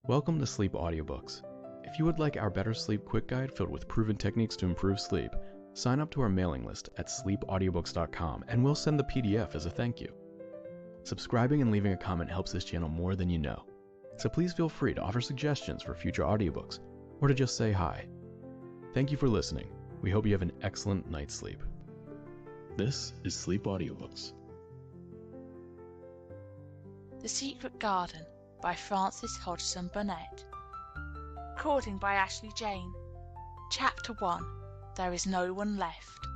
Welcome to Sleep Audiobooks. If you would like our Better Sleep Quick Guide filled with proven techniques to improve sleep, sign up to our mailing list at sleepaudiobooks.com and we'll send the PDF as a thank you. Subscribing and leaving a comment helps this channel more than you know, so please feel free to offer suggestions for future audiobooks or to just say hi. Thank you for listening. We hope you have an excellent night's sleep. This is Sleep Audiobooks. The Secret Garden by Frances Hodgson Burnett. Recording by Ashley Jane. Chapter 1. There is no one left.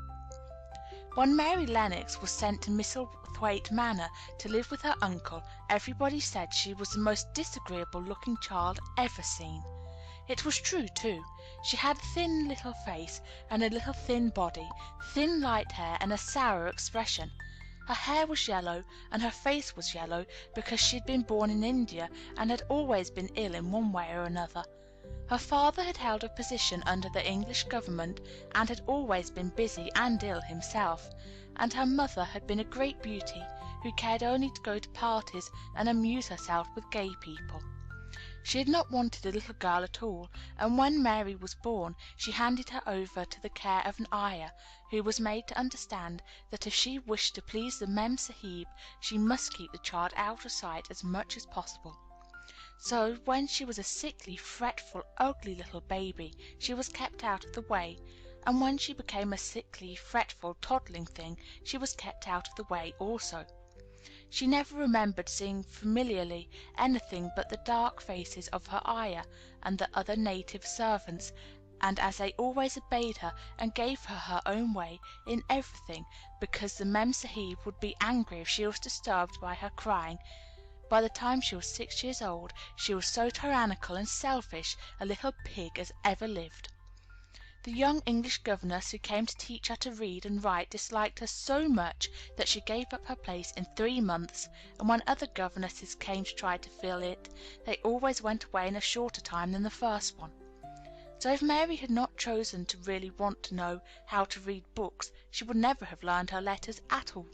When Mary Lennox was sent to Misselthwaite Manor to live with her uncle, everybody said she was the most disagreeable-looking child ever seen. It was true, too. She had a thin little face and a little thin body, thin light hair and a sour expression. Her hair was yellow, and her face was yellow, because she had been born in India and had always been ill in one way or another. Her father had held a position under the English government, and had always been busy and ill himself, and her mother had been a great beauty, who cared only to go to parties and amuse herself with gay people. She had not wanted a little girl at all, and when Mary was born she handed her over to the care of an ayah, who was made to understand that if she wished to please the Mem Sahib she must keep the child out of sight as much as possible. So when she was a sickly, fretful, ugly little baby she was kept out of the way, and when she became a sickly, fretful, toddling thing she was kept out of the way also. She never remembered seeing familiarly anything but the dark faces of her ayah and the other native servants, and as they always obeyed her and gave her her own way in everything, because the Mem Sahib would be angry if she was disturbed by her crying, by the time she was 6 years old she was so tyrannical and selfish a little pig as ever lived. The young English governess who came to teach her to read and write disliked her so much that she gave up her place in 3 months, and when other governesses came to try to fill it, they always went away in a shorter time than the first one. So if Mary had not chosen to really want to know how to read books, she would never have learned her letters at all.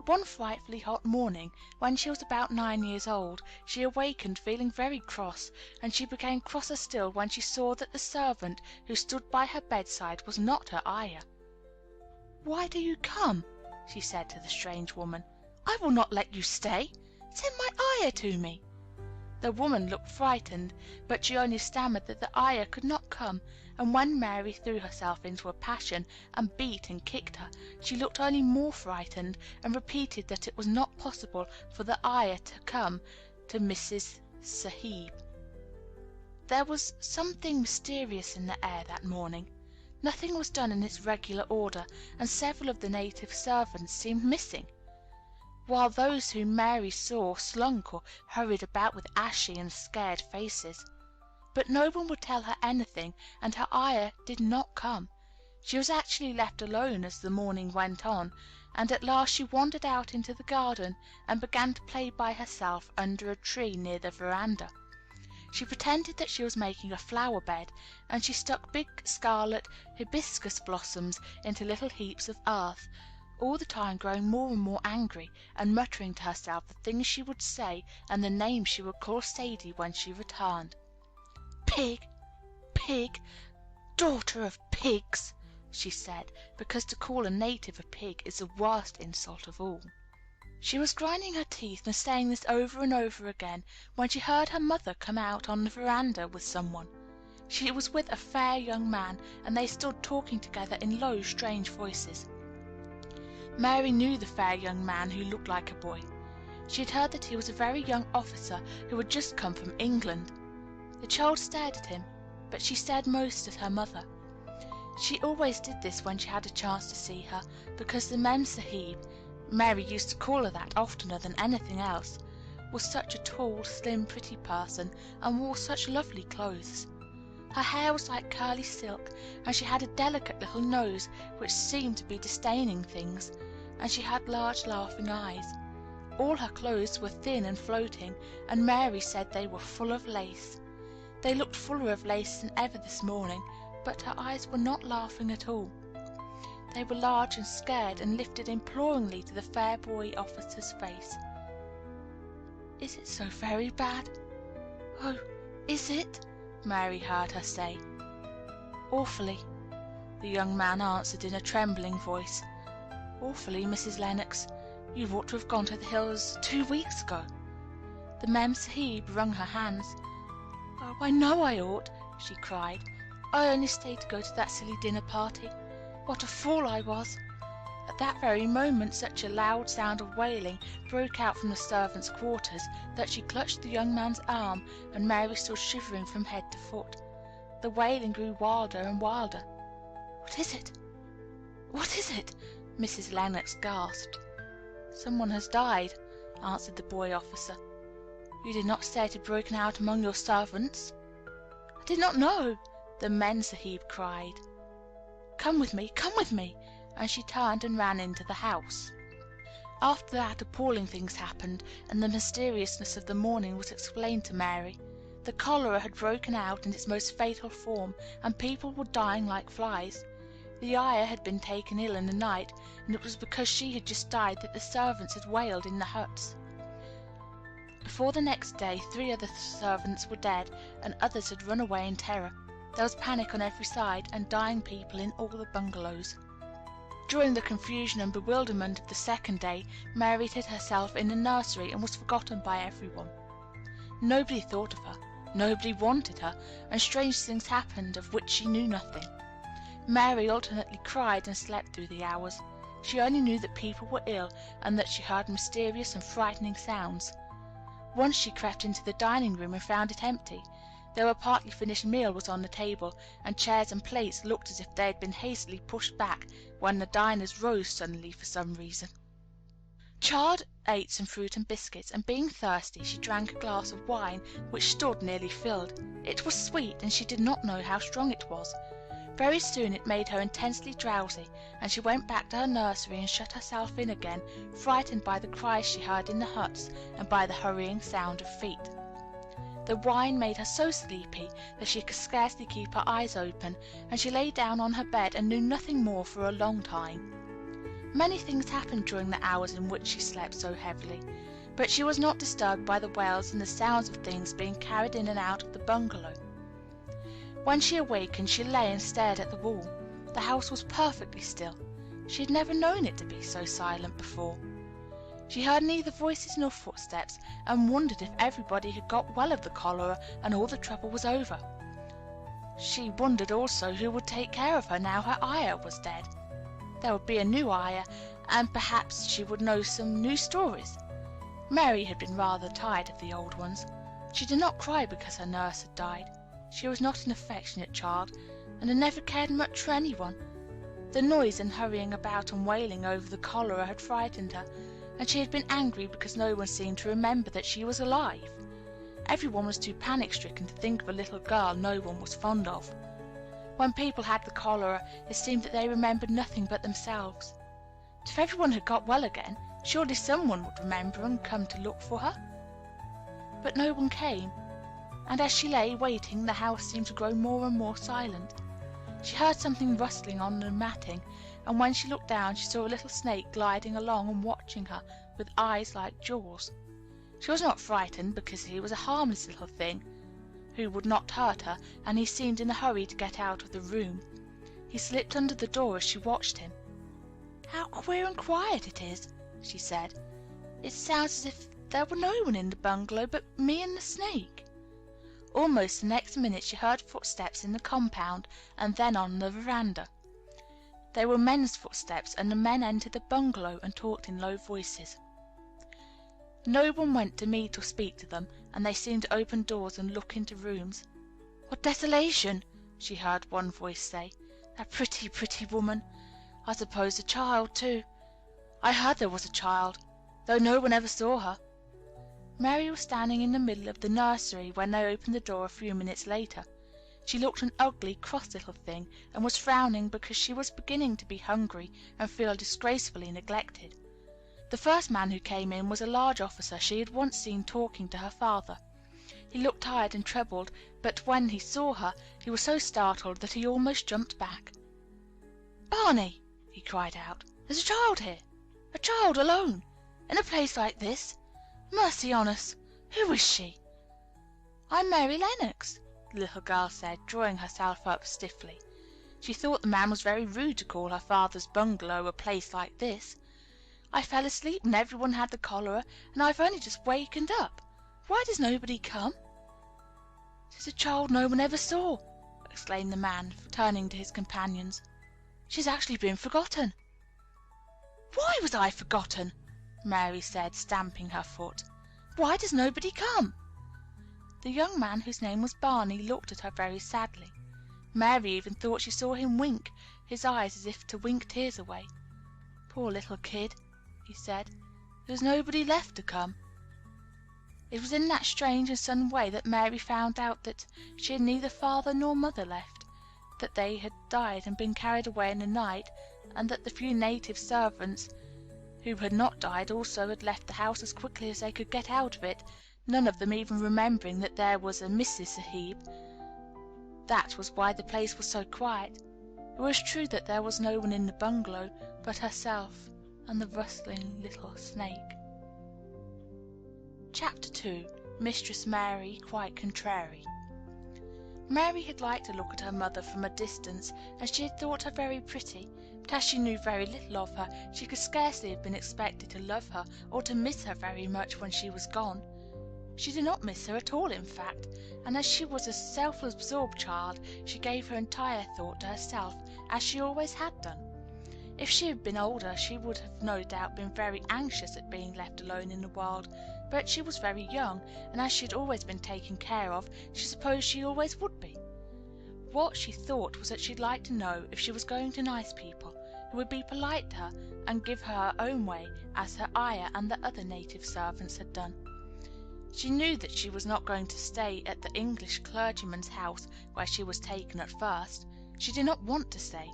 One frightfully hot morning, when she was about 9 years old, she awakened feeling very cross, and she became crosser still when she saw that the servant who stood by her bedside was not her ayah. "Why do you come?" she said to the strange woman. "I will not let you stay. Send my ayah to me." The woman looked frightened, but she only stammered that the ayah could not come, and when Mary threw herself into a passion and beat and kicked her, she looked only more frightened, and repeated that it was not possible for the ayah to come to Mrs. Sahib. There was something mysterious in the air that morning. Nothing was done in its regular order, and several of the native servants seemed missing, while those whom Mary saw slunk or hurried about with ashy and scared faces. But no one would tell her anything, and her ayah did not come. She was actually left alone as the morning went on, and at last she wandered out into the garden and began to play by herself under a tree near the veranda. She pretended that she was making a flower bed, and she stuck big scarlet hibiscus blossoms into little heaps of earth, all the time growing more and more angry, and muttering to herself the things she would say and the names she would call Sadie when she returned. "Pig, pig, daughter of pigs," she said, because to call a native a pig is the worst insult of all. She was grinding her teeth and saying this over and over again when she heard her mother come out on the veranda with someone. She was with a fair young man, and they stood talking together in low, strange voices. Mary knew the fair young man who looked like a boy. She had heard that he was a very young officer who had just come from England. The child stared at him, but she stared most at her mother. She always did this when she had a chance to see her, because the Mem Sahib, Mary used to call her that oftener than anything else, was such a tall, slim, pretty person, and wore such lovely clothes. Her hair was like curly silk, and she had a delicate little nose which seemed to be disdaining things, and she had large laughing eyes. All her clothes were thin and floating, and Mary said they were full of lace. They looked fuller of lace than ever this morning, but her eyes were not laughing at all. They were large and scared, and lifted imploringly to the fair boy officer's face. "Is it so very bad? "Oh, is it?" Mary heard her say. "Awfully," the young man answered in a trembling voice. "Awfully, Mrs. Lennox. You ought to have gone to the Hills 2 weeks ago." The Mem Sahib wrung her hands. "Oh, I know I ought," she cried. "I only stayed to go to that silly dinner party. What a fool I was!" At that very moment such a loud sound of wailing broke out from the servants' quarters that she clutched the young man's arm, and Mary stood shivering from head to foot. The wailing grew wilder and wilder. "What is it? What is it?" Mrs. Lennox gasped. "Someone has died," answered the boy officer. "You did not say it had broken out among your servants?" "I did not know," the Mem Sahib cried. "Come with me, come with me," and she turned and ran into the house. After that appalling things happened, and the mysteriousness of the morning was explained to Mary. The cholera had broken out in its most fatal form, and people were dying like flies. The ayah had been taken ill in the night, and it was because she had just died that the servants had wailed in the huts. Before the next day 3 other servants were dead, and others had run away in terror. There was panic on every side, and dying people in all the bungalows. During the confusion and bewilderment of the second day, Mary hid herself in the nursery and was forgotten by everyone. Nobody thought of her, nobody wanted her, and strange things happened of which she knew nothing. Mary alternately cried and slept through the hours. She only knew that people were ill, and that she heard mysterious and frightening sounds. Once she crept into the dining room and found it empty. Though a partly finished meal was on the table, and chairs and plates looked as if they had been hastily pushed back when the diners rose suddenly for some reason. Child ate some fruit and biscuits, and being thirsty, she drank a glass of wine which stood nearly filled. It was sweet, and she did not know how strong it was. Very soon it made her intensely drowsy, and she went back to her nursery and shut herself in again, frightened by the cries she heard in the huts and by the hurrying sound of feet. The wine made her so sleepy that she could scarcely keep her eyes open, and she lay down on her bed and knew nothing more for a long time. Many things happened during the hours in which she slept so heavily, but she was not disturbed by the wails and the sounds of things being carried in and out of the bungalow. When she awakened, she lay and stared at the wall. The house was perfectly still. She had never known it to be so silent before. She heard neither voices nor footsteps, and wondered if everybody had got well of the cholera and all the trouble was over. She wondered also who would take care of her now her ayah was dead. There would be a new ayah, and perhaps she would know some new stories. Mary had been rather tired of the old ones. She did not cry because her nurse had died. She was not an affectionate child, and had never cared much for anyone. The noise and hurrying about and wailing over the cholera had frightened her, and she had been angry because no one seemed to remember that she was alive. Everyone was too panic-stricken to think of a little girl no one was fond of. When people had the cholera, it seemed that they remembered nothing but themselves. If everyone had got well again, surely someone would remember and come to look for her. But no one came, and as she lay waiting, the house seemed to grow more and more silent. She heard something rustling on the matting, and when she looked down she saw a little snake gliding along and watching her with eyes like jaws. She was not frightened, because he was a harmless little thing who would not hurt her, and he seemed in a hurry to get out of the room. He slipped under the door as she watched him. "How queer and quiet it is," she said. "It sounds as if there were no one in the bungalow but me and the snake." Almost the next minute she heard footsteps in the compound, and then on the veranda. They were men's footsteps, and the men entered the bungalow and talked in low voices. No one went to meet or speak to them, and they seemed to open doors and look into rooms. "What desolation!" she heard one voice say. "That pretty, pretty woman! I suppose the child, too. I heard there was a child, though no one ever saw her." Mary was standing in the middle of the nursery when they opened the door a few minutes later. She looked an ugly, cross little thing, and was frowning because she was beginning to be hungry and feel disgracefully neglected. The first man who came in was a large officer she had once seen talking to her father. He looked tired and troubled, but when he saw her, he was so startled that he almost jumped back. "Barney!" he cried out. "There's a child here! A child alone! In a place like this! Mercy on us! Who is she?" "I'm Mary Lennox," the little girl said, drawing herself up stiffly. She thought the man was very rude to call her father's bungalow a place like this. "I fell asleep when every one had the cholera, and I've only just wakened up. Why does nobody come?" "She's a child no one ever saw," exclaimed the man, turning to his companions. "She's actually been forgotten." "Why was I forgotten?" Mary said, stamping her foot. "Why does nobody come?" The young man, whose name was Barney, looked at her very sadly. Mary even thought she saw him wink his eyes as if to wink tears away. "Poor little kid," he said. "There's nobody left to come." It was in that strange and sudden way that Mary found out that she had neither father nor mother left, that they had died and been carried away in the night, and that the few native servants who had not died also had left the house as quickly as they could get out of it, none of them even remembering that there was a Mrs. Sahib. That was why the place was so quiet. It was true that there was no one in the bungalow but herself and the rustling little snake. Chapter 2. Mistress Mary Quite Contrary. Mary had liked to look at her mother from a distance, and she had thought her very pretty, but as she knew very little of her, she could scarcely have been expected to love her or to miss her very much when she was gone. She did not miss her at all, in fact, and as she was a self-absorbed child, she gave her entire thought to herself, as she always had done. If she had been older, she would have no doubt been very anxious at being left alone in the world, but she was very young, and as she had always been taken care of, she supposed she always would be. What she thought was that she'd like to know if she was going to nice people, who would be polite to her and give her her own way, as her ayah and the other native servants had done. She knew that she was not going to stay at the English clergyman's house where she was taken at first. She did not want to stay.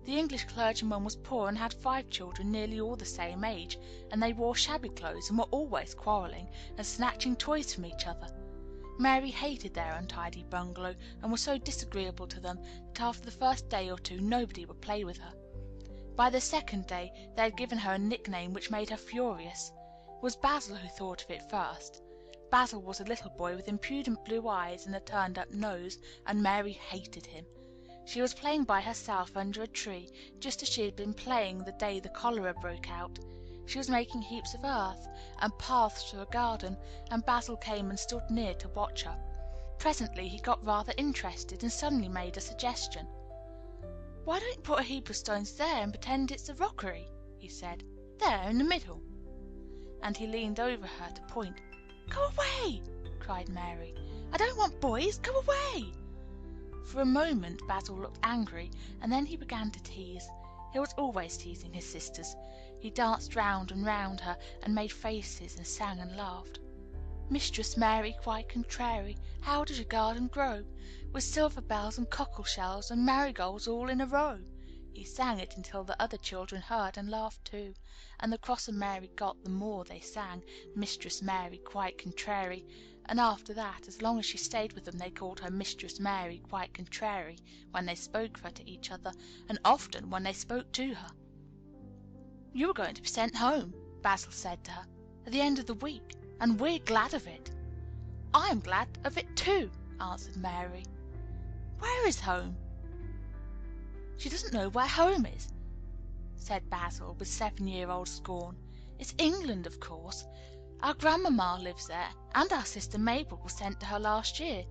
The English clergyman was poor and had 5 children nearly all the same age, and they wore shabby clothes and were always quarrelling and snatching toys from each other. Mary hated their untidy bungalow and was so disagreeable to them that after the first day or two nobody would play with her. By the second day they had given her a nickname which made her furious. It was Basil who thought of it first. Basil was a little boy with impudent blue eyes and a turned-up nose, and Mary hated him. She was playing by herself under a tree, just as she had been playing the day the cholera broke out. She was making heaps of earth and paths through a garden, and Basil came and stood near to watch her. Presently he got rather interested and suddenly made a suggestion. "Why don't you put a heap of stones there and pretend it's a rockery?" he said. "There, in the middle." And he leaned over her to point. "Go away!" cried Mary. "I don't want boys. Go away!" For a moment Basil looked angry, and then he began to tease. He was always teasing his sisters. He danced round and round her, and made faces, and sang and laughed. "Mistress Mary Quite Contrary, how does your garden grow? With silver bells and cockle shells and marigolds all in a row." He sang it until the other children heard and laughed too, and the crosser Mary got the more they sang Mistress Mary Quite Contrary, and after that, as long as she stayed with them, they called her Mistress Mary Quite Contrary when they spoke of her to each other, and often when they spoke to her. "You are going to be sent home," Basil said to her, "at the end of the week, and we're glad of it." "I am glad of it too," answered Mary. "Where is home?" "She doesn't know where home is," said Basil with 7-year-old scorn. "It's England, of course. Our grandmamma lives there, and our sister Mabel was sent to her last year.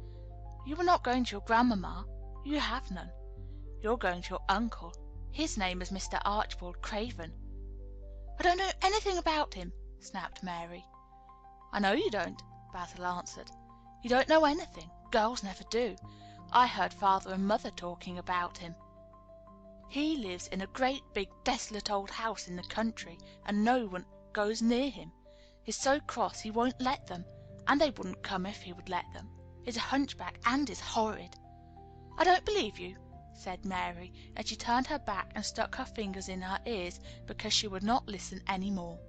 You are not going to your grandmamma. You have none. You're going to your uncle. His name is Mr. Archibald Craven." "I don't know anything about him," snapped Mary. "I know you don't," Basil answered. "You don't know anything. Girls never do. I heard father and mother talking about him. He lives in a great big desolate old house in the country, and no one goes near him. He's so cross he won't let them, and they wouldn't come if he would let them. He's a hunchback and is horrid." "I don't believe you," said Mary, and she turned her back and stuck her fingers in her ears because she would not listen any more.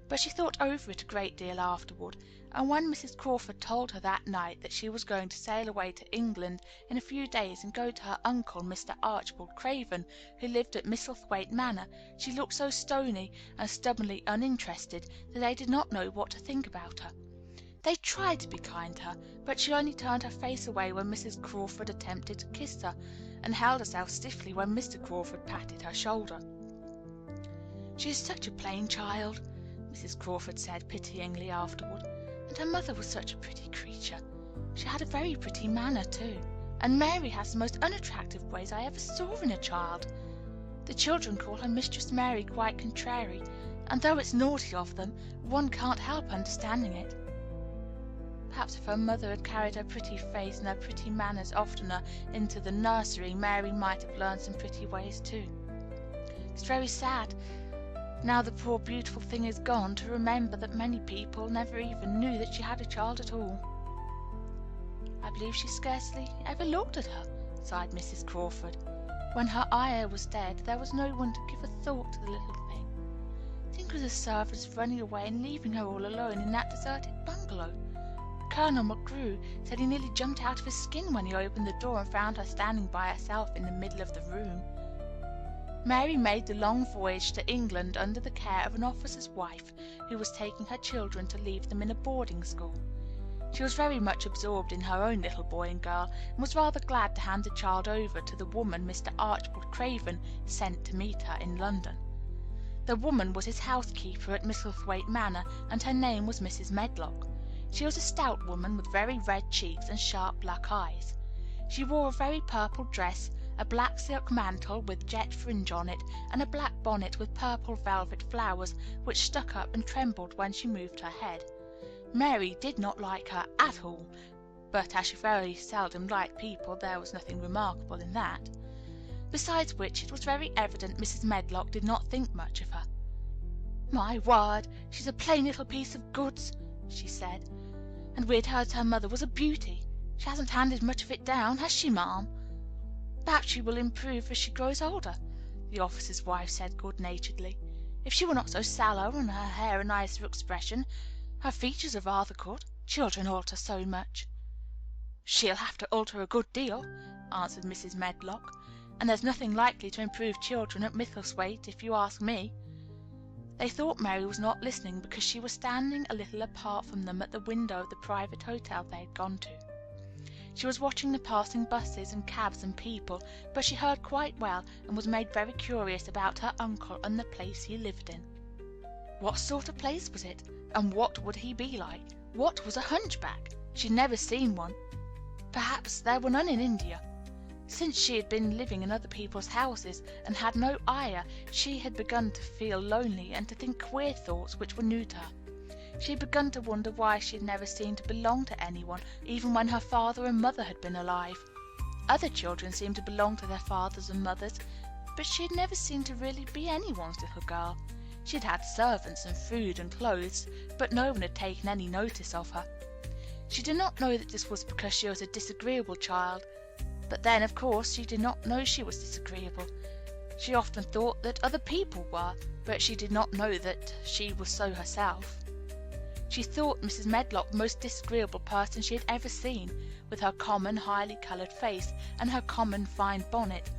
But she thought over it a great deal afterward, and when Mrs. Crawford told her that night that she was going to sail away to England in a few days and go to her uncle, Mr. Archibald Craven, who lived at Misselthwaite Manor, she looked so stony and stubbornly uninterested that they did not know what to think about her. They tried to be kind to her, but she only turned her face away when Mrs. Crawford attempted to kiss her, and held herself stiffly when Mr. Crawford patted her shoulder. "She is such a plain child," Mrs. Crawford said pityingly afterward, "and her mother was such a pretty creature. She had a very pretty manner, too, and Mary has the most unattractive ways I ever saw in a child. The children call her Mistress Mary quite contrary, and though it's naughty of them, one can't help understanding it." Perhaps if her mother had carried her pretty face and her pretty manners oftener into the nursery, Mary might have learned some pretty ways too. It's very sad, now the poor beautiful thing is gone, to remember that many people never even knew that she had a child at all. "I believe she scarcely ever looked at her," sighed Mrs. Crawford. "When her ayah was dead, there was no one to give a thought to the little thing. Think of the servants running away and leaving her all alone in that deserted bungalow. Colonel McGrew said he nearly jumped out of his skin when he opened the door and found her standing by herself in the middle of the room." Mary made the long voyage to England under the care of an officer's wife who was taking her children to leave them in a boarding school. She was very much absorbed in her own little boy and girl, and was rather glad to hand the child over to the woman Mr. Archibald Craven sent to meet her in London. The woman was his housekeeper at Misselthwaite Manor, and her name was Mrs. Medlock. She was a stout woman with very red cheeks and sharp black eyes. She wore a very purple dress, a black silk mantle with jet fringe on it, and a black bonnet with purple velvet flowers, which stuck up and trembled when she moved her head. Mary did not like her at all, but as she very seldom liked people, there was nothing remarkable in that. Besides which, it was very evident Mrs. Medlock did not think much of her. "My word, she's a plain little piece of goods," she said, "and we had heard her mother was a beauty. She hasn't handed much of it down, has she, ma'am?" "Perhaps she will improve as she grows older," the officer's wife said good-naturedly. "If she were not so sallow, and her hair a nicer expression, her features are rather good. Children alter so much." "She'll have to alter a good deal," answered Mrs. Medlock, "and there's nothing likely to improve children at Misselthwaite, if you ask me." They thought Mary was not listening because she was standing a little apart from them at the window of the private hotel they had gone to. She was watching the passing buses and cabs and people, but she heard quite well, and was made very curious about her uncle and the place he lived in. What sort of place was it, and what would he be like? What was a hunchback? She'd never seen one. Perhaps there were none in India. Since she had been living in other people's houses, and had no ayah, she had begun to feel lonely and to think queer thoughts which were new to her. She had begun to wonder why she had never seemed to belong to anyone, even when her father and mother had been alive. Other children seemed to belong to their fathers and mothers, but she had never seemed to really be anyone's little girl. She had had servants and food and clothes, but no one had taken any notice of her. She did not know that this was because she was a disagreeable child, but then, of course, she did not know she was disagreeable. She often thought that other people were, but she did not know that she was so herself. She thought Mrs. Medlock the most disagreeable person she had ever seen, with her common, highly coloured face, and her common, fine bonnet.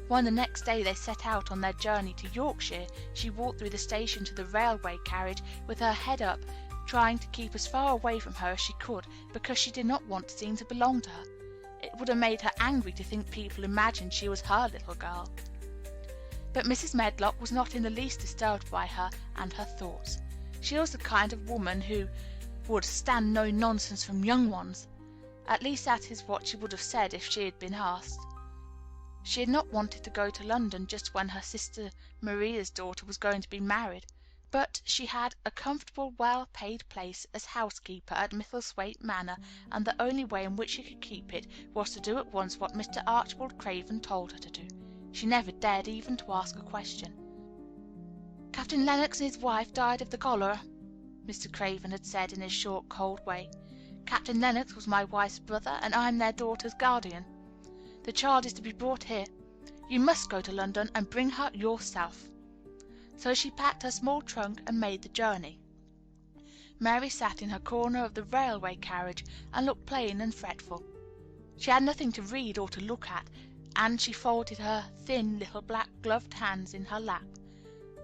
When the next day they set out on their journey to Yorkshire, she walked through the station to the railway carriage with her head up, trying to keep as far away from her as she could, because she did not want to seem to belong to her. It would have made her angry to think people imagined she was her little girl. But Mrs. Medlock was not in the least disturbed by her and her thoughts. She was the kind of woman who would stand no nonsense from young ones. At least that is what she would have said if she had been asked. She had not wanted to go to London just when her sister Maria's daughter was going to be married, but she had a comfortable, well-paid place as housekeeper at Misselthwaite Manor, and the only way in which she could keep it was to do at once what Mr. Archibald Craven told her to do. She never dared even to ask a question. "Captain Lennox and his wife died of the cholera," Mr. Craven had said in his short, cold way. "Captain Lennox was my wife's brother, and I'm their daughter's guardian. The child is to be brought here. You must go to London and bring her yourself." So she packed her small trunk and made the journey. Mary sat in her corner of the railway carriage and looked plain and fretful. She had nothing to read or to look at, and she folded her thin little black gloved hands in her lap.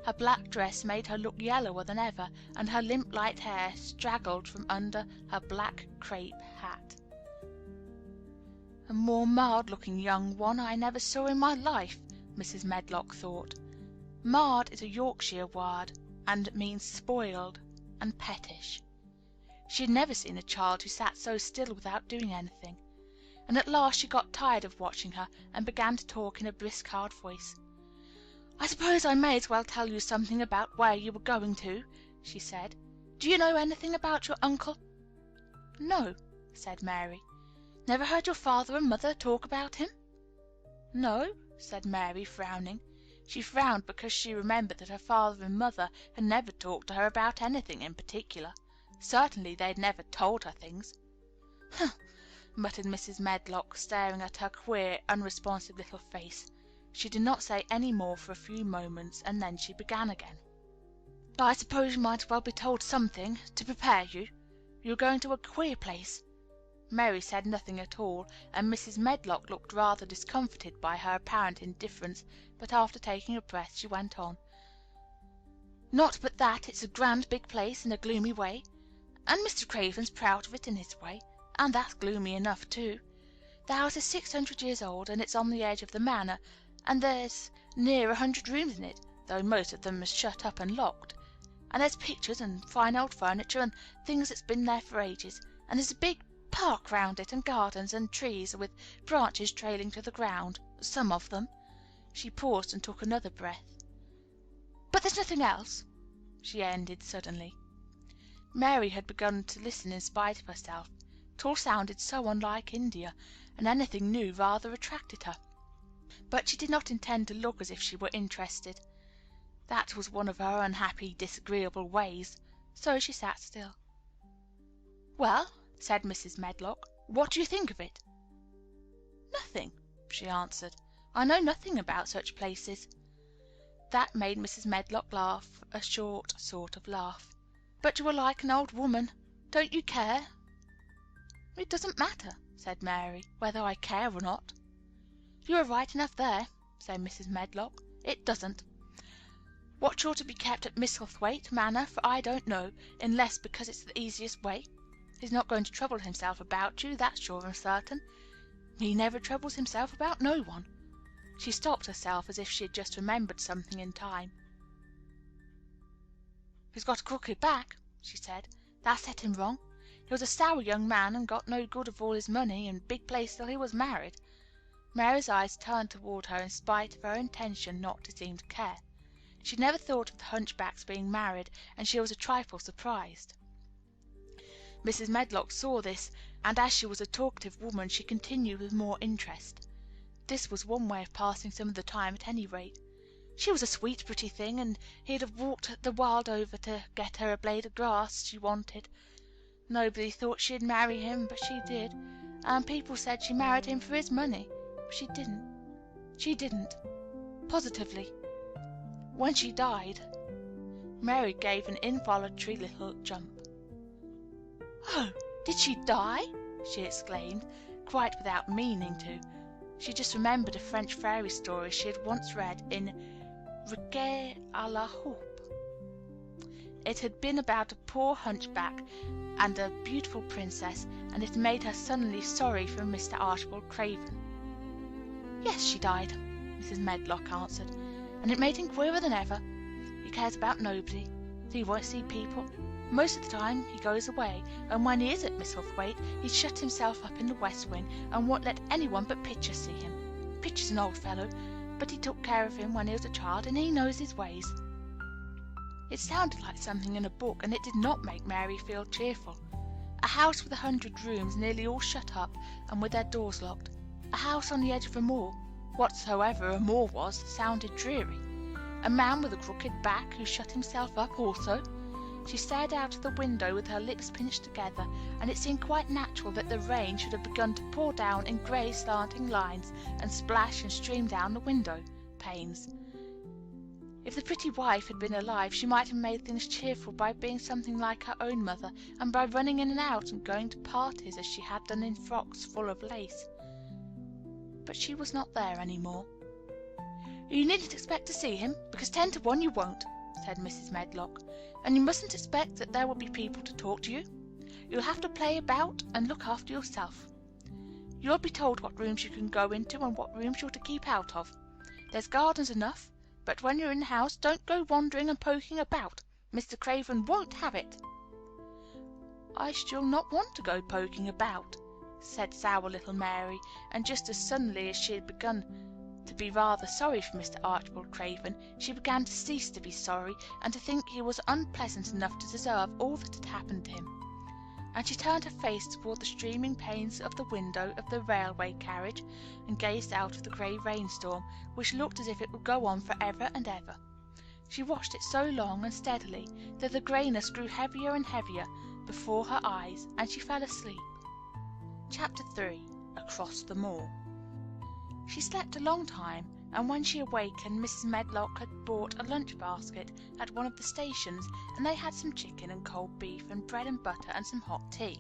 Her black dress made her look yellower than ever, and her limp light hair straggled from under her black crape hat. A more marred-looking young one I never saw in my life, Mrs. Medlock thought. Marred is a Yorkshire word, and means spoiled and pettish. She had never seen a child who sat so still without doing anything, and at last she got tired of watching her and began to talk in a brisk, hard voice. "I suppose I may as well tell you something about where you were going to," she said. "Do you know anything about your uncle?" "No," said Mary. "Never heard your father and mother talk about him?" "No," said Mary, frowning. She frowned because she remembered that her father and mother had never talked to her about anything in particular. Certainly they had never told her things. "Humph!" muttered Mrs. Medlock, staring at her queer, unresponsive little face. She did not say any more for a few moments, and then she began again. "I suppose you might as well be told something, to prepare you. You are going to a queer place." Mary said nothing at all, and Mrs. Medlock looked rather discomfited by her apparent indifference, but after taking a breath she went on. "Not but that it's a grand big place in a gloomy way, and Mr. Craven's proud of it in his way, and that's gloomy enough too. The house is 600 years old, and it's on the edge of the manor, and there's near 100 rooms in it, though most of them are shut up and locked. And there's pictures and fine old furniture and things that's been there for ages, and there's a big park round it, and gardens and trees with branches trailing to the ground, some of them." She paused and took another breath. "But there's nothing else?" she ended suddenly. Mary had begun to listen in spite of herself. It all sounded so unlike India, and anything new rather attracted her. But she did not intend to look as if she were interested. That was one of her unhappy, disagreeable ways, so she sat still. "Well," said Mrs. Medlock, "what do you think of it?" "Nothing," she answered. "I know nothing about such places." That made Mrs. Medlock laugh, a short sort of laugh. "But you are like an old woman. Don't you care?" "It doesn't matter," said Mary, "whether I care or not." "You are right enough there," said Mrs. Medlock. "It doesn't. What you're to be kept at Misselthwaite Manor for I don't know, unless because it's the easiest way. He's not going to trouble himself about you, that's sure and certain. He never troubles himself about no one." She stopped herself as if she had just remembered something in time. "He's got a crooked back," she said. "That set him wrong. He was a sour young man, and got no good of all his money and big place till he was married." Mary's eyes turned toward her in spite of her intention not to seem to care. She had never thought of the hunchback's being married, and she was a trifle surprised. Mrs. Medlock saw this, and as she was a talkative woman, she continued with more interest. This was one way of passing some of the time at any rate. She was a sweet, pretty thing, and he'd have walked the world over to get her a blade of grass she wanted. Nobody thought she'd marry him, but she did, and people said she married him for his money, but she didn't. She didn't. Positively. When she died—" Mary gave an involuntary little jump. "Oh, did she die?" she exclaimed, quite without meaning to. She just remembered a French fairy story she had once read in Riquet à la Houppe. It had been about a poor hunchback and a beautiful princess, and it made her suddenly sorry for Mr. Archibald Craven. "Yes, she died," Mrs. Medlock answered, "and it made him queerer than ever. He cares about nobody. He won't see people. Most of the time he goes away, and when he is at Misselthwaite, he shuts himself up in the west wing, and won't let anyone but Pitcher see him. Pitcher's an old fellow, but he took care of him when he was a child, and he knows his ways." It sounded like something in a book, and it did not make Mary feel cheerful. A house with 100 rooms nearly all shut up, and with their doors locked. A house on the edge of a moor. Whatsoever a moor was sounded dreary. A man with a crooked back who shut himself up also. She stared out of the window with her lips pinched together, and it seemed quite natural that the rain should have begun to pour down in grey slanting lines and splash and stream down the window panes. If the pretty wife had been alive, she might have made things cheerful by being something like her own mother, and by running in and out and going to parties as she had done in frocks full of lace. But she was not there any more. "You needn't expect to see him, because 10 to 1 you won't," said Mrs. Medlock, "and you mustn't expect that there will be people to talk to you. You'll have to play about and look after yourself. You'll be told what rooms you can go into and what rooms you're to keep out of. There's gardens enough, but when you're in the house, don't go wandering and poking about. Mr. Craven won't have it." "I shall not want to go poking about," said sour little Mary, and just as suddenly as she had begun to be rather sorry for Mr. Archibald Craven, she began to cease to be sorry, and to think he was unpleasant enough to deserve all that had happened to him. And she turned her face toward the streaming panes of the window of the railway carriage, and gazed out of the grey rainstorm, which looked as if it would go on for ever and ever. She watched it so long and steadily that the greyness grew heavier and heavier before her eyes, and she fell asleep. Chapter 3. Across the Moor. She slept a long time, and when she awakened, Mrs. Medlock had bought a lunch basket at one of the stations, and they had some chicken and cold beef and bread and butter and some hot tea.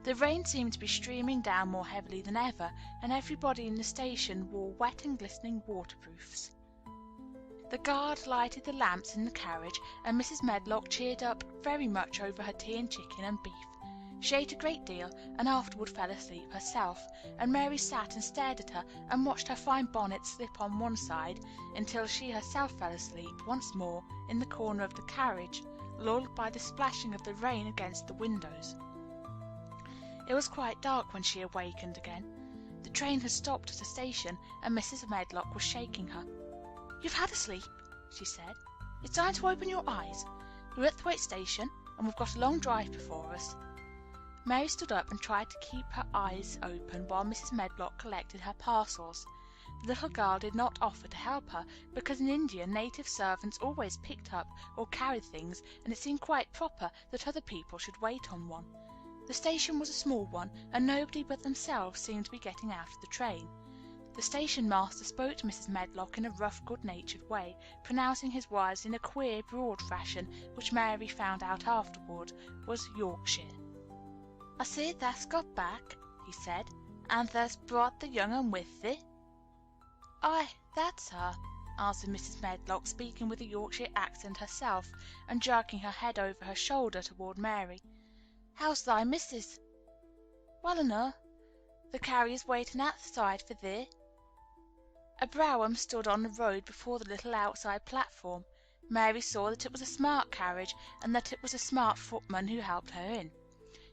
The rain seemed to be streaming down more heavily than ever, and everybody in the station wore wet and glistening waterproofs. The guard lighted the lamps in the carriage, and Mrs. Medlock cheered up very much over her tea and chicken and beef. She ate a great deal, and afterward fell asleep herself, and Mary sat and stared at her and watched her fine bonnet slip on one side until she herself fell asleep once more in the corner of the carriage, lulled by the splashing of the rain against the windows. It was quite dark when she awakened again. The train had stopped at a station, and Mrs. Medlock was shaking her. "You've had a sleep," she said. "It's time to open your eyes. We're at Thwaite Station, and we've got a long drive before us." Mary stood up and tried to keep her eyes open while Mrs. Medlock collected her parcels. The little girl did not offer to help her, because in India native servants always picked up or carried things, and it seemed quite proper that other people should wait on one. The station was a small one, and nobody but themselves seemed to be getting out of the train. The station master spoke to Mrs. Medlock in a rough, good-natured way, pronouncing his words in a queer, broad fashion, which Mary found out afterward was Yorkshire. "I see thou'st got back," he said, "and thou'st brought the young un with thee." "Aye, that's her," answered Mrs. Medlock, speaking with a Yorkshire accent herself, and jerking her head over her shoulder toward Mary. "How's thy missus?" "Well enough. The carrier's waiting outside for thee." A brougham stood on the road before the little outside platform. Mary saw that it was a smart carriage, and that it was a smart footman who helped her in.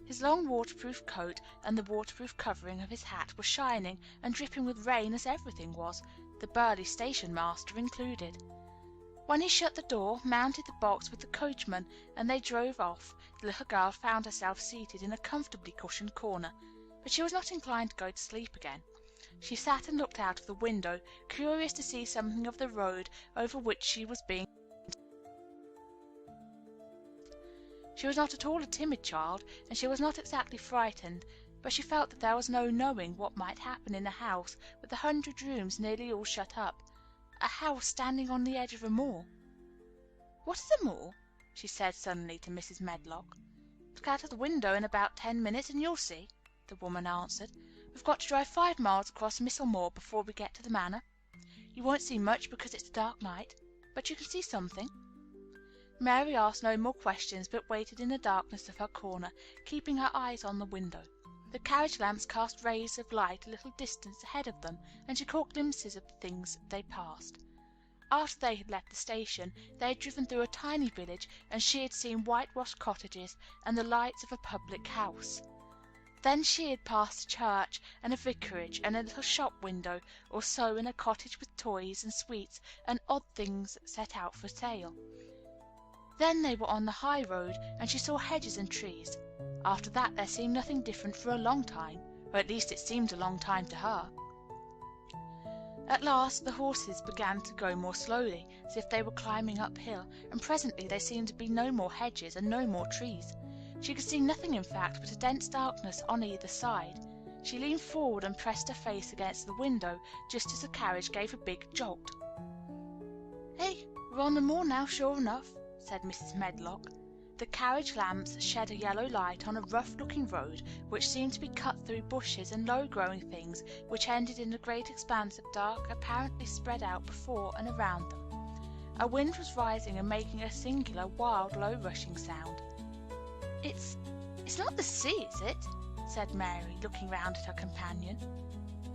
His long waterproof coat and the waterproof covering of his hat were shining and dripping with rain, as everything was, the burly station master included. When he shut the door, mounted the box with the coachman, and they drove off, the little girl found herself seated in a comfortably cushioned corner, but she was not inclined to go to sleep again. She sat and looked out of the window, curious to see something of the road over which she was being. She was not at all a timid child, and she was not exactly frightened, but she felt that there was no knowing what might happen in a house with 100 rooms nearly all shut up, a house standing on the edge of a moor. "What is a moor?" she said suddenly to Mrs. Medlock. "Look out of the window in about 10 minutes and you'll see," the woman answered. "We've got to drive 5 miles across Missel Moor before we get to the manor. You won't see much because it's a dark night, but you can see something." Mary asked no more questions, but waited in the darkness of her corner, keeping her eyes on the window. The carriage lamps cast rays of light a little distance ahead of them, and she caught glimpses of the things they passed. After they had left the station, they had driven through a tiny village, and she had seen whitewashed cottages and the lights of a public house. Then she had passed a church and a vicarage and a little shop window or so in a cottage with toys and sweets and odd things set out for sale. Then they were on the high road, and she saw hedges and trees. After that there seemed nothing different for a long time, or at least it seemed a long time to her. At last the horses began to go more slowly, as if they were climbing uphill, and presently there seemed to be no more hedges and no more trees. She could see nothing, in fact, but a dense darkness on either side. She leaned forward and pressed her face against the window just as the carriage gave a big jolt. "Hey, we're on the moor now, sure enough," said Mrs. Medlock. The carriage lamps shed a yellow light on a rough-looking road which seemed to be cut through bushes and low-growing things which ended in a great expanse of dark, apparently spread out before and around them. A wind was rising and making a singular, wild, low-rushing sound. It's not the sea, is it?" said Mary, looking round at her companion.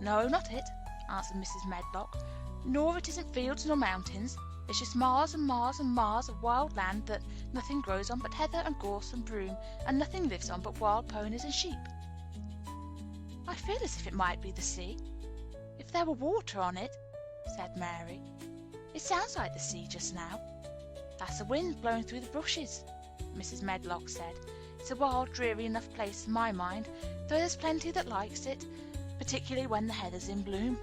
"No, not it," answered Mrs. Medlock. "Nor it isn't fields nor mountains. It's just miles and miles and miles of wild land that nothing grows on but heather and gorse and broom, and nothing lives on but wild ponies and sheep." "I feel as if it might be the sea, if there were water on it," said Mary. "It sounds like the sea just now." "That's the wind blowing through the bushes," Mrs. Medlock said. "It's a wild, dreary enough place in my mind, though there's plenty that likes it, particularly when the heather's in bloom."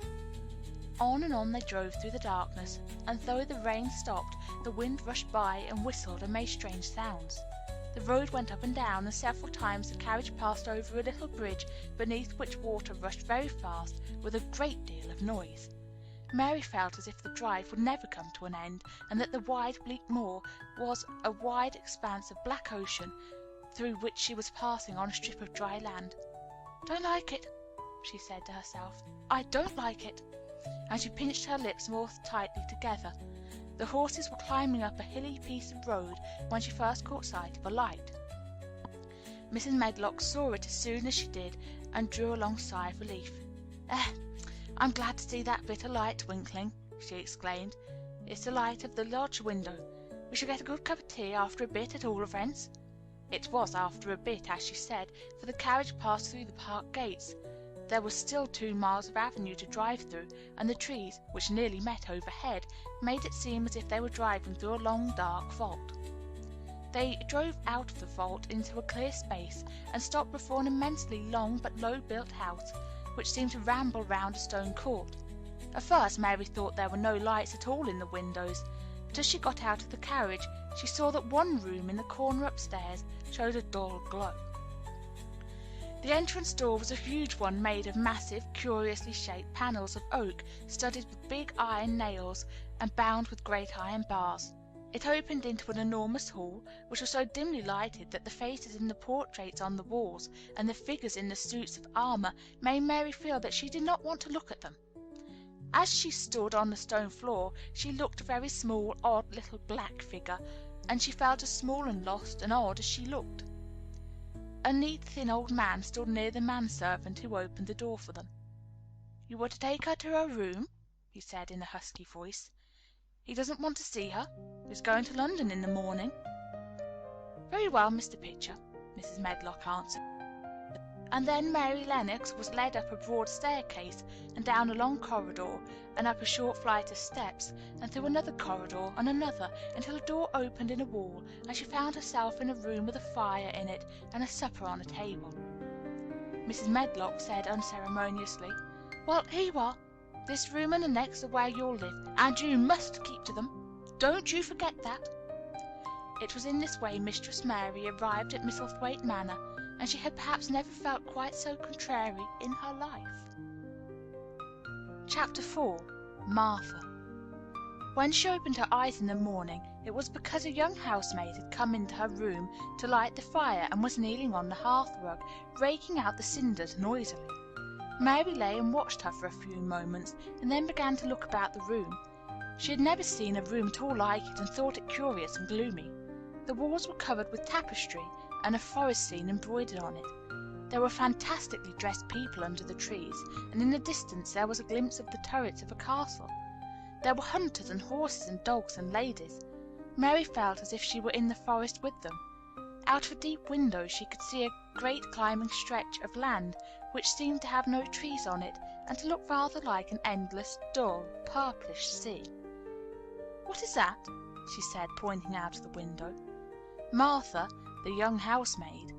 On and on they drove through the darkness, and though the rain stopped, the wind rushed by and whistled and made strange sounds. The road went up and down, and several times the carriage passed over a little bridge beneath which water rushed very fast with a great deal of noise. Mary felt as if the drive would never come to an end, and that the wide, bleak moor was a wide expanse of black ocean, through which she was passing on a strip of dry land. "Don't like it," she said to herself. "I don't like it," and she pinched her lips more tightly together. The horses were climbing up a hilly piece of road when she first caught sight of a light. Mrs. Medlock saw it as soon as she did, and drew a long sigh of relief. "I'm glad to see that bit of light twinkling," she exclaimed. "It's the light of the lodge window. We shall get a good cup of tea after a bit, at all events." It was after a bit, as she said, for the carriage passed through the park gates. There was still 2 miles of avenue to drive through, and the trees, which nearly met overhead, made it seem as if they were driving through a long, dark vault. They drove out of the vault into a clear space, and stopped before an immensely long but low-built house, which seemed to ramble round a stone court. At first Mary thought there were no lights at all in the windows, but as she got out of the carriage, she saw that one room in the corner upstairs showed a dull glow. The entrance door was a huge one made of massive, curiously shaped panels of oak, studded with big iron nails and bound with great iron bars. It opened into an enormous hall, which was so dimly lighted that the faces in the portraits on the walls and the figures in the suits of armor made Mary feel that she did not want to look at them. As she stood on the stone floor, she looked a very small, odd little black figure, and she felt as small and lost and odd as she looked. A neat, thin old man stood near the manservant who opened the door for them. "You were to take her to her room?" he said in a husky voice. "He doesn't want to see her. He's going to London in the morning." "Very well, Mr. Pitcher," Mrs. Medlock answered. And then Mary Lennox was led up a broad staircase, and down a long corridor, and up a short flight of steps, and through another corridor and another, until a door opened in a wall, and she found herself in a room with a fire in it and a supper on a table. Mrs. Medlock said unceremoniously, "Well, here you are. This room and the next are where you'll live, and you must keep to them. Don't you forget that." It was in this way Mistress Mary arrived at Misselthwaite Manor, and she had perhaps never felt quite so contrary in her life. Chapter 4. Martha. When she opened her eyes in the morning, it was because a young housemaid had come into her room to light the fire and was kneeling on the hearth-rug, raking out the cinders noisily. Mary lay and watched her for a few moments, and then began to look about the room. She had never seen a room at all like it, and thought it curious and gloomy. The walls were covered with tapestry, and a forest scene embroidered on it. There were fantastically dressed people under the trees, and in the distance there was a glimpse of the turrets of a castle. There were hunters and horses and dogs and ladies. Mary felt as if she were in the forest with them. Out of a deep window she could see a great climbing stretch of land, which seemed to have no trees on it, and to look rather like an endless, dull, purplish sea. "What is that?" she said, pointing out of the window. Martha, the young housemaid,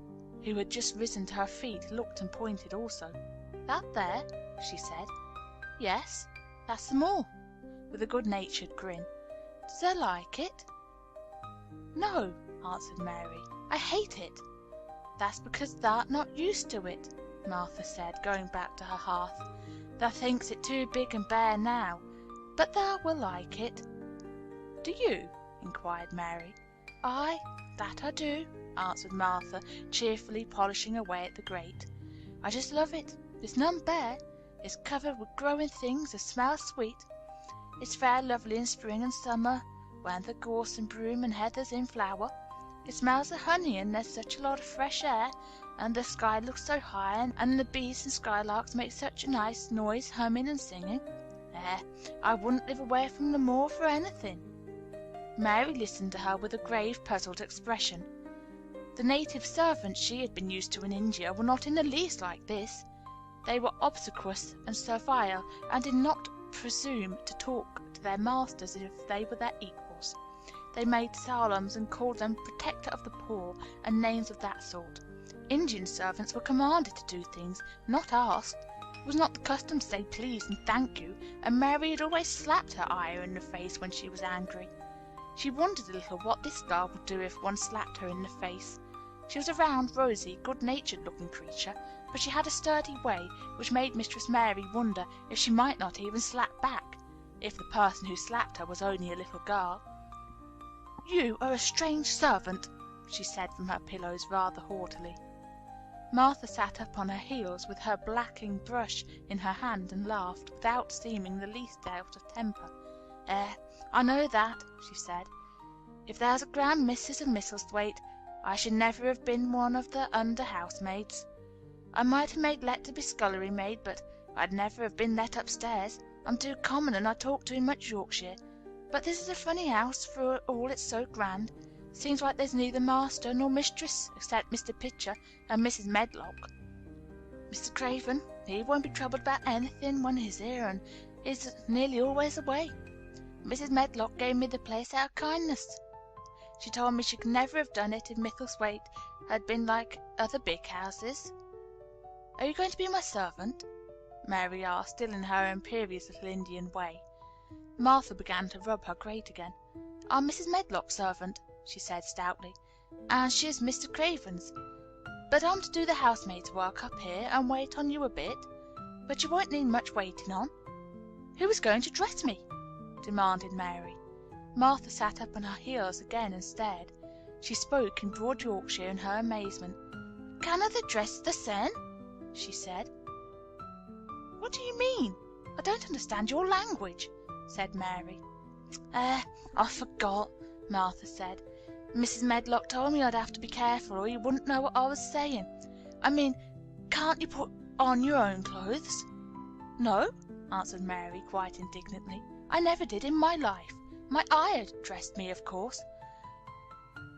who had just risen to her feet, looked and pointed also. "That there?" she said. "Yes, that's the moor," with a good-natured grin. "Does thee like it?" "No," answered Mary, "I hate it." "That's because thou'rt not used to it," Martha said, going back to her hearth. "Thou thinks it too big and bare now, but thou will like it." "Do you?" inquired Mary. "Aye, that I do," answered Martha, cheerfully polishing away at the grate. "I just love it. It's none bare. It's covered with growing things as smells sweet. It's fair lovely in spring and summer, when the gorse and broom and heather's in flower. It smells of honey, and there's such a lot of fresh air, and the sky looks so high, and the bees and skylarks make such a nice noise, humming and singing. I wouldn't live away from the moor for anything." Mary listened to her with a grave, puzzled expression. The native servants she had been used to in India were not in the least like this. They were obsequious and servile, and did not presume to talk to their masters as if they were their equals. They made salaams and called them protector of the poor, and names of that sort. Indian servants were commanded to do things, not asked. It was not the custom to say please and thank you, and Mary had always slapped her Ayah in the face when she was angry. She wondered a little what this girl would do if one slapped her in the face. She was a round, rosy, good-natured looking creature, but she had a sturdy way which made Mistress Mary wonder if she might not even slap back, if the person who slapped her was only a little girl. "You are a strange servant," she said from her pillows rather haughtily. Martha sat up on her heels with her blacking brush in her hand and laughed, without seeming the least out of temper. I know that," she said. "If there's a grand missus of Misselthwaite, I should never have been one of the under housemaids. I might have made let to be scullery maid, but I'd never have been let upstairs. I'm too common, and I talk too much Yorkshire. But this is a funny house, for all it's so grand. Seems like there's neither master nor mistress, except Mr. Pitcher and Mrs. Medlock. Mr. Craven, he won't be troubled about anything when he's here, and is nearly always away. Mrs. Medlock gave me the place out of kindness. She told me she could never have done it if Misselthwaite had been like other big houses." "Are you going to be my servant?" Mary asked, still in her imperious little Indian way. Martha began to rub her grate again. "I'm Mrs. Medlock's servant," she said stoutly, "and she's Mr. Craven's. But I'm to do the housemaid's work up here, and wait on you a bit. But you won't need much waiting on." "Who is going to dress me?" demanded Mary. Martha sat up on her heels again and stared. She spoke in broad Yorkshire in her amazement. "Canna they dress the sen?" she said. "What do you mean? I don't understand your language," said Mary. I forgot," Martha said. "Mrs. Medlock told me I'd have to be careful, or you wouldn't know what I was saying. I mean, can't you put on your own clothes?" "No," answered Mary, quite indignantly. "I never did in my life. My Ayah dressed me, of course."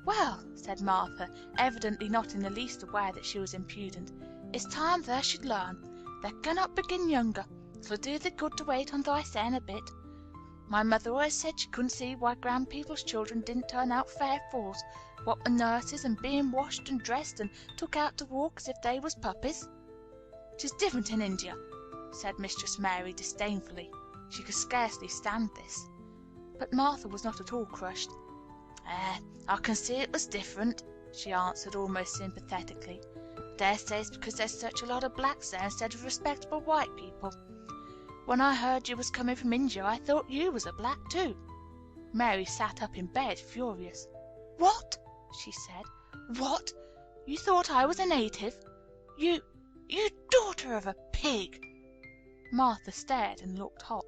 "Well," said Martha, evidently not in the least aware that she was impudent, "it's time they should learn. They cannot begin younger. It'll do thee good to wait on thysen a bit. My mother always said she couldn't see why grand people's children didn't turn out fair fools, what were nurses and being washed and dressed and took out to walk as if they was puppies." "'Tis different in India," said Mistress Mary disdainfully. She could scarcely stand this. But Martha was not at all crushed. I can see it was different," she answered almost sympathetically. "Daresay it's because there's such a lot of blacks there instead of respectable white people. When I heard you was coming from India, I thought you was a black too." Mary sat up in bed, furious. "What?" she said. "What? You thought I was a native? You daughter of a pig!" Martha stared and looked hot.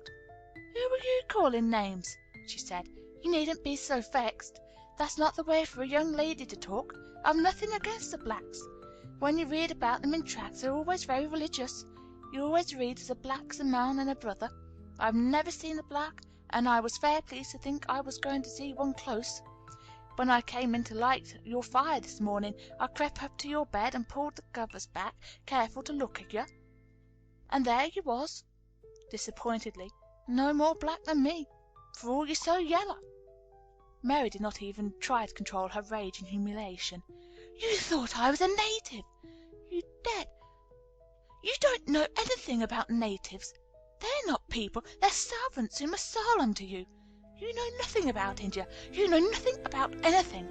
"Who are you calling names?" she said. "You needn't be so vexed. That's not the way for a young lady to talk. I've nothing against the blacks. When you read about them in tracts, they're always very religious. You always read as a black's a man and a brother. I've never seen a black, and I was fair pleased to think I was going to see one close. When I came in to light your fire this morning, I crept up to your bed and pulled the covers back, careful to look at you. And there you was, disappointedly, no more black than me, for all you're so yellow." Mary did not even try to control her rage and humiliation. "You thought I was a native! You dead! You don't know anything about natives. They're not people, they're servants who must salaam to you. You know nothing about India. You know nothing about anything."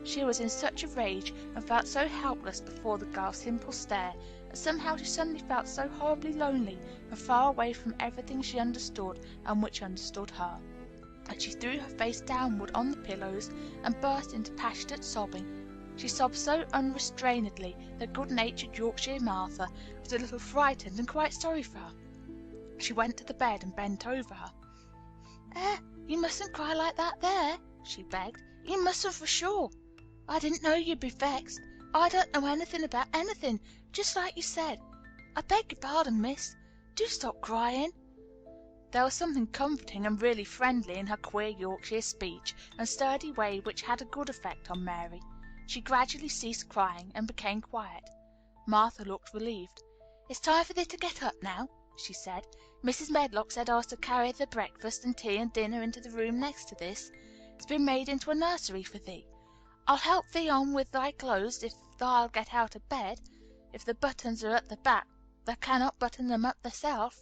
She was in such a rage, and felt so helpless before the girl's simple stare, that somehow she suddenly felt so horribly lonely and far away from everything she understood and which understood her, that she threw her face downward on the pillows and burst into passionate sobbing. She sobbed so unrestrainedly that good-natured Yorkshire Martha was a little frightened and quite sorry for her. She went to the bed and bent over her. You mustn't cry like that there," she begged. "You mustn't for sure. I didn't know you'd be vexed. I don't know anything about anything, just like you said. I beg your pardon, miss. Do stop crying." There was something comforting and really friendly in her queer Yorkshire speech and sturdy way which had a good effect on Mary. She gradually ceased crying and became quiet. Martha looked relieved. "It's time for thee to get up now," she said. "Mrs. Medlock said I was to carry the breakfast and tea and dinner into the room next to this. It's been made into a nursery for thee. I'll help thee on with thy clothes if thou'll get out of bed. If the buttons are at the back, thou cannot button them up thyself."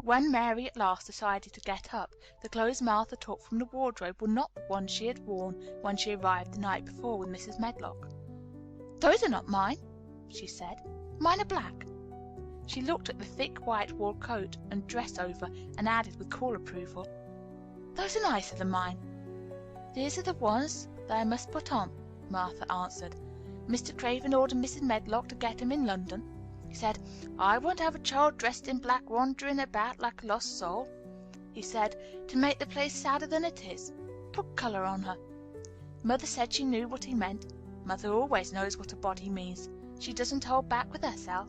When Mary at last decided to get up, the clothes Martha took from the wardrobe were not the ones she had worn when she arrived the night before with Mrs. Medlock. "Those are not mine," she said. "Mine are black." She looked at the thick white wool coat and dress over and added with cool approval, "Those are nicer than mine." "These are the ones that I must put on," Martha answered. "Mr. Craven ordered Mrs. Medlock to get 'em in London. He said, 'I won't have a child dressed in black wandering about like a lost soul.' He said, 'to make the place sadder than it is. Put colour on her.' Mother said she knew what he meant. Mother always knows what a body means. She doesn't hold back with herself."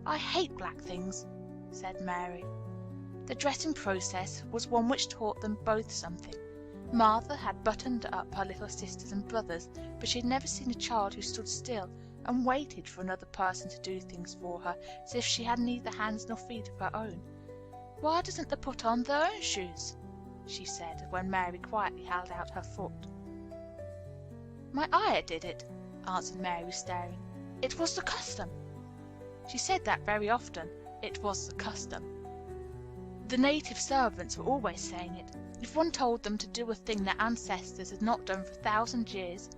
"I hate black things," said Mary. The dressing process was one which taught them both something. Martha had buttoned up her little sisters and brothers, but she had never seen a child who stood still and waited for another person to do things for her as if she had neither hands nor feet of her own. "Why doesn't they put on their own shoes?" she said, when Mary quietly held out her foot. "My ayah did it," answered Mary, staring. "It was the custom." She said that very often. It was the custom. The native servants were always saying it. If one told them to do a thing their ancestors had not done for 1,000 years,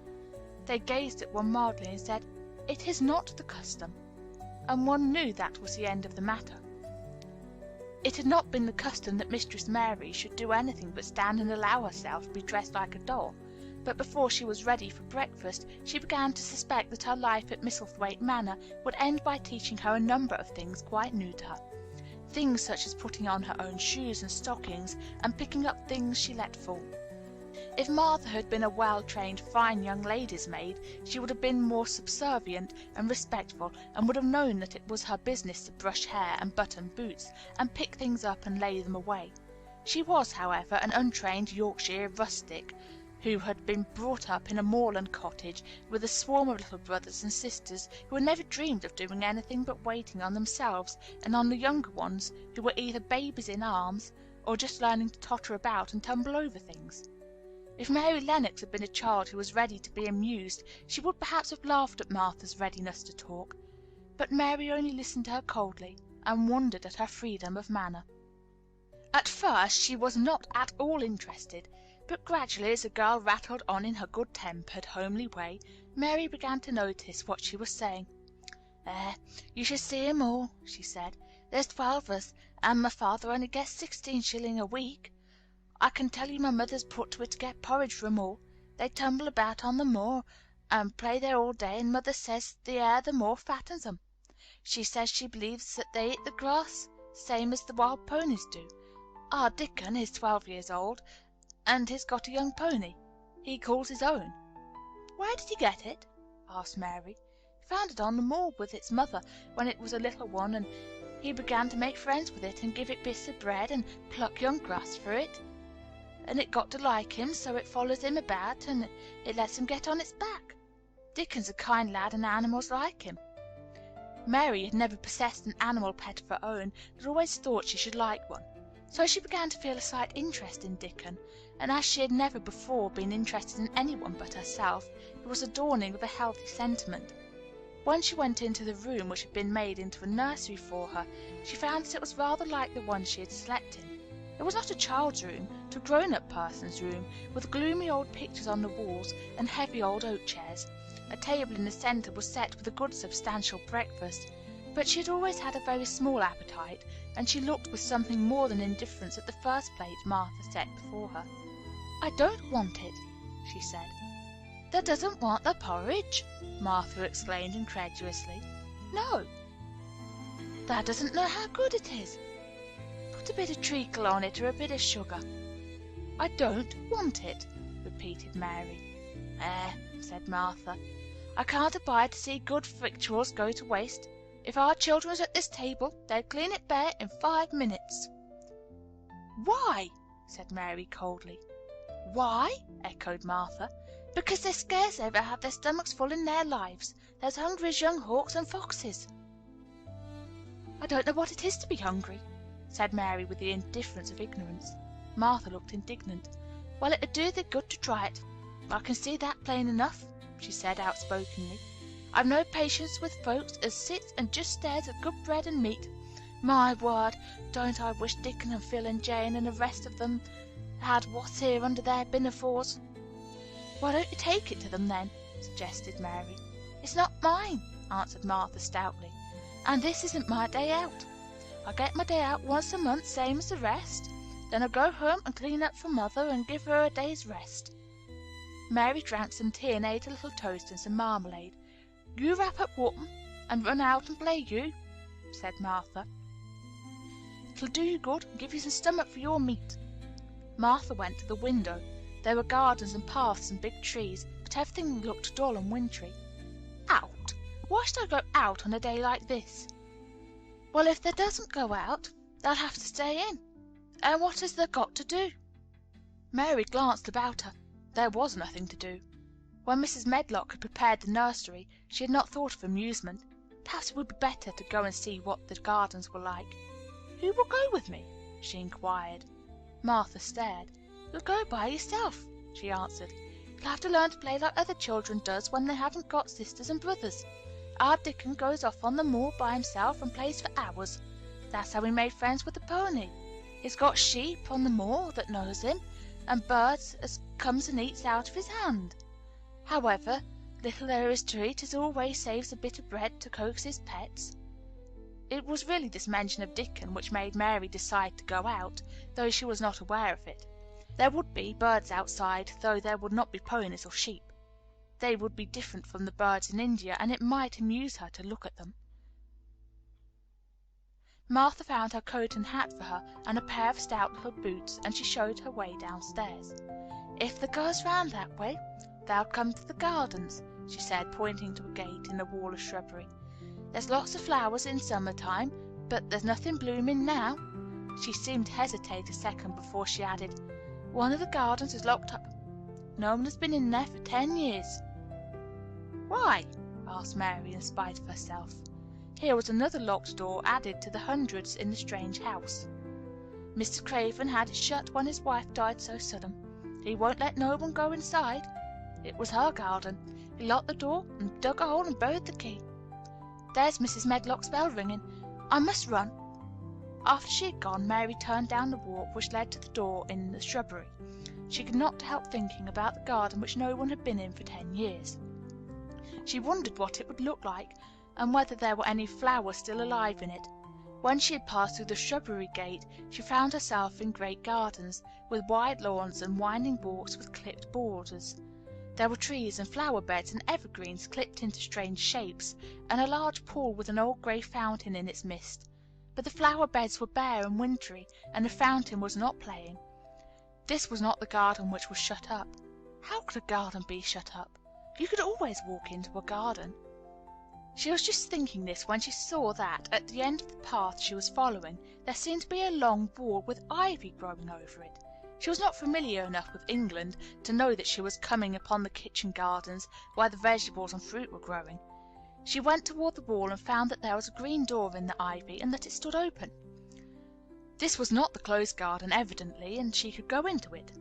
they gazed at one mildly and said, "It is not the custom," and one knew that was the end of the matter. It had not been the custom that Mistress Mary should do anything but stand and allow herself to be dressed like a doll, but before she was ready for breakfast she began to suspect that her life at Misselthwaite Manor would end by teaching her a number of things quite new to her. Things such as putting on her own shoes and stockings and picking up things she let fall. If Martha had been a well-trained, fine young lady's maid, she would have been more subservient and respectful, and would have known that it was her business to brush hair and button boots, and pick things up and lay them away. She was, however, an untrained Yorkshire rustic, who had been brought up in a moorland cottage with a swarm of little brothers and sisters who had never dreamed of doing anything but waiting on themselves and on the younger ones, who were either babies in arms or just learning to totter about and tumble over things. If Mary Lennox had been a child who was ready to be amused, she would perhaps have laughed at Martha's readiness to talk, but Mary only listened to her coldly and wondered at her freedom of manner. At first she was not at all interested, but gradually, as the girl rattled on in her good-tempered, homely way, Mary began to notice what she was saying. You should see 'em all," she said. "There's 12 of us, and my father only gets 16 shillings a week. I can tell you my mother's put to it to get porridge for 'em all. They tumble about on the moor and play there all day, and mother says the air the moor fattens 'em. She says she believes that they eat the grass same as the wild ponies do. Our Dickon is 12 years old, and he's got a young pony he calls his own." "Where did he get it?" asked Mary. "He found it on the moor with its mother when it was a little one, and he began to make friends with it and give it bits of bread and pluck young grass for it. And it got to like him, so it follows him about, and it lets him get on its back. Dickon's a kind lad, and animals like him." Mary had never possessed an animal pet of her own, but always thought she should like one. So she began to feel a slight interest in Dickon, and as she had never before been interested in anyone but herself, it was a dawning of a healthy sentiment. When she went into the room which had been made into a nursery for her, she found that it was rather like the one she had slept in. It was not a child's room, but a grown-up person's room, with gloomy old pictures on the walls and heavy old oak chairs. A table in the centre was set with a good substantial breakfast, but she had always had a very small appetite, and she looked with something more than indifference at the first plate Martha set before her. "I don't want it," she said. "Thou doesn't want the porridge?" Martha exclaimed incredulously. "No." "Thou doesn't know how good it is." "But Put a bit of treacle on it or a bit of sugar." "I don't want it," repeated Mary. Said Martha. "I can't abide to see good victuals go to waste. If our children was at this table, they'd clean it bare in 5 minutes." "Why?" said Mary coldly. "Why?" echoed Martha. "Because they scarce ever have their stomachs full in their lives. They're as hungry as young hawks and foxes." "I don't know what it is to be hungry," said Mary with the indifference of ignorance. Martha looked indignant. "Well, it'd do thee good to try it. I can see that plain enough," she said outspokenly. "I've no patience with folks as sits and just stares at good bread and meat. My word, don't I wish Dickon and Phil and Jane and the rest of them had what's here under their pinafores." "Why don't you take it to them, then?" suggested Mary. "It's not mine," answered Martha stoutly, "and this isn't my day out. I get my day out once a month, same as the rest. Then I go home and clean up for mother and give her a day's rest." Mary drank some tea and ate a little toast and some marmalade. "You wrap up warm and run out and play, you," said Martha. "It'll do you good and give you some stomach for your meat." Martha went to the window. There were gardens and paths and big trees, but everything looked dull and wintry. "Out? Why should I go out on a day like this?" "Well, if they doesn't go out, they'll have to stay in. And what has they got to do?" Mary glanced about her. There was nothing to do. When Mrs. Medlock had prepared the nursery, she had not thought of amusement. Perhaps it would be better to go and see what the gardens were like. "Who will go with me?" she inquired. Martha stared. "You'll go by yourself," she answered. "You'll have to learn to play like other children does when they haven't got sisters and brothers. Our Dickon goes off on the moor by himself and plays for hours. That's how he made friends with the pony. He's got sheep on the moor that knows him, and birds as comes and eats out of his hand. However, little there is to eat, as always saves a bit of bread to coax his pets." It was really this mention of Dickon which made Mary decide to go out, though she was not aware of it. There would be birds outside, though there would not be ponies or sheep. They would be different from the birds in India, and it might amuse her to look at them. Martha found her coat and hat for her, and a pair of stout little boots, and she showed her way downstairs. "If they goes round that way, they'll come to the gardens," she said, pointing to a gate in a wall of shrubbery. "There's lots of flowers in summer time, but there's nothing blooming now." She seemed to hesitate a second before she added, "One of the gardens is locked up. No one has been in there for 10 years. "Why?" asked Mary, in spite of herself. Here was another locked door added to the hundreds in the strange house. "Mr. Craven had it shut when his wife died so sudden. He won't let no one go inside. It was her garden. He locked the door and dug a hole and buried the key. There's Mrs. Medlock's bell ringing. I must run." After she had gone, Mary turned down the walk which led to the door in the shrubbery. She could not help thinking about the garden which no one had been in for 10 years. She wondered what it would look like, and whether there were any flowers still alive in it. When she had passed through the shrubbery gate, she found herself in great gardens, with wide lawns and winding walks with clipped borders. There were trees and flower beds and evergreens clipped into strange shapes, and a large pool with an old grey fountain in its midst. But the flower beds were bare and wintry, and the fountain was not playing. This was not the garden which was shut up. How could a garden be shut up? You could always walk into a garden. She was just thinking this when she saw that, at the end of the path she was following, there seemed to be a long wall with ivy growing over it. She was not familiar enough with England to know that she was coming upon the kitchen gardens where the vegetables and fruit were growing. She went toward the wall and found that there was a green door in the ivy and that it stood open. This was not the closed garden, evidently, and she could go into it.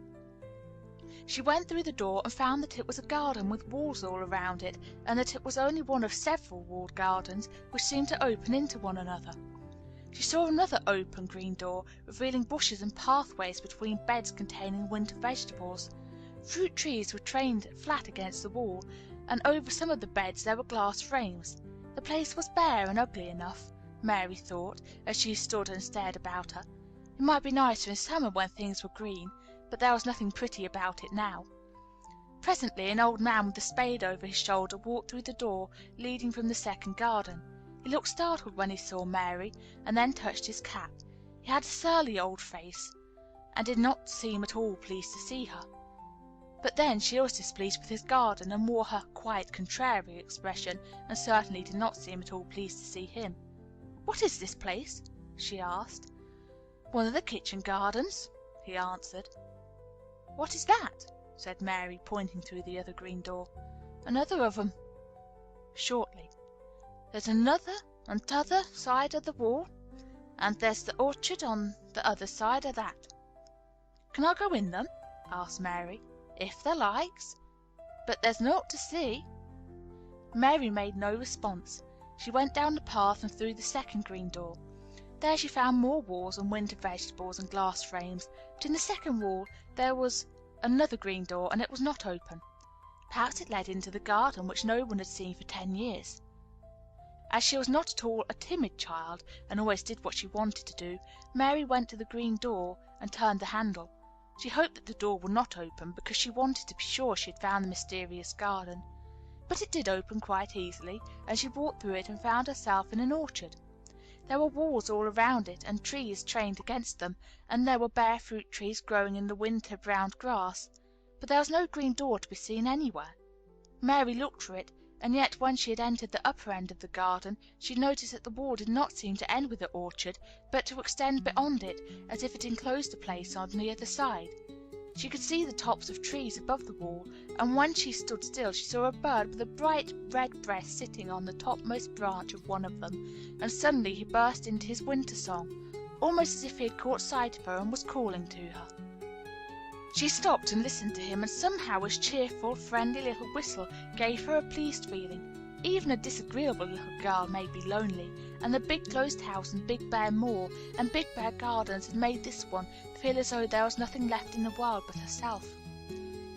She went through the door and found that it was a garden with walls all around it, and that it was only one of several walled gardens which seemed to open into one another. She saw another open green door, revealing bushes and pathways between beds containing winter vegetables. Fruit trees were trained flat against the wall, and over some of the beds there were glass frames. The place was bare and ugly enough, Mary thought, as she stood and stared about her. It might be nicer in summer when things were green, but there was nothing pretty about it now. Presently an old man with a spade over his shoulder walked through the door leading from the second garden. He looked startled when he saw Mary, and then touched his cap. He had a surly old face, and did not seem at all pleased to see her. But then she was displeased with his garden, and wore her quite contrary expression, and certainly did not seem at all pleased to see him. "What is this place?" she asked. "One of the kitchen gardens," he answered. "What is that?" said Mary, pointing through the other green door. "Another of 'em," shortly. "There's another on t'other side of the wall, and there's the orchard on the other side of that." "Can I go in them?" asked Mary. "If thou likes, but there's naught to see." Mary made no response. She went down the path and through the second green door. There she found more walls and winter vegetables and glass frames, but in the second wall there was another green door, and it was not open. Perhaps it led into the garden, which no one had seen for 10 years. As she was not at all a timid child, and always did what she wanted to do, Mary went to the green door and turned the handle. She hoped that the door would not open, because she wanted to be sure she had found the mysterious garden. But it did open quite easily, and she walked through it and found herself in an orchard. There were walls all around it, and trees trained against them, and there were bare fruit trees growing in the winter browned grass, but there was no green door to be seen anywhere. Mary looked for it, and yet when she had entered the upper end of the garden, she noticed that the wall did not seem to end with the orchard, but to extend beyond it, as if it enclosed the place on the other side. She could see the tops of trees above the wall, and when she stood still she saw a bird with a bright red breast sitting on the topmost branch of one of them, and suddenly he burst into his winter song, almost as if he had caught sight of her and was calling to her. She stopped and listened to him, and somehow his cheerful, friendly little whistle gave her a pleased feeling. Even a disagreeable little girl may be lonely, and the big closed house and big bare moor and big bare gardens had made this one feel as though there was nothing left in the world but herself.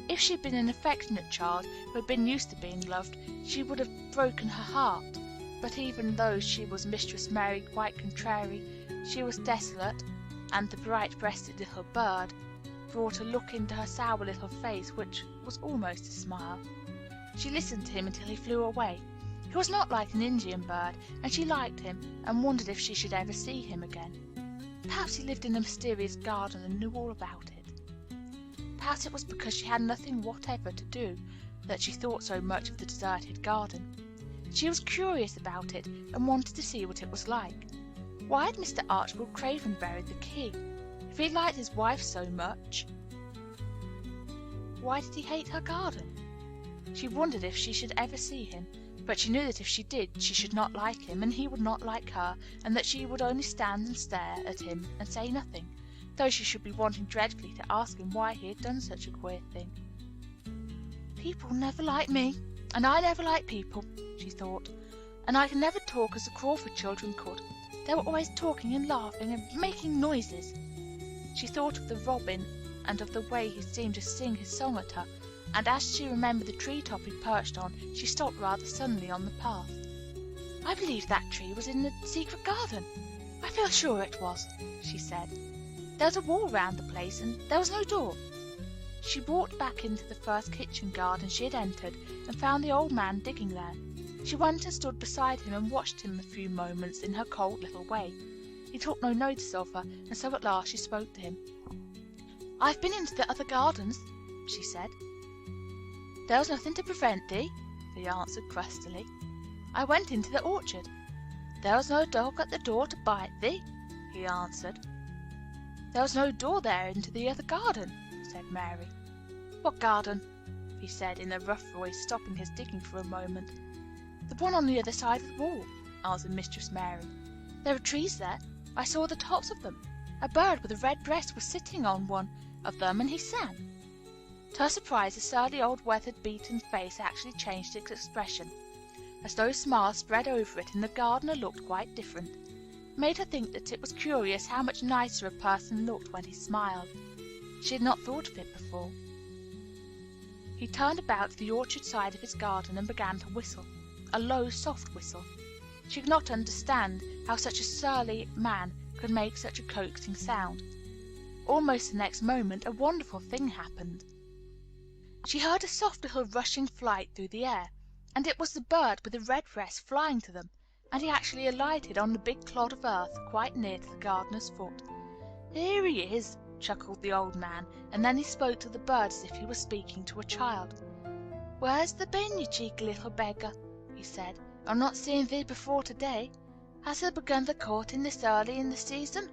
If she had been an affectionate child who had been used to being loved, she would have broken her heart. But even though she was Mistress Mary quite contrary, she was desolate, and the bright-breasted little bird brought a look into her sour little face which was almost a smile. She listened to him until he flew away. He was not like an Indian bird, and she liked him, and wondered if she should ever see him again. Perhaps he lived in a mysterious garden and knew all about it. Perhaps it was because she had nothing whatever to do that she thought so much of the deserted garden. She was curious about it, and wanted to see what it was like. Why had Mr. Archibald Craven buried the key? If he liked his wife so much, why did he hate her garden? She wondered if she should ever see him, but she knew that if she did, she should not like him, and he would not like her, and that she would only stand and stare at him and say nothing, though she should be wanting dreadfully to ask him why he had done such a queer thing. "People never like me, and I never like people," she thought, "and I can never talk as the Crawford children could. They were always talking and laughing and making noises." She thought of the robin and of the way he seemed to sing his song at her, and as she remembered the tree-top he perched on, she stopped rather suddenly on the path. "I believe that tree was in the secret garden. I feel sure it was," she said. "There was a wall round the place, and there was no door." She walked back into the first kitchen garden she had entered, and found the old man digging there. She went and stood beside him and watched him a few moments in her cold little way. He took no notice of her, and so at last she spoke to him. "I've been into the other gardens," she said. "There was nothing to prevent thee," he answered crustily. "I went into the orchard." "There was no dog at the door to bite thee," he answered. "There was no door there into the other garden," said Mary. "What garden?" he said in a rough voice, stopping his digging for a moment. "The one on the other side of the wall," answered Mistress Mary. "There are trees there. I saw the tops of them. A bird with a red breast was sitting on one of them, and he sang." To her surprise, the surly old weather-beaten face actually changed its expression. As though smiles spread over it, and the gardener looked quite different. It made her think that it was curious how much nicer a person looked when he smiled. She had not thought of it before. He turned about to the orchard side of his garden and began to whistle, a low, soft whistle. She could not understand how such a surly man could make such a coaxing sound. Almost the next moment a wonderful thing happened. She heard a soft little rushing flight through the air, and it was the bird with the red breast flying to them. and he actually alighted on the big clod of earth quite near to the gardener's foot. "Here he is," chuckled the old man, and then he spoke to the bird as if he were speaking to a child. "Where's thee been, you cheeky little beggar?" he said. "I've not seen thee before to-day. Has thee begun the courting this early in the season?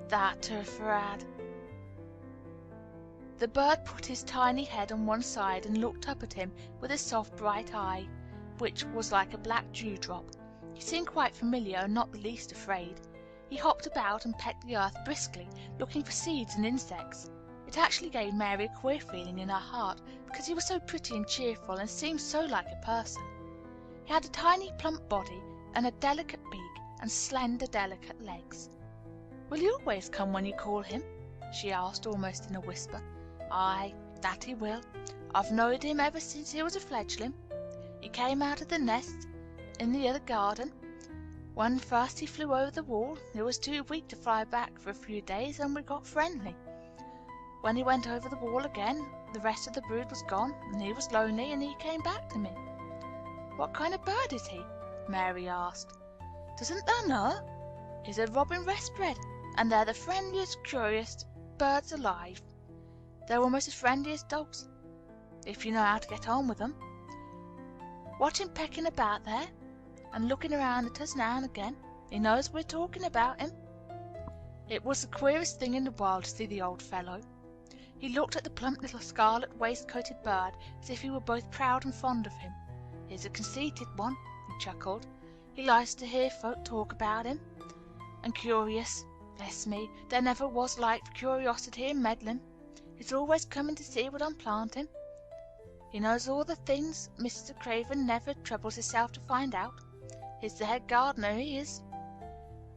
That turfrad." The bird put his tiny head on one side and looked up at him with his soft bright eye, which was like a black dewdrop. He seemed quite familiar and not the least afraid. He hopped about and pecked the earth briskly, looking for seeds and insects. It actually gave Mary a queer feeling in her heart, because he was so pretty and cheerful and seemed so like a person. He had a tiny plump body and a delicate beak and slender delicate legs. "Will he always come when you call him?" she asked almost in a whisper. "Aye, that he will. I've knowed him ever since he was a fledgling. He came out of the nest in the other garden. When first he flew over the wall, he was too weak to fly back for a few days, and we got friendly. When he went over the wall again, the rest of the brood was gone, and he was lonely, and he came back to me." "What kind of bird is he?" Mary asked. "Doesn't thou know? He's a robin redbreast, and they're the friendliest, curious birds alive. They're almost as friendly as dogs, if you know how to get on with them. Watch him pecking about there, and looking around at us now and again. He knows we're talking about him." It was the queerest thing in the world to see the old fellow. He looked at the plump little scarlet waistcoated bird as if he were both proud and fond of him. "He's a conceited one," he chuckled. "He likes to hear folk talk about him. And curious. Bless me, there never was like for curiosity and meddling. He's always coming to see what I'm planting. He knows all the things Mr. Craven never troubles himself to find out. He's the head gardener, he is."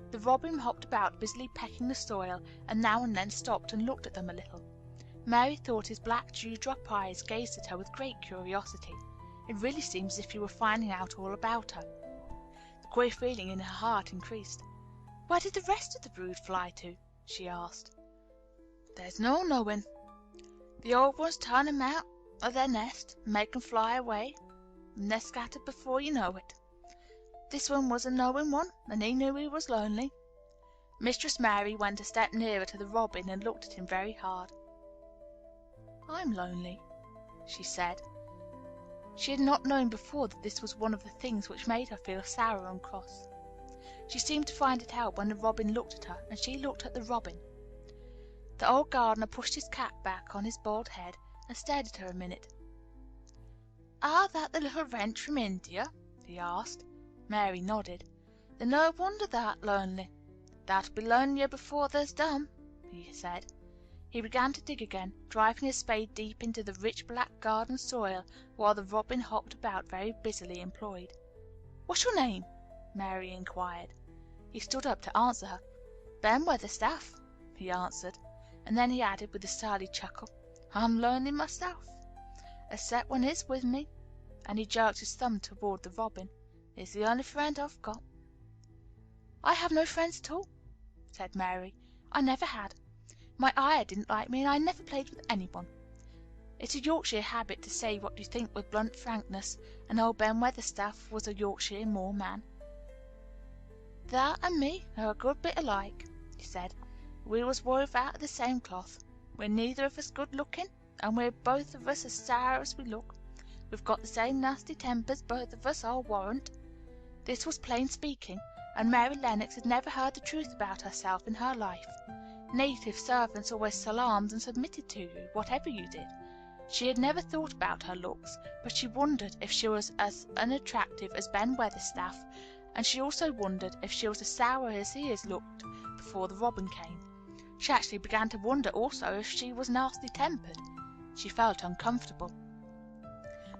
The robin hopped about busily pecking the soil, and now and then stopped and looked at them a little. Mary thought his black dewdrop eyes gazed at her with great curiosity. It really seemed as if he were finding out all about her. The queer feeling in her heart increased. "Where did the rest of the brood fly to?" she asked. "There's no knowing. The old ones turn 'em out of their nest and make 'em fly away, and they're scattered before you know it. This one was a knowing one, and he knew he was lonely." Mistress Mary went a step nearer to the robin and looked at him very hard. "I'm lonely," she said. She had not known before that this was one of the things which made her feel sour and cross. She seemed to find it out when the robin looked at her, and she looked at the robin. The old gardener pushed his cap back on his bald head and stared at her a minute. "Ah, that the little wench from India?" he asked. Mary nodded. "Then no wonder thou'rt lonely. Thou'lt be lonelier before thou's done," he said. He began to dig again, driving his spade deep into the rich black garden soil, while the robin hopped about very busily employed. "What's your name?" Mary inquired. He stood up to answer her. "Ben Weatherstaff," he answered, and then he added with a surly chuckle, "I'm lonely myself, except when he's with me," and he jerked his thumb toward the robin. "He's the only friend I've got." "I have no friends at all," said Mary. "I never had. My ayah didn't like me, and I never played with anyone. It's a Yorkshire habit to say what you think with blunt frankness, and old Ben Weatherstaff was a Yorkshire moorman." "Thou and me are a good bit alike," he said. "We was wove out of the same cloth. We're neither of us good looking, and we're both of us as sour as we look. We've got the same nasty tempers, both of us, I'll warrant." This was plain speaking, and Mary Lennox had never heard the truth about herself in her life. Native servants always salaamed and submitted to you, whatever you did. She had never thought about her looks, but she wondered if she was as unattractive as Ben Weatherstaff, and she also wondered if she was as sour as he had looked before the robin came. She actually began to wonder also if she was nasty-tempered. She felt uncomfortable.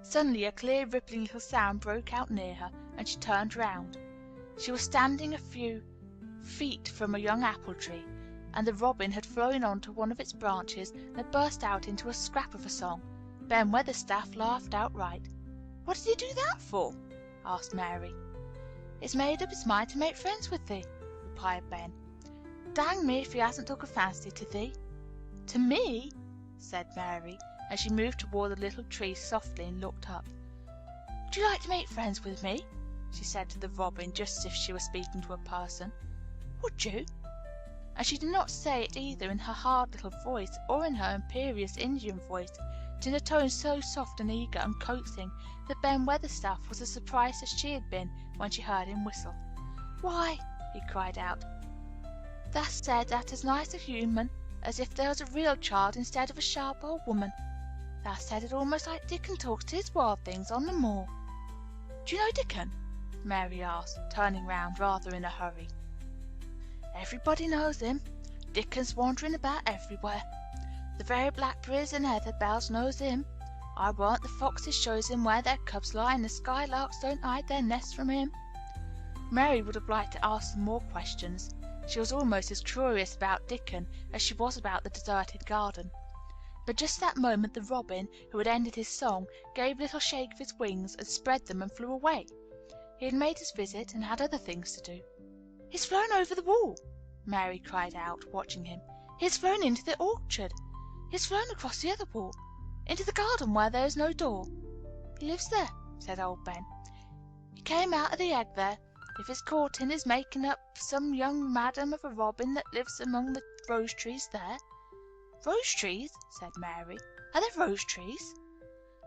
Suddenly a clear, rippling little sound broke out near her, and she turned round. She was standing a few feet from a young apple tree, and the robin had flown on to one of its branches and had burst out into a scrap of a song. Ben Weatherstaff laughed outright. "What did he do that for?" asked Mary. "He's made up his mind to make friends with thee," replied Ben. "Dang me if he hasn't took a fancy to thee." "To me?" said Mary, as she moved toward the little tree softly and looked up. "Would you like to make friends with me?" she said to the robin, just as if she were speaking to a person. "Would you?" And she did not say it either in her hard little voice or in her imperious Indian voice, but in a tone so soft and eager and coaxing that Ben Weatherstaff was as surprised as she had been when she heard him whistle. "Why," he cried out, "thou said that as nice a human as if there was a real child instead of a sharp old woman. Thou said it almost like Dickon talks to his wild things on the moor." "Do you know Dickon?" Mary asked, turning round rather in a hurry. "Everybody knows him. Dickon's wandering about everywhere. The very blackberries and heather bells knows him. I warrant the foxes shows him where their cubs lie, and the skylarks don't hide their nests from him." Mary would have liked to ask some more questions. She was almost as curious about Dickon as she was about the deserted garden. But just that moment the robin, who had ended his song, gave a little shake of his wings and spread them and flew away. He had made his visit and had other things to do. "He's flown over the wall!" Mary cried out, watching him. "He has flown into the orchard! He has flown across the other wall, into the garden where there is no door." "He lives there," said old Ben. "He came out of the egg there. If his courting is making up for some young madam of a robin that lives among the rose trees there." "Rose trees?" said Mary. "Are there rose trees?"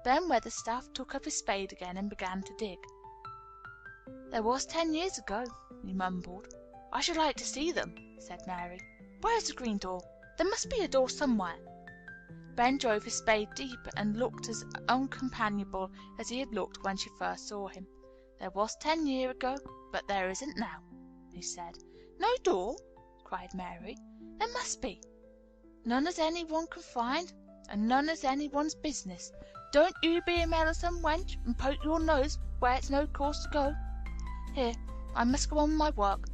Ben Weatherstaff took up his spade again and began to dig. "There was 10 years ago," he mumbled. "I should like to see them," said Mary. "Where is the green door? There must be a door somewhere." Ben drove his spade deeper and looked as uncompanionable as he had looked when she first saw him. "There was 10 years ago, but there isn't now," he said. "No door?" cried Mary. "There must be. None as any one can find, and none as any one's business. Don't you be a meddlesome wench, and poke your nose where it's no cause to go. Here, I must go on with my work.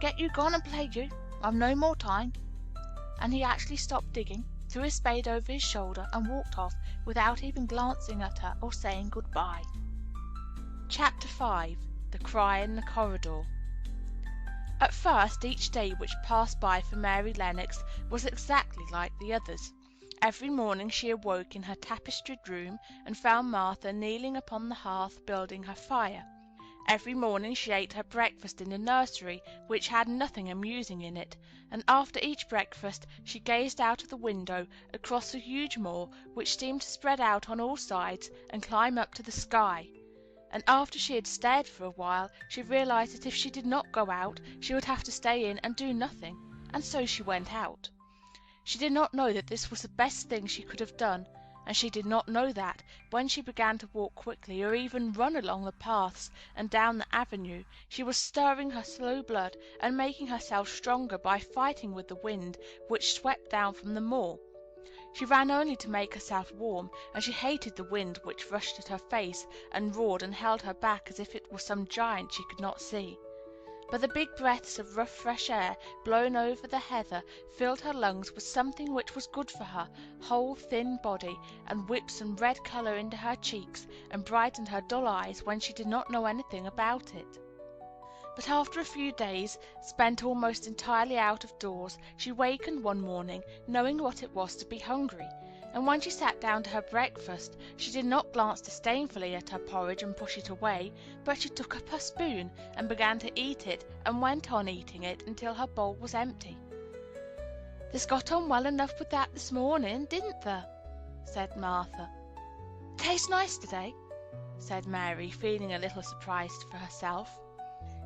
Get you gone and play you. I've no more time." And he actually stopped digging, threw his spade over his shoulder, and walked off without even glancing at her or saying good-bye. Chapter 5. The Cry in the Corridor. At first, each day which passed by for Mary Lennox was exactly like the others. Every morning she awoke in her tapestried room and found Martha kneeling upon the hearth building her fire. Every morning she ate her breakfast in the nursery, which had nothing amusing in it, and after each breakfast she gazed out of the window across the huge moor, which seemed to spread out on all sides and climb up to the sky. And after she had stared for a while, she realized that if she did not go out, she would have to stay in and do nothing, and so she went out. She did not know that this was the best thing she could have done, and she did not know that, when she began to walk quickly or even run along the paths and down the avenue, she was stirring her slow blood and making herself stronger by fighting with the wind which swept down from the moor. She ran only to make herself warm, and she hated the wind which rushed at her face and roared and held her back as if it were some giant she could not see. But the big breaths of rough fresh air blown over the heather filled her lungs with something which was good for her whole thin body, and whipped some red colour into her cheeks, and brightened her dull eyes when she did not know anything about it. But after a few days, spent almost entirely out of doors, she wakened one morning knowing what it was to be hungry, and when she sat down to her breakfast she did not glance disdainfully at her porridge and push it away, but she took up her spoon and began to eat it, and went on eating it until her bowl was empty. "There's got on well enough with that this morning, didn't there?" said Martha. "Tastes nice today," said Mary, feeling a little surprised for herself.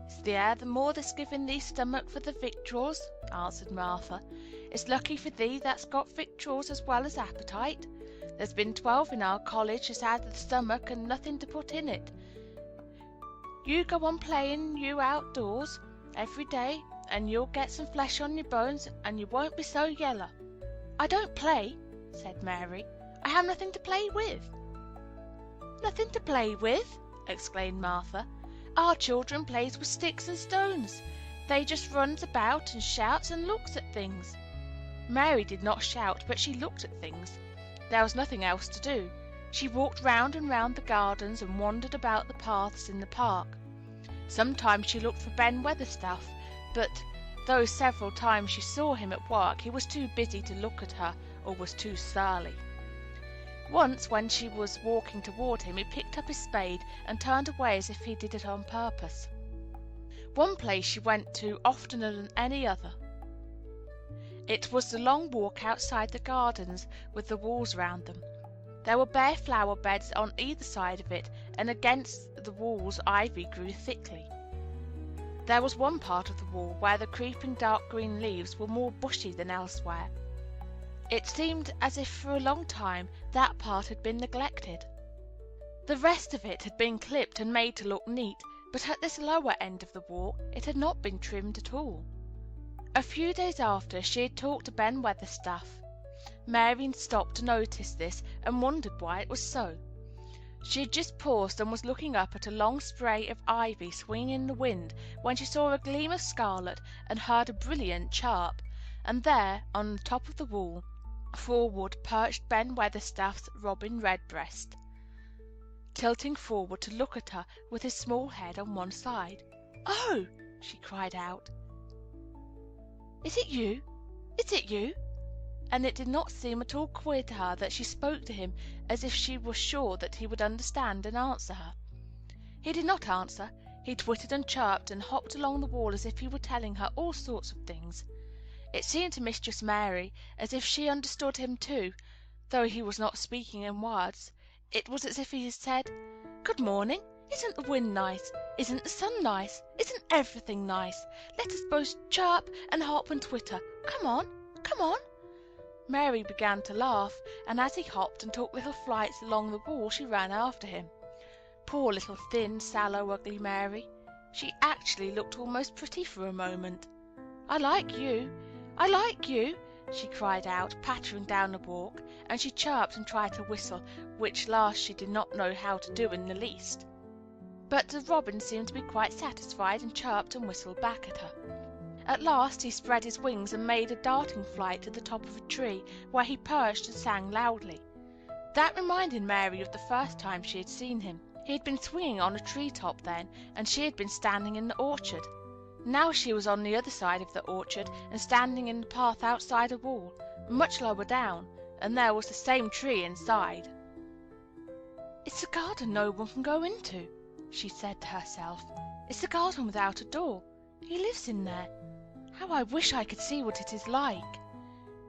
"It's the air the more that's given thee stomach for the victuals," answered Martha. "It's lucky for thee that's got victuals as well as appetite. There's been 12 in our college has had the stomach and nothing to put in it. You go on playing you outdoors every day, and you'll get some flesh on your bones, and you won't be so yeller." "I don't play," said Mary. "I have nothing to play with." "Nothing to play with!" exclaimed Martha. "Our children plays with sticks and stones. They just runs about and shouts and looks at things." Mary did not shout, but she looked at things. There was nothing else to do. She walked round and round the gardens and wandered about the paths in the park. Sometimes she looked for Ben Weatherstaff, but though several times she saw him at work, he was too busy to look at her or was too surly. Once, when she was walking toward him, he picked up his spade and turned away as if he did it on purpose. One place she went to oftener than any other. It was the long walk outside the gardens with the walls round them. There were bare flower beds on either side of it, and against the walls ivy grew thickly. There was one part of the wall where the creeping dark green leaves were more bushy than elsewhere. It seemed as if for a long time that part had been neglected. The rest of it had been clipped and made to look neat, but at this lower end of the walk it had not been trimmed at all. A few days after, she had talked to Ben Weatherstaff. Mary stopped to notice this and wondered why it was so. She had just paused and was looking up at a long spray of ivy swinging in the wind when she saw a gleam of scarlet and heard a brilliant chirp, and there, on the top of the wall, forward perched Ben Weatherstaff's robin redbreast, tilting forward to look at her with his small head on one side. "Oh!" she cried out. "Is it you? Is it you?" And it did not seem at all queer to her that she spoke to him as if she were sure that he would understand and answer her. He did not answer. He twittered and chirped and hopped along the wall as if he were telling her all sorts of things. It seemed to Mistress Mary as if she understood him too, though he was not speaking in words. It was as if he had said, "Good morning. Isn't the wind nice? Isn't the sun nice? Isn't everything nice? Let us both chirp and hop and twitter. Come on, come on." Mary began to laugh, and as he hopped and took little flights along the wall, she ran after him. Poor little thin, sallow, ugly Mary. She actually looked almost pretty for a moment. "I like you. I like you," she cried out, pattering down the walk, and she chirped and tried to whistle, which last she did not know how to do in the least. But the robin seemed to be quite satisfied and chirped and whistled back at her. At last he spread his wings and made a darting flight to the top of a tree, where he perched and sang loudly. That reminded Mary of the first time she had seen him. He had been swinging on a tree top then, and she had been standing in the orchard. Now she was on the other side of the orchard and standing in the path outside a wall, much lower down, and there was the same tree inside. "It's a garden no one can go into," she said to herself. "It's a garden without a door. He lives in there. How I wish I could see what it is like."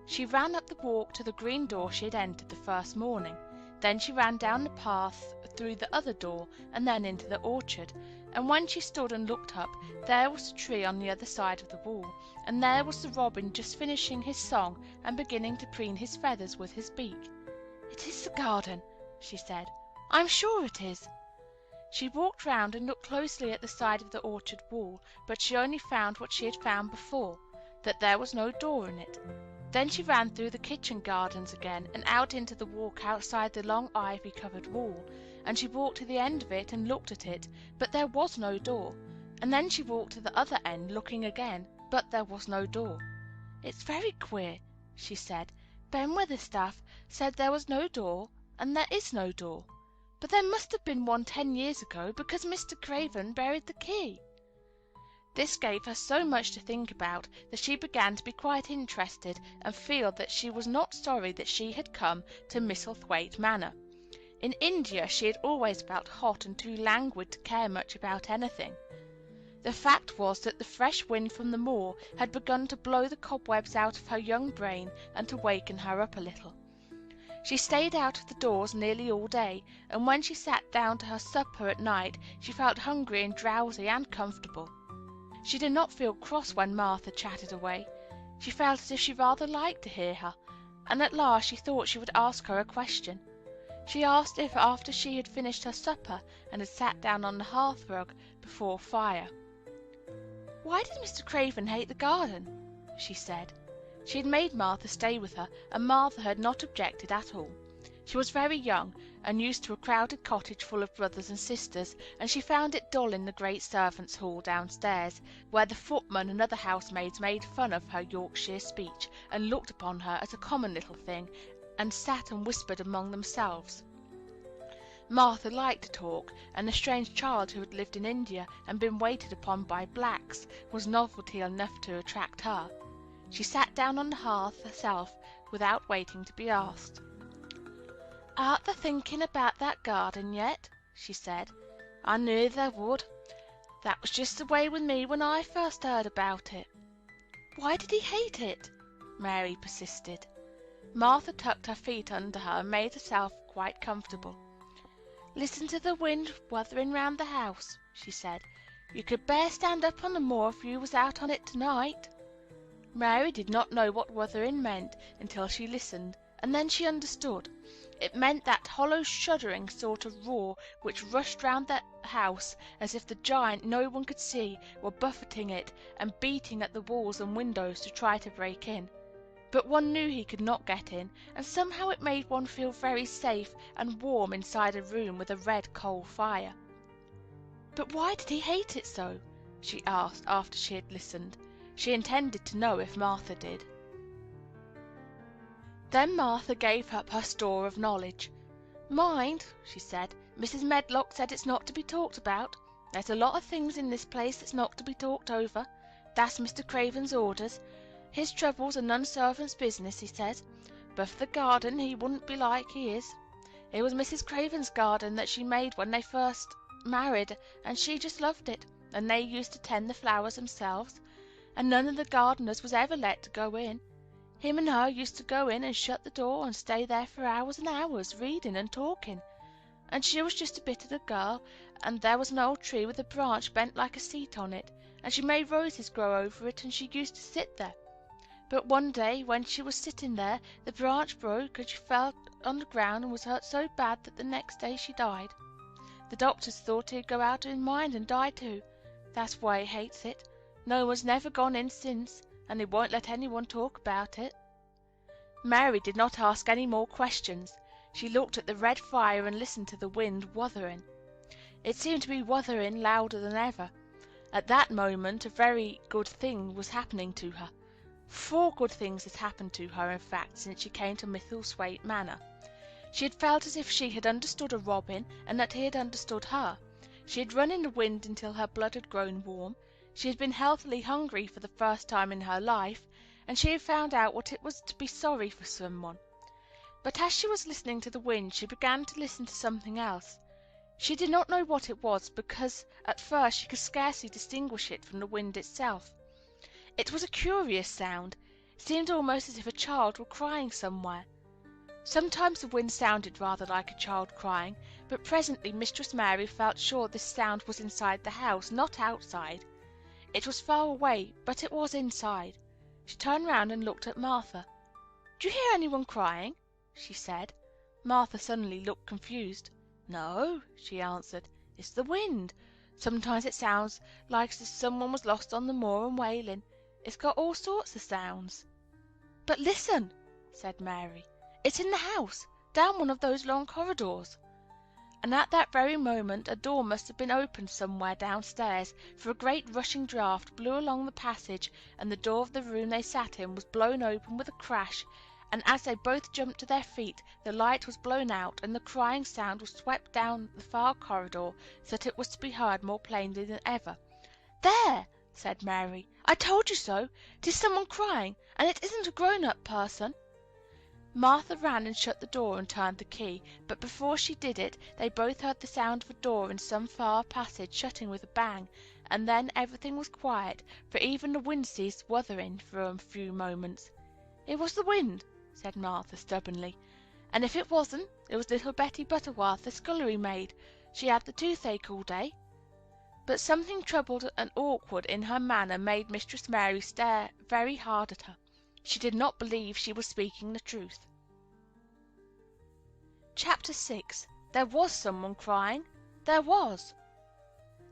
She ran up the walk to the green door she had entered the first morning. Then she ran down the path through the other door and then into the orchard, and when she stood and looked up, there was the tree on the other side of the wall, and there was the robin just finishing his song and beginning to preen his feathers with his beak. "It is the garden," she said. "I'm sure it is." She walked round and looked closely at the side of the orchard wall, but she only found what she had found before, that there was no door in it. Then she ran through the kitchen gardens again and out into the walk outside the long ivy-covered wall, and she walked to the end of it and looked at it, but there was no door, and then she walked to the other end looking again, but there was no door. "It's very queer," she said. "Ben Weatherstaff said there was no door, and there is no door. But there must have been one 10 years ago, because Mr. Craven buried the key." This gave her so much to think about that she began to be quite interested and feel that she was not sorry that she had come to Misselthwaite Manor. In India she had always felt hot and too languid to care much about anything. The fact was that the fresh wind from the moor had begun to blow the cobwebs out of her young brain and to waken her up a little. She stayed out of the doors nearly all day, and when she sat down to her supper at night she felt hungry and drowsy and comfortable. She did not feel cross when Martha chatted away. She felt as if she rather liked to hear her, and at last she thought she would ask her a question. She asked if, after she had finished her supper and had sat down on the hearth-rug before a fire, "Why did Mr. Craven hate the garden?" she said. She had made Martha stay with her, and Martha had not objected at all. She was very young, and used to a crowded cottage full of brothers and sisters, and she found it dull in the great servants' hall downstairs, where the footman and other housemaids made fun of her Yorkshire speech, and looked upon her as a common little thing, and sat and whispered among themselves. Martha liked to talk, and the strange child who had lived in India and been waited upon by blacks was novelty enough to attract her. She sat down on the hearth herself without waiting to be asked. "Art thou thinking about that garden yet?" she said. "I knew thou would. That was just the way with me when I first heard about it." "Why did he hate it?" Mary persisted. Martha tucked her feet under her and made herself quite comfortable. "Listen to the wind wuthering round the house," she said. "You could bear stand up on the moor if you was out on it tonight." Mary did not know what wuthering meant until she listened, and then she understood. It meant that hollow, shuddering sort of roar which rushed round the house as if the giant no one could see were buffeting it and beating at the walls and windows to try to break in. But one knew he could not get in, and somehow it made one feel very safe and warm inside a room with a red coal fire. "But why did he hate it so?" she asked after she had listened. She intended to know if Martha did. Then Martha gave up her store of knowledge. "Mind," she said, "Mrs. Medlock said it's not to be talked about. There's a lot of things in this place that's not to be talked over. That's Mr. Craven's orders. His troubles are none servant's business, he says. But for the garden he wouldn't be like he is. It was Mrs. Craven's garden that she made when they first married, and she just loved it, and they used to tend the flowers themselves, and none of the gardeners was ever let to go in. Him and her used to go in and shut the door and stay there for hours and hours, reading and talking. And she was just a bit of a girl, and there was an old tree with a branch bent like a seat on it, and she made roses grow over it, and she used to sit there. But one day, when she was sitting there, the branch broke, and she fell on the ground and was hurt so bad that the next day she died. The doctors thought he'd go out of his mind and die too. That's why he hates it. No one's never gone in since, and he won't let anyone talk about it." Mary did not ask any more questions. She looked at the red fire and listened to the wind wuthering. It seemed to be wuthering louder than ever. At that moment a very good thing was happening to her. 4 good things had happened to her, in fact, since she came to Misselthwaite Manor. She had felt as if she had understood a robin, and that he had understood her. She had run in the wind until her blood had grown warm. She had been healthily hungry for the first time in her life, and she had found out what it was to be sorry for someone. But as she was listening to the wind, she began to listen to something else. She did not know what it was, because at first she could scarcely distinguish it from the wind itself. It was a curious sound. It seemed almost as if a child were crying somewhere. Sometimes the wind sounded rather like a child crying, but presently Mistress Mary felt sure this sound was inside the house, not outside. It was far away, but it was inside. She turned round and looked at Martha. "Do you hear anyone crying?" she said. Martha suddenly looked confused. "No," she answered. "It's the wind. Sometimes it sounds like as if someone was lost on the moor and wailing. It's got all sorts of sounds." "But listen," said Mary. "It's in the house, down one of those long corridors." And at that very moment a door must have been opened somewhere downstairs, for a great rushing draught blew along the passage, and the door of the room they sat in was blown open with a crash, and as they both jumped to their feet, the light was blown out, and the crying sound was swept down the far corridor, so that it was to be heard more plainly than ever. "There!" said Mary. "I told you so. It is someone crying, and it isn't a grown-up person." Martha ran and shut the door and turned the key, but before she did it they both heard the sound of a door in some far passage shutting with a bang, and then everything was quiet, for even the wind ceased wuthering for a few moments. "It was the wind," said Martha stubbornly, "and if it wasn't, it was little Betty Butterworth, the scullery maid. She had the toothache all day." But something troubled and awkward in her manner made Mistress Mary stare very hard at her. She did not believe she was speaking the truth. Chapter 6. There was someone crying. There was.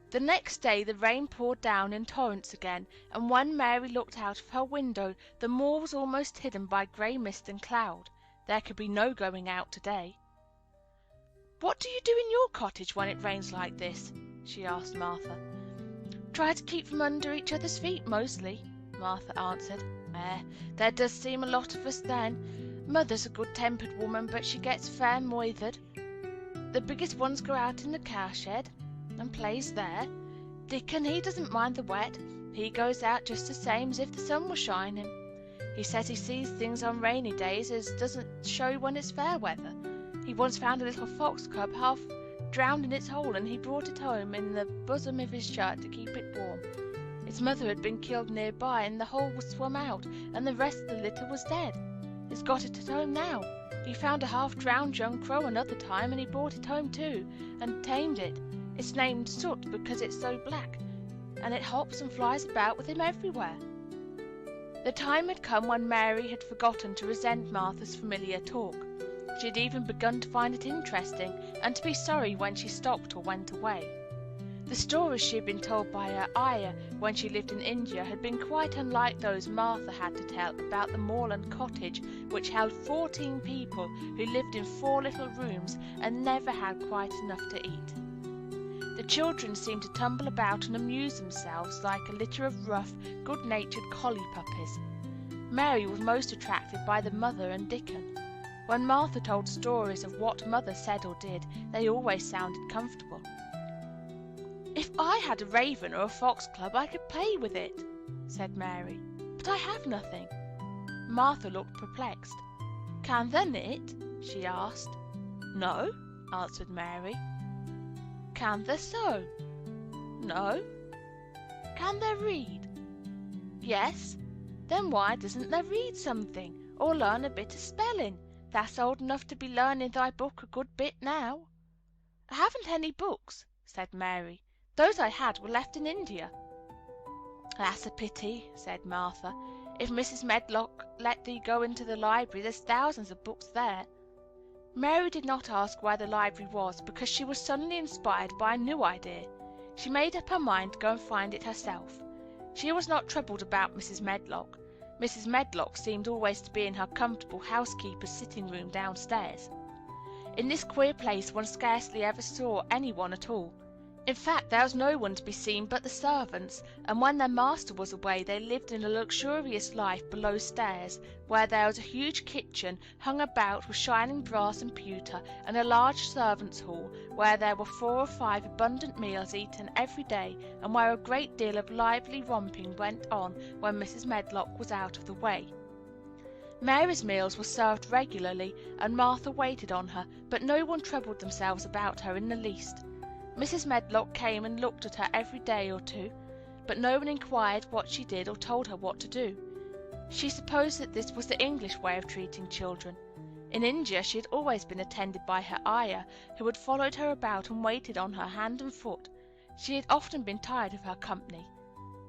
The next day the rain poured down in torrents again, and when Mary looked out of her window the moor was almost hidden by grey mist and cloud. There could be no going out today. "What do you do in your cottage when it rains like this?" she asked Martha. "Try to keep from under each other's feet, mostly," Martha answered. There does seem a lot of us then. Mother's a good-tempered woman, but she gets fair moithered. The biggest ones go out in the cowshed and plays there. Dickon, he doesn't mind the wet. He goes out just the same as if the sun was shining. He says he sees things on rainy days as doesn't show when it's fair weather. He once found a little fox cub half drowned in its hole, and he brought it home in the bosom of his shirt to keep it warm. Its mother had been killed nearby, and the hole was swum out, and the rest of the litter was dead. He's got it at home now. He found a half-drowned young crow another time, and he brought it home too, and tamed it. It's named Soot because it's so black, and it hops and flies about with him everywhere. The time had come when Mary had forgotten to resent Martha's familiar talk. She had even begun to find it interesting, and to be sorry when she stopped or went away. The stories she had been told by her ayah when she lived in India had been quite unlike those Martha had to tell about the moorland cottage which held 14 people who lived in 4 little rooms and never had quite enough to eat. The children seemed to tumble about and amuse themselves like a litter of rough, good-natured collie puppies. Mary was most attracted by the mother and Dickon. When Martha told stories of what mother said or did, they always sounded comfortable. "If I had a raven or a foxglove, I could play with it," said Mary. "But I have nothing." Martha looked perplexed. "Can they knit?" she asked. "No," answered Mary. "Can they sew?" "No." "Can they read?" "Yes." "Then why doesn't they read something, or learn a bit of spelling? That's old enough to be learning thy book a good bit now." "I haven't any books," said Mary. "Those I had were left in India." "That's a pity," said Martha. "If Mrs. Medlock let thee go into the library, there's thousands of books there." Mary did not ask where the library was, because she was suddenly inspired by a new idea. She made up her mind to go and find it herself. She was not troubled about Mrs. Medlock. Mrs. Medlock seemed always to be in her comfortable housekeeper's sitting-room downstairs. In this queer place one scarcely ever saw any one at all. In fact, there was no one to be seen but the servants, and when their master was away they lived in a luxurious life below stairs, where there was a huge kitchen hung about with shining brass and pewter, and a large servants' hall, where there were 4 or 5 abundant meals eaten every day, and where a great deal of lively romping went on when Mrs. Medlock was out of the way. Mary's meals were served regularly, and Martha waited on her, but no one troubled themselves about her in the least. Mrs. Medlock came and looked at her every day or two, but no one inquired what she did or told her what to do. She supposed that this was the English way of treating children. In India she had always been attended by her ayah, who had followed her about and waited on her hand and foot. She had often been tired of her company.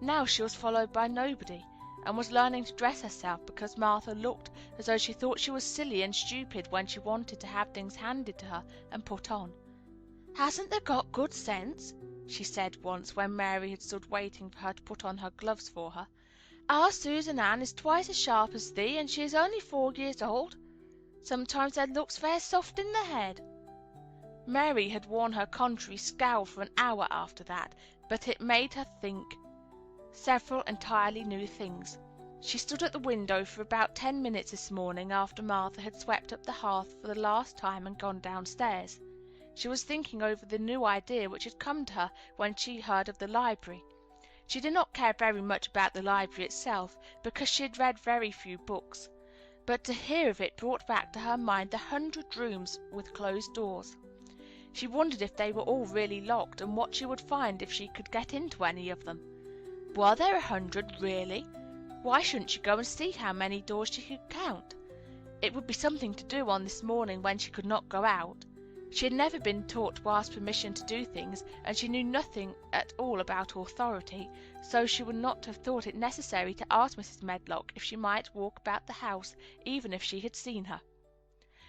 Now she was followed by nobody, and was learning to dress herself because Martha looked as though she thought she was silly and stupid when she wanted to have things handed to her and put on. "Hasn't thee got good sense?" she said once, when Mary had stood waiting for her to put on her gloves for her. "Our Susan Ann is twice as sharp as thee, and she is only 4 years old. Sometimes thee looks fair soft in the head." Mary had worn her contrary scowl for an hour after that, but it made her think several entirely new things. She stood at the window for about 10 minutes this morning after Martha had swept up the hearth for the last time and gone downstairs. She was thinking over the new idea which had come to her when she heard of the library. She did not care very much about the library itself, because she had read very few books, but to hear of it brought back to her mind the 100 rooms with closed doors. She wondered if they were all really locked, and what she would find if she could get into any of them. Were there 100 really? Why shouldn't she go and see how many doors she could count? It would be something to do on this morning when she could not go out. She had never been taught to ask permission to do things, and she knew nothing at all about authority, so she would not have thought it necessary to ask Mrs. Medlock if she might walk about the house, even if she had seen her.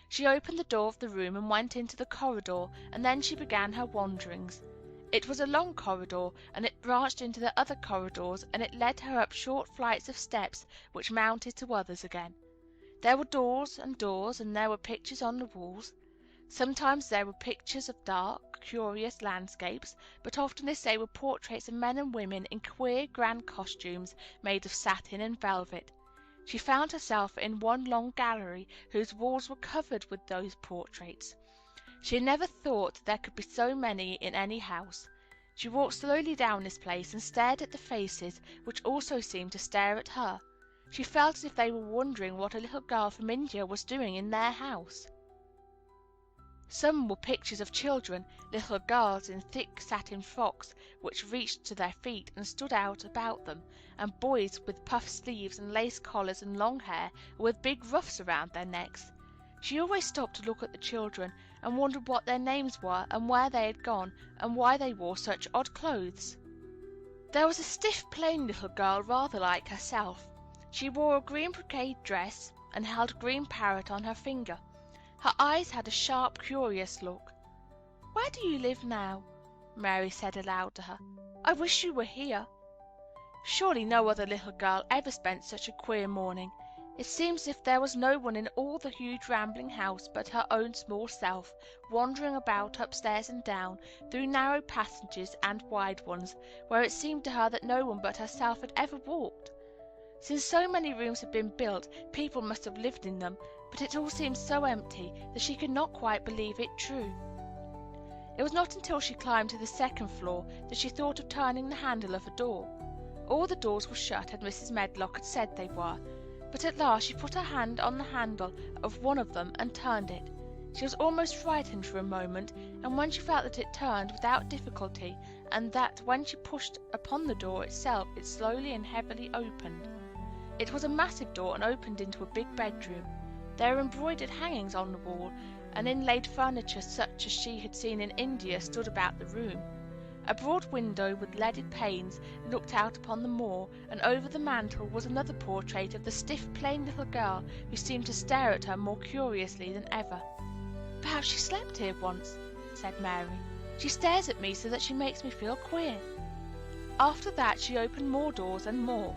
She opened the door of the room and went into the corridor, and then she began her wanderings. It was a long corridor, and it branched into the other corridors, and it led her up short flights of steps which mounted to others again. There were doors, and there were pictures on the walls. Sometimes there were pictures of dark, curious landscapes, but oftenest they were portraits of men and women in queer, grand costumes made of satin and velvet. She found herself in one long gallery whose walls were covered with those portraits. She had never thought there could be so many in any house. She walked slowly down this place and stared at the faces, which also seemed to stare at her. She felt as if they were wondering what a little girl from India was doing in their house. Some were pictures of children, little girls in thick satin frocks which reached to their feet and stood out about them, and boys with puffed sleeves and lace collars and long hair, and with big ruffs around their necks. She always stopped to look at the children, and wondered what their names were, and where they had gone, and why they wore such odd clothes. There was a stiff, plain little girl rather like herself. She wore a green brocade dress, and held a green parrot on her finger. Her eyes had a sharp, curious look. "Where do you live now?" Mary said aloud to her. "I wish you were here." Surely no other little girl ever spent such a queer morning. It seemed as if there was no one in all the huge rambling house but her own small self, wandering about upstairs and down, through narrow passages and wide ones, where it seemed to her that no one but herself had ever walked. Since so many rooms had been built, people must have lived in them, but it all seemed so empty that she could not quite believe it true. It was not until she climbed to the second floor that she thought of turning the handle of a door. All the doors were shut, as Mrs. Medlock had said they were, but at last she put her hand on the handle of one of them and turned it. She was almost frightened for a moment, and when she felt that it turned without difficulty, and that when she pushed upon the door itself it slowly and heavily opened. It was a massive door and opened into a big bedroom. There were embroidered hangings on the wall, and inlaid furniture such as she had seen in India stood about the room. A broad window with leaded panes looked out upon the moor, and over the mantel was another portrait of the stiff, plain little girl, who seemed to stare at her more curiously than ever. "Perhaps she slept here once," said Mary. "She stares at me so that she makes me feel queer." After that she opened more doors and more.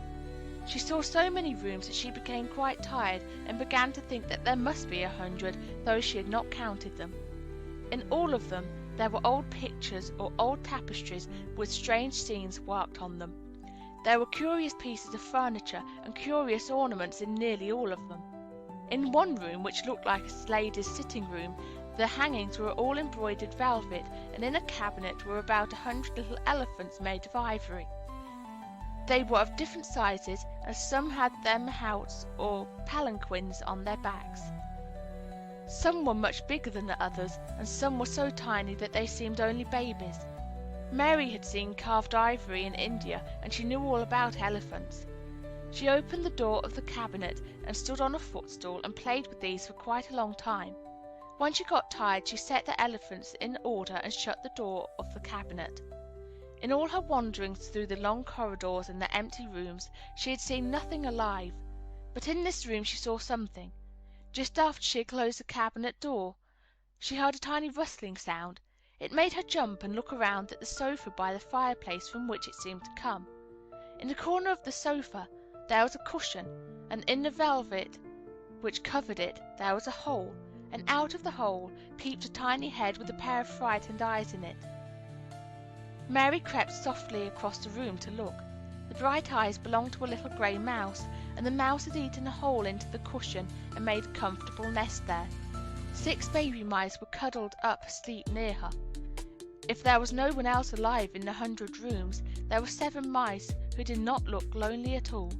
She saw so many rooms that she became quite tired, and began to think that there must be 100, though she had not counted them. In all of them there were old pictures or old tapestries with strange scenes worked on them. There were curious pieces of furniture and curious ornaments in nearly all of them. In one room, which looked like a lady's sitting room, the hangings were all embroidered velvet, and in a cabinet were about 100 little elephants made of ivory. They were of different sizes, and some had their mahouts or palanquins on their backs. Some were much bigger than the others, and some were so tiny that they seemed only babies. Mary had seen carved ivory in India, and she knew all about elephants. She opened the door of the cabinet and stood on a footstool and played with these for quite a long time. When she got tired, she set the elephants in order and shut the door of the cabinet. In all her wanderings through the long corridors and the empty rooms, she had seen nothing alive, but in this room she saw something. Just after she had closed the cabinet door, she heard a tiny rustling sound. It made her jump and look around at the sofa by the fireplace from which it seemed to come. In the corner of the sofa there was a cushion, and in the velvet which covered it there was a hole, and out of the hole peeped a tiny head with a pair of frightened eyes in it. Mary crept softly across the room to look. The bright eyes belonged to a little grey mouse, and the mouse had eaten a hole into the cushion and made a comfortable nest there. 6 baby mice were cuddled up asleep near her. If there was no one else alive in the 100 rooms, there were 7 mice who did not look lonely at all.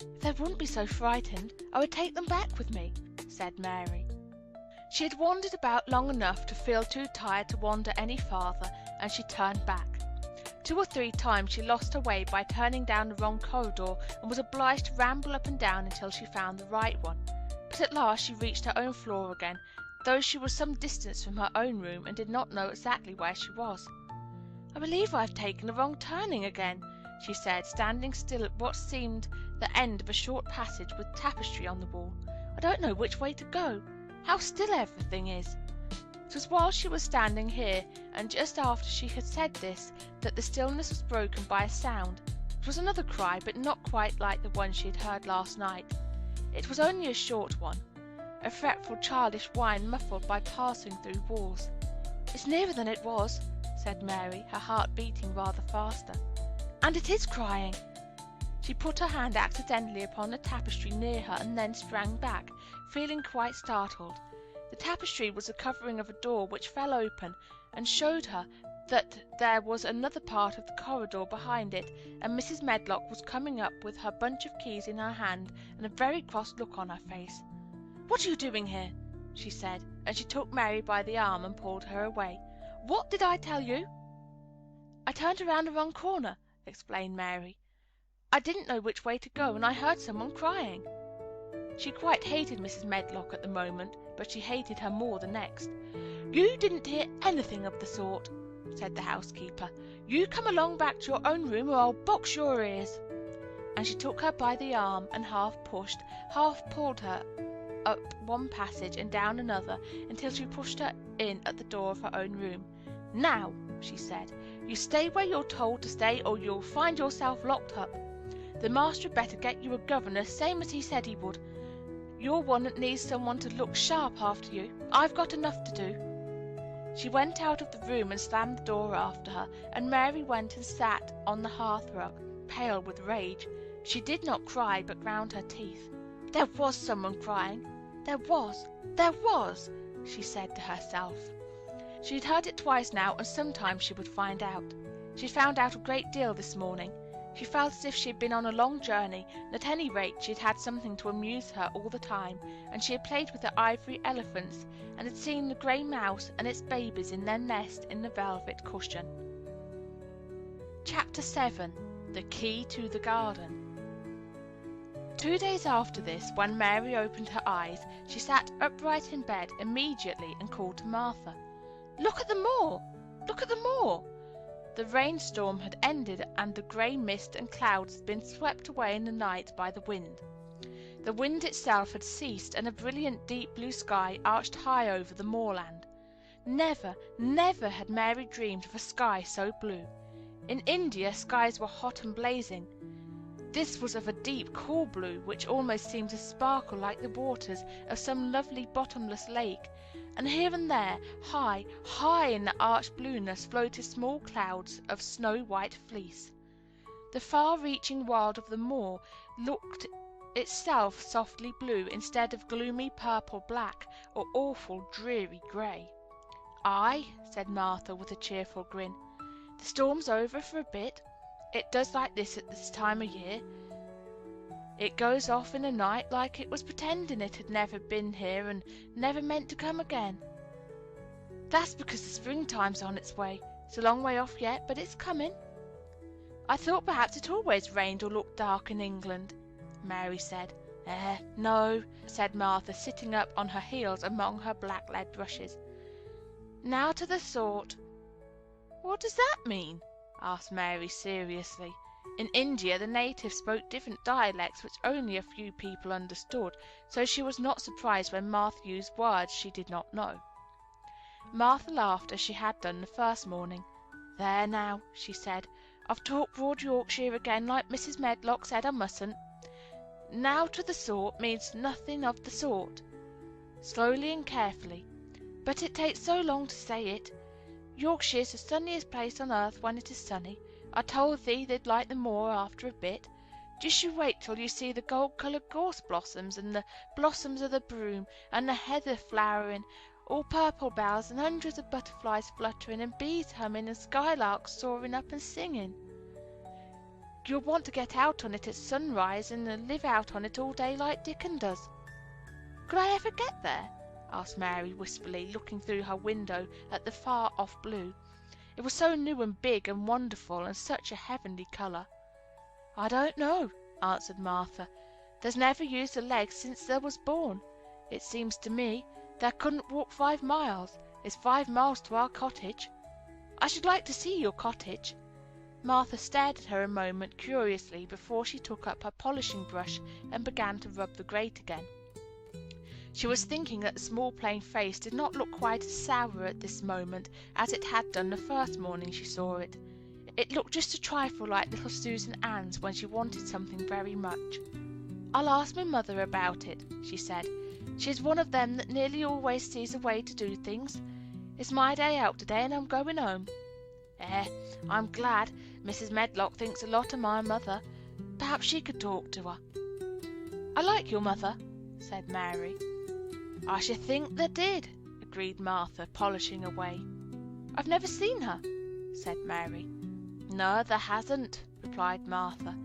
"If they wouldn't be so frightened, I would take them back with me," said Mary. She had wandered about long enough to feel too tired to wander any farther, and she turned back. 2 or 3 times she lost her way by turning down the wrong corridor, and was obliged to ramble up and down until she found the right one. But at last she reached her own floor again, though she was some distance from her own room and did not know exactly where she was. "I believe I have taken a wrong turning again," she said, standing still at what seemed the end of a short passage with tapestry on the wall. "I don't know which way to go. How still everything is!" It was while she was standing here, and just after she had said this, that the stillness was broken by a sound. It was another cry, but not quite like the one she had heard last night. It was only a short one, a fretful childish whine muffled by passing through walls. "It's nearer than it was," said Mary, her heart beating rather faster. "And it is crying." She put her hand accidentally upon the tapestry near her, and then sprang back, feeling quite startled. The tapestry was the covering of a door which fell open, and showed her that there was another part of the corridor behind it, and Mrs. Medlock was coming up with her bunch of keys in her hand and a very cross look on her face. "What are you doing here?" she said, and she took Mary by the arm and pulled her away. "What did I tell you?" "I turned around the wrong corner," explained Mary. "I didn't know which way to go, and I heard someone crying." She quite hated Mrs. Medlock at the moment, but she hated her more the next. "You didn't hear anything of the sort," said the housekeeper. "You come along back to your own room, or I'll box your ears." And she took her by the arm and half pushed, half pulled her up one passage and down another until she pushed her in at the door of her own room. "Now," she said, "you stay where you're told to stay, or you'll find yourself locked up. The master had better get you a governess, same as he said he would. You're one that needs someone to look sharp after you. I've got enough to do." She went out of the room and slammed the door after her, and Mary went and sat on the hearth-rug, pale with rage. She did not cry, but ground her teeth. There was someone crying. There was, she said to herself. She had heard it twice now, and sometimes she would find out. She found out a great deal this morning. She felt as if she had been on a long journey, and at any rate she had had something to amuse her all the time, and she had played with the ivory elephants, and had seen the grey mouse and its babies in their nest in the velvet cushion. Chapter 7. The Key to the Garden. 2 days after this, when Mary opened her eyes, she sat upright in bed immediately and called to Martha. "Look at the moor! Look at the moor!" The rainstorm had ended, and the grey mist and clouds had been swept away in the night by the wind. The wind itself had ceased, and a brilliant deep blue sky arched high over the moorland. Never, never had Mary dreamed of a sky so blue. In India, skies were hot and blazing. This was of a deep, cool blue, which almost seemed to sparkle like the waters of some lovely bottomless lake, and here and there, high, high in the arched blueness, floated small clouds of snow-white fleece. The far-reaching world of the moor looked itself softly blue, instead of gloomy purple-black or awful dreary grey. "Aye," said Martha, with a cheerful grin. "The storm's over for a bit. It does like this at this time of year. It goes off in the night like it was pretending it had never been here and never meant to come again. That's because the springtime's on its way. It's a long way off yet, but it's coming." "I thought perhaps it always rained or looked dark in England," Mary said. No," said Martha, sitting up on her heels among her black lead brushes. "Now to the sort." "What does that mean?" asked Mary seriously. In India the natives spoke different dialects which only a few people understood, so she was not surprised when Martha used words she did not know. Martha laughed as she had done the first morning. "There now," she said, "I've talked broad Yorkshire again, like Mrs. Medlock said I mustn't. Now to the sort means nothing of the sort." Slowly and carefully. "But it takes so long to say it. Yorkshire's the sunniest place on earth when it is sunny. I told thee they'd like the moor after a bit. Just you wait till you see the gold-coloured gorse blossoms, and the blossoms of the broom, and the heather flowering, all purple bells, and hundreds of butterflies fluttering, and bees humming, and skylarks soaring up and singing. You'll want to get out on it at sunrise, and live out on it all day like Dickon does." "Could I ever get there?" asked Mary wistfully, looking through her window at the far-off blue. It was so new and big and wonderful, and such a heavenly colour. "I don't know," answered Martha. "There's never used a leg since there was born. It seems to me there couldn't walk 5 miles. It's 5 miles to our cottage. I should like to see your cottage." Martha stared at her a moment curiously before she took up her polishing brush and began to rub the grate again. She was thinking that the small plain face did not look quite as sour at this moment as it had done the first morning she saw it. It looked just a trifle like little Susan Ann's when she wanted something very much. "I'll ask my mother about it," she said. "She's one of them that nearly always sees a way to do things. It's my day out today, and I'm going home. I'm glad. Mrs. Medlock thinks a lot of my mother. Perhaps she could talk to her." "I like your mother," said Mary. "I should think there did," agreed Martha, polishing away. "I've never seen her," said Mary. "No, there hasn't," replied Martha.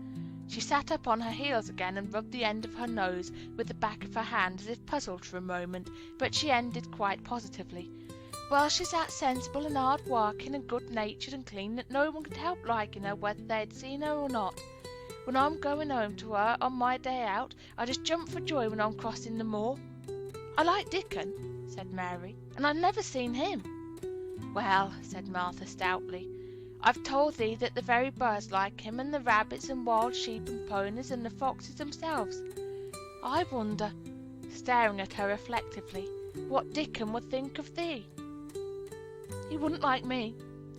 She sat up on her heels again and rubbed the end of her nose with the back of her hand as if puzzled for a moment, but she ended quite positively. "Well, she's that sensible and hard-working and good-natured and clean that no one could help liking her whether they'd seen her or not. When I'm going home to her on my day out, I just jump for joy when I'm crossing the moor." "I like Dickon," said Mary, "and I've never seen him." "Well," said Martha stoutly, "I've told thee that the very birds like him, and the rabbits and wild sheep and ponies and the foxes themselves. I wonder," staring at her reflectively, "what Dickon would think of thee." "He wouldn't like me,"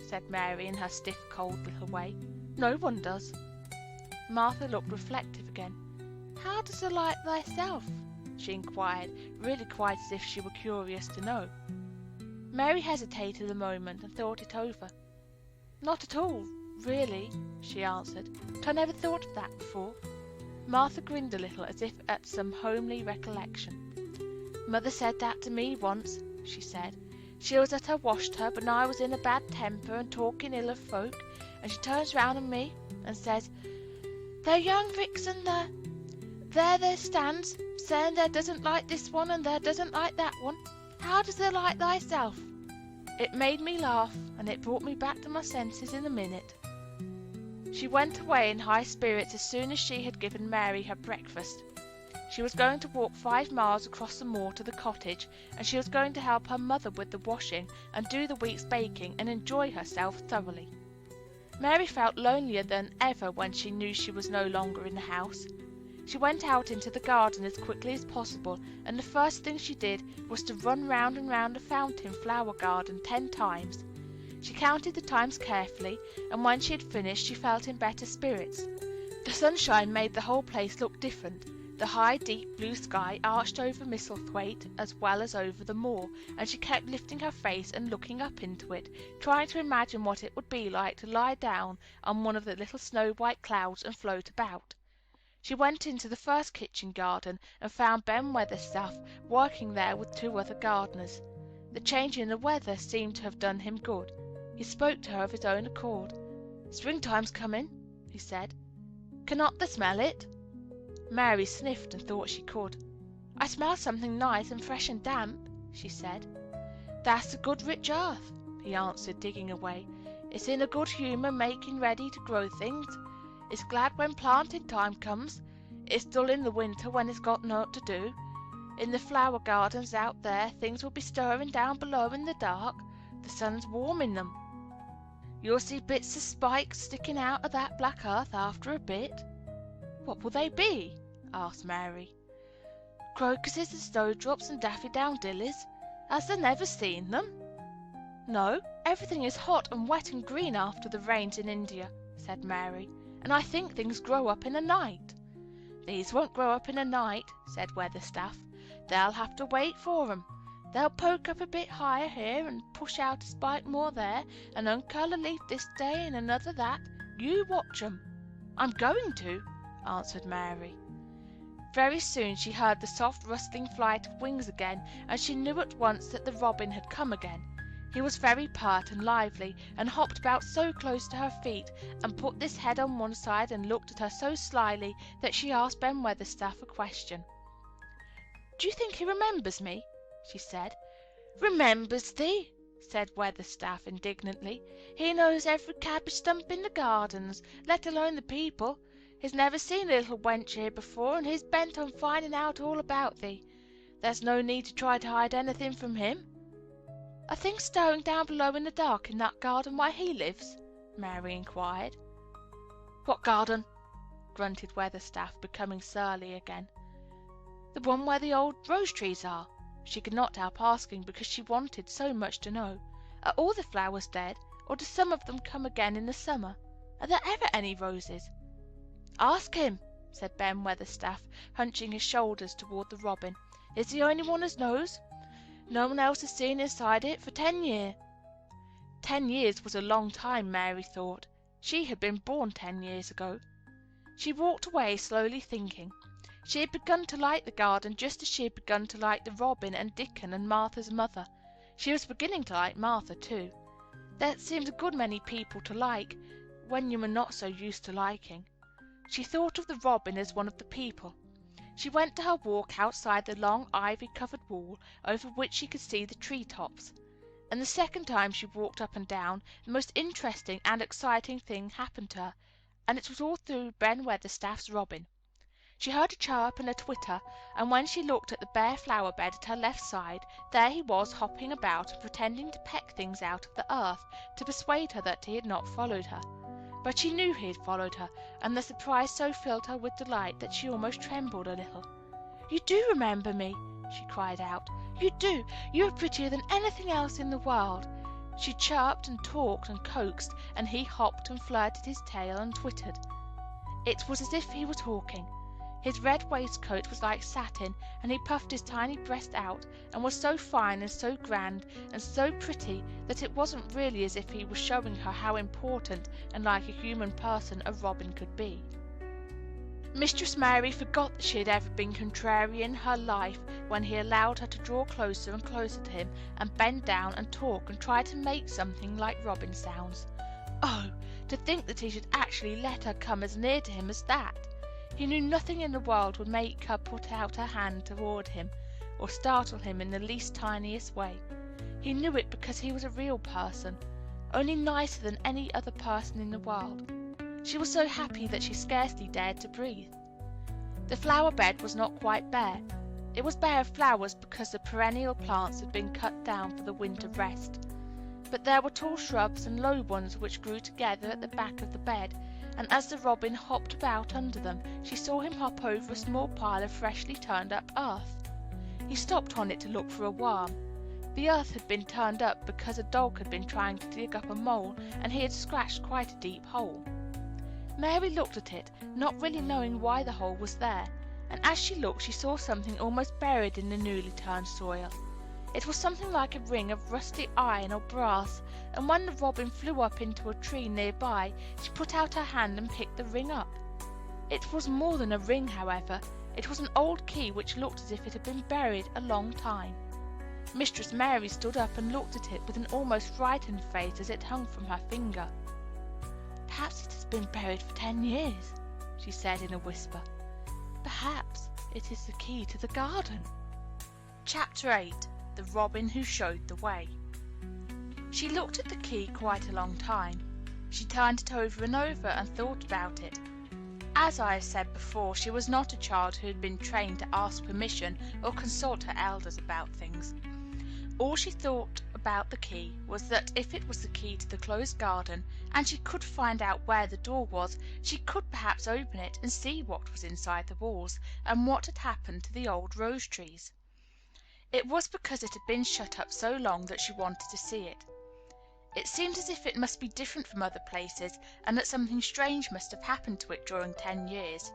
said Mary in her stiff, cold little way. "No one does." Martha looked reflective again. "How does thou like thyself?" she inquired, really quite as if she were curious to know. Mary hesitated a moment and thought it over. "Not at all, really," she answered, "but I never thought of that before." Martha grinned a little as if at some homely recollection. "Mother said that to me once," she said. "She was at her wash tub, and I was in a bad temper and talking ill of folk, and she turns round on me and says, 'There young vixen, there stands, saying there doesn't like this one and there doesn't like that one. How does thou like thyself?' It made me laugh, and it brought me back to my senses in a minute." She went away in high spirits as soon as she had given Mary her breakfast. She was going to walk 5 miles across the moor to the cottage, and she was going to help her mother with the washing and do the week's baking and enjoy herself thoroughly. Mary felt lonelier than ever when she knew she was no longer in the house. She went out into the garden as quickly as possible, and the first thing she did was to run round and round the fountain flower garden 10 times. She counted the times carefully, and when she had finished she felt in better spirits. The sunshine made the whole place look different. The high, deep blue sky arched over Misselthwaite as well as over the moor, and she kept lifting her face and looking up into it, trying to imagine what it would be like to lie down on one of the little snow-white clouds and float about. She went into the first kitchen garden and found Ben Weatherstaff working there with 2 other gardeners. The change in the weather seemed to have done him good. He spoke to her of his own accord. "Springtime's coming," he said. "Cannot thou smell it?" Mary sniffed and thought she could. "I smell something nice and fresh and damp," she said. "That's the good rich earth," he answered, digging away. "It's in a good humour making ready to grow things. It's glad when planting time comes. It's dull in the winter when it's got naught to do. In the flower gardens out there things will be stirring down below in the dark. The sun's warming them. You'll see bits of spikes sticking out of that black earth after a bit." "What will they be?" asked Mary. "Crocuses and snowdrops and daffodillies. Hast thou never seen them?" "No, everything is hot and wet and green after the rains in India," said Mary, "and I think things grow up in a night." "These won't grow up in a night," said Weatherstaff. "They'll have to wait for 'em. They'll poke up a bit higher here, and push out a spike more there, and uncurl a leaf this day and another that. You watch 'em." "I'm going to," answered Mary. Very soon she heard the soft rustling flight of wings again, and she knew at once that the robin had come again. He was very pert and lively, and hopped about so close to her feet, and put this head on one side and looked at her so slyly that she asked Ben Weatherstaff a question. "Do you think he remembers me?" she said. "Remembers thee?" said Weatherstaff indignantly. "He knows every cabbage stump in the gardens, let alone the people. He's never seen a little wench here before, and he's bent on finding out all about thee. There's no need to try to hide anything from him." "Are things stirring down below in the dark in that garden where he lives?" Mary inquired. "What garden?" grunted Weatherstaff, becoming surly again. "The one where the old rose trees are," she could not help asking because she wanted so much to know. "Are all the flowers dead, or do some of them come again in the summer? Are there ever any roses?" "Ask him," said Ben Weatherstaff, hunching his shoulders toward the robin. "He's the only one as knows. No one else has seen inside it for 10 year." 10 years was a long time, Mary thought. She had been born 10 years ago. She walked away, slowly thinking. She had begun to like the garden just as she had begun to like the robin and Dickon and Martha's mother. She was beginning to like Martha, too. There seemed a good many people to like, when you were not so used to liking. She thought of the robin as one of the people. She went to her walk outside the long ivy-covered wall over which she could see the tree-tops, and the second time she walked up and down, the most interesting and exciting thing happened to her, and it was all through Ben Weatherstaff's robin. She heard a chirp and a twitter, and when she looked at the bare flower bed at her left side, there he was hopping about and pretending to peck things out of the earth to persuade her that he had not followed her. But she knew he had followed her, and the surprise so filled her with delight that she almost trembled a little. "You do remember me," she cried out. "You do. You are prettier than anything else in the world." She chirped and talked and coaxed, and he hopped and flirted his tail and twittered. It was as if he were talking. His red waistcoat was like satin, and he puffed his tiny breast out, and was so fine and so grand and so pretty that it wasn't really as if he was showing her how important and like a human person a robin could be. Mistress Mary forgot that she had ever been contrary in her life when he allowed her to draw closer and closer to him and bend down and talk and try to make something like robin sounds. Oh, to think that he should actually let her come as near to him as that! He knew nothing in the world would make her put out her hand toward him, or startle him in the least tiniest way. He knew it because he was a real person, only nicer than any other person in the world. She was so happy that she scarcely dared to breathe. The flower bed was not quite bare. It was bare of flowers because the perennial plants had been cut down for the winter rest. But there were tall shrubs and low ones which grew together at the back of the bed, and as the robin hopped about under them, she saw him hop over a small pile of freshly turned up earth. He stopped on it to look for a worm. The earth had been turned up because a dog had been trying to dig up a mole, and he had scratched quite a deep hole. Mary looked at it, not really knowing why the hole was there, and as she looked she saw something almost buried in the newly turned soil. It was something like a ring of rusty iron or brass, and when the robin flew up into a tree near by, she put out her hand and picked the ring up. It was more than a ring, however. It was an old key which looked as if it had been buried a long time. Mistress Mary stood up and looked at it with an almost frightened face as it hung from her finger. "Perhaps it has been buried for 10 years," she said in a whisper. "Perhaps it is the key to the garden." Chapter 8. The Robin Who Showed the Way. She looked at the key quite a long time. She turned it over and over and thought about it. As I have said before, she was not a child who had been trained to ask permission or consult her elders about things. All she thought about the key was that if it was the key to the closed garden, and she could find out where the door was, she could perhaps open it and see what was inside the walls, and what had happened to the old rose trees. It was because it had been shut up so long that she wanted to see it. It seemed as if it must be different from other places, and that something strange must have happened to it during 10 years.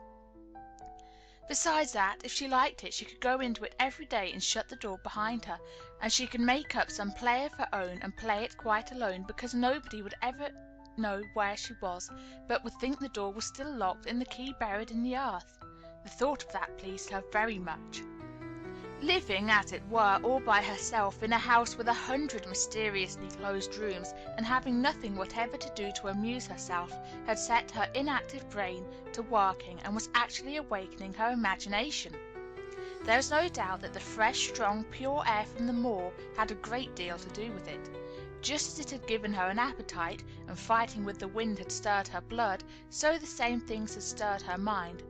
Besides that, if she liked it, she could go into it every day and shut the door behind her, and she could make up some play of her own and play it quite alone, because nobody would ever know where she was, but would think the door was still locked and the key buried in the earth. The thought of that pleased her very much. Living, as it were, all by herself in a house with 100 mysteriously closed rooms, and having nothing whatever to do to amuse herself, had set her inactive brain to working, and was actually awakening her imagination. There is no doubt that the fresh, strong, pure air from the moor had a great deal to do with it. Just as it had given her an appetite, and fighting with the wind had stirred her blood, so the same things had stirred her mind.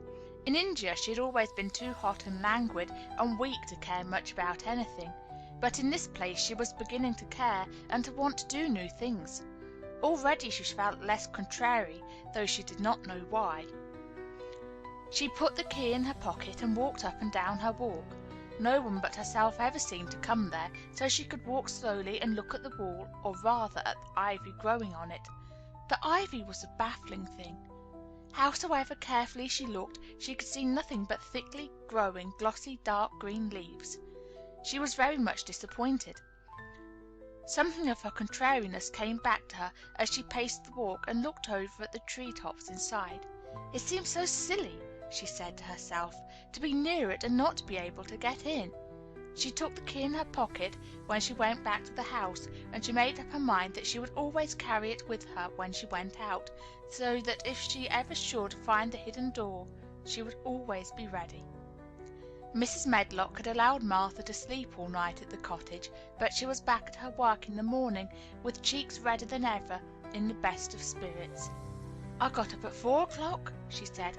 In India she had always been too hot and languid and weak to care much about anything, but in this place she was beginning to care and to want to do new things. Already she felt less contrary, though she did not know why. She put the key in her pocket and walked up and down her walk. No one but herself ever seemed to come there, so she could walk slowly and look at the wall, or rather at the ivy growing on it. The ivy was a baffling thing. Howsoever carefully she looked, she could see nothing but thickly growing, glossy, dark green leaves. She was very much disappointed. Something of her contrariness came back to her as she paced the walk and looked over at the tree-tops inside. "It seems so silly," she said to herself, "to be near it and not to be able to get in." She took the key in her pocket when she went back to the house, and she made up her mind that she would always carry it with her when she went out, so that if she ever should find the hidden door, she would always be ready. Mrs. Medlock had allowed Martha to sleep all night at the cottage, but she was back at her work in the morning, with cheeks redder than ever, in the best of spirits. "I got up at 4 o'clock," she said.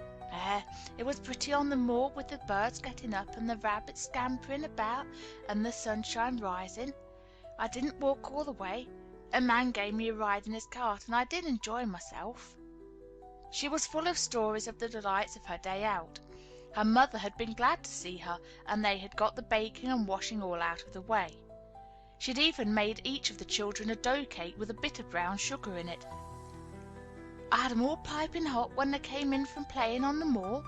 It was pretty on the moor, with the birds getting up and the rabbits scampering about and the sunshine rising. I didn't walk all the way. A man gave me a ride in his cart, and I did enjoy myself." She was full of stories of the delights of her day out. Her mother had been glad to see her, and they had got the baking and washing all out of the way. She had even made each of the children a dough cake with a bit of brown sugar in it. "I had 'em all piping hot when they came in from playing on the moor,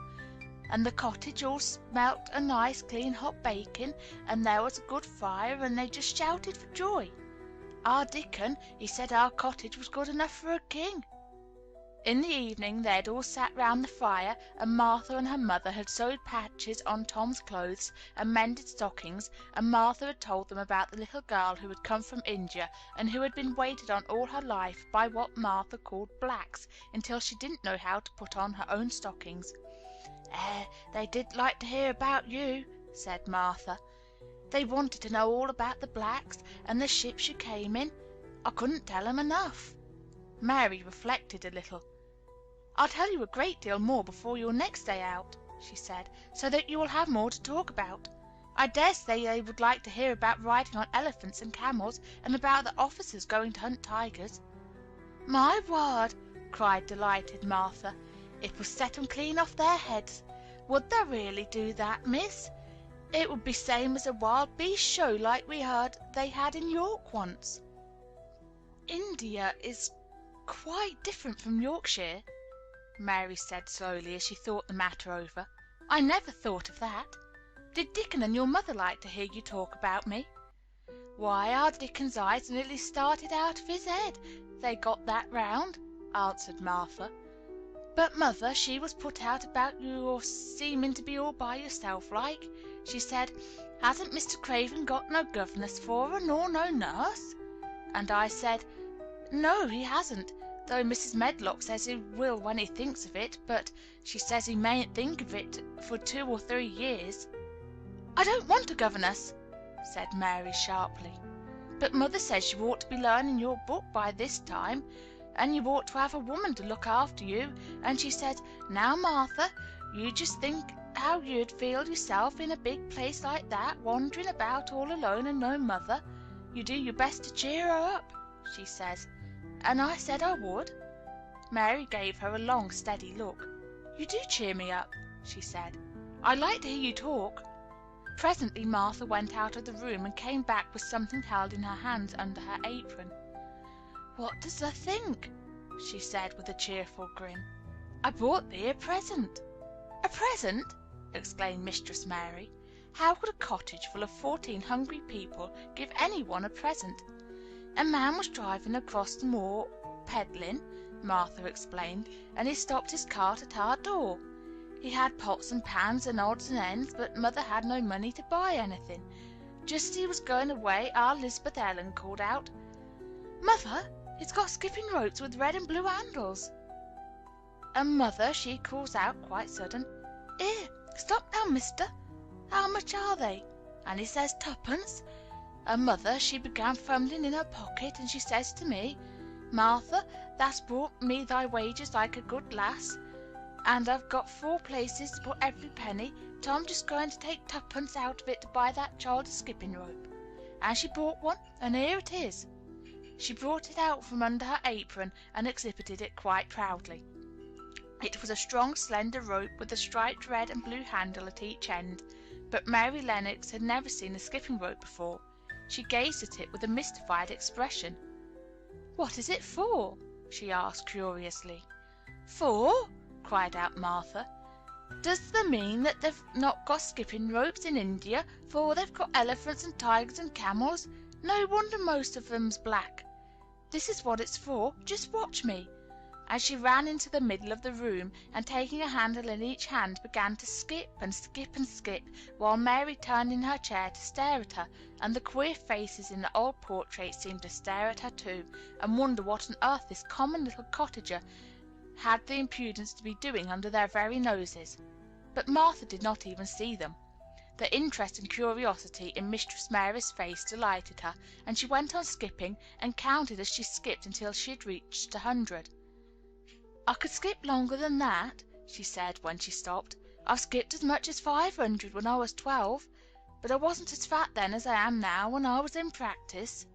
and the cottage all smelt a nice clean hot baking, and there was a good fire, and they just shouted for joy. Our Dickon, he said our cottage was good enough for a king." In the evening they had all sat round the fire, and Martha and her mother had sewed patches on Tom's clothes and mended stockings, and Martha had told them about the little girl who had come from India, and who had been waited on all her life by what Martha called blacks, until she didn't know how to put on her own stockings. They did like to hear about you," said Martha. "They wanted to know all about the blacks, and the ships you came in. I couldn't tell 'em enough." Mary reflected a little. "I'll tell you a great deal more before your next day out," she said, "so that you will have more to talk about. I dare say they would like to hear about riding on elephants and camels, and about the officers going to hunt tigers." "My word!" cried delighted Martha. "It will set 'em clean off their heads. Would they really do that, miss? It would be same as a wild beast show like we heard they had in York once." "India is quite different from Yorkshire," Mary said slowly, as she thought the matter over. "I never thought of that. Did Dickon and your mother like to hear you talk about me?" "Why, our Dickon's eyes nearly started out of his head, they got that round," answered Martha. "But mother, she was put out about your seeming to be all by yourself like. She said, 'Hasn't Mr. Craven got no governess for her, nor no nurse?' And I said, 'No, he hasn't, though Mrs. Medlock says he will when he thinks of it, but she says he mayn't think of it for 2 or 3 years. "I don't want a governess," said Mary sharply. "But mother says you ought to be learning your book by this time, and you ought to have a woman to look after you, and she says, 'Now, Martha, you just think how you'd feel yourself in a big place like that, wandering about all alone and no mother. You do your best to cheer her up,' she says. And I said I would." Mary gave her a long, steady look. "You do cheer me up," she said. "I like to hear you talk." Presently Martha went out of the room and came back with something held in her hands under her apron. "What does thee think?" she said with a cheerful grin. "I brought thee a present." "A present!" exclaimed Mistress Mary. "How could a cottage full of 14 hungry people give any one a present?" "A man was driving across the moor peddling," Martha explained, "and he stopped his cart at our door. He had pots and pans and odds and ends, but mother had no money to buy anything. Just as he was going away, our Lisbeth Ellen called out, 'Mother, he's got skipping ropes with red and blue handles.' And mother, she calls out quite sudden, 'Here, stop now, mister. How much are they?' And he says 'Tuppence.' And mother, she began fumbling in her pocket, and she says to me, 'Martha, thou'st brought me thy wages like a good lass, and I've got 4 places to put every penny, so I'm just going to take 2pence out of it to buy that child a skipping rope.' And she bought one, and here it is." She brought it out from under her apron and exhibited it quite proudly. It was a strong, slender rope with a striped red and blue handle at each end, but Mary Lennox had never seen a skipping rope before. She gazed at it with a mystified expression. "What is it for?" she asked curiously. "For?" cried out Martha. "Does that mean that they've not got skipping ropes in India, for they've got elephants and tigers and camels? No wonder most of them's black. This is what it's for. Just watch me. and she ran into the middle of the room, and taking a handle in each hand, began to skip and skip and skip, while Mary turned in her chair to stare at her, and the queer faces in the old portrait seemed to stare at her too, and wonder what on earth this common little cottager had the impudence to be doing under their very noses. But Martha did not even see them. The interest and curiosity in Mistress Mary's face delighted her, and she went on skipping, and counted as she skipped until she had reached 100. "I could skip longer than that," she said when she stopped. "I've skipped as much as 500 when I was 12, but I wasn't as fat then as I am now when I was in practice."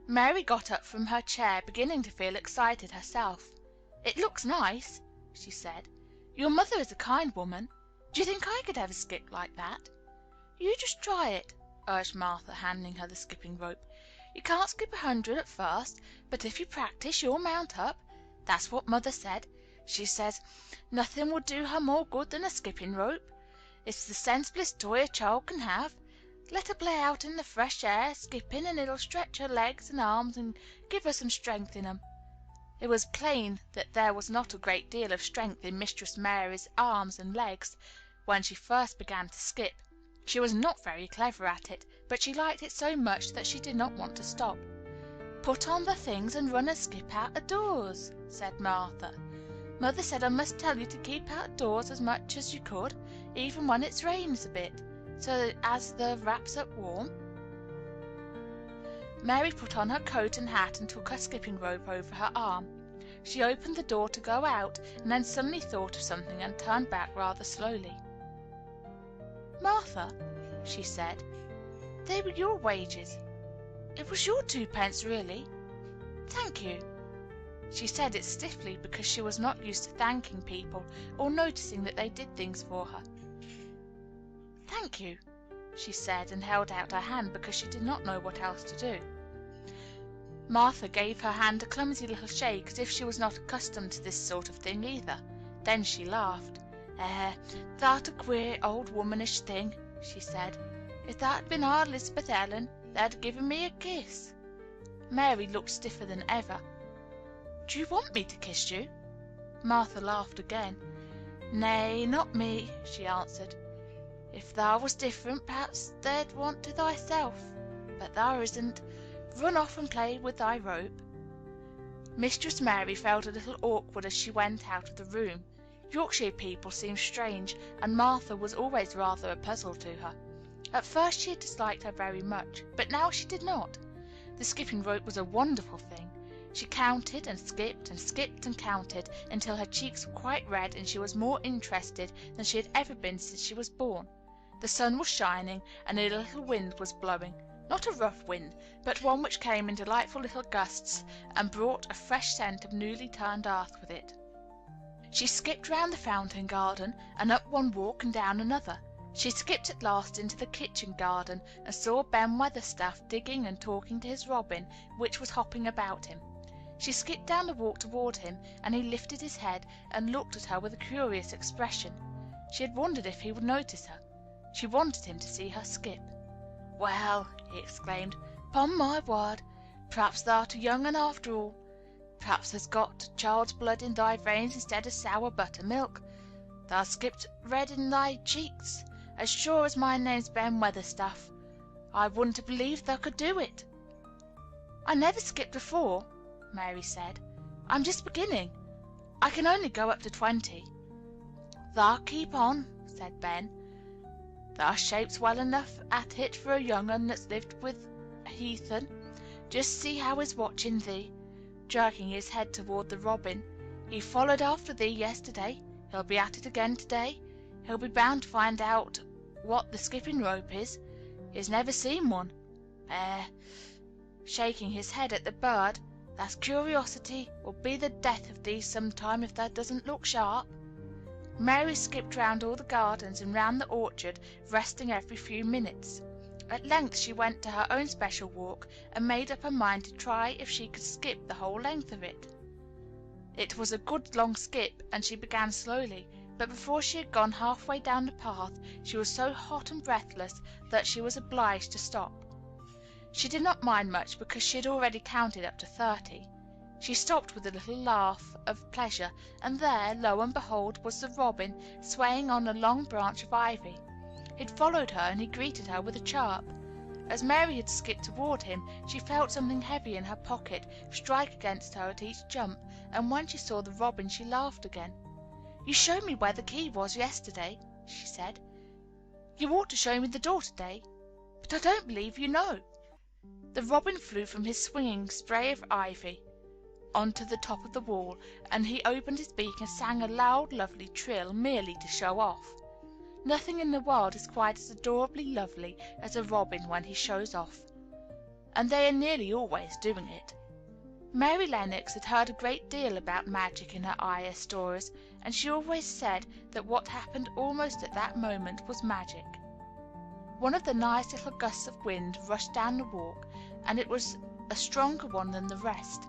Mary got up from her chair, beginning to feel excited herself. "It looks nice," she said. "Your mother is a kind woman. Do you think I could ever skip like that?" "You just try it," urged Martha, handing her the skipping rope. "You can't skip 100 at first, but if you practice you'll mount up. That's what Mother said. She says nothing will do her more good than a skipping rope. It's the sensiblest toy a child can have. Let her play out in the fresh air, skipping, and it'll stretch her legs and arms and give her some strength in 'em." It was plain that there was not a great deal of strength in Mistress Mary's arms and legs when she first began to skip. She was not very clever at it, but she liked it so much that she did not want to stop. "Put on the things and run and skip out of doors," said Martha. "Mother said I must tell you to keep out of doors as much as you could, even when it rains a bit, so as the wraps up warm." Mary put on her coat and hat and took her skipping rope over her arm. She opened the door to go out, and then suddenly thought of something and turned back rather slowly. "Martha," she said, "they were your wages. It was your 2 pence, really. Thank you." She said it stiffly because she was not used to thanking people or noticing that they did things for her. "Thank you," she said, and held out her hand because she did not know what else to do. Martha gave her hand a clumsy little shake, as if she was not accustomed to this sort of thing either. Then she laughed. Thou'rt a queer, old womanish thing," she said. "If that had been our Elizabeth Ellen, they'd have given me a kiss." Mary looked stiffer than ever. "Do you want me to kiss you?" Martha laughed again. "Nay, not me," she answered. "If thou was different, perhaps thou'd want to thyself, but thou isn't. Run off and play with thy rope." Mistress Mary felt a little awkward as she went out of the room. Yorkshire people seemed strange, and Martha was always rather a puzzle to her. At first she had disliked her very much, but now she did not. The skipping rope was a wonderful thing. She counted and skipped and skipped and counted until her cheeks were quite red, and she was more interested than she had ever been since she was born. The sun was shining, and a little wind was blowing. Not a rough wind, but one which came in delightful little gusts and brought a fresh scent of newly turned earth with it. She skipped round the fountain garden, and up one walk and down another. She skipped at last into the kitchen garden, and saw Ben Weatherstaff digging and talking to his robin, which was hopping about him. She skipped down the walk toward him, and he lifted his head and looked at her with a curious expression. She had wondered if he would notice her. She wanted him to see her skip. "Well," he exclaimed, "'pon my word, perhaps thou'rt a young un after all. Perhaps thou'st got child's blood in thy veins instead of sour buttermilk. Thou skipped red in thy cheeks, as sure as my name's Ben Weatherstaff. I wouldn't have believed thou could do it." "I never skipped before," Mary said. "I'm just beginning. I can only go up to 20. "Thou keep on," said Ben. "Thou shapes well enough at it for a young un that's lived with heathen. Just see how he's watching thee," jerking his head toward the robin. "He followed after thee yesterday. He'll be at it again today. He'll be bound to find out what the skipping rope is. He's never seen one. Shaking his head at the bird, "that's curiosity will be the death of thee sometime if thou doesn't look sharp." Mary skipped round all the gardens and round the orchard, resting every few minutes. At length she went to her own special walk, and made up her mind to try if she could skip the whole length of it. It was a good long skip, and she began slowly, but before she had gone halfway down the path she was so hot and breathless that she was obliged to stop. She did not mind much, because she had already counted up to 30. She stopped with a little laugh of pleasure, and there, lo and behold, was the robin swaying on a long branch of ivy. He'd followed her, and he greeted her with a chirp. As Mary had skipped toward him, she felt something heavy in her pocket strike against her at each jump, and when she saw the robin she laughed again. "You showed me where the key was yesterday," she said. "You ought to show me the door today, but I don't believe you know." The robin flew from his swinging spray of ivy onto the top of the wall, and he opened his beak and sang a loud, lovely trill merely to show off. Nothing in the world is quite as adorably lovely as a robin when he shows off, and they are nearly always doing it. Mary Lennox had heard a great deal about magic in her Ayah stories, and she always said that what happened almost at that moment was magic. One of the nice little gusts of wind rushed down the walk, and it was a stronger one than the rest.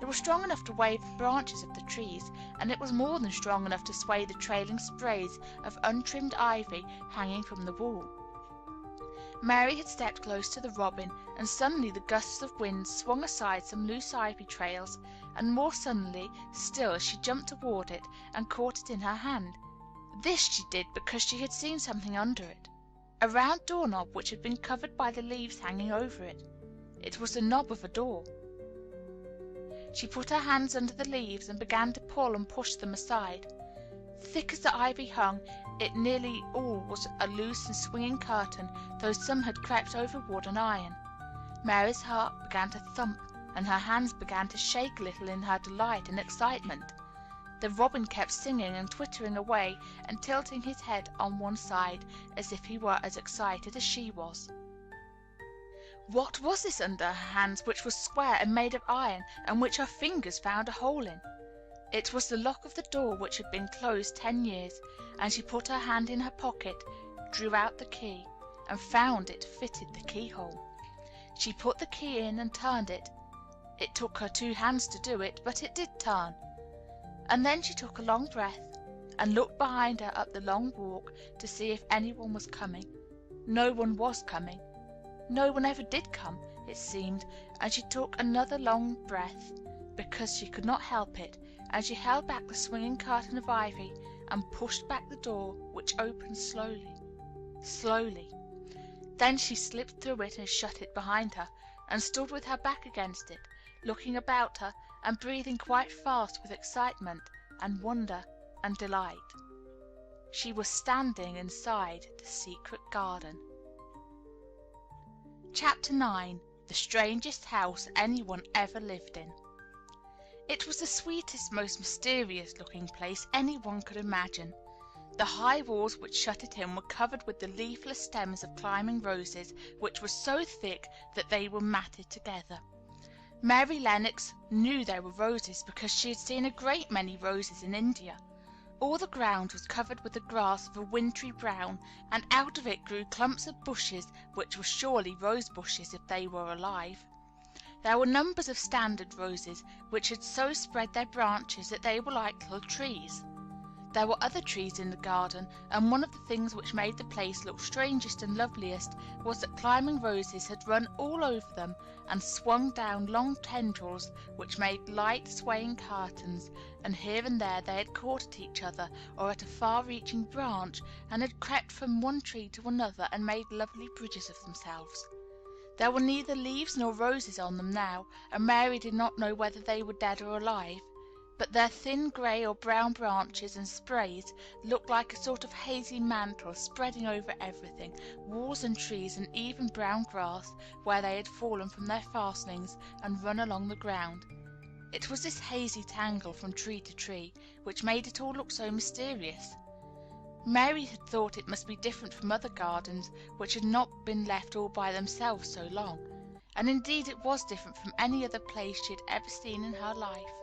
It was strong enough to wave the branches of the trees, and it was more than strong enough to sway the trailing sprays of untrimmed ivy hanging from the wall. Mary had stepped close to the robin, and suddenly the gusts of wind swung aside some loose ivy trails, and more suddenly still she jumped toward it and caught it in her hand. This she did because she had seen something under it, a round doorknob which had been covered by the leaves hanging over it. It was the knob of a door. She put her hands under the leaves and began to pull and push them aside. Thick as the ivy hung, it nearly all was a loose and swinging curtain, though some had crept over wood and iron. Mary's heart began to thump, and her hands began to shake a little in her delight and excitement. The robin kept singing and twittering away and tilting his head on one side as if he were as excited as she was. What was this under her hands, which was square and made of iron, and which her fingers found a hole in? It was the lock of the door, which had been closed 10 years, and she put her hand in her pocket, drew out the key, and found it fitted the keyhole. She put the key in and turned it. It took her 2 hands to do it, but it did turn. And then she took a long breath, and looked behind her up the long walk to see if anyone was coming. No one was coming. No one ever did come, it seemed, and she took another long breath, because she could not help it, and she held back the swinging curtain of ivy and pushed back the door, which opened slowly, slowly. Then she slipped through it and shut it behind her, and stood with her back against it, looking about her and breathing quite fast with excitement and wonder and delight. She was standing inside the secret garden. Chapter 9. The Strangest House Anyone Ever Lived In. It was the sweetest, most mysterious-looking place anyone could imagine. The high walls which shut it in were covered with the leafless stems of climbing roses, which were so thick that they were matted together. Mary Lennox knew they were roses because she had seen a great many roses in India. All the ground was covered with the grass of a wintry brown, and out of it grew clumps of bushes which were surely rose bushes if they were alive. There were numbers of standard roses which had so spread their branches that they were like little trees. There were other trees in the garden, and one of the things which made the place look strangest and loveliest was that climbing roses had run all over them and swung down long tendrils which made light swaying curtains, and here and there they had caught at each other or at a far-reaching branch, and had crept from one tree to another and made lovely bridges of themselves. There were neither leaves nor roses on them now, and Mary did not know whether they were dead or alive, but their thin grey or brown branches and sprays looked like a sort of hazy mantle spreading over everything, walls and trees and even brown grass, where they had fallen from their fastenings and run along the ground. It was this hazy tangle from tree to tree which made it all look so mysterious. Mary had thought it must be different from other gardens which had not been left all by themselves so long, and indeed it was different from any other place she had ever seen in her life.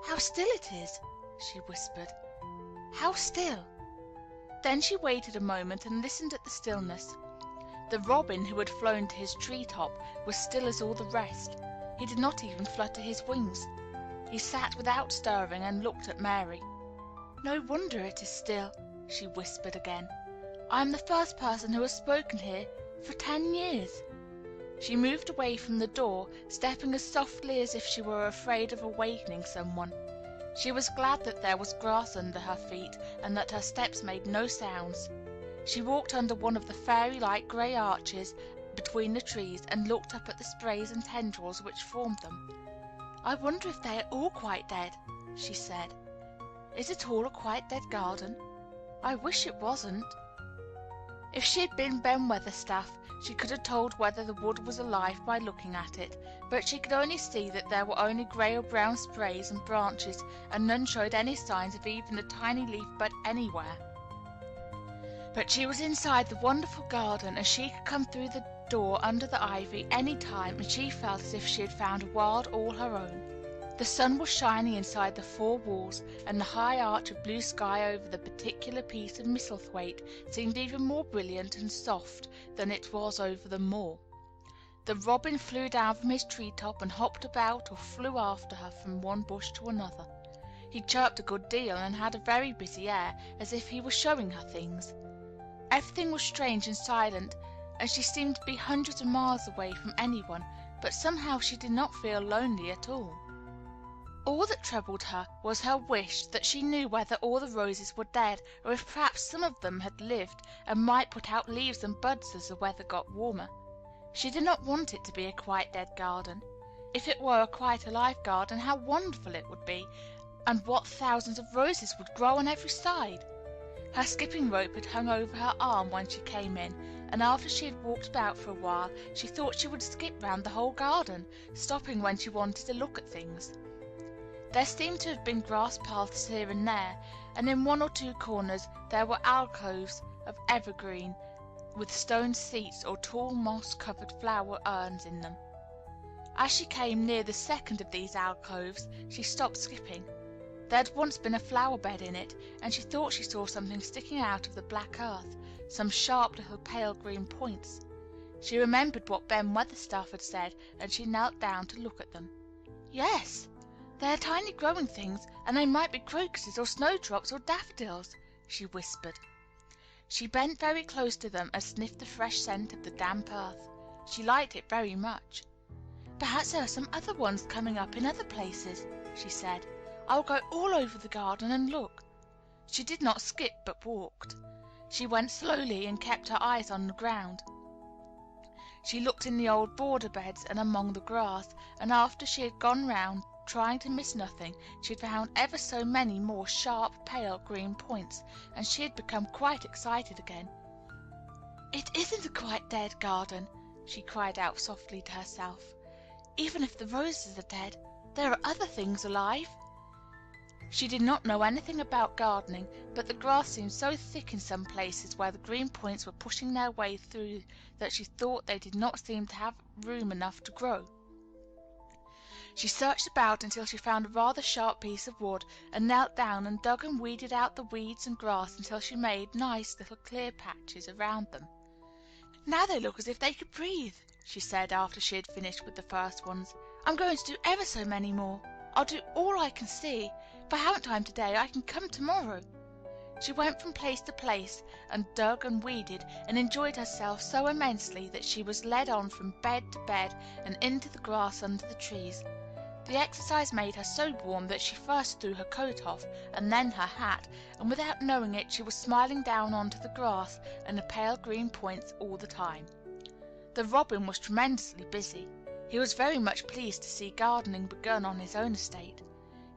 "How still it is!" she whispered. "How still!" Then she waited a moment and listened at the stillness. The robin who had flown to his tree-top was still as all the rest. He did not even flutter his wings. He sat without stirring and looked at Mary. "No wonder it is still," she whispered again. "I am the first person who has spoken here for 10 years. She moved away from the door, stepping as softly as if she were afraid of awakening someone. She was glad that there was grass under her feet and that her steps made no sounds. She walked under one of the fairy-like grey arches between the trees and looked up at the sprays and tendrils which formed them. "I wonder if they are all quite dead," she said. "Is it all a quite dead garden? I wish it wasn't." If she had been Ben Weatherstaff, she could have told whether the wood was alive by looking at it, but she could only see that there were only grey or brown sprays and branches, and none showed any signs of even a tiny leaf bud anywhere. But she was inside the wonderful garden, and she could come through the door under the ivy any time, and she felt as if she had found a world all her own. The sun was shining inside the four walls, and the high arch of blue sky over the particular piece of Misselthwaite seemed even more brilliant and soft than it was over the moor. The robin flew down from his tree-top and hopped about or flew after her from one bush to another. He chirped a good deal and had a very busy air, as if he was showing her things. Everything was strange and silent, and she seemed to be hundreds of miles away from anyone, but somehow she did not feel lonely at all. All that troubled her was her wish that she knew whether all the roses were dead, or if perhaps some of them had lived and might put out leaves and buds as the weather got warmer. She did not want it to be a quite dead garden. If it were a quite alive garden, how wonderful it would be, and what thousands of roses would grow on every side! Her skipping rope had hung over her arm when she came in, and after she had walked about for a while, she thought she would skip round the whole garden, stopping when she wanted to look at things. There seemed to have been grass paths here and there, and in one or two corners there were alcoves of evergreen, with stone seats or tall moss-covered flower urns in them. As she came near the second of these alcoves, she stopped skipping. There had once been a flower bed in it, and she thought she saw something sticking out of the black earth, some sharp little pale green points. She remembered what Ben Weatherstaff had said, and she knelt down to look at them. "Yes, they are tiny growing things, and they might be crocuses or snowdrops or daffodils," she whispered. She bent very close to them and sniffed the fresh scent of the damp earth. She liked it very much. "Perhaps there are some other ones coming up in other places," she said. "I will go all over the garden and look." She did not skip, but walked. She went slowly and kept her eyes on the ground. She looked in the old border beds and among the grass, and after she had gone round, trying to miss nothing, she had found ever so many more sharp, pale green points, and she had become quite excited again. "It isn't a quite dead garden," she cried out softly to herself. "Even if the roses are dead, there are other things alive." She did not know anything about gardening, but the grass seemed so thick in some places where the green points were pushing their way through that she thought they did not seem to have room enough to grow. She searched about until she found a rather sharp piece of wood, and knelt down and dug and weeded out the weeds and grass until she made nice little clear patches around them. "Now they look as if they could breathe," she said after she had finished with the first ones. "I'm going to do ever so many more. I'll do all I can see. If I haven't time today, I can come tomorrow." She went from place to place, and dug and weeded, and enjoyed herself so immensely that she was led on from bed to bed and into the grass under the trees. The exercise made her so warm that she first threw her coat off, and then her hat, and without knowing it she was smiling down onto the grass and the pale green points all the time. The robin was tremendously busy. He was very much pleased to see gardening begun on his own estate.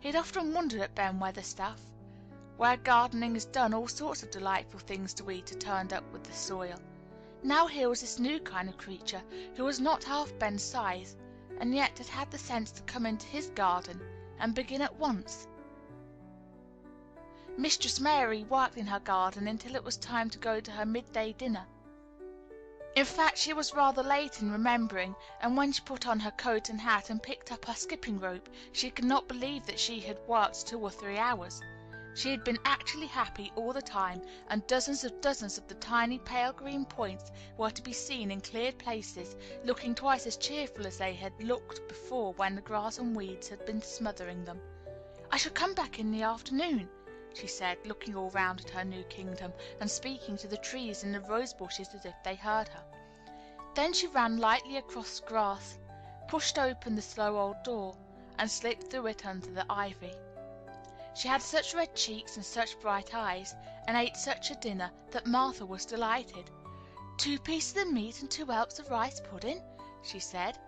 He had often wondered at Ben Weatherstaff. Where gardening is done, all sorts of delightful things to eat are turned up with the soil. Now here was this new kind of creature, who was not half Ben's size, and yet had had the sense to come into his garden and begin at once. Mistress Mary worked in her garden until it was time to go to her midday dinner. In fact, she was rather late in remembering, and when she put on her coat and hat and picked up her skipping rope, she could not believe that she had worked 2 or 3 hours. She had been actually happy all the time, and dozens of the tiny pale green points were to be seen in cleared places, looking twice as cheerful as they had looked before when the grass and weeds had been smothering them. "I shall come back in the afternoon," she said, looking all round at her new kingdom, and speaking to the trees and the rose bushes as if they heard her. Then she ran lightly across the grass, pushed open the slow old door, and slipped through it under the ivy. She had such red cheeks and such bright eyes, and ate such a dinner, that Martha was delighted. 2 pieces of meat and 2 whelps of rice pudding, she said.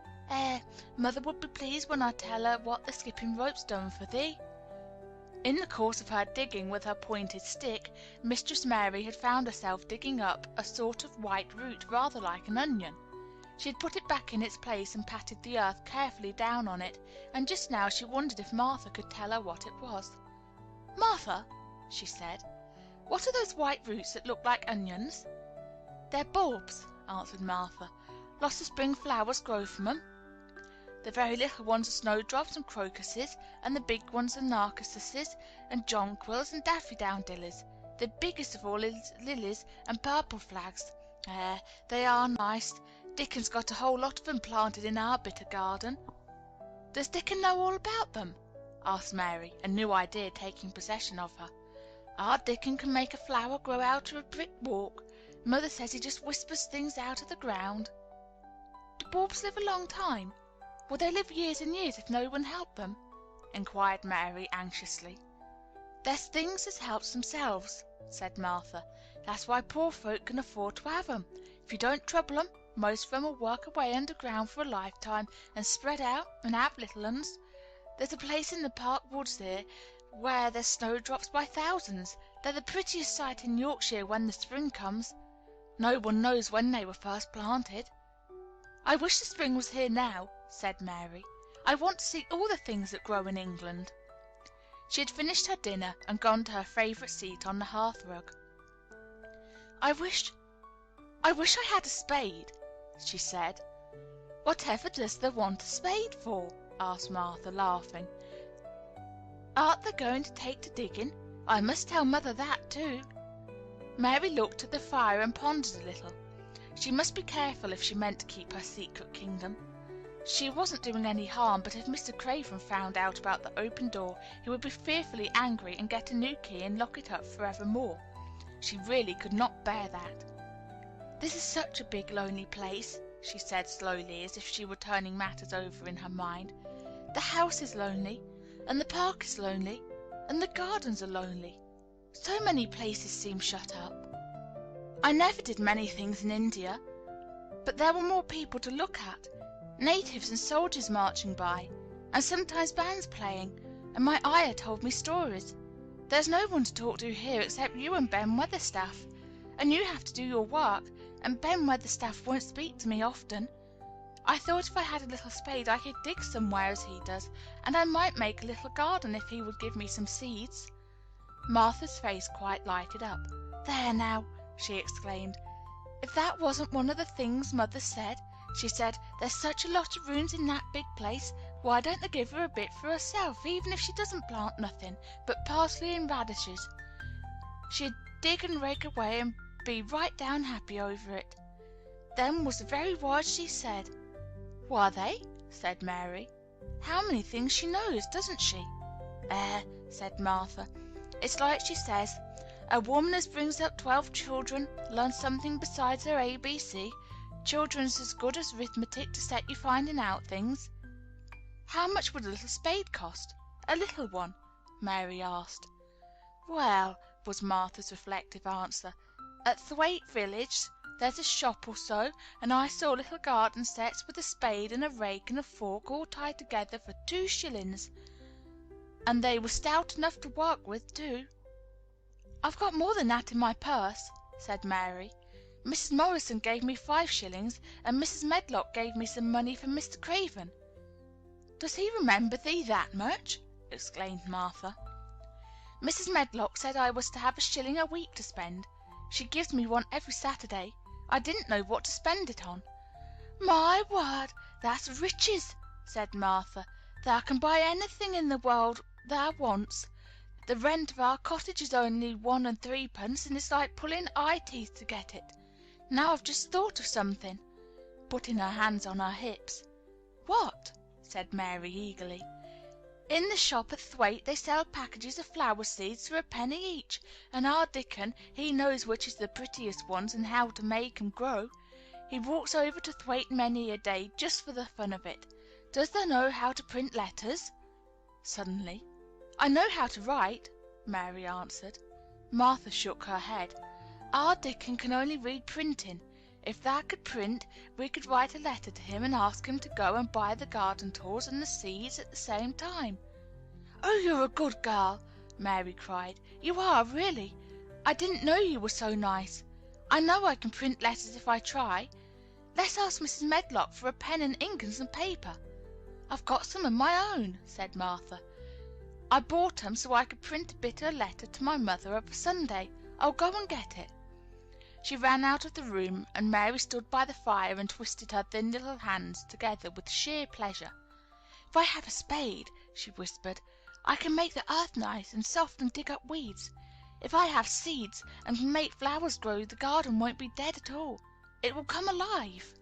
Mother would be pleased when I tell her what the skipping rope's done for thee. In the course of her digging with her pointed stick, Mistress Mary had found herself digging up a sort of white root rather like an onion. She had put it back in its place and patted the earth carefully down on it, and just now she wondered if Martha could tell her what it was. "Martha," she said, "what are those white roots that look like onions?" "They're bulbs," answered Martha. "Lots of spring flowers grow from 'em. The very little ones are snowdrops and crocuses, and the big ones are narcissuses and jonquils and daffodillies. The biggest of all is lilies and purple flags. They are nice. Dickon's got a whole lot of 'em planted in our bit of garden." "Does Dickon know all about them?" asked Mary, a new idea taking possession of her. "Our Dickon can make a flower grow out of a brick walk. Mother says he just whispers things out of the ground." "Do bulbs live a long time? Will they live years and years if no one helped them?" inquired Mary anxiously. "There's things as helps themselves," said Martha. "That's why poor folk can afford to have 'em. If you don't trouble 'em, most of 'em'll work away underground for a lifetime, and spread out, and have little uns. There's a place in the park woods here where there's snowdrops by thousands. They're the prettiest sight in Yorkshire when the spring comes. No one knows when they were first planted." "I wish the spring was here now," said Mary. "I want to see all the things that grow in England." She had finished her dinner and gone to her favourite seat on the hearth rug. I wish I had a spade," she said. "Whatever does thee want a spade for?" asked Martha, laughing. "Art thee going to take to digging? I must tell mother that too." Mary looked at the fire and pondered a little. She must be careful if she meant to keep her secret kingdom. She wasn't doing any harm, but if Mr. Craven found out about the open door, he would be fearfully angry and get a new key and lock it up forevermore. She really could not bear that. "This is such a big, lonely place," she said slowly, as if she were turning matters over in her mind. "The house is lonely, and the park is lonely, and the gardens are lonely. So many places seem shut up. I never did many things in India, but there were more people to look at, natives and soldiers marching by, and sometimes bands playing, and my ayah told me stories. There's no one to talk to here except you and Ben Weatherstaff, and you have to do your work, and Ben Weatherstaff won't speak to me often. I thought if I had a little spade I could dig somewhere as he does, and I might make a little garden if he would give me some seeds." Martha's face quite lighted up. "There now!" she exclaimed. "If that wasn't one of the things Mother said! She said, 'There's such a lot of rooms in that big place, why don't they give her a bit for herself, even if she doesn't plant nothing but parsley and radishes? She'd dig and rake away and be right down happy over it.' Them was the very words she said." "Were they?" said Mary. "How many things she knows, doesn't she?" Said Martha. "It's like she says, 'A woman as brings up 12 children learns something besides her ABC. Children's as good as arithmetic to set you finding out things.'" "How much would a little spade cost? A little one?" Mary asked. "Well," was Martha's reflective answer, "at Thwaite village there's a shop or so, and I saw little garden sets with a spade and a rake and a fork all tied together for 2 shillings, and they were stout enough to work with, too." "I've got more than that in my purse," said Mary. "Mrs. Morrison gave me 5 shillings, and Mrs. Medlock gave me some money from Mr. Craven." "Does he remember thee that much?" exclaimed Martha. "Mrs. Medlock said I was to have a shilling a week to spend. She gives me one every Saturday. I didn't know what to spend it on." "My word, that's riches!" said Martha. "Thou can buy anything in the world thou wants. The rent of our cottage is only 1 and 3pence, and it's like pulling eye teeth to get it. Now I've just thought of something," putting her hands on her hips. "What?" said Mary eagerly. "In the shop at Thwaite they sell packages of flower seeds for a penny each, and our Dickon, he knows which is the prettiest ones and how to make 'em grow. He walks over to Thwaite many a day just for the fun of it. Does thou know how to print letters? Suddenly. I know how to write, Mary answered. Martha shook her head. Our Dickon can only read printing. If thou could print, we could write a letter to him and ask him to go and buy the garden tools and the seeds at the same time. Oh, you're a good girl, Mary cried. You are, really. I didn't know you were so nice. I know I can print letters if I try. Let's ask Mrs. Medlock for a pen and ink and some paper. I've got some of my own, said Martha. I bought 'em so I could print a bit of a letter to my mother of a Sunday. I'll go and get it. She ran out of the room, and Mary stood by the fire and twisted her thin little hands together with sheer pleasure. If I have a spade, she whispered, I can make the earth nice and soft and dig up weeds. If I have seeds and can make flowers grow, the garden won't be dead at all. It will come alive.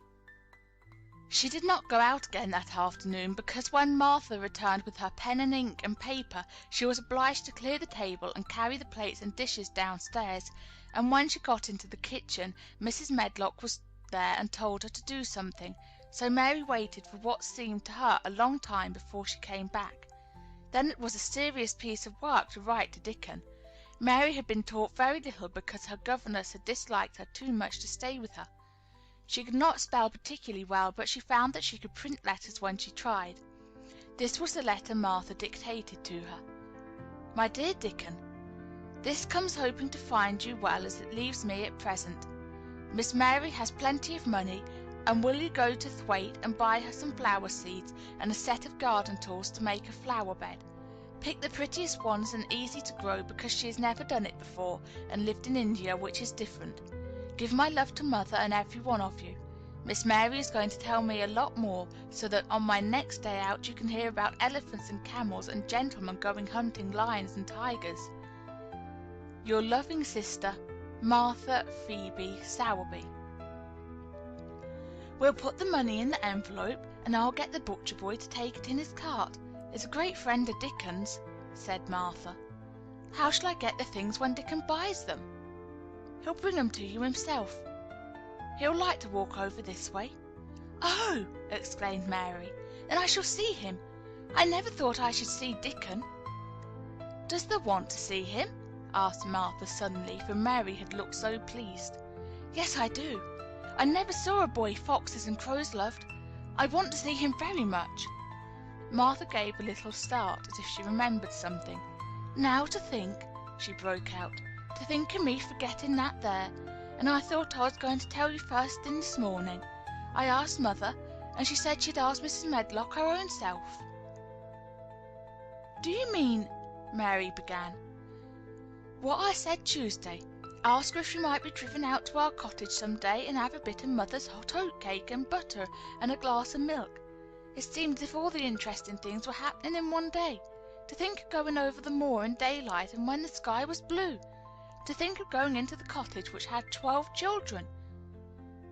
She did not go out again that afternoon because when Martha returned with her pen and ink and paper, she was obliged to clear the table and carry the plates and dishes downstairs, and when she got into the kitchen, Mrs. Medlock was there and told her to do something, so Mary waited for what seemed to her a long time before she came back. Then it was a serious piece of work to write to Dickon. Mary had been taught very little because her governess had disliked her too much to stay with her. She could not spell particularly well, but she found that she could print letters when she tried. This was the letter Martha dictated to her. My dear Dickon, this comes hoping to find you well as it leaves me at present. Miss Mary has plenty of money, and will you go to Thwaite and buy her some flower seeds and a set of garden tools to make a flower bed. Pick the prettiest ones and easy to grow because she has never done it before and lived in India, which is different. Give my love to Mother and every one of you. Miss Mary is going to tell me a lot more, so that on my next day out you can hear about elephants and camels and gentlemen going hunting lions and tigers. Your loving sister, Martha Phoebe Sowerby. We'll put the money in the envelope, and I'll get the butcher boy to take it in his cart. It's a great friend of Dickon's, said Martha. How shall I get the things when Dickon buys them? He'll bring 'em to you himself. He'll like to walk over this way. Oh, exclaimed Mary, then I shall see him. I never thought I should see Dickon. Does thou want to see him? Asked Martha suddenly, for Mary had looked so pleased. Yes, I do. I never saw a boy foxes and crows loved. I want to see him very much. Martha gave a little start, as if she remembered something. Now to think, she broke out, to think of me forgetting that there, and I thought I was going to tell you first thing this morning. I asked Mother, and she said she'd ask Mrs. Medlock her own self. Do you mean, Mary began. What I said Tuesday. Ask her if she might be driven out to our cottage some day and have a bit of Mother's hot oat cake and butter and a glass of milk. It seemed as if all the interesting things were happening in one day. To think of going over the moor in daylight and when the sky was blue. To think of going into the cottage which had 12 children.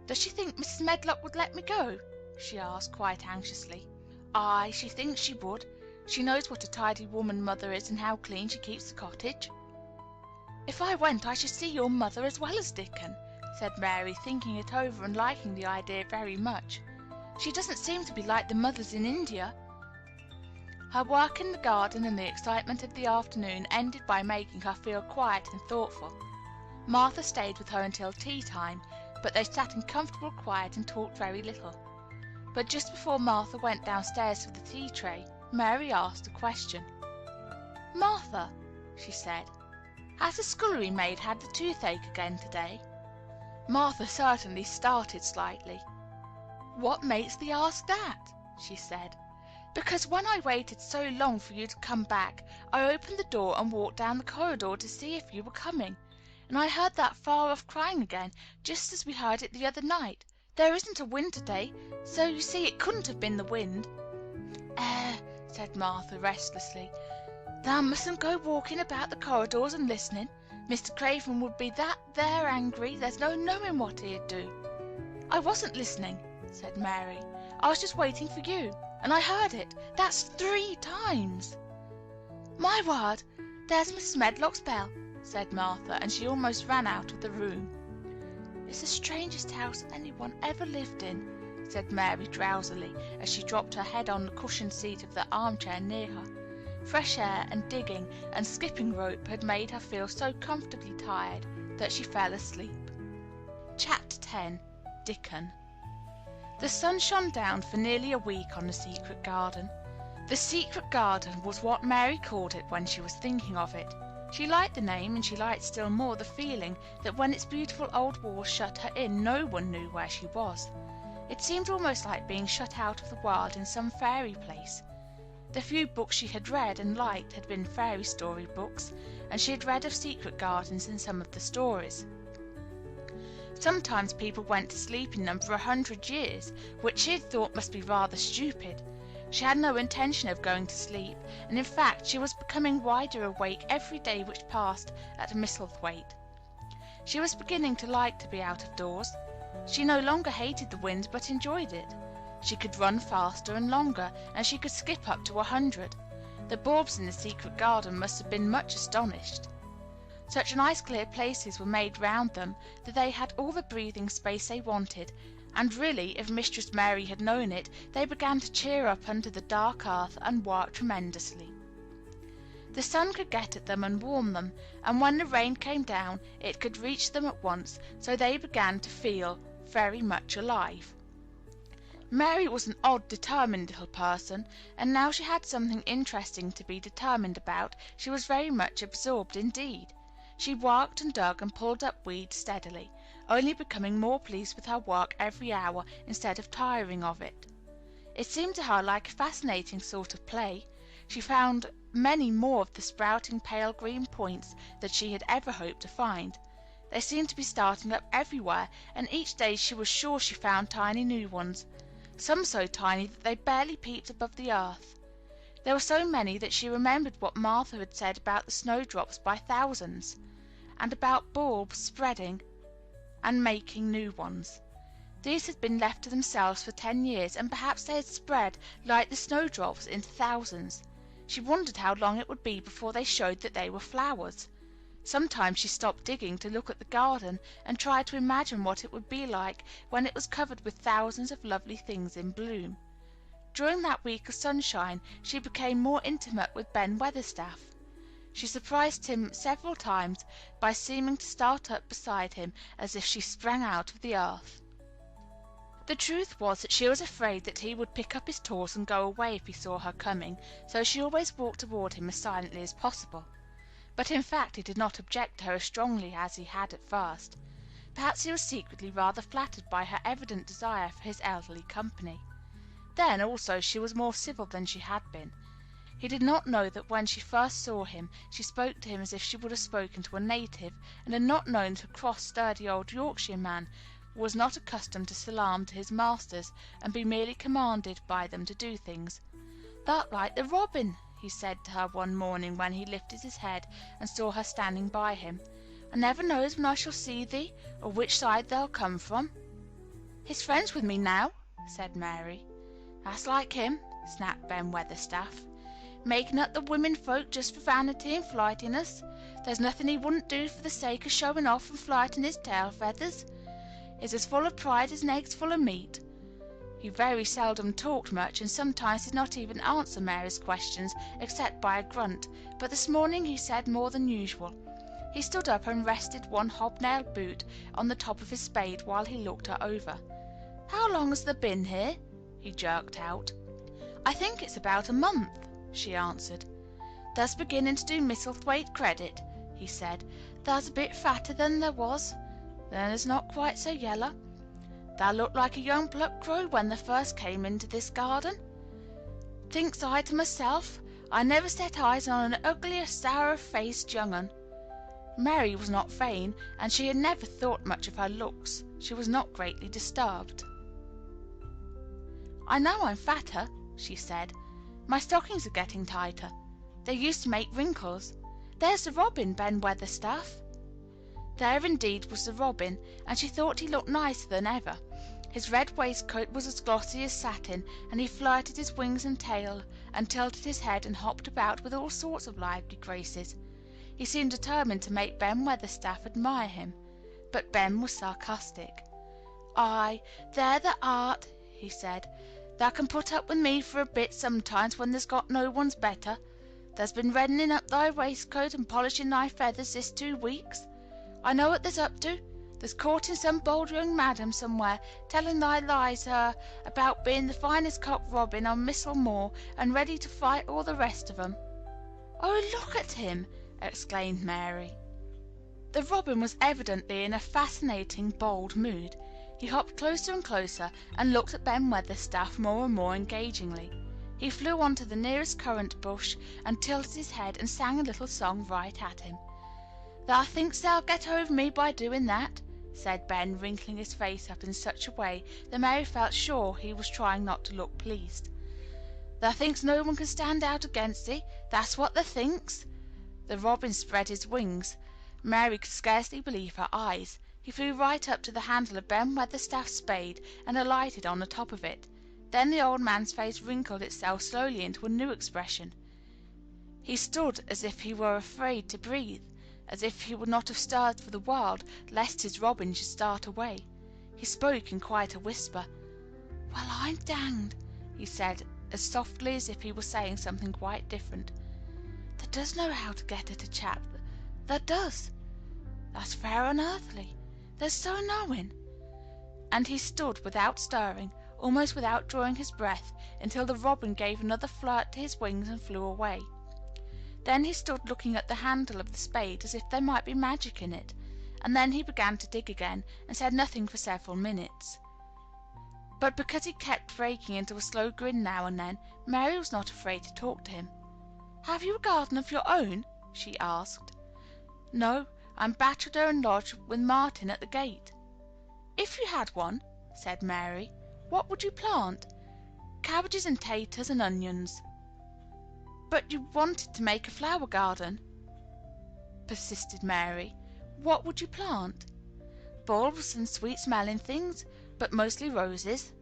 Does she think Mrs. Medlock would let me go? She asked quite anxiously. Aye, she thinks she would. She knows what a tidy woman Mother is and how clean she keeps the cottage. If I went I should see your mother as well as Dickon, said Mary, thinking it over and liking the idea very much. She doesn't seem to be like the mothers in India. Her work in the garden and the excitement of the afternoon ended by making her feel quiet and thoughtful. Martha stayed with her until tea time, but they sat in comfortable quiet and talked very little. But just before Martha went downstairs for the tea tray, Mary asked a question. Martha, she said, has the scullery maid had the toothache again today? Martha certainly started slightly. What makes thee ask that? She said. Because when I waited so long for you to come back, I opened the door and walked down the corridor to see if you were coming, and I heard that far-off crying again, just as we heard it the other night. There isn't a wind today, so you see it couldn't have been the wind. Said Martha restlessly. Thou mustn't go walking about the corridors and listening. Mr. Craven would be that there angry, there's no knowing what he'd do. I wasn't listening, said Mary. I was just waiting for you, and I heard it. That's 3 times. My word, there's Mrs. Medlock's bell, said Martha, and she almost ran out of the room. "It's the strangest house anyone ever lived in," said Mary drowsily, as she dropped her head on the cushioned seat of the armchair near her. Fresh air and digging and skipping rope had made her feel so comfortably tired that she fell asleep. Chapter 10. Dickon. The sun shone down for nearly a week on the secret garden. The secret garden was what Mary called it when she was thinking of it. She liked the name, and she liked still more the feeling that when its beautiful old walls shut her in, no one knew where she was. It seemed almost like being shut out of the world in some fairy place. The few books she had read and liked had been fairy story books, and she had read of secret gardens in some of the stories. Sometimes people went to sleep in them for 100 years, which she had thought must be rather stupid. She had no intention of going to sleep, and in fact she was becoming wider awake every day which passed at Misselthwaite. She was beginning to like to be out of doors. She no longer hated the wind, but enjoyed it. She could run faster and longer, and she could skip up to 100. The bulbs in the secret garden must have been much astonished. Such nice clear places were made round them that they had all the breathing space they wanted, and really, if Mistress Mary had known it, they began to cheer up under the dark earth and work tremendously. The sun could get at them and warm them, and when the rain came down it could reach them at once, so they began to feel very much alive. Mary was an odd, determined little person, and now she had something interesting to be determined about, she was very much absorbed indeed. She worked and dug and pulled up weeds steadily, only becoming more pleased with her work every hour instead of tiring of it. It seemed to her like a fascinating sort of play. She found many more of the sprouting pale green points than she had ever hoped to find. They seemed to be starting up everywhere, and each day she was sure she found tiny new ones, some so tiny that they barely peeped above the earth. There were so many that she remembered what Martha had said about the snowdrops by thousands, and about bulbs spreading and making new ones. These had been left to themselves for 10 years, and perhaps they had spread, like the snowdrops, into thousands. She wondered how long it would be before they showed that they were flowers. Sometimes she stopped digging to look at the garden, and tried to imagine what it would be like when it was covered with thousands of lovely things in bloom. During that week of sunshine she became more intimate with Ben Weatherstaff. She surprised him several times by seeming to start up beside him as if she sprang out of the earth. The truth was that she was afraid that he would pick up his tools and go away if he saw her coming, so she always walked toward him as silently as possible. But in fact he did not object to her as strongly as he had at first. Perhaps he was secretly rather flattered by her evident desire for his elderly company. Then, also, she was more civil than she had been. He did not know that when she first saw him she spoke to him as if she would have spoken to a native, and had not known that a cross, sturdy old Yorkshire man was not accustomed to salaam to his masters and be merely commanded by them to do things. "Thou'rt like the robin," he said to her one morning when he lifted his head and saw her standing by him. "I never knows when I shall see thee, or which side thou'll come from." "He's friends with me now," said Mary. "That's like him," snapped Ben Weatherstaff. "Making up the women folk just for vanity and flightiness. There's nothing he wouldn't do for the sake of showing off and flighting his tail feathers. He's as full of pride as an egg's full of meat." He very seldom talked much, and sometimes did not even answer Mary's questions except by a grunt, but this morning he said more than usual. He stood up and rested one hobnailed boot on the top of his spade while he looked her over. "How long has thou been here?" he jerked out. "I think it's about a month," she answered. "Thou's beginning to do Misselthwaite credit," he said. "Thou's a bit fatter than thou was. Then thou's not quite so yeller. Thou looked like a young plucked crow when thou first came into this garden. Thinks I to myself, I never set eyes on an uglier, sourer-faced young un." Mary was not vain, and she had never thought much of her looks. She was not greatly disturbed. "I know I'm fatter," she said. "My stockings are getting tighter. They used to make wrinkles. There's the robin, Ben Weatherstaff." There indeed was the robin, and she thought he looked nicer than ever. His red waistcoat was as glossy as satin, and he flirted his wings and tail, and tilted his head and hopped about with all sorts of lively graces. He seemed determined to make Ben Weatherstaff admire him. But Ben was sarcastic. "Aye, there thou art," he said. "Thou can put up with me for a bit sometimes when there's got no one's better. Thou's been reddening up thy waistcoat and polishing thy feathers this 2 weeks. I know what there's up to. There's courting some bold young madam somewhere, telling thy lies about being the finest cock robin on Missel Moor and ready to fight all the rest of 'em." "Oh, look at him!" exclaimed Mary. The robin was evidently in a fascinating, bold mood. He hopped closer and closer, and looked at Ben Weatherstaff more and more engagingly. He flew on to the nearest currant bush, and tilted his head and sang a little song right at him. "Thou think'st thou'lt get over me by doing that?" said Ben, wrinkling his face up in such a way that Mary felt sure he was trying not to look pleased. "Thou think'st no one can stand out against thee, that's what thou think'st." The robin spread his wings. Mary could scarcely believe her eyes. He flew right up to the handle of Ben Weatherstaff's spade and alighted on the top of it. Then the old man's face wrinkled itself slowly into a new expression. He stood as if he were afraid to breathe, as if he would not have stirred for the world, lest his robin should start away. He spoke in quite a whisper. "Well, I'm danged," he said, as softly as if he were saying something quite different. "Thou does know how to get at a chap, thou does. That's fair unearthly. Thou's so knowing." And he stood without stirring, almost without drawing his breath, until the robin gave another flirt to his wings and flew away. Then he stood looking at the handle of the spade as if there might be magic in it, and then he began to dig again, and said nothing for several minutes. But because he kept breaking into a slow grin now and then, Mary was not afraid to talk to him. "Have you a garden of your own?" she asked. "No, I'm bachelor and lodge with Martin at the gate." "If you had one," said Mary, "what would you plant?" "Cabbages and taters and onions." "But you wanted to make a flower garden," persisted Mary. "What would you plant?" "Bulbs and sweet-smelling things, but mostly roses."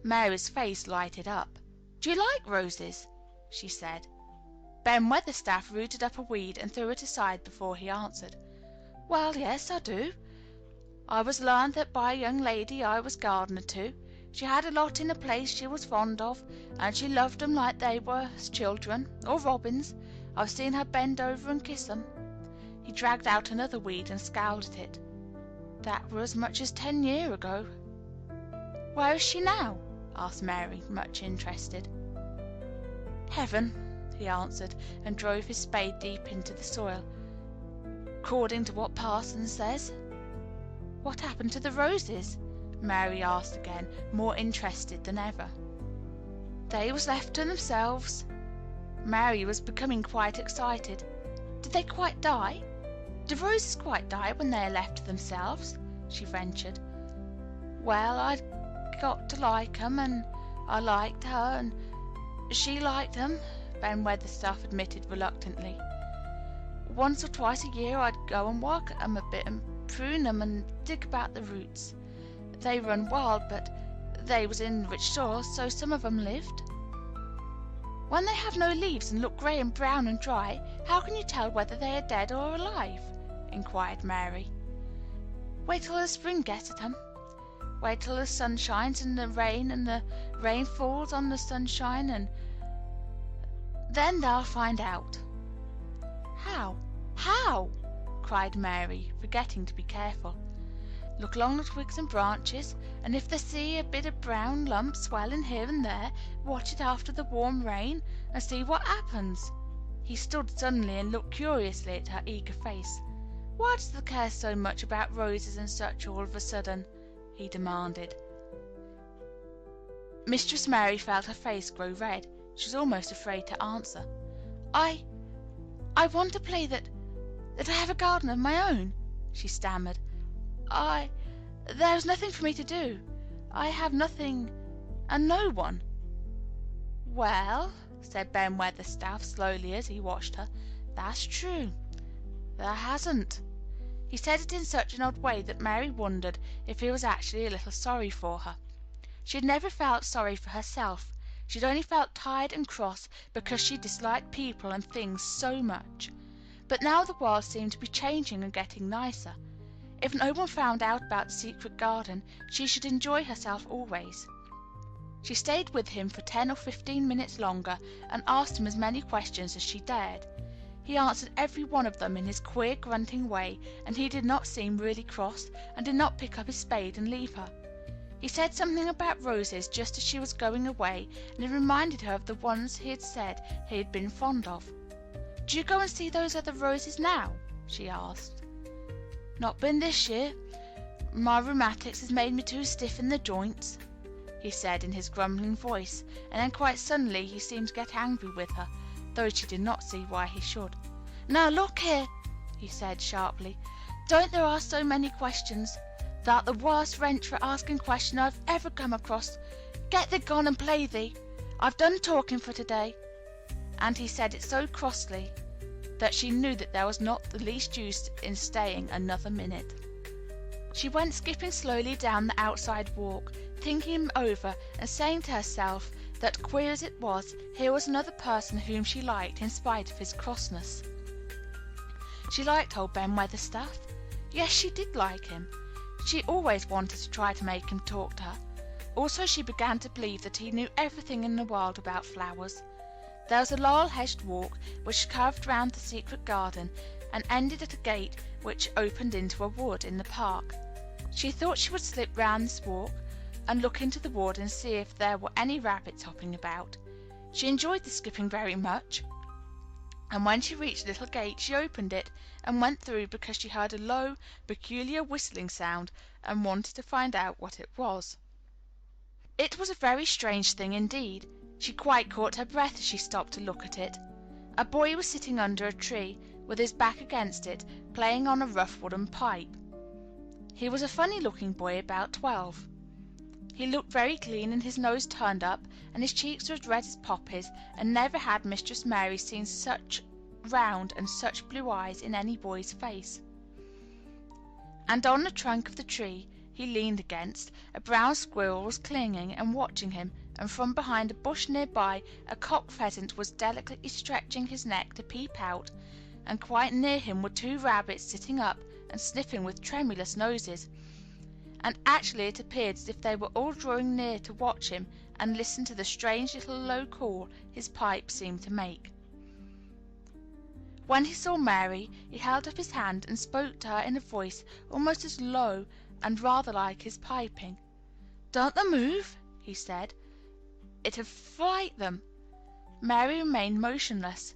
Mary's face lighted up. "Do you like roses?" she said. Ben Weatherstaff rooted up a weed and threw it aside before he answered. "Well, yes, I do. I was learned that by a young lady I was gardener to. She had a lot in a place she was fond of, and she loved 'em like they was children, or robins. I've seen her bend over and kiss 'em." He dragged out another weed and scowled at it. "That were as much as 10 year ago." "Where is she now?" asked Mary, much interested. "Heaven," he answered, and drove his spade deep into the soil. "'Cording to what parson says." "What happened to the roses?" Mary asked again, more interested than ever. "They was left to themselves." Mary was becoming quite excited. "Did they quite die? Do roses quite die when they are left to themselves?" she ventured. "Well, I'd got to like 'em, and I liked her, and she liked 'em," Ben Weatherstaff admitted reluctantly. "Once or twice a year I'd go and work at 'em a bit and prune 'em and dig about the roots. They run wild, but they was in rich soil, so some of 'em lived." "When they have no leaves and look grey and brown and dry, how can you tell whether they are dead or alive?" inquired Mary. "Wait till the spring gets at 'em. Wait till the sun shines and the rain falls on the sunshine, and then they'll find out." "How? How?" cried Mary, forgetting to be careful. "Look along the twigs and branches, and if they see a bit of brown lump swelling here and there, watch it after the warm rain, and see what happens." He stood suddenly and looked curiously at her eager face. "Why does thou care so much about roses and such all of a sudden?" he demanded. Mistress Mary felt her face grow red. She was almost afraid to answer. I want to play that I have a garden of my own," she stammered. There is nothing for me to do. I have nothing and no one." "Well," said Ben Weatherstaff slowly as he watched her, "that's true. Thou hasn't." He said it in such an odd way that Mary wondered if he was actually a little sorry for her. She had never felt sorry for herself. She had only felt tired and cross because she disliked people and things so much. But now the world seemed to be changing and getting nicer. If no one found out about the secret garden, she should enjoy herself always. She stayed with him for 10 or 15 minutes longer and asked him as many questions as she dared. He answered every one of them in his queer, grunting way, and he did not seem really cross, and did not pick up his spade and leave her. He said something about roses just as she was going away, and it reminded her of the ones he had said he had been fond of. "Do you go and see those other roses now?" she asked. "Not been this year. My rheumatics has made me too stiff in the joints," he said in his grumbling voice, and then quite suddenly he seemed to get angry with her, though she did not see why he should. "Now look here," he said sharply, "don't there ask so many questions. Thou'rt the worst wrench for asking question I've ever come across. Get thee gone and play thee. I've done talking for today." And he said it so crossly that she knew that there was not the least use in staying another minute. She went skipping slowly down the outside walk, thinking him over and saying to herself that, queer as it was, here was another person whom she liked in spite of his crossness. She liked old Ben Weatherstaff. Yes, she did like him. She always wanted to try to make him talk to her. Also, she began to believe that he knew everything in the world about flowers. There was a laurel-hedged walk which curved round the secret garden and ended at a gate which opened into a wood in the park. She thought she would slip round this walk and look into the wood and see if there were any rabbits hopping about. She enjoyed the skipping very much, and when she reached the little gate she opened it and went through because she heard a low, peculiar whistling sound and wanted to find out what it was. It was a very strange thing indeed. She quite caught her breath as she stopped to look at it. A boy was sitting under a tree, with his back against it, playing on a rough wooden pipe. He was a funny-looking boy about 12. He looked very clean, and his nose turned up, and his cheeks were as red as poppies, and never had Mistress Mary seen such round and such blue eyes in any boy's face. And on the trunk of the tree he leaned against, a brown squirrel was clinging and watching him, and from behind a bush near by a cock pheasant was delicately stretching his neck to peep out, and quite near him were 2 rabbits sitting up and sniffing with tremulous noses, and actually it appeared as if they were all drawing near to watch him and listen to the strange little low call his pipe seemed to make. When he saw Mary, he held up his hand and spoke to her in a voice almost as low and rather like his piping. "Don't they move?" he said. "It'd fright them." Mary remained motionless.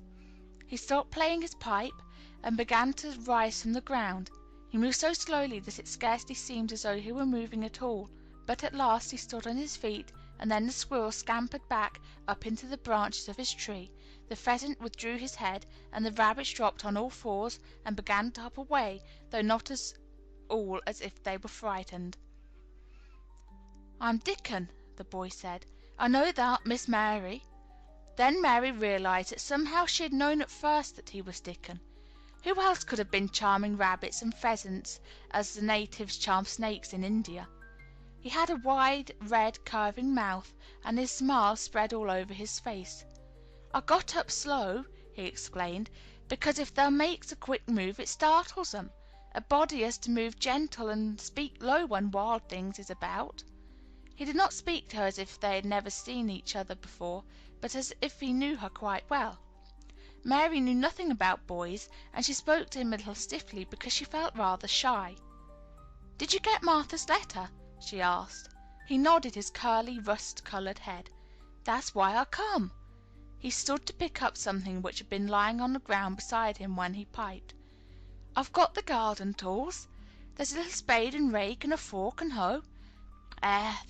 He stopped playing his pipe and began to rise from the ground. He moved so slowly that it scarcely seemed as though he were moving at all, but at last he stood on his feet, and then the squirrel scampered back up into the branches of his tree, the pheasant withdrew his head, and the rabbits dropped on all fours and began to hop away, though not at all as if they were frightened. "I'm Dickon," the boy said. "I know thou'rt Miss Mary." Then Mary realized that somehow she had known at first that he was Dickon. Who else could have been charming rabbits and pheasants as the natives charm snakes in India? He had a wide, red, curving mouth, and his smile spread all over his face. "I got up slow," he explained, "because if thou makes a quick move it startles them. A body has to move gentle and speak low when wild things is about." He did not speak to her as if they had never seen each other before, but as if he knew her quite well. Mary knew nothing about boys, and she spoke to him a little stiffly because she felt rather shy. "Did you get Martha's letter?" she asked. He nodded his curly, rust-colored head. "That's why I come." He stood to pick up something which had been lying on the ground beside him when he piped. "I've got the garden tools. There's a little spade and rake and a fork and hoe.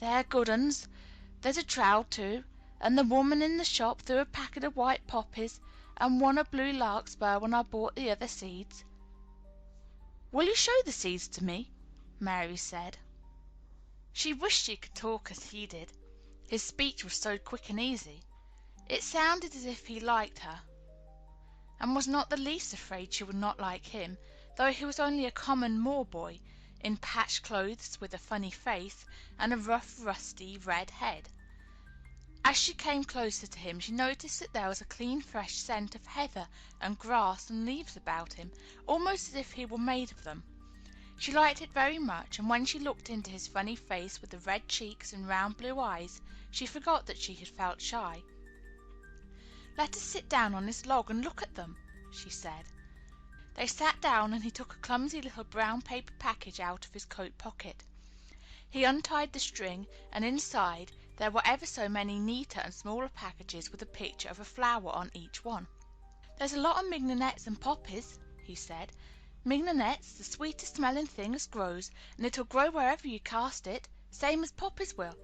They're good uns. There's a trowel too, and the woman in the shop threw a packet of white poppies and one a blue larkspur when I bought the other seeds." "Will you show the seeds to me?" Mary said. She wished she could talk as he did. His speech was so quick and easy. It sounded as if he liked her, and was not the least afraid she would not like him, though he was only a common moor boy, in patched clothes, with a funny face, and a rough, rusty, red head. As she came closer to him, she noticed that there was a clean, fresh scent of heather and grass and leaves about him, almost as if he were made of them. She liked it very much, and when she looked into his funny face with the red cheeks and round blue eyes, she forgot that she had felt shy. "Let us sit down on this log and look at them," she said. They sat down, and he took a clumsy little brown paper package out of his coat pocket. He untied the string, and inside there were ever so many neater and smaller packages with a picture of a flower on each one. "There's a lot of mignonettes and poppies," he said. "Mignonette's the sweetest smelling thing as grows, and it'll grow wherever you cast it, same as poppies will.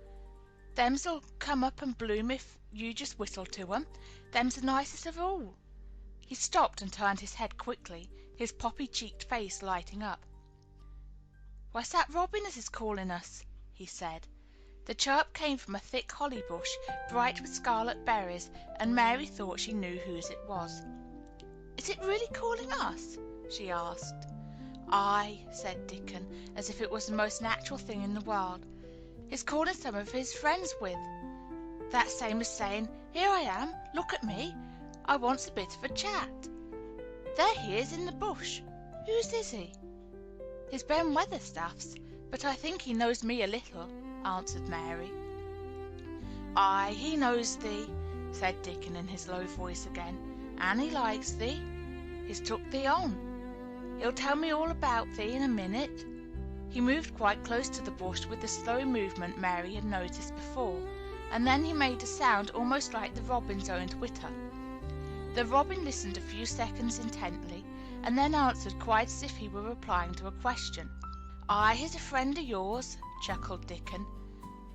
Thems'll come up and bloom if you just whistle to 'em. Them's the nicest of all." He stopped and turned his head quickly, his poppy-cheeked face lighting up. "Why's that robin as is calling us?" he said. The chirp came from a thick holly bush, bright with scarlet berries, and Mary thought she knew whose it was. "Is it really calling us?" she asked. "Aye," said Dickon, as if it was the most natural thing in the world. "He's calling some of his friends with. That's same as saying, 'Here I am, look at me, I wants a bit of a chat.' There he is in the bush. Whose is he?" "He's Ben Weatherstaff's, but I think he knows me a little," answered Mary. "Aye, he knows thee," said Dickon in his low voice again, "and he likes thee. He's took thee on. He'll tell me all about thee in a minute." He moved quite close to the bush with the slow movement Mary had noticed before, and then he made a sound almost like the robin's own twitter. The robin listened a few seconds intently, and then answered quite as if he were replying to a question. "Aye, he's a friend of yours," chuckled Dickon.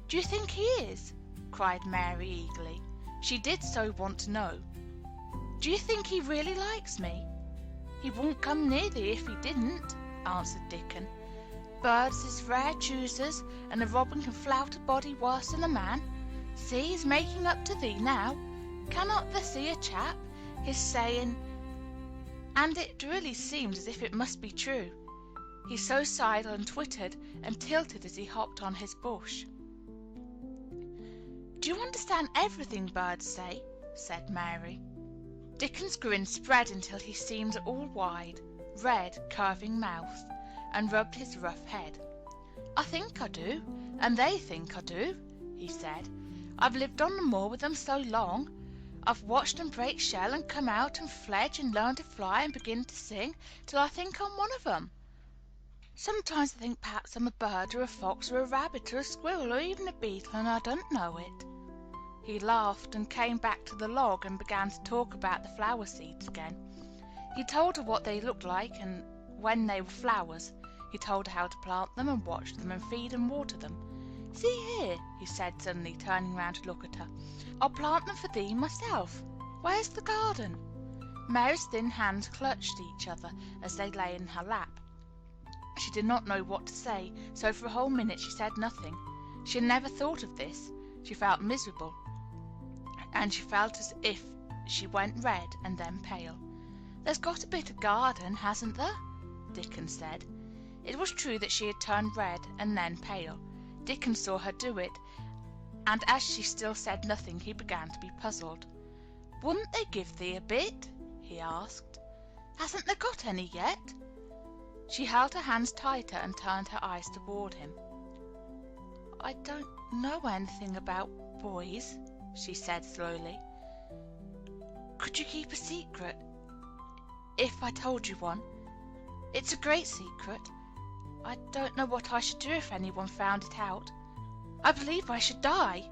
"Do you think he is?" cried Mary eagerly. She did so want to know. "Do you think he really likes me?" "He wouldn't come near thee if he didn't," answered Dickon. "Birds is rare choosers, and a robin can flout a body worse than a man. See, he's making up to thee now. Cannot thou see a chap? He's saying—" And it really seemed as if it must be true. He so sighed and twittered and tilted as he hopped on his bush. "Do you understand everything birds say?" said Mary. Dickon's grin spread until he seemed all wide, red, curving mouth, and rubbed his rough head. "I think I do, and they think I do," he said. "I've lived on the moor with them so long. I've watched 'em break shell and come out and fledge and learn to fly and begin to sing, till I think I'm one of 'em. Sometimes I think perhaps I'm a bird or a fox or a rabbit or a squirrel or even a beetle, and I don't know it." He laughed and came back to the log and began to talk about the flower seeds again. He told her what they looked like and when they were flowers. He told her how to plant them and watch them and feed and water them. "See here," he said suddenly, turning round to look at her. "I'll plant them for thee myself. Where's the garden?" Mary's thin hands clutched each other as they lay in her lap. She did not know what to say, so for a whole minute she said nothing. She had never thought of this. She felt miserable, and she felt as if she went red and then pale. "There's got a bit of garden, hasn't there?" Dickon said. It was true that she had turned red and then pale. Dickon saw her do it, and as she still said nothing, he began to be puzzled. "Wouldn't they give thee a bit?" he asked. "Hasn't there got any yet?" She held her hands tighter and turned her eyes toward him. "I don't know anything about boys," she said slowly. "Could you keep a secret if I told you one? It's a great secret. I don't know what I should do if anyone found it out. I believe I should die."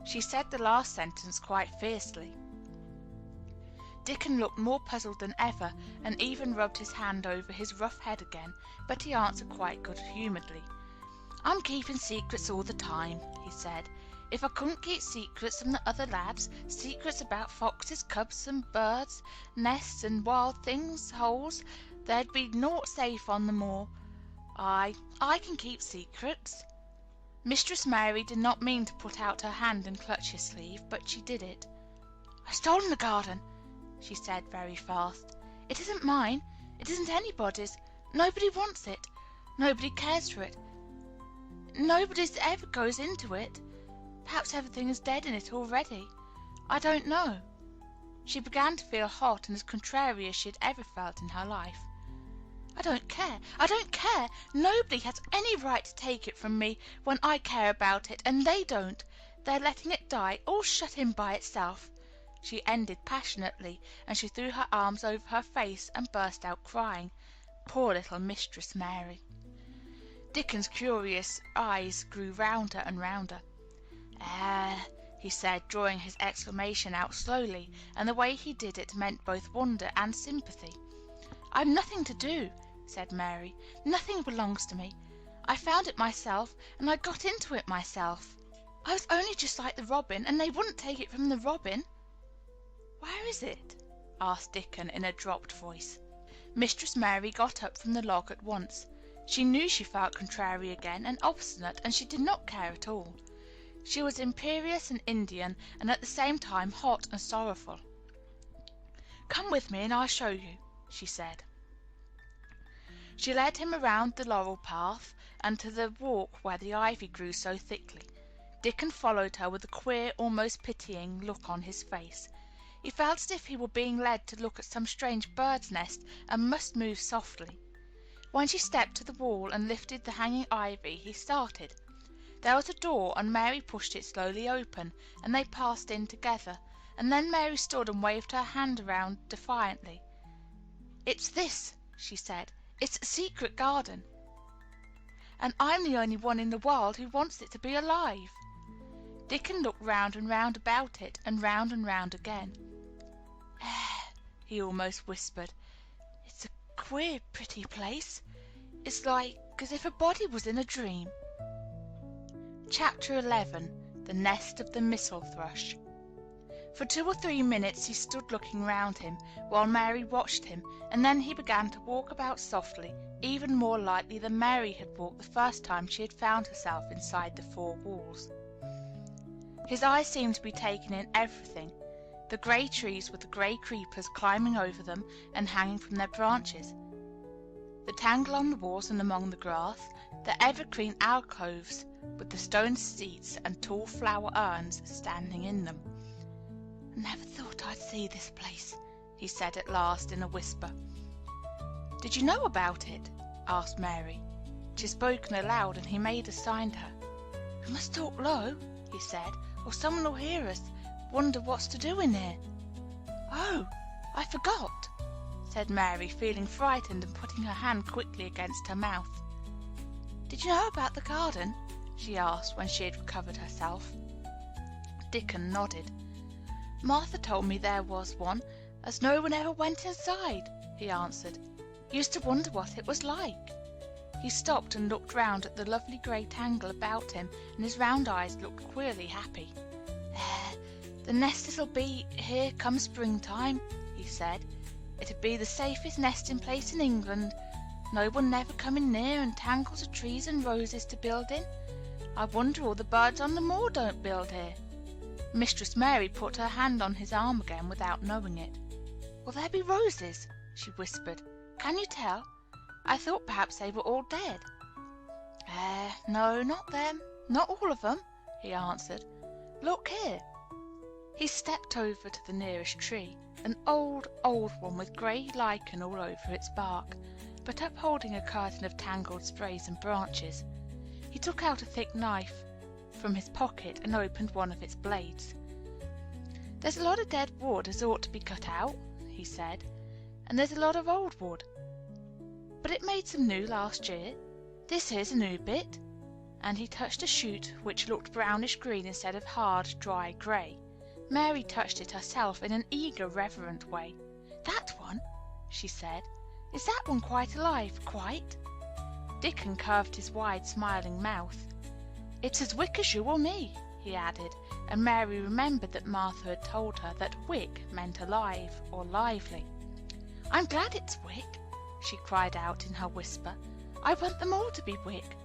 She said the last sentence quite fiercely. Dickon looked more puzzled than ever, and even rubbed his hand over his rough head again, but he answered quite good-humouredly. "I'm keeping secrets all the time," he said. "If I couldn't keep secrets from the other lads, secrets about foxes, cubs, and birds, nests, and wild things, holes, there'd be naught safe on the moor. I can keep secrets." Mistress Mary did not mean to put out her hand and clutch his sleeve, but she did it. "I've stolen the garden," she said very fast. "It isn't mine. It isn't anybody's. Nobody wants it. Nobody cares for it. Nobody ever goes into it. Perhaps everything is dead in it already. I don't know." She began to feel hot and as contrary as she had ever felt in her life. I don't care. I don't care. Nobody has any right to take it from me when I care about it, and they don't. They're letting it die, all shut in by itself," she ended passionately, and she threw her arms over her face and burst out crying. Poor little Mistress Mary! Dickon's curious eyes grew rounder and rounder. He said, drawing his exclamation out slowly, and the way he did it meant both wonder and sympathy. "I've nothing to do," said Mary. "Nothing belongs to me. I found it myself, and I got into it myself. I was only just like the robin, and they wouldn't take it from the robin." "Where is it?" asked Dickon in a dropped voice. Mistress Mary got up from the log at once. She knew she felt contrary again, and obstinate, and she did not care at all. She was imperious and Indian, and at the same time hot and sorrowful. "Come with me, and I'll show you," she said. She led him around the laurel path and to the walk where the ivy grew so thickly. Dickon followed her with a queer, almost pitying look on his face. He felt as if he were being led to look at some strange bird's nest, and must move softly. When she stepped to the wall and lifted the hanging ivy, he started. There was a door, and Mary pushed it slowly open, and they passed in together, and then Mary stood and waved her hand around defiantly. "It's this," she said. "It's a secret garden, and I'm the only one in the world who wants it to be alive." Dickon looked round and round about it, and round again. He almost whispered, "It's a queer, pretty place. It's like as if a body was in a dream." Chapter 11. The Nest of the Missel Thrush. For 2 or 3 minutes he stood looking round him, while Mary watched him, and then he began to walk about softly, even more lightly than Mary had walked the first time she had found herself inside the 4 walls. His eyes seemed to be taking in everything: the grey trees with the grey creepers climbing over them and hanging from their branches, the tangle on the walls and among the grass, the evergreen alcoves with the stone seats and tall flower urns standing in them. "I never thought I'd see this place," he said at last in a whisper. "Did you know about it?" asked Mary. She had spoken aloud, and he made a sign to her. "We must talk low," he said, "or someone will hear us, wonder what's to do in here." "Oh, I forgot," said Mary, feeling frightened and putting her hand quickly against her mouth. "Did you know about the garden?" she asked when she had recovered herself. Dickon nodded. "Martha told me there was one, as no one ever went inside," he answered. "Used to wonder what it was like." He stopped and looked round at the lovely grey tangle about him, and his round eyes looked queerly happy. "The nest it'll be here come springtime," he said. "It'd be the safest nesting place in England. No one never coming near, and tangles of trees and roses to build in. I wonder all the birds on the moor don't build here." Mistress Mary put her hand on his arm again without knowing it. "Will there be roses?" she whispered. "Can you tell? I thought perhaps they were all dead." No, not them, not all of them," he answered. "Look here." He stepped over to the nearest tree, an old, old one with grey lichen all over its bark, but upholding a curtain of tangled sprays and branches. He took out a thick knife from his pocket and opened one of its blades. "There's a lot of dead wood as ought to be cut out," he said, "and there's a lot of old wood, but it made some new last year. This here's a new bit," and he touched a shoot which looked brownish green instead of hard, dry grey. Mary touched it herself in an eager, reverent way. "That one," she said. "Is that one quite alive, quite?" Dickon curved his wide, smiling mouth. "It's as wick as you or me," he added, and Mary remembered that Martha had told her that wick meant alive or lively. "I'm glad it's wick," she cried out in her whisper. "I want them all to be wick.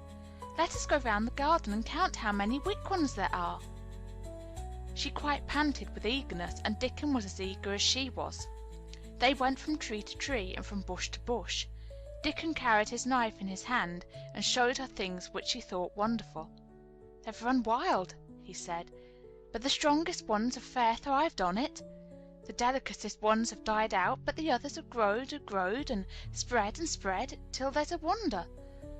Let us go round the garden and count how many wick ones there are." She quite panted with eagerness, and Dickon was as eager as she was. They went from tree to tree and from bush to bush. Dickon carried his knife in his hand and showed her things which she thought wonderful. "They've run wild," he said, "but the strongest ones have fair thrived on it. The delicatest ones have died out, but the others have growed and spread till there's a wonder.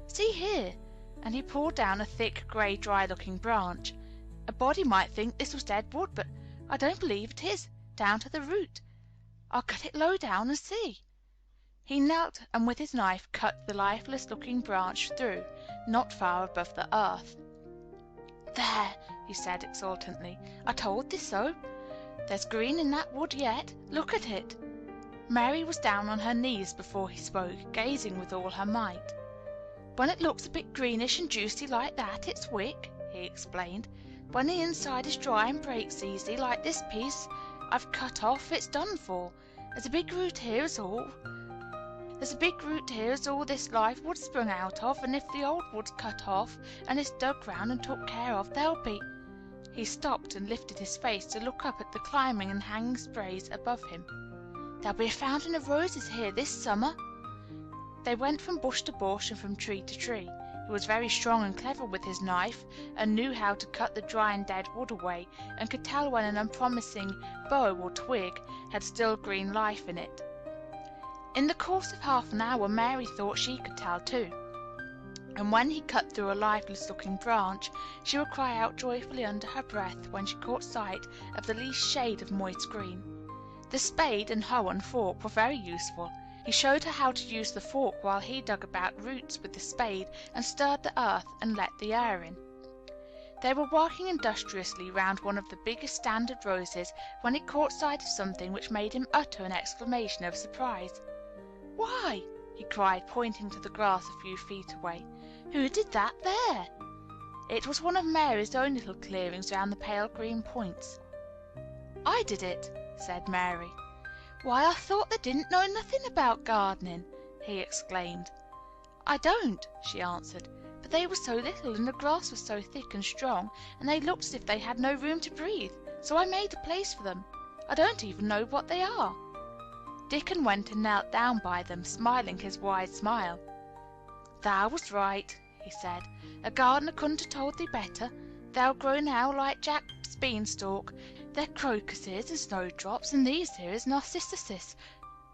See here," and he pulled down a thick, grey, dry-looking branch. "A body might think this was dead wood, but I don't believe it is, down to the root. I'll cut it low down and see." He knelt and with his knife cut the lifeless-looking branch through, not far above the earth. "There," he said exultantly, "I told thee so. There's green in that wood yet. Look at it." Mary was down on her knees before he spoke, gazing with all her might. "When it looks a bit greenish and juicy like that, it's wick," he explained. "When the inside is dry and breaks easy, like this piece I've cut off, it's done for. There's a big root here as all this live wood sprung out of, and if the old wood's cut off and it's dug round and took care of, there'll be—" He stopped and lifted his face to look up at the climbing and hanging sprays above him. "There'll be a fountain of roses here this summer." They went from bush to bush and from tree to tree. He was very strong and clever with his knife, and knew how to cut the dry and dead wood away, and could tell when an unpromising bough or twig had still green life in it. In the course of half an hour Mary thought she could tell too, and when he cut through a lifeless-looking branch, she would cry out joyfully under her breath when she caught sight of the least shade of moist green. The spade and hoe and fork were very useful. He showed her how to use the fork while he dug about roots with the spade and stirred the earth and let the air in. They were working industriously round one of the biggest standard roses when he caught sight of something which made him utter an exclamation of surprise. "Why," he cried, pointing to the grass a few feet away, "who did that there?" It was one of Mary's own little clearings round the pale green points. "I did it," said Mary. "Why, I thought they didn't know nothing about gardening," he exclaimed. "I don't," she answered, "but they were so little and the grass was so thick and strong, and they looked as if they had no room to breathe, so I made a place for them. I don't even know what they are." Dickon went and knelt down by them, smiling his wide smile. "Thou was right," he said. "A gardener couldn't have told thee better. They'll grow now like Jack's beanstalk. They're crocuses and snowdrops, and these here is narcissuses,"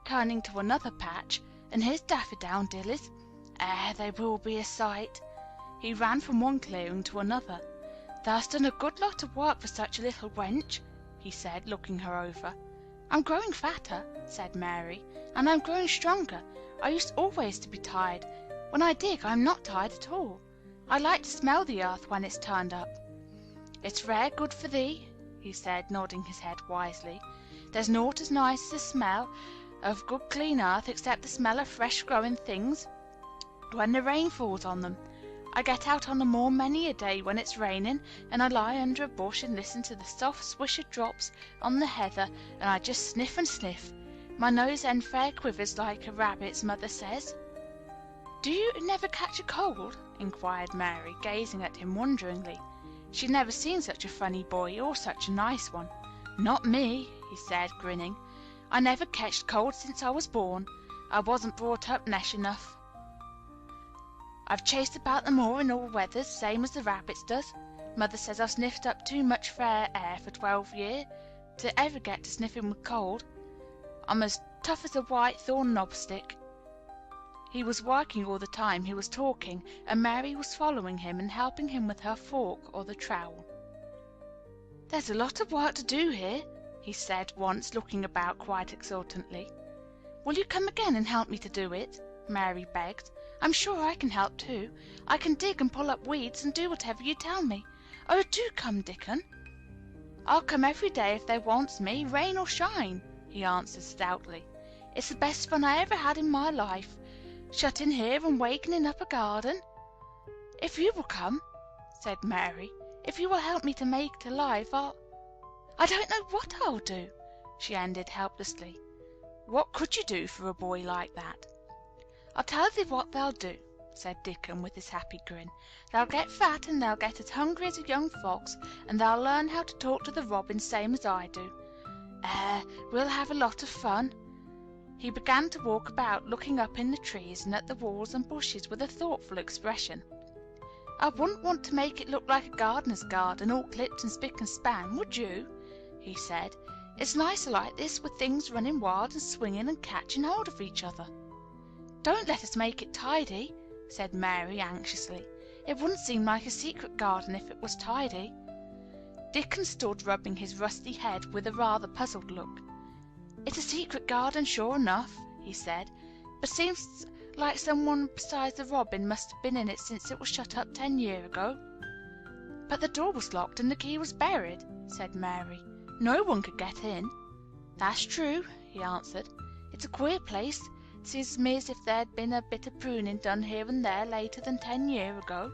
turning to another patch, "and here's daffodillies. They will be a sight." He ran from one clearing to another. "Thou's done a good lot of work for such a little wench," he said, looking her over. "I'm growing fatter," said Mary, "and I'm growing stronger. I used always to be tired. When I dig, I'm not tired at all. I like to smell the earth when it's turned up." "It's rare good for thee," he said, nodding his head wisely. "There's naught as nice as the smell of good clean earth, except the smell of fresh growing things when the rain falls on them. I get out on the moor many a day when it's raining, and I lie under a bush and listen to the soft swish of drops on the heather, and I just sniff and sniff. My nose end fair quivers like a rabbit's, mother says." "Do you never catch a cold?" inquired Mary, gazing at him wonderingly. She'd never seen such a funny boy, or such a nice one. "Not me," he said, grinning. "I never ketched cold since I was born. I wasn't brought up nesh enough. I've chased about the moor in all weathers, same as the rabbits does. Mother says I've sniffed up too much fair air for 12 year to ever get to sniffing with cold. I'm as tough as a white thorn knobstick." He was working all the time he was talking, and Mary was following him and helping him with her fork or the trowel. "There's a lot of work to do here," he said once, looking about quite exultantly. "Will you come again and help me to do it?" Mary begged. "I'm sure I can help too. I can dig and pull up weeds and do whatever you tell me. Oh, do come, Dickon." "I'll come every day if they wants me, rain or shine," he answered stoutly. "It's the best fun I ever had in my life, shut in here and wakening up a garden." "If you will come," said Mary, "if you will help me to make it alive, I don't know what I'll do," she ended helplessly. What could you do for a boy like that? "I'll tell thee what they'll do," said Dickon with his happy grin. "They'll get fat, and they'll get as hungry as a young fox, and they'll learn how to talk to the robins same as I do. We'll have a lot of fun." He began to walk about, looking up in the trees and at the walls and bushes with a thoughtful expression. "I wouldn't want to make it look like a gardener's garden, all clipped and spick and span, would you?" he said. It's nicer like this, with things running wild and swinging and catching hold of each other." "Don't let us make it tidy," said Mary anxiously. "It wouldn't seem like a secret garden if it was tidy." Dickon stood rubbing his rusty head with a rather puzzled look. "It's a secret garden, sure enough," he said, "but seems like some one besides the robin must have been in it since it was shut up 10 years ago." "But the door was locked and the key was buried," said Mary. "No one could get in." "That's true," he answered. "It's a queer place. Seems to me as if there'd been a bit of pruning done here and there later than 10 years ago."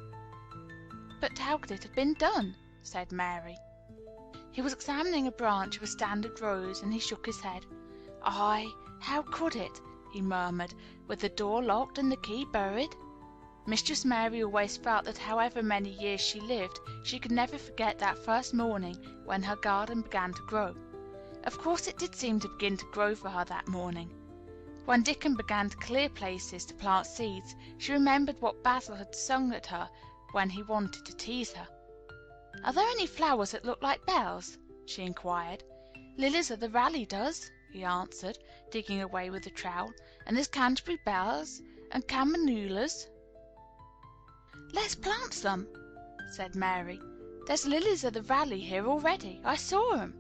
"But how could it have been done?" said Mary. He was examining a branch of a standard rose, and he shook his head. "Aye, how could it?" he murmured, "with the door locked and the key buried?" Mistress Mary always felt that however many years she lived, she could never forget that first morning when her garden began to grow. Of course it did seem to begin to grow for her that morning. When Dickon began to clear places to plant seeds, she remembered what Basil had sung at her when he wanted to tease her. "Are there any flowers that look like bells?" she inquired. "Lilies of the Raleigh does," he answered, digging away with the trowel, "and there's Canterbury bells and campanulas." "Let's plant some," said Mary. "There's lilies of the valley here already. I saw 'em.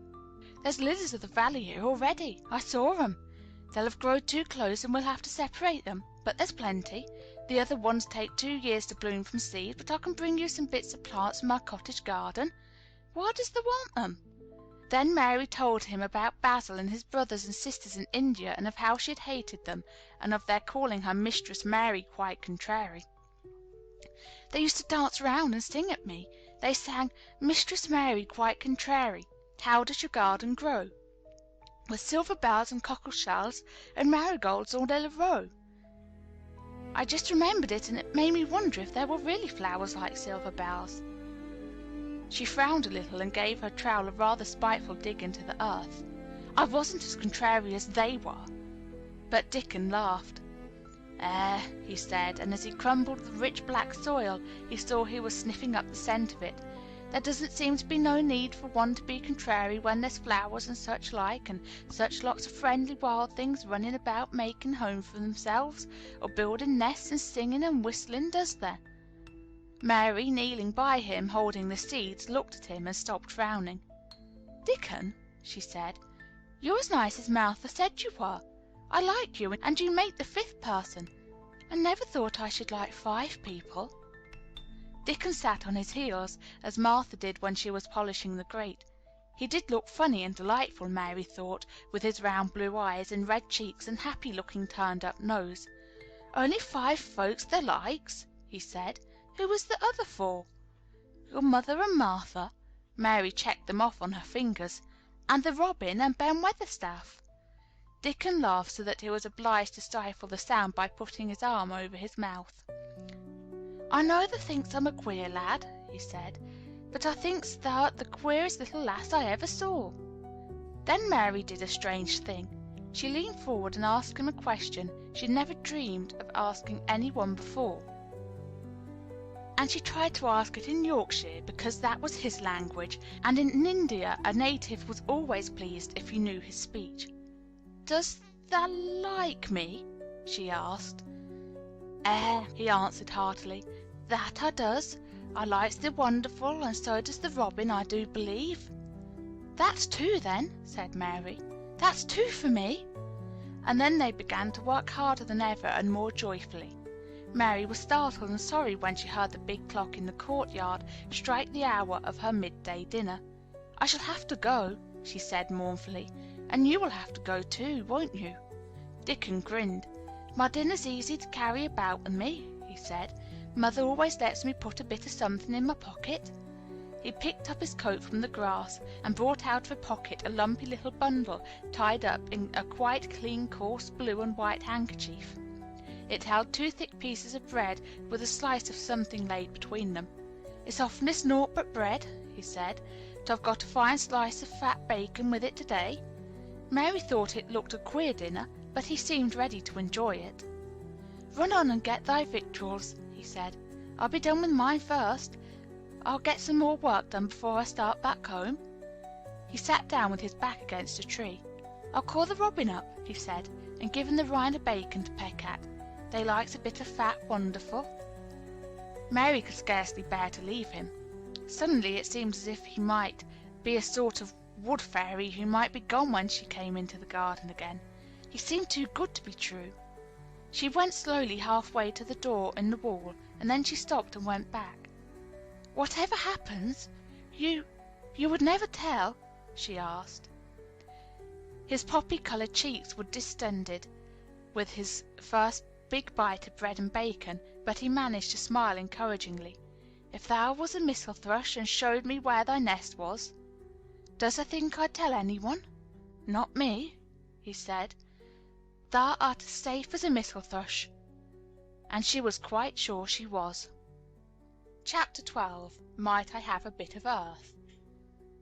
They'll have growed too close and we'll have to separate them, but there's plenty. The other ones take 2 years to bloom from seed, but I can bring you some bits of plants from our cottage garden. Why does thee want 'em?" Then Mary told him about Basil and his brothers and sisters in India, and of how she had hated them, and of their calling her Mistress Mary quite contrary. "They used to dance round and sing at me. They sang, 'Mistress Mary quite contrary, how does your garden grow? With silver bells and cockle shells and marigolds all in a row.' I just remembered it, and it made me wonder if there were really flowers like silver bells." She frowned a little and gave her trowel a rather spiteful dig into the earth. "I wasn't as contrary as they were." But Dickon laughed. He said, and as he crumbled the rich black soil, he saw he was sniffing up the scent of it. "There doesn't seem to be no need for one to be contrary when there's flowers and such like, and such lots of friendly wild things running about making homes for themselves, or building nests and singing and whistling, does there?" Mary, kneeling by him, holding the seeds, looked at him and stopped frowning. "Dickon," she said, "you're as nice as Martha said you were. I like you, and you make the 5th person. I never thought I should like 5 people." Dickon sat on his heels, as Martha did when she was polishing the grate. He did look funny and delightful, Mary thought, with his round blue eyes and red cheeks and happy-looking turned-up nose. "Only 5 folks thou likes?" he said. "Who is the other 4? "Your mother and Martha," Mary checked them off on her fingers, "and the robin and Ben Weatherstaff." Dickon laughed so that he was obliged to stifle the sound by putting his arm over his mouth. "I know thou thinks I'm a queer lad," he said, "but I thinks thou'rt the queerest little lass I ever saw." Then Mary did a strange thing. She leaned forward and asked him a question she'd never dreamed of asking any one before. And she tried to ask it in Yorkshire, because that was his language, and in India a native was always pleased if he knew his speech. "Does thou like me?" she asked. He answered heartily, "that I does. I likes thee wonderful, and so does the robin, I do believe." "That's 2 then," said Mary. "That's 2 for me." And then they began to work harder than ever and more joyfully. Mary was startled and sorry when she heard the big clock in the courtyard strike the hour of her midday dinner. "I shall have to go," she said mournfully, "and you will have to go too, won't you?" Dickon grinned. "My dinner's easy to carry about with me," he said. "Mother always lets me put a bit of something in my pocket." He picked up his coat from the grass and brought out of a pocket a lumpy little bundle tied up in a quite clean coarse blue and white handkerchief. It held 2 thick pieces of bread with a slice of something laid between them. "It's often as naught but bread," he said, "but I've got a fine slice of fat bacon with it today." Mary thought it looked a queer dinner, but he seemed ready to enjoy it. "Run on and get thy victuals," he said. "I'll be done with mine first. I'll get some more work done before I start back home." He sat down with his back against a tree. "I'll call the robin up," he said, "and give 'em the rind of bacon to peck at. They likes a bit of fat wonderful." Mary could scarcely bear to leave him. Suddenly it seemed as if he might be a sort of wood fairy who might be gone when she came into the garden again. He seemed too good to be true. She went slowly halfway to the door in the wall, and then she stopped and went back. "Whatever happens, you would never tell?" she asked. His poppy-coloured cheeks were distended with his first big bite of bread and bacon, but he managed to smile encouragingly. "If thou was a missel thrush and showed me where thy nest was, does thou think I'd tell anyone? Not me," he said. "Thou art as safe as a missel thrush." And she was quite sure she was. Chapter 12. Might I Have a Bit of Earth?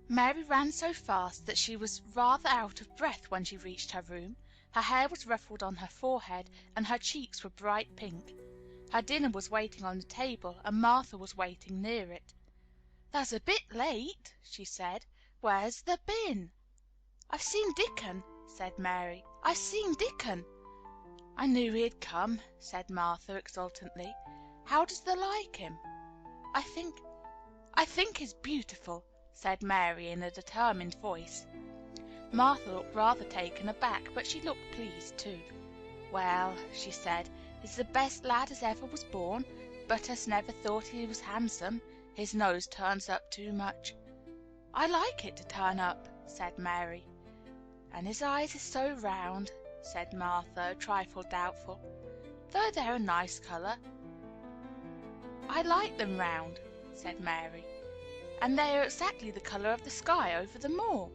Mary ran so fast that she was rather out of breath when she reached her room. Her hair was ruffled on her forehead, and her cheeks were bright pink. Her dinner was waiting on the table, and Martha was waiting near it. "Tha's a bit late," she said. "Where's thou been?" "I've seen Dickon," said Mary. "I've seen Dickon." "I knew he'd come," said Martha exultantly. "How does thou like him?" I think he's beautiful," said Mary in a determined voice. Martha looked rather taken aback, but she looked pleased too. "Well," she said, "he's the best lad as ever was born, but us never thought he was handsome. His nose turns up too much." "I like it to turn up," said Mary. "And his eyes is so round," said Martha, a trifle doubtful, "though they're a nice colour." "I like them round," said Mary, "and they are exactly the colour of the sky over the moor."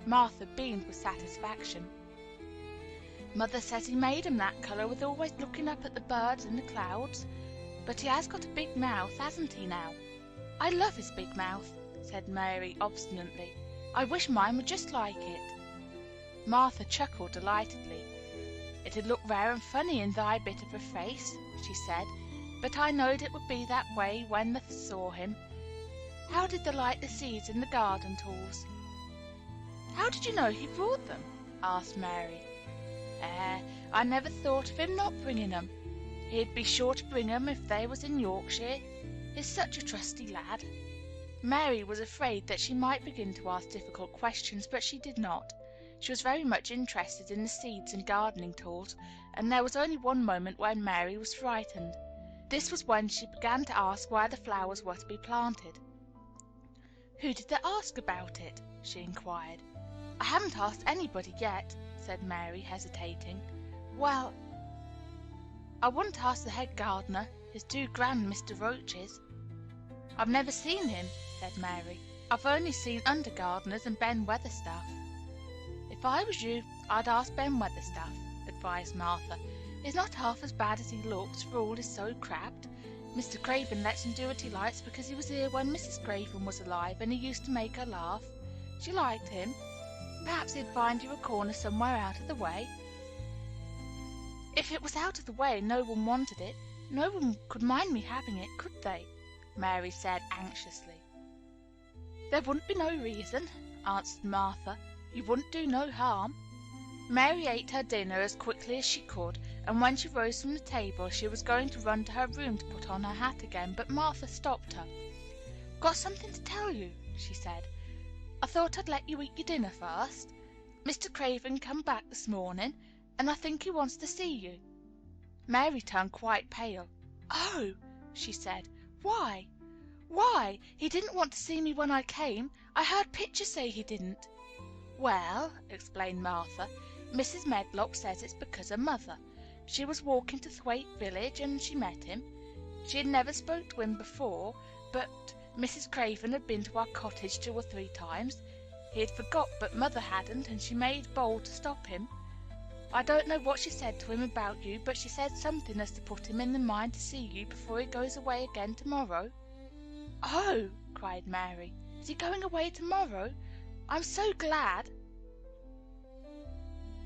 Martha beamed with satisfaction. "Mother says he made 'em that colour with always looking up at the birds and the clouds. But he has got a big mouth, hasn't he now?" "I love his big mouth," said Mary obstinately. "I wish mine were just like it." Martha chuckled delightedly. "It'd look rare and funny in thy bit of a face," she said, "but I knowed it would be that way when thou saw him. How did thou like the seeds and the garden tools?" "How did you know he brought them?" asked Mary. I never thought of him not bringing 'em. He'd be sure to bring 'em if they was in Yorkshire. He's such a trusty lad." Mary was afraid that she might begin to ask difficult questions, but she did not. She was very much interested in the seeds and gardening tools, and there was only one moment when Mary was frightened. This was when she began to ask where the flowers were to be planted. "Who did they ask about it?" she inquired. "I haven't asked anybody yet," said Mary, hesitating. "Well, I wouldn't ask the head gardener. He's too grand Mr. Roach's." "I've never seen him," said Mary. "I've only seen under gardeners and Ben Weatherstaff." "If I was you, I'd ask Ben Weatherstaff," advised Martha. "He's not half as bad as he looks, for all he's so crabbed. Mr. Craven lets him do what he likes because he was here when Mrs. Craven was alive, and he used to make her laugh. She liked him. Perhaps he'd find you a corner somewhere out of the way." "If it was out of the way and no one wanted it, no one could mind me having it, could they?" Mary said anxiously. "There wouldn't be no reason," answered Martha. "You wouldn't do no harm." Mary ate her dinner as quickly as she could, and when she rose from the table she was going to run to her room to put on her hat again, but Martha stopped her. "Got something to tell you," she said. "I thought I'd let you eat your dinner first. Mr. Craven come back this morning, and I think he wants to see you." Mary turned quite pale. "Oh!" she said. "Why? Why? He didn't want to see me when I came. I heard Pitcher say he didn't." "Well," explained Martha, "Mrs. Medlock says it's because of mother. She was walking to Thwaite village, and she met him. She had never spoke to him before, but Mrs. Craven had been to our cottage 2 or 3 times. He had forgot, but mother hadn't, and she made bold to stop him. I don't know what she said to him about you, but she said something as to put him in the mind to see you before he goes away again tomorrow." "Oh!" cried Mary. "Is he going away tomorrow? I'm so glad."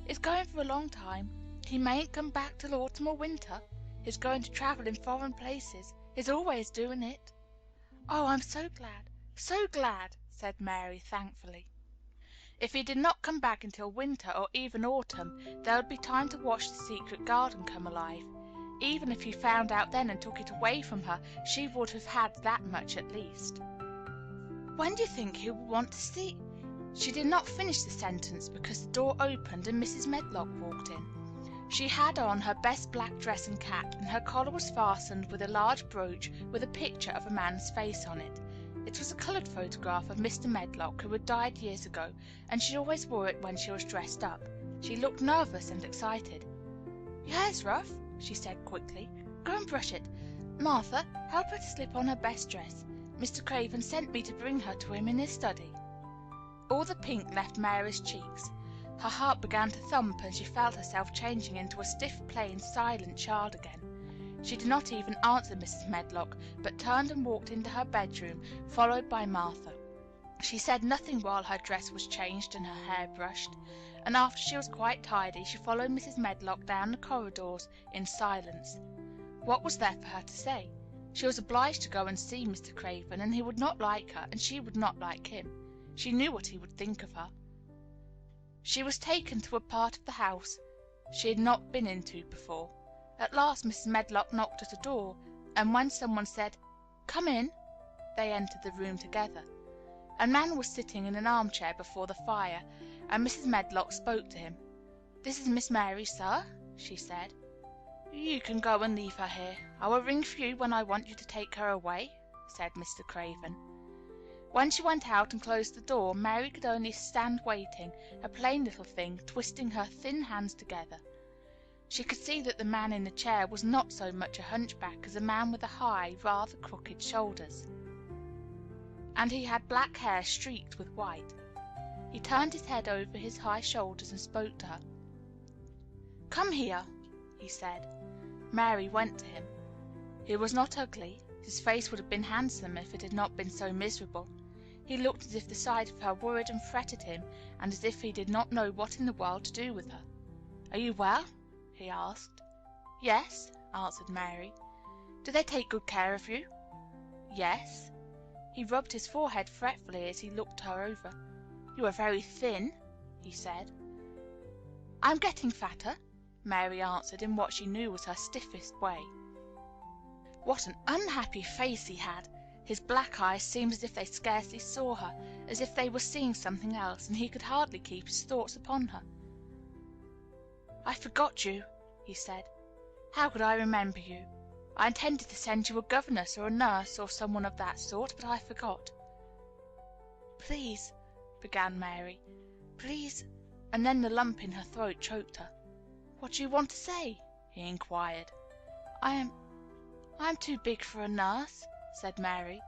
"He's going for a long time. He mayn't come back till autumn or winter. He's going to travel in foreign places. He's always doing it." "Oh, I'm so glad, said Mary thankfully. If he did not come back until winter or even autumn, there would be time to watch the secret garden come alive. Even if he found out then and took it away from her, she would have had that much at least. When do you think he would want to see? She did not finish the sentence because the door opened and Mrs. Medlock walked in. She had on her best black dress and cap, and her collar was fastened with a large brooch with a picture of a man's face on it. It was a coloured photograph of Mr. Medlock, who had died years ago, and she always wore it when she was dressed up. She looked nervous and excited. "Your hair's rough," she said quickly. "Go and brush it. Martha, help her to slip on her best dress. Mr. Craven sent me to bring her to him in his study." All the pink left Mary's cheeks. Her heart began to thump, and she felt herself changing into a stiff, plain, silent child again. She did not even answer Mrs. Medlock, but turned and walked into her bedroom, followed by Martha. She said nothing while her dress was changed and her hair brushed, and after she was quite tidy, she followed Mrs. Medlock down the corridors in silence. What was there for her to say? She was obliged to go and see Mr. Craven, and he would not like her, and she would not like him. She knew what he would think of her. She was taken to a part of the house she had not been into before. At last Mrs. Medlock knocked at a door, and when someone said, "Come in," they entered the room together. A man was sitting in an armchair before the fire, and Mrs. Medlock spoke to him. "This is Miss Mary, sir," she said. "You can go and leave her here. I will ring for you when I want you to take her away," said Mr. Craven. When she went out and closed the door, Mary could only stand waiting, a plain little thing, twisting her thin hands together. She could see that the man in the chair was not so much a hunchback as a man with a high, rather crooked shoulders, and he had black hair streaked with white. He turned his head over his high shoulders and spoke to her. "Come here," he said. Mary went to him. He was not ugly. His face would have been handsome if it had not been so miserable. He looked as if the sight of her worried and fretted him, and as if he did not know what in the world to do with her. "Are you well?" he asked. "Yes," answered Mary. "Do they take good care of you?" "Yes." He rubbed his forehead fretfully as he looked her over. "You are very thin," he said. "I'm getting fatter," Mary answered in what she knew was her stiffest way. What an unhappy face he had! His black eyes seemed as if they scarcely saw her, as if they were seeing something else, and he could hardly keep his thoughts upon her. "I forgot you," he said. "How could I remember you? I intended to send you a governess or a nurse or someone of that sort, but I forgot." "Please," began Mary. "Please," and then the lump in her throat choked her. "What do you want to say?" he inquired. I am too big for a nurse," said Mary,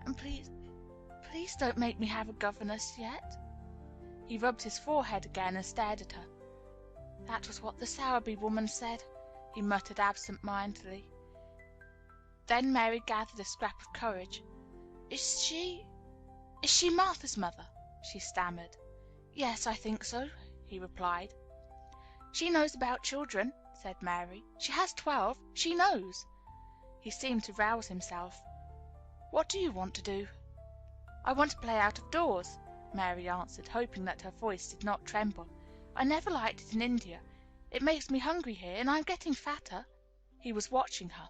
"and please don't make me have a governess yet." He rubbed his forehead again and stared at her. "That was what the Sowerby woman said," he muttered absent-mindedly. Then Mary gathered a scrap of courage. Is she Martha's mother?" she stammered. "Yes, I think so," he replied. "She knows about children," said Mary. "She has 12. She knows." He seemed to rouse himself. "What do you want to do?" "I want to play out of doors," Mary answered, hoping that her voice did not tremble. "I never liked it in India. It makes me hungry here, and I'm getting fatter." He was watching her.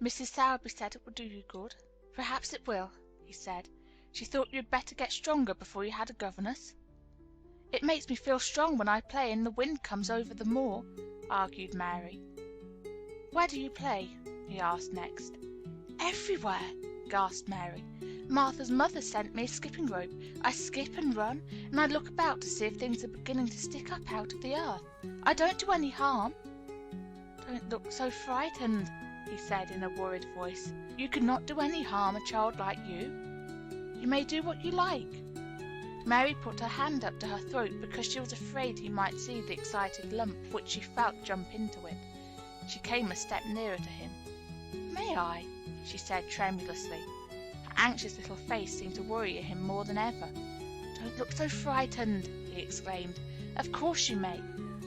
"Mrs. Sowerby said it would do you good." "Perhaps it will," he said. "She thought you had better get stronger before you had a governess." "It makes me feel strong when I play and the wind comes over the moor," argued Mary. "Where do you play?" he asked next. "Everywhere," gasped Mary. "Martha's mother sent me a skipping rope. I skip and run, and I look about to see if things are beginning to stick up out of the earth. I don't do any harm." "Don't look so frightened," he said in a worried voice. "You could not do any harm, a child like you. You may do what you like." Mary put her hand up to her throat because she was afraid he might see the excited lump which she felt jump into it. She came a step nearer to him. "May I?" she said tremulously. Her anxious little face seemed to worry him more than ever. "Don't look so frightened," he exclaimed. "Of course you may.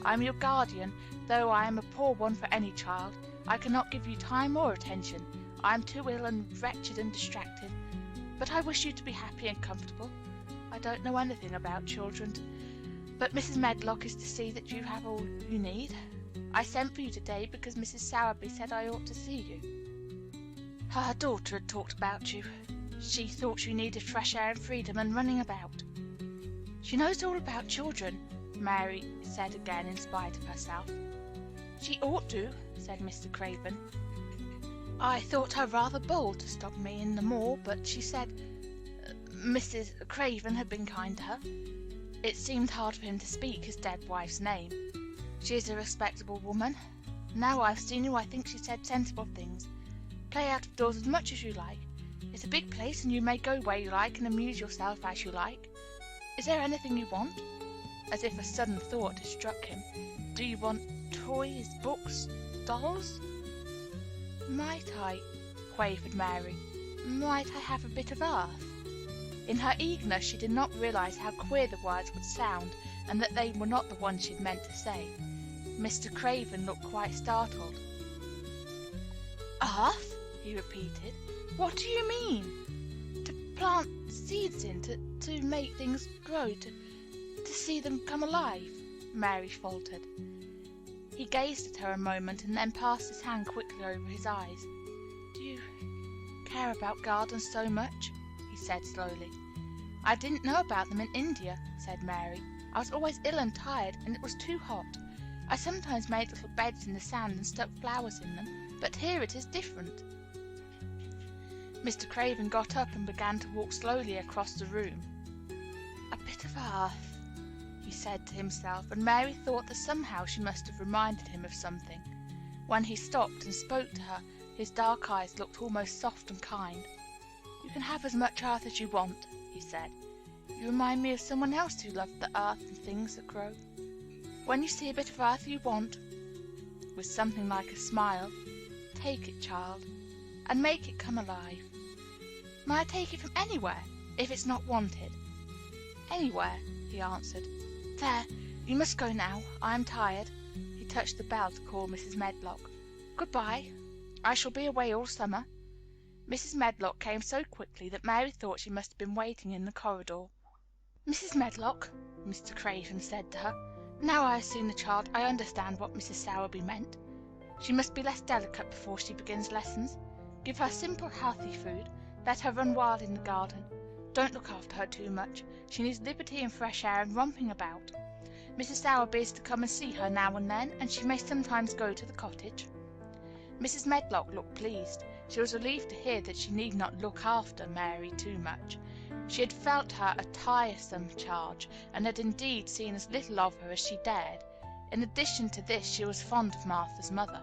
I am your guardian, though I am a poor one for any child. I cannot give you time or attention. I am too ill and wretched and distracted. But I wish you to be happy and comfortable. I don't know anything about children, but Mrs. Medlock is to see that you have all you need. I sent for you today because Mrs. Sowerby said I ought to see you. Her daughter had talked about you. She thought you needed fresh air and freedom and running about. She knows all about children, Mary said again in spite of herself. She ought to, said Mr. Craven. I thought her rather bold to stop me in the mall, but she said Mrs. Craven had been kind to her. It seemed hard for him to speak his dead wife's name. She is a respectable woman. Now I've seen you, I think she said sensible things. Play out of doors as much as you like. It's a big place, and you may go where you like and amuse yourself as you like. Is there anything you want? As if a sudden thought had struck him. Do you want toys, books, dolls? Might I, quavered Mary, might I have a bit of earth? In her eagerness she did not realize how queer the words would sound, and that they were not the ones she had meant to say. Mr. Craven looked quite startled. Earth? He repeated. What do you mean? To plant seeds in, to make things grow, to see them come alive? Mary faltered. He gazed at her a moment and then passed his hand quickly over his eyes. Do you care about gardens so much? He said slowly. I didn't know about them in India, said Mary. I was always ill and tired, and it was too hot. I sometimes made little beds in the sand and stuck flowers in them, but here it is different. Mr. Craven got up and began to walk slowly across the room. A bit of earth, he said to himself, and Mary thought that somehow she must have reminded him of something. When he stopped and spoke to her, his dark eyes looked almost soft and kind. You can have as much earth as you want, he said. You remind me of someone else who loved the earth and things that grow. When you see a bit of earth you want, with something like a smile, take it, child, and make it come alive. May I take it from anywhere, if it's not wanted? Anywhere, he answered. There, you must go now. I am tired. He touched the bell to call Mrs. Medlock. Goodbye. I shall be away all summer. Mrs. Medlock came so quickly that Mary thought she must have been waiting in the corridor. Mrs. Medlock, Mr. Craven said to her, now I have seen the child, I understand what Mrs. Sowerby meant. She must be less delicate before she begins lessons. Give her simple, healthy food. Let her run wild in the garden. Don't look after her too much. She needs liberty and fresh air and romping about. Mrs. Sowerby is to come and see her now and then, and she may sometimes go to the cottage. Mrs. Medlock looked pleased. She was relieved to hear that she need not look after Mary too much. She had felt her a tiresome charge, and had indeed seen as little of her as she dared. In addition to this, she was fond of Martha's mother.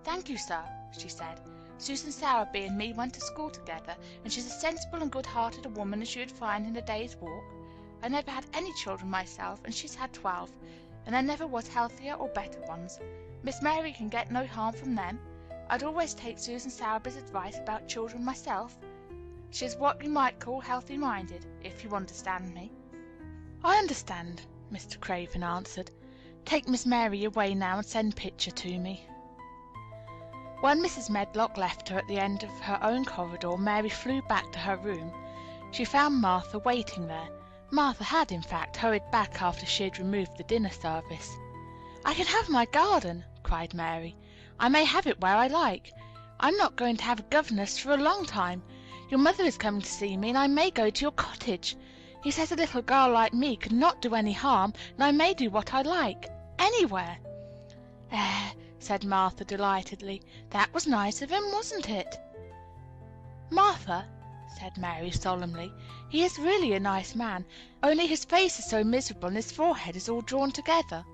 Thank you, sir, she said. Susan Sowerby and me went to school together, and she's as sensible and good-hearted a woman as you'd find in a day's walk. I never had any children myself, and she's had 12, and there never was healthier or better ones. Miss Mary can get no harm from them. I'd always take Susan Sowerby's advice about children myself. She's what you might call healthy-minded, if you understand me. I understand, Mr. Craven answered. Take Miss Mary away now and send Pitcher to me. When Mrs. Medlock left her at the end of her own corridor, Mary flew back to her room. She found Martha waiting there. Martha had, in fact, hurried back after she had removed the dinner service. I can have my garden, cried Mary. I may have it where I like. I'm not going to have a governess for a long time. Your mother is coming to see me, and I may go to your cottage. He says a little girl like me could not do any harm, and I may do what I like. Anywhere. Said Martha delightedly. That was nice of him, wasn't it? Martha, said Mary solemnly, he is really a nice man, only his face is so miserable and his forehead is all drawn together.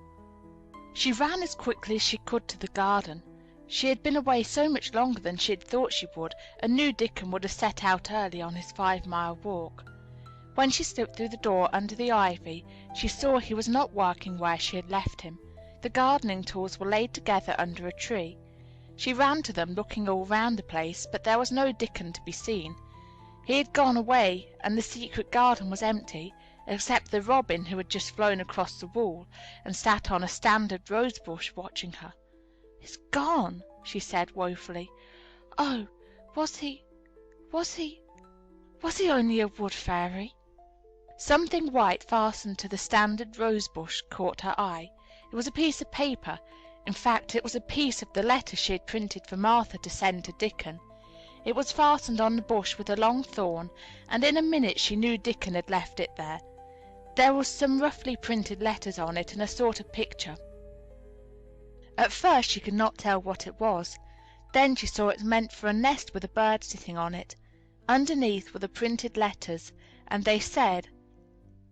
She ran as quickly as she could to the garden. She had been away so much longer than she had thought she would, and knew Dickon would have set out early on his 5-mile walk. When she slipped through the door under the ivy, she saw he was not working where she had left him. The gardening tools were laid together under a tree. She ran to them, looking all round the place, but there was no Dickon to be seen. He had gone away, and the secret garden was empty, except the robin who had just flown across the wall, and sat on a standard rose-bush watching her. He's gone, she said woefully. Oh, was he only a wood fairy? Something white fastened to the standard rose bush caught her eye. It was a piece of paper. In fact, it was a piece of the letter she had printed for Martha to send to Dickon. It was fastened on the bush with a long thorn, and in a minute she knew Dickon had left it there. There was some roughly printed letters on it and a sort of picture. At first she could not tell what it was. Then she saw it was meant for a nest with a bird sitting on it. Underneath were the printed letters, and they said,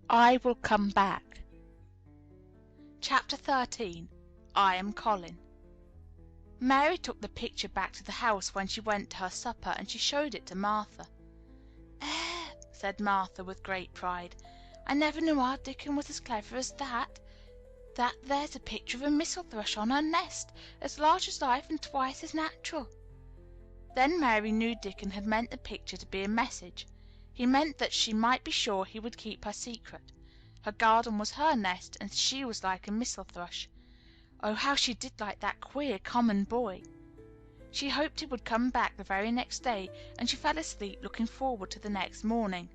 "I will come back." Chapter 13. I am Colin. Mary took the picture back to the house when she went to her supper, and she showed it to Martha. Said Martha with great pride, "I never knew our Dickon was as clever as that. There's a picture of a missel thrush on her nest, as large as life and twice as natural." Then Mary knew Dickon had meant the picture to be a message. He meant that she might be sure he would keep her secret. Her garden was her nest, and she was like a missel thrush. Oh, how she did like that queer, common boy! She hoped he would come back the very next day, and she fell asleep looking forward to the next morning.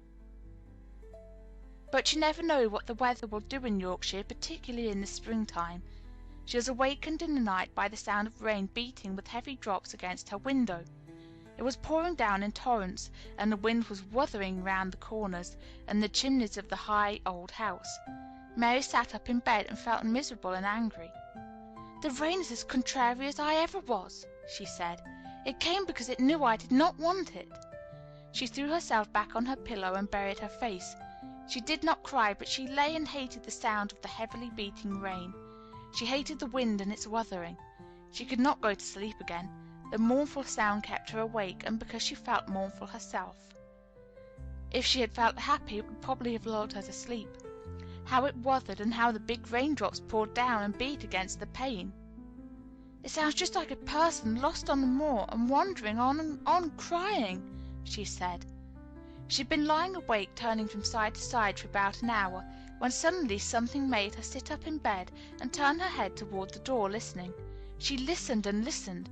But you never know what the weather will do in Yorkshire, particularly in the springtime. She was awakened in the night by the sound of rain beating with heavy drops against her window. It was pouring down in torrents, and the wind was wuthering round the corners and the chimneys of the high old house. Mary sat up in bed and felt miserable and angry. "The rain is as contrary as I ever was," she said. "It came because it knew I did not want it." She threw herself back on her pillow and buried her face. She did not cry, but she lay and hated the sound of the heavily beating rain. She hated the wind and its wuthering. She could not go to sleep again. The mournful sound kept her awake, and because she felt mournful herself. If she had felt happy, it would probably have lulled her to sleep. How it wuthered, and how the big raindrops poured down and beat against the pane! "It sounds just like a person lost on the moor and wandering on and on, crying," she said. She had been lying awake, turning from side to side for about an hour, when suddenly something made her sit up in bed and turn her head toward the door, listening. She listened and listened.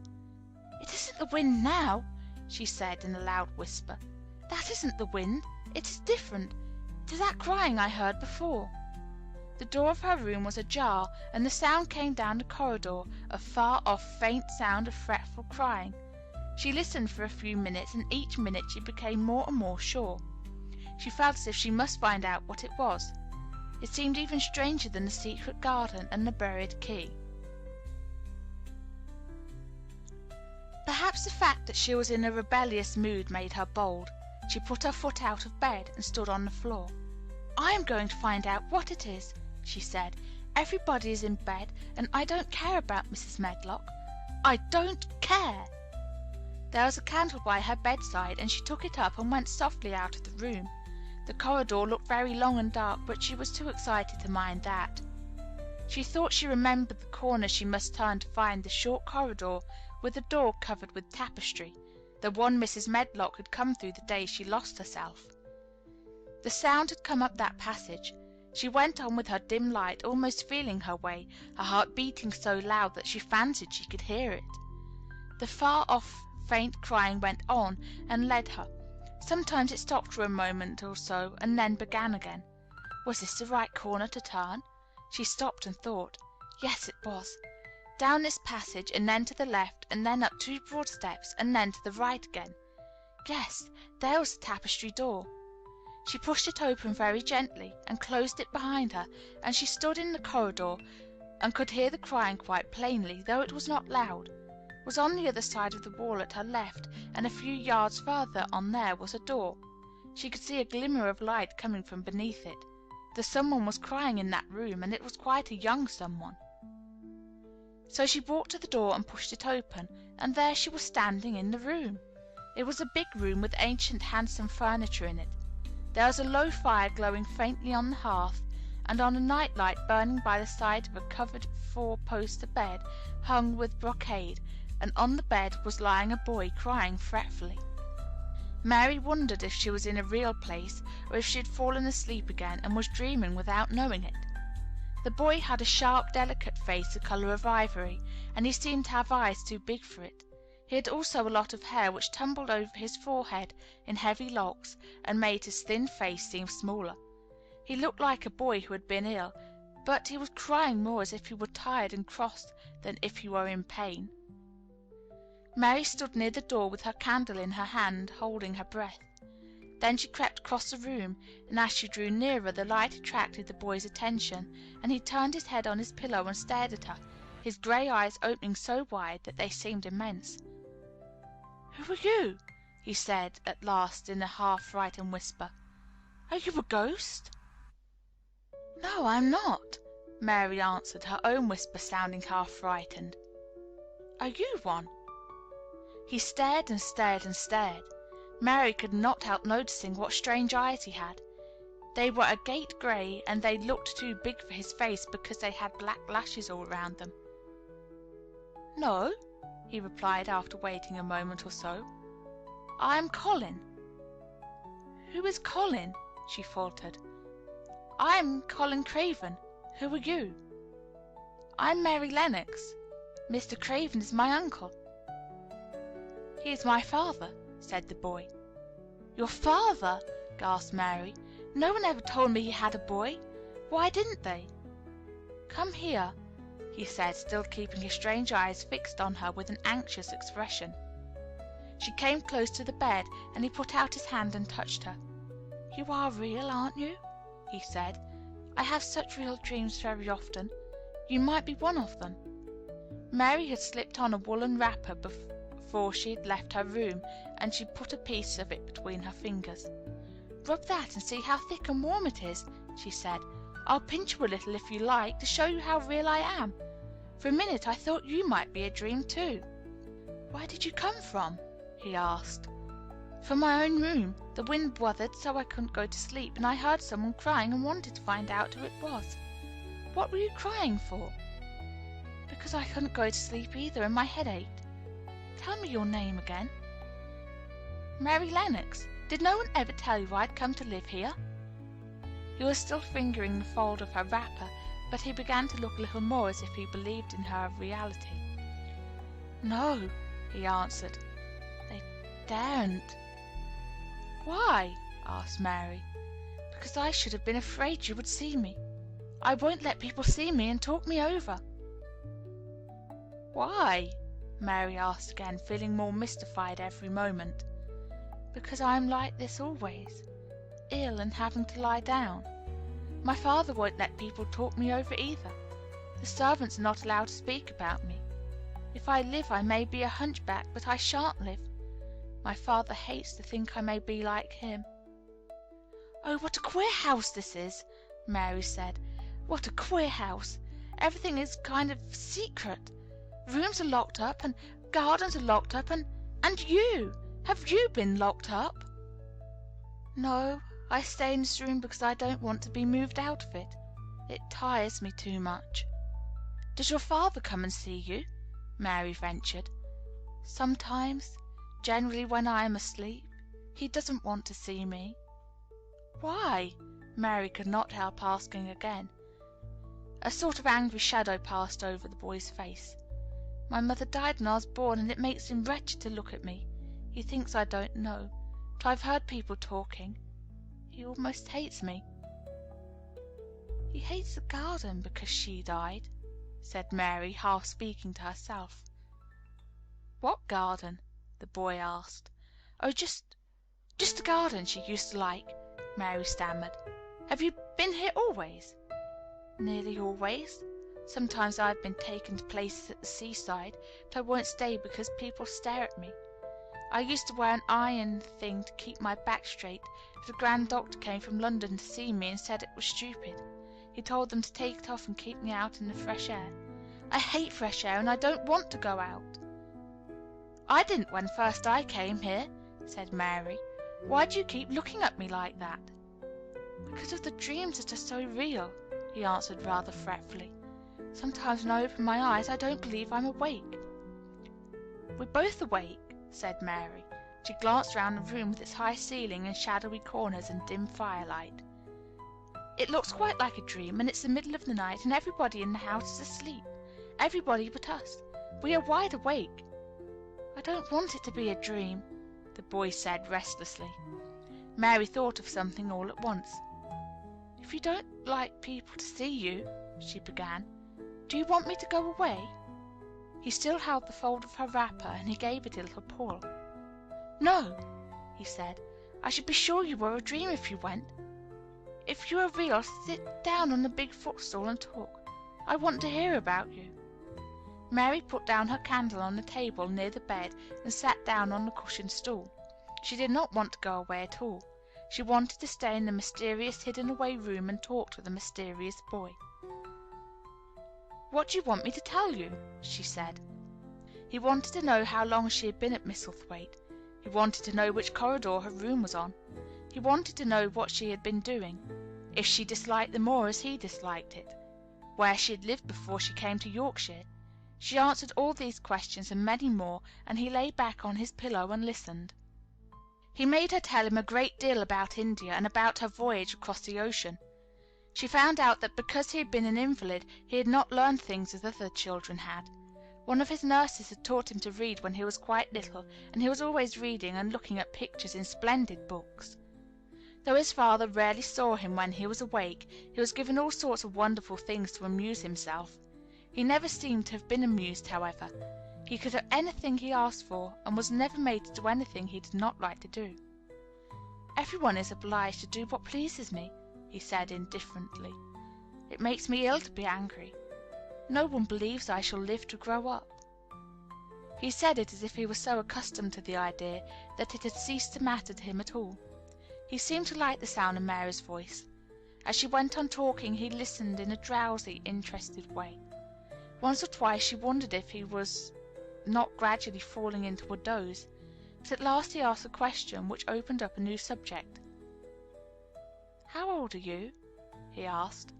"It isn't the wind now," she said in a loud whisper. "That isn't the wind. It is different to that crying I heard before." The door of her room was ajar, and the sound came down the corridor, a far-off, faint sound of fretful crying. She listened for a few minutes, and each minute she became more and more sure. She felt as if she must find out what it was. It seemed even stranger than the secret garden and the buried key. Perhaps the fact that she was in a rebellious mood made her bold. She put her foot out of bed and stood on the floor. "I am going to find out what it is," she said. "Everybody is in bed, and I don't care about Mrs. Medlock. I don't care." There was a candle by her bedside, and she took it up and went softly out of the room. The corridor looked very long and dark, but she was too excited to mind that. She thought she remembered the corner she must turn to find the short corridor with the door covered with tapestry, the one Mrs. Medlock had come through the day she lost herself. The sound had come up that passage. She went on with her dim light, almost feeling her way, her heart beating so loud that she fancied she could hear it. The far-off, faint crying went on and led her. Sometimes it stopped for a moment or so, and then began again. Was this the right corner to turn? She stopped and thought. Yes, it was. Down this passage, and then to the left, and then up 2 broad steps, and then to the right again. Yes, there was the tapestry door. She pushed it open very gently, and closed it behind her, and she stood in the corridor, and could hear the crying quite plainly, though it was not loud. It was on the other side of the wall at her left, and a few yards further on there was a door. She could see a glimmer of light coming from beneath it. The someone was crying in that room, and it was quite a young someone. So she walked to the door and pushed it open, and there she was standing in the room. It was a big room with ancient, handsome furniture in it. There was a low fire glowing faintly on the hearth, and on a night light burning by the side of a covered 4-poster bed hung with brocade, and on the bed was lying a boy crying fretfully. Mary wondered if she was in a real place, or if she had fallen asleep again and was dreaming without knowing it. The boy had a sharp, delicate face the color of ivory, and he seemed to have eyes too big for it. He had also a lot of hair which tumbled over his forehead in heavy locks, and made his thin face seem smaller. He looked like a boy who had been ill, but he was crying more as if he were tired and cross than if he were in pain. Mary stood near the door with her candle in her hand, holding her breath. Then she crept across the room, and as she drew nearer, the light attracted the boy's attention, and he turned his head on his pillow and stared at her, his grey eyes opening so wide that they seemed immense. "Who are you?" he said at last in a half-frightened whisper. "Are you a ghost?" "No, I'm not," Mary answered, her own whisper sounding half-frightened. "Are you one?" He stared and stared and stared. Mary could not help noticing what strange eyes he had. They were agate grey, and they looked too big for his face because they had black lashes all around them. "No," he replied after waiting a moment or so. "I am Colin." "Who is Colin?" she faltered. "I am Colin Craven. Who are you?" "I'm Mary Lennox. Mr. Craven is my uncle." "He is my father," said the boy. "Your father?" gasped Mary. "No one ever told me he had a boy. Why didn't they?" "Come here," he said, still keeping his strange eyes fixed on her with an anxious expression. She came close to the bed, and he put out his hand and touched her. "You are real, aren't you?" he said. "I have such real dreams very often. You might be one of them." Mary had slipped on a woolen wrapper before she had left her room, and she put a piece of it between her fingers. "Rub that and see how thick and warm it is," she said. "I'll pinch you a little if you like, to show you how real I am. For a minute I thought you might be a dream too." "Where did you come from?" he asked. "From my own room. The wind wuthered so I couldn't go to sleep, and I heard someone crying and wanted to find out who it was." "What were you crying for?" "Because I couldn't go to sleep either, and my head ached. Tell me your name again." "Mary Lennox. Did no one ever tell you I'd come to live here?" He was still fingering the fold of her wrapper, but he began to look a little more as if he believed in her reality. "No," he answered. "They daren't." "Why?" asked Mary. "Because I should have been afraid you would see me. I won't let people see me and talk me over." "Why?" Mary asked again, feeling more mystified every moment. "Because I am like this always, ill and having to lie down. My father won't let people talk me over either. The servants are not allowed to speak about me. If I live I may be a hunchback, but I shan't live. My father hates to think I may be like him." "Oh, what a queer house this is!" Mary said. "What a queer house! Everything is kind of secret. Rooms are locked up, and gardens are locked up, and you! Have you been locked up?" "No, I stay in this room because I don't want to be moved out of it. It tires me too much." "Does your father come and see you?" Mary ventured. "Sometimes. Generally when I am asleep. He doesn't want to see me." "Why?" Mary could not help asking again. A sort of angry shadow passed over the boy's face. "My mother died when I was born, and it makes him wretched to look at me. He thinks I don't know, but I've heard people talking. He almost hates me." "He hates the garden because she died," said Mary, half speaking to herself. "What garden?" the boy asked. "Oh, just a garden she used to like," Mary stammered. "Have you been here always?" "Nearly always. Sometimes I have been taken to places at the seaside, but I won't stay because people stare at me. I used to wear an iron thing to keep my back straight, but a grand doctor came from London to see me and said it was stupid. He told them to take it off and keep me out in the fresh air. I hate fresh air, and I don't want to go out." "I didn't when first I came here," said Mary. "Why do you keep looking at me like that?" "Because of the dreams that are so real," he answered rather fretfully. "Sometimes when I open my eyes I don't believe I'm awake." "We're both awake," said Mary. She glanced round the room with its high ceiling and shadowy corners and dim firelight. "It looks quite like a dream, and it's the middle of the night, and everybody in the house is asleep. Everybody but us. We are wide awake." "I don't want it to be a dream," the boy said restlessly. Mary thought of something all at once. "If you don't like people to see you," she began, "do you want me to go away?" He still held the fold of her wrapper, and he gave it a little pull. "No," he said. "I should be sure you were a dream if you went. If you are real, sit down on the big footstool and talk. I want to hear about you." Mary put down her candle on the table near the bed and sat down on the cushioned stool. She did not want to go away at all. She wanted to stay in the mysterious hidden-away room and talk to the mysterious boy. "What do you want me to tell you?" she said. He wanted to know how long she had been at Misselthwaite. He wanted to know which corridor her room was on. He wanted to know what she had been doing, if she disliked the moor as he disliked it, where she had lived before she came to Yorkshire. She answered all these questions and many more, and he lay back on his pillow and listened. He made her tell him a great deal about India and about her voyage across the ocean. She found out that because he had been an invalid he had not learned things as other children had. One of his nurses had taught him to read when he was quite little, and he was always reading and looking at pictures in splendid books. Though his father rarely saw him when he was awake, he was given all sorts of wonderful things to amuse himself. He never seemed to have been amused, however. He could have anything he asked for, and was never made to do anything he did not like to do. "Everyone is obliged to do what pleases me," he said indifferently. "It makes me ill to be angry. No one believes I shall live to grow up." He said it as if he were so accustomed to the idea that it had ceased to matter to him at all. He seemed to like the sound of Mary's voice. As she went on talking he listened in a drowsy, interested way. Once or twice she wondered if he was not gradually falling into a doze, but at last he asked a question which opened up a new subject. "How old are you?" he asked.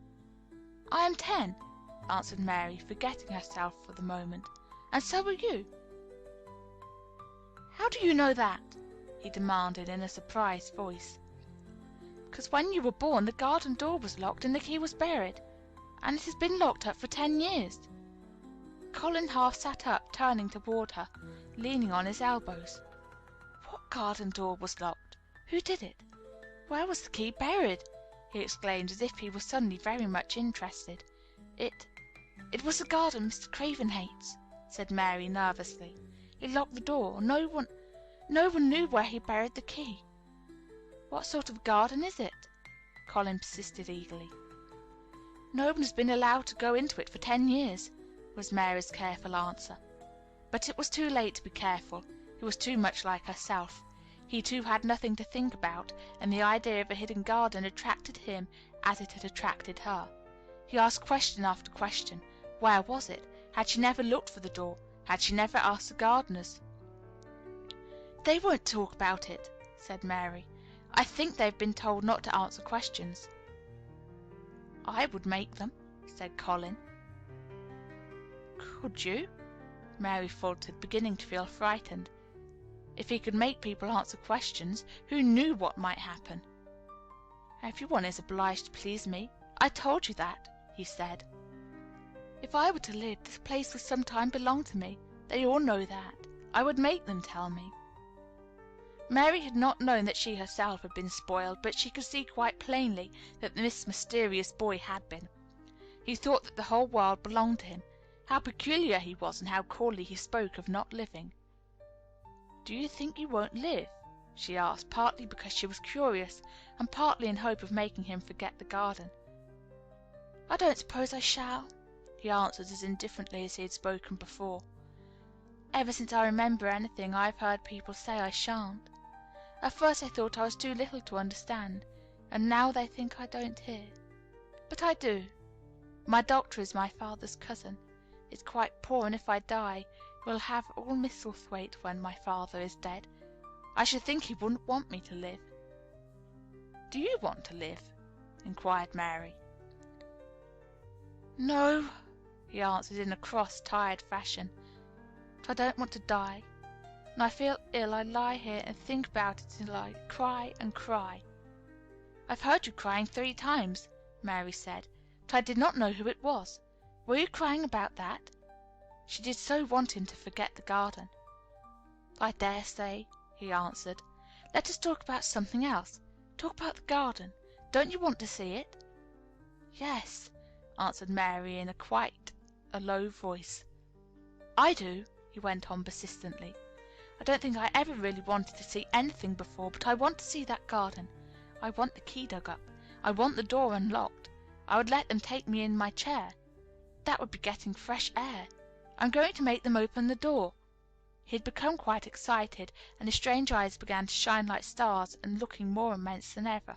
"I am 10, answered Mary, forgetting herself for the moment. "And so are you." "How do you know that?" he demanded in a surprised voice. "Because when you were born the garden door was locked and the key was buried, and it has been locked up for 10 years. Colin half sat up, turning toward her, leaning on his elbows. "What garden door was locked? Who did it? Where was the key buried?" he exclaimed, as if he were suddenly very much interested. It was the garden Mr. Craven hates," said Mary nervously. "He locked the door. No one knew where he buried the key." "What sort of garden is it?" Colin persisted eagerly. "No one has been allowed to go into it for 10 years," was Mary's careful answer. But it was too late to be careful. He was too much like herself. He too had nothing to think about, and the idea of a hidden garden attracted him as it had attracted her. He asked question after question. Where was it? Had she never looked for the door? Had she never asked the gardeners? "They won't talk about it," said Mary. "I think they've been told not to answer questions." "I would make them," said Colin. "Could you?" Mary faltered, beginning to feel frightened. If he could make people answer questions, who knew what might happen? "Everyone is obliged to please me. I told you that," he said. "If I were to live, this place would some time belong to me. They all know that. I would make them tell me." Mary had not known that she herself had been spoiled, but she could see quite plainly that this mysterious boy had been. He thought that the whole world belonged to him. How peculiar he was, and how coolly he spoke of not living. "Do you think you won't live?" she asked, partly because she was curious, and partly in hope of making him forget the garden. "I don't suppose I shall," he answered as indifferently as he had spoken before. "Ever since I remember anything, I have heard people say I shan't. At first I thought I was too little to understand, and now they think I don't hear. But I do. My doctor is my father's cousin. He's quite poor, and if I die, we'll have all Misselthwaite when my father is dead. I should think he wouldn't want me to live." "Do you want to live?" inquired Mary. "No," he answered in a cross, tired fashion. "But I don't want to die. When I feel ill I lie here and think about it till I cry and cry." "I've heard you crying 3 times," Mary said, "but I did not know who it was. Were you crying about that?" She did so want him to forget the garden. "I dare say," he answered. "Let us talk about something else. Talk about the garden. Don't you want to see it?" "Yes," answered Mary in quite a low voice. "I do," he went on persistently. "I don't think I ever really wanted to see anything before, but I want to see that garden. I want the key dug up. I want the door unlocked. I would let them take me in my chair. That would be getting fresh air. I'm going to make them open the door." He had become quite excited, and his strange eyes began to shine like stars and looking more immense than ever.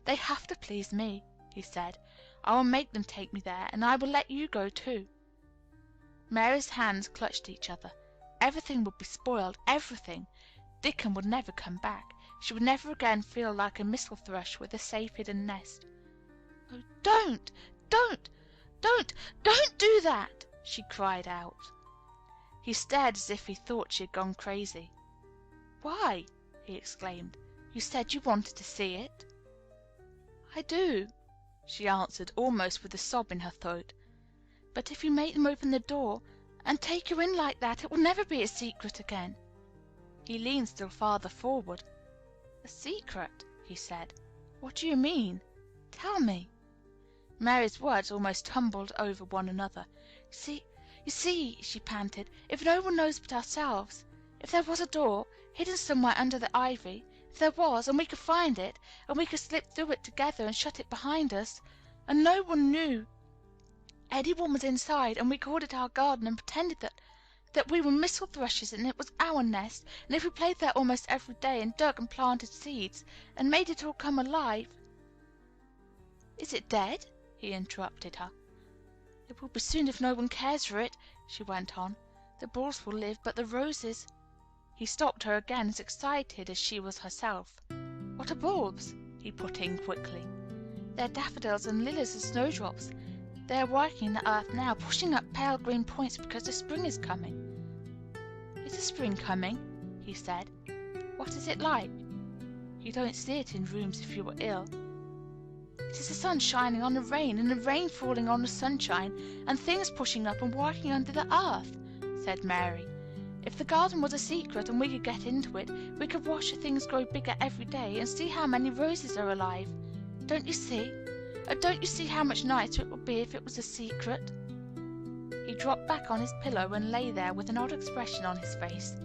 "They have to please me," he said. "I will make them take me there, and I will let you go too." Mary's hands clutched each other. Everything would be spoiled, everything. Dickon would never come back. She would never again feel like a missel thrush with a safe hidden nest. "Oh, don't do that!" she cried out. He stared as if he thought she had gone crazy. "Why?" he exclaimed. "You said you wanted to see it." "I do," she answered, almost with a sob in her throat. "But if you make them open the door and take you in like that, it will never be a secret again." He leaned still farther forward. "A secret?" he said. "What do you mean? Tell me." Mary's words almost tumbled over one another. You see," she panted, "if no one knows but ourselves, if there was a door, hidden somewhere under the ivy, if there was, and we could find it, and we could slip through it together and shut it behind us, and no one knew any one was inside, and we called it our garden and pretended that we were missel thrushes and it was our nest, and if we played there almost every day and dug and planted seeds and made it all come alive—" "Is it dead?" he interrupted her. "It will be soon if no one cares for it," she went on. "The bulbs will live, but the roses—" He stopped her again, as excited as she was herself. "What are bulbs?" he put in quickly. "They're daffodils and lilies and snowdrops. They are working in the earth now, pushing up pale green points because the spring is coming." "Is the spring coming?" he said. "What is it like?" "You don't see it in rooms if you are ill." "It is the sun shining on the rain, and the rain falling on the sunshine, and things pushing up and working under the earth," said Mary. "If the garden was a secret and we could get into it, we could watch the things grow bigger every day and see how many roses are alive. Don't you see? Oh, don't you see how much nicer it would be if it was a secret?" He dropped back on his pillow and lay there with an odd expression on his face.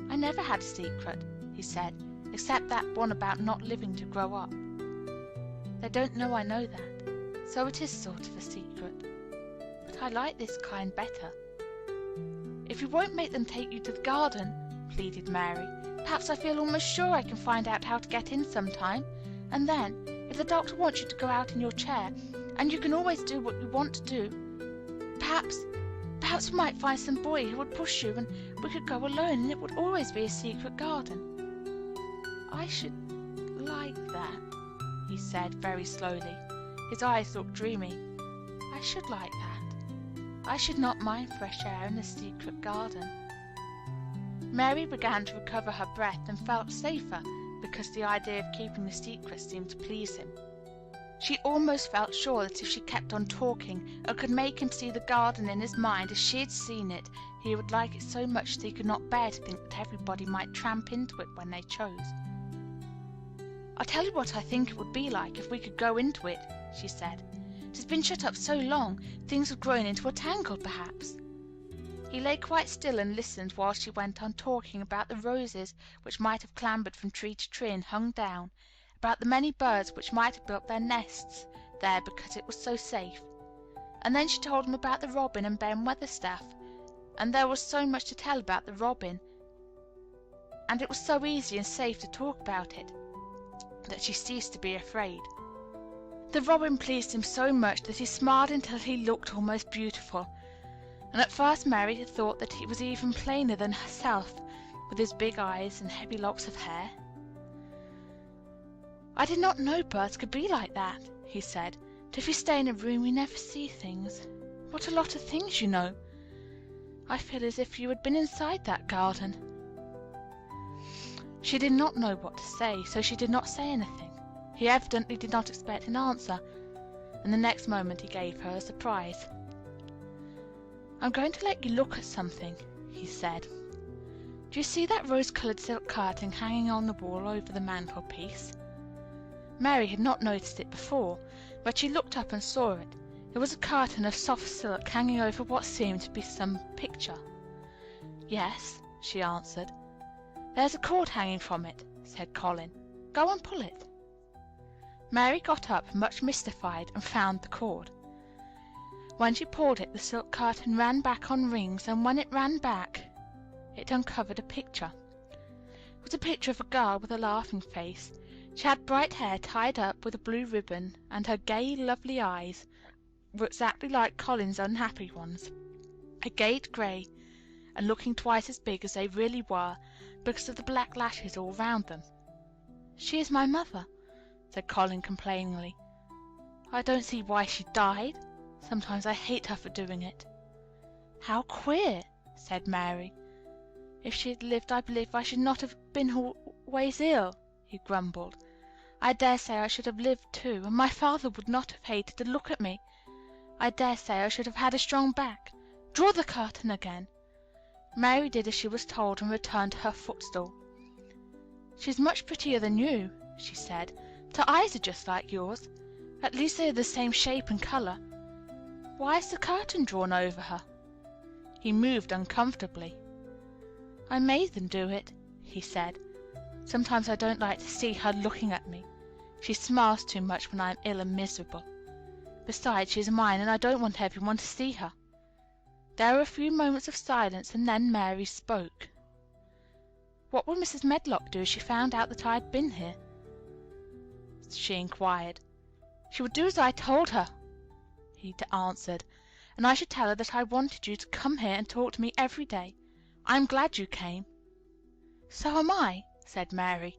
"I never had a secret," he said, "except that one about not living to grow up. They don't know I know that, so it is sort of a secret. But I like this kind better." "If you won't make them take you to the garden," pleaded Mary, "perhaps I feel almost sure I can find out how to get in sometime. And then, if the doctor wants you to go out in your chair, and you can always do what you want to do, perhaps we might find some boy who would push you, and we could go alone, and it would always be a secret garden." "I should like that," he said very slowly. His eyes looked dreamy. "I should like that. I should not mind fresh air in a secret garden." Mary began to recover her breath and felt safer because the idea of keeping the secret seemed to please him. She almost felt sure that if she kept on talking and could make him see the garden in his mind as she had seen it, he would like it so much that he could not bear to think that everybody might tramp into it when they chose. "I'll tell you what I think it would be like if we could go into it," she said. "It has been shut up so long, things have grown into a tangle, perhaps." He lay quite still and listened while she went on talking about the roses which might have clambered from tree to tree and hung down, about the many birds which might have built their nests there because it was so safe. And then she told him about the robin and Ben Weatherstaff, and there was so much to tell about the robin, and it was so easy and safe to talk about it, that she ceased to be afraid. The robin pleased him so much that he smiled until he looked almost beautiful, and at first Mary had thought that he was even plainer than herself, with his big eyes and heavy locks of hair. "I did not know birds could be like that," he said, "but if you stay in a room you never see things. What a lot of things you know! I feel as if you had been inside that garden." She did not know what to say, so she did not say anything. He evidently did not expect an answer, and the next moment he gave her a surprise. "I'm going to let you look at something," he said. "Do you see that rose-coloured silk curtain hanging on the wall over the mantelpiece?" Mary had not noticed it before. but she looked up and saw it. It was a curtain of soft silk hanging over what seemed to be some picture. "Yes," she answered. "There's a cord hanging from it," said Colin. "Go and pull it." Mary got up, much mystified, and found the cord. When she pulled it, the silk curtain ran back on rings, and when it ran back, it uncovered a picture. It was a picture of a girl with a laughing face. She had bright hair tied up with a blue ribbon, and her gay, lovely eyes were exactly like Colin's unhappy ones, agate grey, and looking twice as big as they really were because of the black lashes all round them. "She is my mother," said Colin complainingly. "I don't see why she died. Sometimes I hate her for doing it." "How queer," said Mary. "If she had lived, I believe I should not have been always ill," he grumbled. "I dare say I should have lived too, and my father would not have hated to look at me. I dare say I should have had a strong back. Draw the curtain again." Mary did as she was told and returned to her footstool. "She is much prettier than you," she said, "but her eyes are just like yours. At least they are the same shape and colour. Why is the curtain drawn over her?" He moved uncomfortably. "I made them do it," he said. "Sometimes I don't like to see her looking at me. She smiles too much when I am ill and miserable. Besides, she is mine, and I don't want everyone to see her." There were a few moments of silence, and then Mary spoke. "What would Mrs. Medlock do if she found out that I had been here?" she inquired. "She would do as I told her," he answered, "and I should tell her that I wanted you to come here and talk to me every day. I am glad you came." "So am I," said Mary.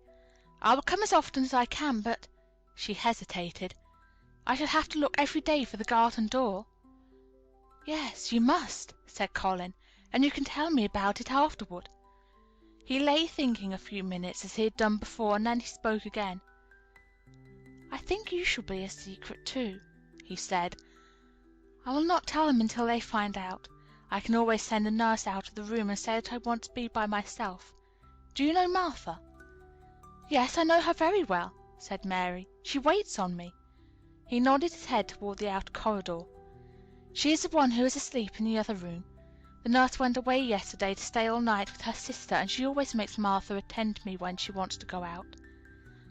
"I will come as often as I can, but—" she hesitated. "I shall have to look every day for the garden door." "Yes, you must," said Colin, "and you can tell me about it afterward." He lay thinking a few minutes, as he had done before, and then he spoke again. "I think you shall be a secret too," he said. "I will not tell them until they find out. I can always send a nurse out of the room and say that I want to be by myself. Do you know Martha?" "Yes, I know her very well," said Mary. "She waits on me." He nodded his head toward the outer corridor. "She is the one who is asleep in the other room. The nurse went away yesterday to stay all night with her sister, and she always makes Martha attend to me when she wants to go out.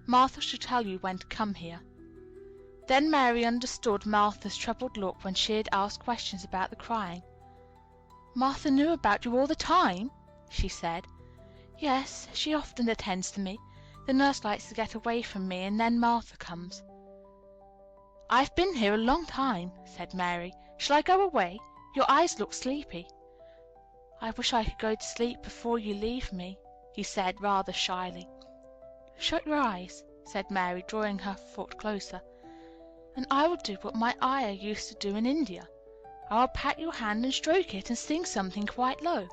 Martha shall tell you when to come here." Then Mary understood Martha's troubled look when she had asked questions about the crying. "Martha knew about you all the time?" she said. "Yes, she often attends to me. The nurse likes to get away from me, and then Martha comes." "I've been here a long time," said Mary. "Shall I go away? Your eyes look sleepy." "I wish I could go to sleep before you leave me," he said rather shyly. "Shut your eyes," said Mary, drawing her foot closer, "and I will do what my ayah used to do in India. I will pat your hand and stroke it and sing something quite low."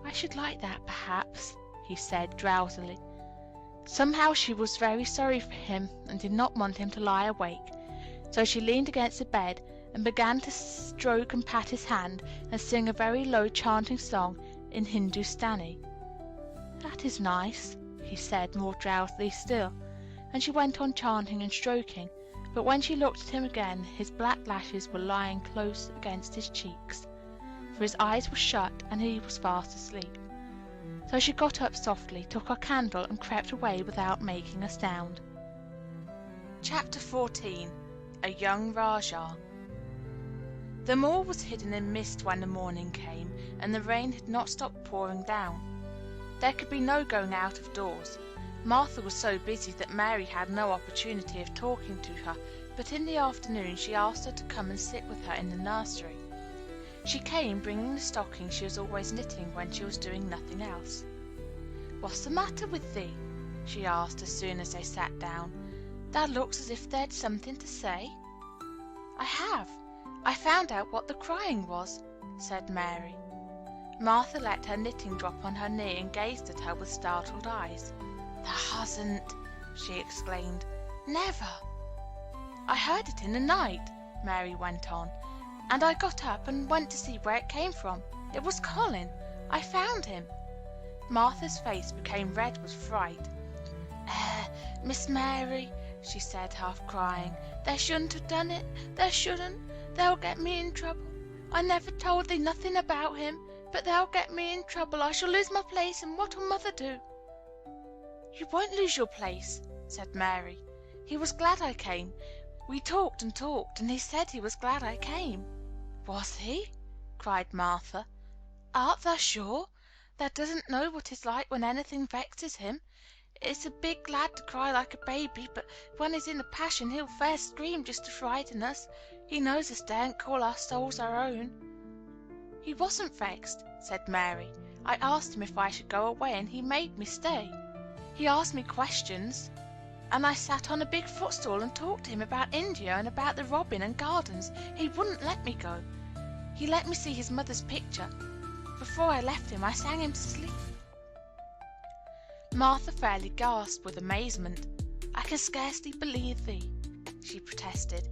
"I should like that, perhaps," he said drowsily. Somehow she was very sorry for him and did not want him to lie awake, so she leaned against the bed and began to stroke and pat his hand and sing a very low chanting song in Hindustani. "That is nice," he said more drowsily still, and she went on chanting and stroking, but when she looked at him again his black lashes were lying close against his cheeks, for his eyes were shut and he was fast asleep. So she got up softly, took her candle, and crept away without making a sound. Chapter 14. A Young Rajah. The moor was hidden in mist when the morning came, and the rain had not stopped pouring down. There could be no going out of doors. Martha was so busy that Mary had no opportunity of talking to her, but in the afternoon she asked her to come and sit with her in the nursery. She came, bringing the stocking she was always knitting when she was doing nothing else. "What's the matter with thee?" she asked as soon as they sat down. "Thou looks as if thou'd something to say." "I have. I found out what the crying was," said Mary. Martha let her knitting drop on her knee and gazed at her with startled eyes. "Thou hasn't!" she exclaimed. "Never!" "I heard it in the night," Mary went on, "and I got up and went to see where it came from. It was Colin. I found him." Martha's face became red with fright. Miss Mary, she said, half crying. "They shouldn't have done it. They shouldn't. They'll get me in trouble. I never told thee nothing about him, but they'll get me in trouble. I shall lose my place, and what'll mother do?" "You won't lose your place," said Mary. "He was glad I came. We talked and talked, and he said he was glad I came." "Was he?" cried Martha. "Art thou sure? Thou doesn't know what he's like when anything vexes him. It's a big lad to cry like a baby, but when he's in a passion he'll fair scream just to frighten us. He knows us daren't call our souls our own." "He wasn't vexed," said Mary. "I asked him if I should go away, and he made me stay. He asked me questions, and I sat on a big footstool and talked to him about India and about the robin and gardens. He wouldn't let me go. He let me see his mother's picture. Before I left him, I sang him to sleep." Martha fairly gasped with amazement. "I can scarcely believe thee," she protested.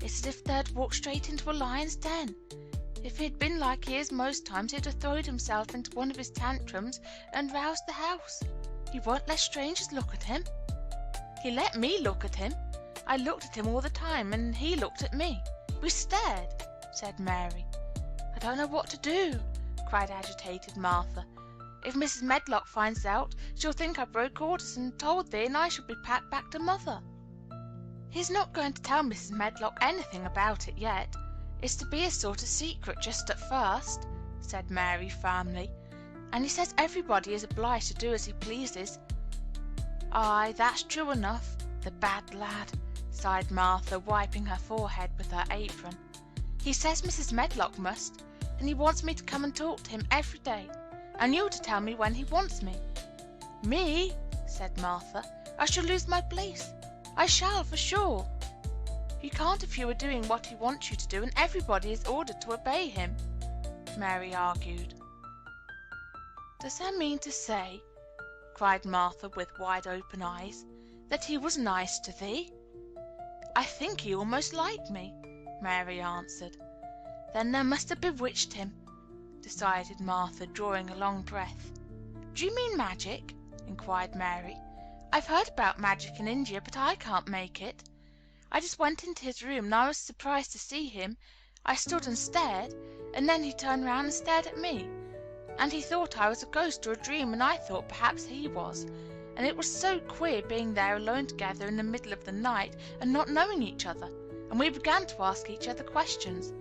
"It's as if they'd walked straight into a lion's den. If he'd been like he is most times, he'd have thrown himself into one of his tantrums and roused the house. He won't let strangers look at him." "He let me look at him. I looked at him all the time, and he looked at me. We stared," said Mary. "I don't know what to do," cried agitated Martha. "If Mrs. Medlock finds out, she'll think I broke orders and told thee, and I shall be packed back to mother." "He's not going to tell Mrs. Medlock anything about it yet. It's to be a sort of secret just at first," said Mary firmly. "And he says everybody is obliged to do as he pleases." "Aye, that's true enough. The bad lad," sighed Martha, wiping her forehead with her apron. "He says Mrs. Medlock must, and he wants me to come and talk to him every day, and you to tell me when he wants me." "Me?" said Martha. "I shall lose my place. I shall, for sure." "You can't if you are doing what he wants you to do, and everybody is ordered to obey him," Mary argued. "Does that mean to say," cried Martha with wide-open eyes, "that he was nice to thee?" "I think he almost liked me," Mary answered. "Then thou must have bewitched him," decided Martha, drawing a long breath. "Do you mean magic?" inquired Mary. "I've heard about magic in India, but I can't make it. I just went into his room, and I was surprised to see him. I stood and stared, and then he turned round and stared at me. And he thought I was a ghost or a dream, and I thought perhaps he was. And it was so queer being there alone together in the middle of the night and not knowing each other, and we began to ask each other questions.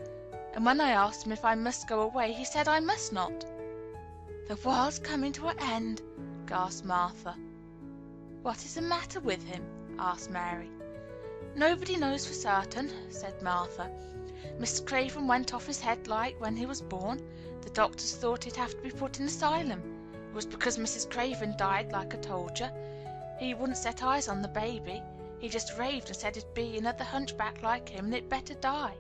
And when I asked him if I must go away, he said I must not." "The world's coming to an end," gasped Martha. "What is the matter with him?" asked Mary. "Nobody knows for certain," said Martha. "Mrs. Craven went off his head like when he was born. The doctors thought he'd have to be put in an asylum. It was because Mrs. Craven died, like I told you. He wouldn't set eyes on the baby. He just raved and said it'd be another hunchback like him, and it'd better die."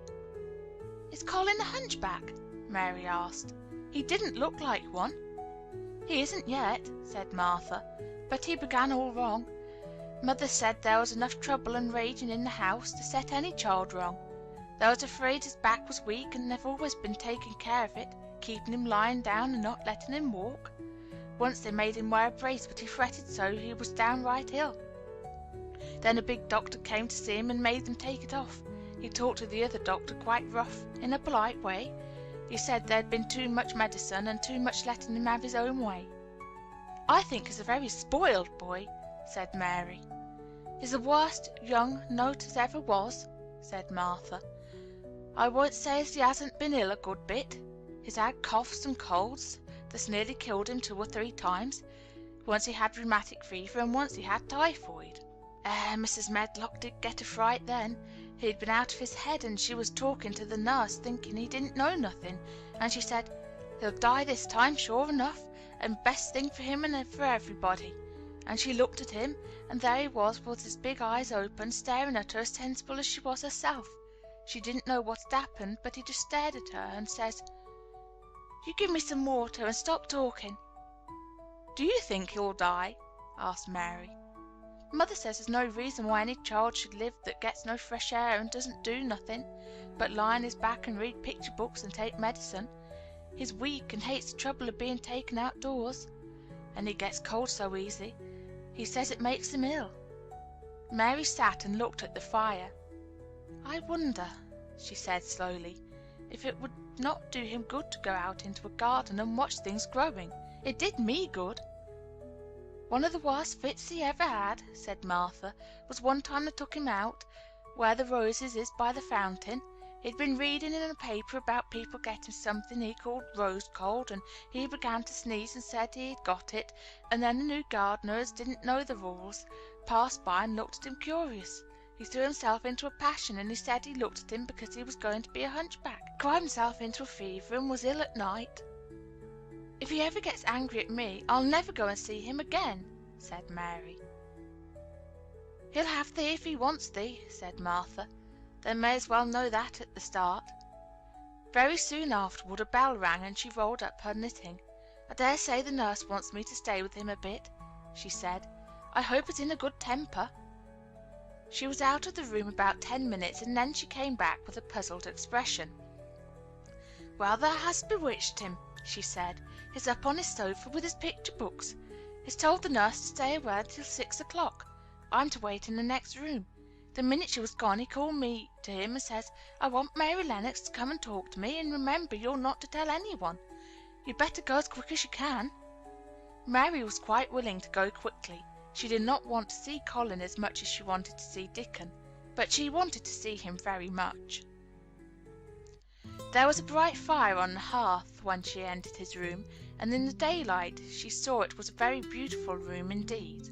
"Is Colin a hunchback?" Mary asked. "He didn't look like one." "He isn't yet," said Martha, "but he began all wrong. Mother said there was enough trouble and raging in the house to set any child wrong. They was afraid his back was weak, and they've always been taking care of it, keeping him lying down and not letting him walk. Once they made him wear a brace, but he fretted so he was downright ill. Then a big doctor came to see him and made them take it off. He talked to the other doctor quite rough, in a polite way. He said there'd been too much medicine and too much letting him have his own way." "I think he's a very spoiled boy," said Mary. "He's the worst young note as ever was," said Martha. "I won't say as he hasn't been ill a good bit. He's had coughs and colds that's nearly killed him 2 or 3 times. Once he had rheumatic fever, and once he had typhoid. Mrs. Medlock did get a fright then. He'd been out of his head, and she was talking to the nurse, thinking he didn't know nothing, and she said, 'He'll die this time, sure enough, and best thing for him and for everybody.' And she looked at him, and there he was with his big eyes open, staring at her as sensible as she was herself. She didn't know what had happened, but he just stared at her and says, 'You give me some water and stop talking.'" "Do you think he'll die?" asked Mary. "Mother says there's no reason why any child should live that gets no fresh air and doesn't do nothing but lie on his back and read picture books and take medicine. He's weak and hates the trouble of being taken outdoors. And he gets cold so easy. He says it makes him ill." Mary sat and looked at the fire. "I wonder," she said slowly, "if it would not do him good to go out into a garden and watch things growing. It did me good." "One of the worst fits he ever had," said Martha, "was one time I took him out where the roses is by the fountain. He'd been reading in a paper about people getting something he called rose cold, and he began to sneeze and said he'd got it, and then a new gardener as didn't know the rules passed by and looked at him curious. He threw himself into a passion, and he said he looked at him because he was going to be a hunchback, cried himself into a fever, and was ill at night. If he ever gets angry at me, I'll never go and see him again," said Mary. "He'll have thee if he wants thee," said Martha. "They may as well know that at the start." Very soon afterward a bell rang, and she rolled up her knitting. "I dare say the nurse wants me to stay with him a bit," she said. "I hope he's in a good temper." She was out of the room about 10 minutes, and then she came back with a puzzled expression. "Well, thou hast bewitched him," she said. "He's up on his sofa with his picture books. He's told the nurse to stay away till 6 o'clock. I'm to wait in the next room. The minute she was gone he called me to him and says, 'I want Mary Lennox to come and talk to me, and remember you're not to tell anyone. You'd better go as quick as you can.'" Mary was quite willing to go quickly. She did not want to see Colin as much as she wanted to see Dickon, but she wanted to see him very much. There was a bright fire on the hearth when she entered his room, and in the daylight she saw it was a very beautiful room indeed.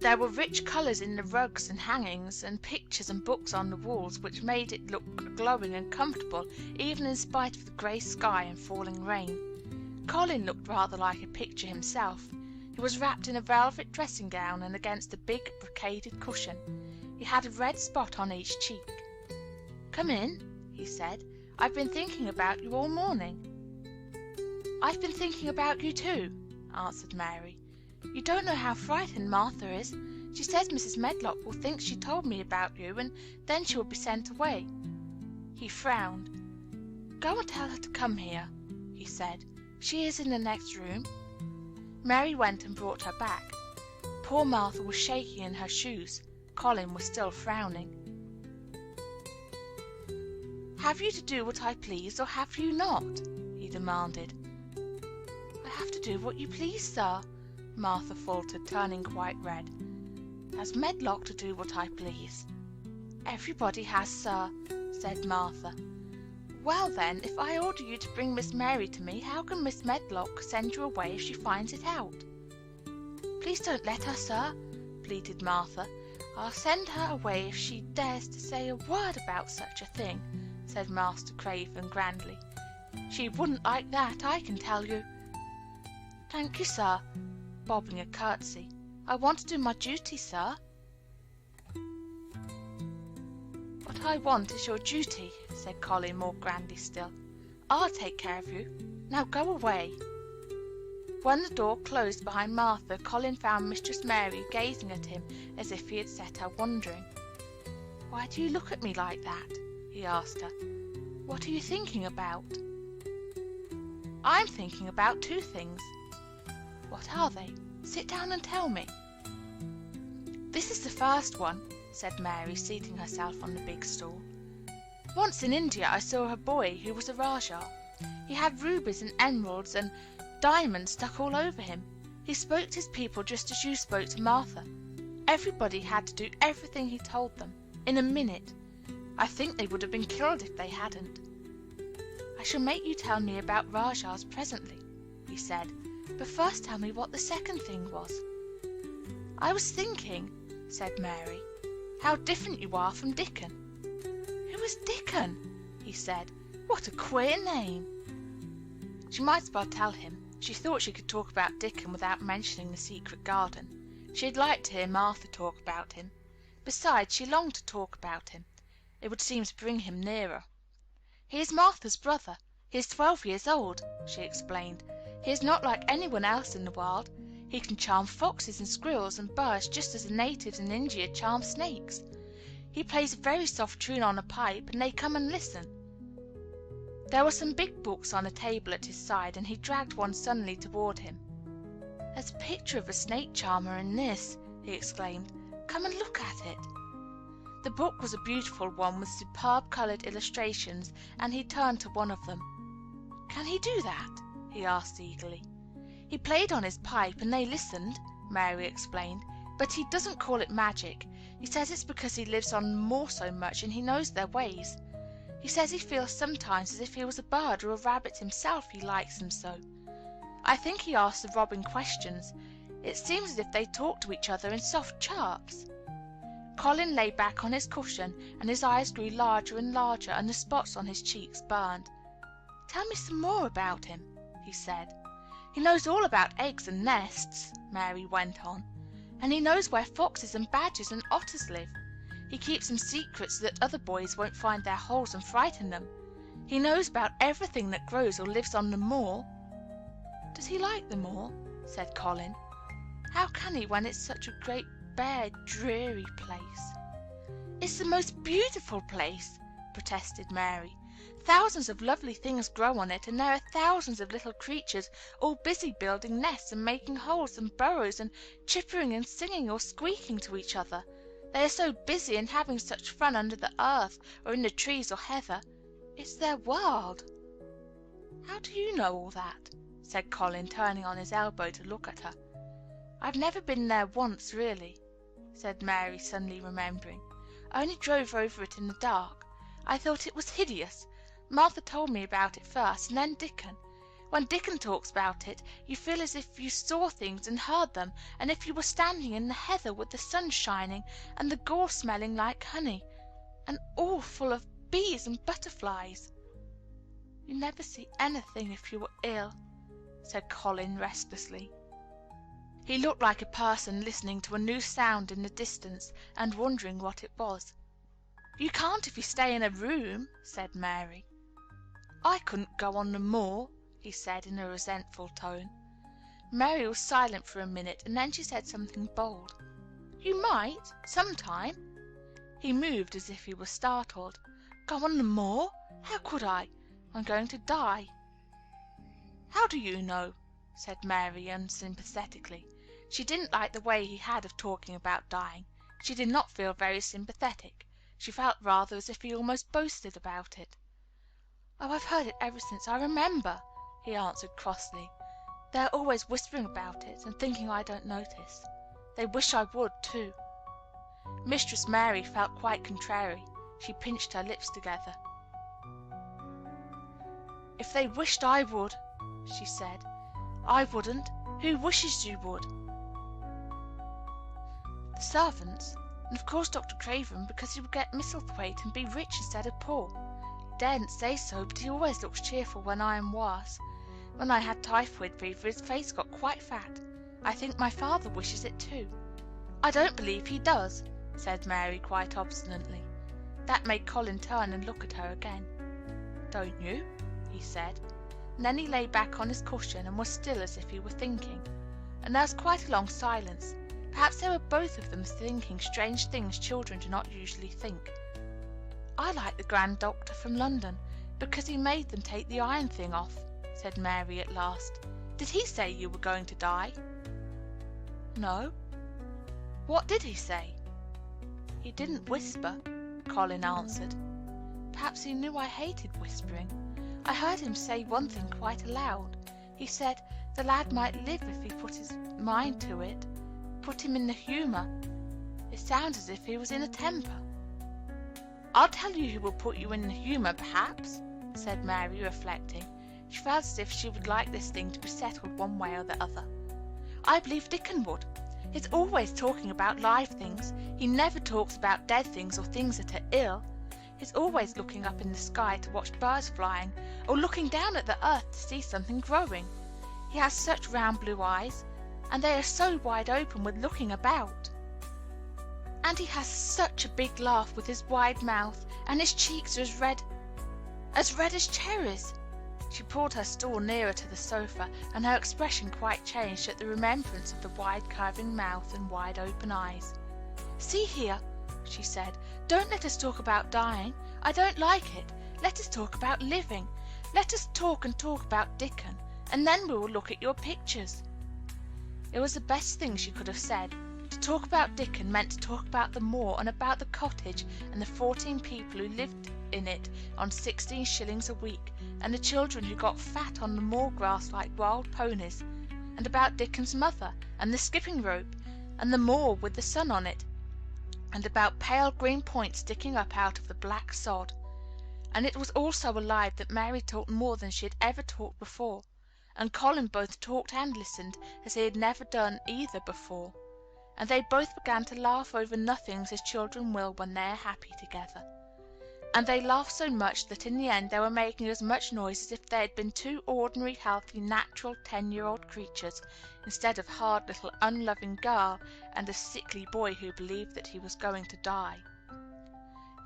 There were rich colours in the rugs and hangings, and pictures and books on the walls, which made it look glowing and comfortable even in spite of the grey sky and falling rain. Colin looked rather like a picture himself. He was wrapped in a velvet dressing gown and against a big brocaded cushion. He had a red spot on each cheek. "Come in," he said. "I've been thinking about you all morning." "I've been thinking about you too," answered Mary. "You don't know how frightened Martha is. She says Mrs. Medlock will think she told me about you, and then she will be sent away." He frowned. "Go and tell her to come here," he said. "She is in the next room." Mary went and brought her back. Poor Martha was shaking in her shoes. Colin was still frowning. "Have you to do what I please, or have you not?" he demanded. "I have to do what you please, sir," Martha faltered, turning quite red. "Has Medlock to do what I please?" "Everybody has, sir," said Martha. "Well, then, if I order you to bring Miss Mary to me, how can Miss Medlock send you away if she finds it out?" "Please don't let her, sir," pleaded Martha. "I'll send her away if she dares to say a word about such a thing," said Master Craven grandly. "She wouldn't like that, I can tell you." "Thank you, sir," bobbing a curtsy. "I want to do my duty, sir." "What I want is your duty," said Colin more grandly still. "I'll take care of you. Now go away." When the door closed behind Martha, Colin found Mistress Mary gazing at him as if he had set her wondering. "Why do you look at me like that?" he asked her. "What are you thinking about?" "I'm thinking about 2 things." "What are they? Sit down and tell me." "This is the first one," said Mary, seating herself on the big stool. "Once in India I saw a boy who was a Rajah. He had rubies and emeralds and diamonds stuck all over him. He spoke to his people just as you spoke to Martha. Everybody had to do everything he told them, in a minute. I think they would have been killed if they hadn't." "I shall make you tell me about Rajahs presently," he said, "but first tell me what the second thing was." "I was thinking," said Mary, "how different you are from Dickon." "Who is Dickon?" he said. "What a queer name." She might as well tell him. She thought she could talk about Dickon without mentioning the secret garden. She had liked to hear Martha talk about him. Besides, she longed to talk about him. It would seem to bring him nearer. "He is Martha's brother. He is 12 years old," she explained. "He is not like anyone else in the world. He can charm foxes and squirrels and birds just as the natives in India charm snakes. He plays a very soft tune on a pipe, and they come and listen." There were some big books on a table at his side, and he dragged one suddenly toward him. "There's a picture of a snake charmer in this," he exclaimed. Come and look at it." The book was a beautiful one with superb coloured illustrations, and he turned to one of them. "Can he do that?" he asked eagerly. "He played on his pipe, and they listened," Mary explained, "but he doesn't call it magic. He says it's because he lives on the moor so much, and he knows their ways. He says he feels sometimes as if he was a bird or a rabbit himself, he likes them so. I think he asks the robin questions. It seems as if they talk to each other in soft chirps." Colin lay back on his cushion, and his eyes grew larger and larger, and the spots on his cheeks burned. "Tell me some more about him," he said. "He knows all about eggs and nests," Mary went on, "and he knows where foxes and badgers and otters live. He keeps them secret so that other boys won't find their holes and frighten them. He knows about everything that grows or lives on the moor." "Does he like the moor?" said Colin. "How can he when it's such a great, bare, dreary place?" "It's the most beautiful place," protested Mary. "Thousands of lovely things grow on it, and there are thousands of little creatures, all busy building nests and making holes and burrows and chippering and singing or squeaking to each other. They are so busy and having such fun under the earth or in the trees or heather. It's their world." "How do you know all that?" said Colin, turning on his elbow to look at her. "I've never been there once, really," said Mary, suddenly remembering. "I only drove over it in the dark. I thought it was hideous. Martha told me about it first, and then Dickon. When Dickon talks about it, you feel as if you saw things and heard them, and if you were standing in the heather with the sun shining, and the gorse smelling like honey, and all full of bees and butterflies." "You never see anything if you are ill," said Colin restlessly. He looked like a person listening to a new sound in the distance and wondering what it was. "You can't if you stay in a room," said Mary. "I couldn't go on the moor," he said in a resentful tone. Mary was silent for a minute, and then she said something bold. "You might, sometime." He moved as if he were startled. "Go on the moor? How could I? I'm going to die." "How do you know?" said Mary unsympathetically. She didn't like the way he had of talking about dying. She did not feel very sympathetic. She felt rather as if he almost boasted about it. "Oh, I've heard it ever since I remember," he answered crossly. "They're always whispering about it, and thinking I don't notice. They wish I would, too." Mistress Mary felt quite contrary. She pinched her lips together. "If they wished I would," she said, "I wouldn't. Who wishes you would?" "The servants, and of course Dr. Craven, because he would get Misselthwaite and be rich instead of poor. He daren't say so, but he always looks cheerful when I am worse. When I had typhoid fever his face got quite fat. I think my father wishes it too." "I don't believe he does," said Mary quite obstinately. That made Colin turn and look at her again. "Don't you?" he said. And then he lay back on his cushion and was still as if he were thinking. And there was quite a long silence. Perhaps they were both of them thinking strange things children do not usually think. "I like the grand doctor from London, because he made them take the iron thing off," said Mary at last. "Did he say you were going to die?" "No." "What did he say?" "He didn't whisper," Colin answered. Perhaps he knew I hated whispering. I heard him say one thing quite aloud. He said the lad might live if he put his mind to it, put him in the humour. It sounds as if he was in a temper." "I'll tell you who will put you in the humour, perhaps," said Mary, reflecting. She felt as if she would like this thing to be settled one way or the other. "I believe Dickon would. He's always talking about live things. He never talks about dead things or things that are ill. He's always looking up in the sky to watch birds flying, or looking down at the earth to see something growing. He has such round blue eyes, and they are so wide open with looking about. And he has such a big laugh with his wide mouth, and his cheeks are as red as cherries." She pulled her stool nearer to the sofa, and her expression quite changed at the remembrance of the wide curving mouth and wide open eyes. "See here," she said, "don't let us talk about dying. I don't like it. Let us talk about living. Let us talk and talk about Dickon, and then we will look at your pictures." It was the best thing she could have said, to talk about Dickon meant to talk about the moor and about the cottage and the 14 people who lived in it on 16 shillings a week, and the children who got fat on the moor grass like wild ponies, and about Dickon's mother, and the skipping rope, and the moor with the sun on it, and about pale green points sticking up out of the black sod. And it was all so alive that Mary talked more than she had ever talked before, and Colin both talked and listened as he had never done either before, and they both began to laugh over nothings as children will when they are happy together. And they laughed so much that in the end they were making as much noise as if they had been two ordinary, healthy, natural 10-year-old creatures, instead of hard little unloving girl and a sickly boy who believed that he was going to die.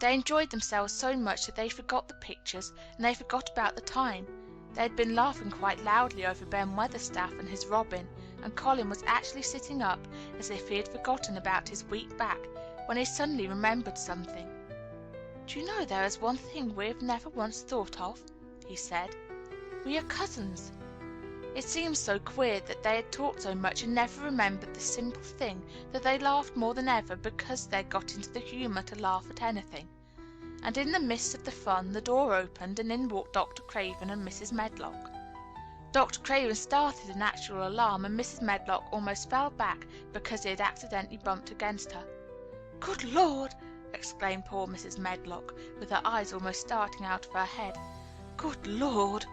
They enjoyed themselves so much that they forgot the pictures, and they forgot about the time. They had been laughing quite loudly over Ben Weatherstaff and his robin, and Colin was actually sitting up as if he had forgotten about his weak back, when he suddenly remembered something. "Do you know there is one thing we have never once thought of?" he said. "We are cousins." It seemed so queer that they had talked so much and never remembered this simple thing that they laughed more than ever because they had got into the humour to laugh at anything. And in the midst of the fun the door opened, and in walked Dr. Craven and Mrs. Medlock. Dr. Craven started in actual alarm, and Mrs. Medlock almost fell back because he had accidentally bumped against her. "Good Lord!" exclaimed poor Mrs. Medlock, with her eyes almost starting out of her head. "Good Lord!"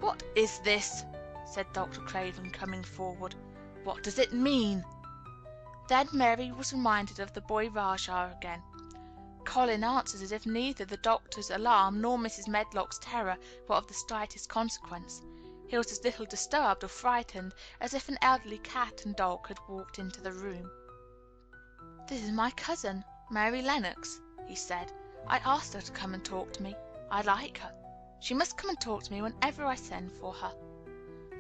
"What is this?" said Dr. Craven, coming forward. "What does it mean?" Then Mary was reminded of the boy Rajah again. Colin answered as if neither the doctor's alarm nor Mrs. Medlock's terror were of the slightest consequence. He was as little disturbed or frightened as if an elderly cat and dog had walked into the room. "This is my cousin, Mary Lennox," he said. "I asked her to come and talk to me. I like her. She must come and talk to me whenever I send for her."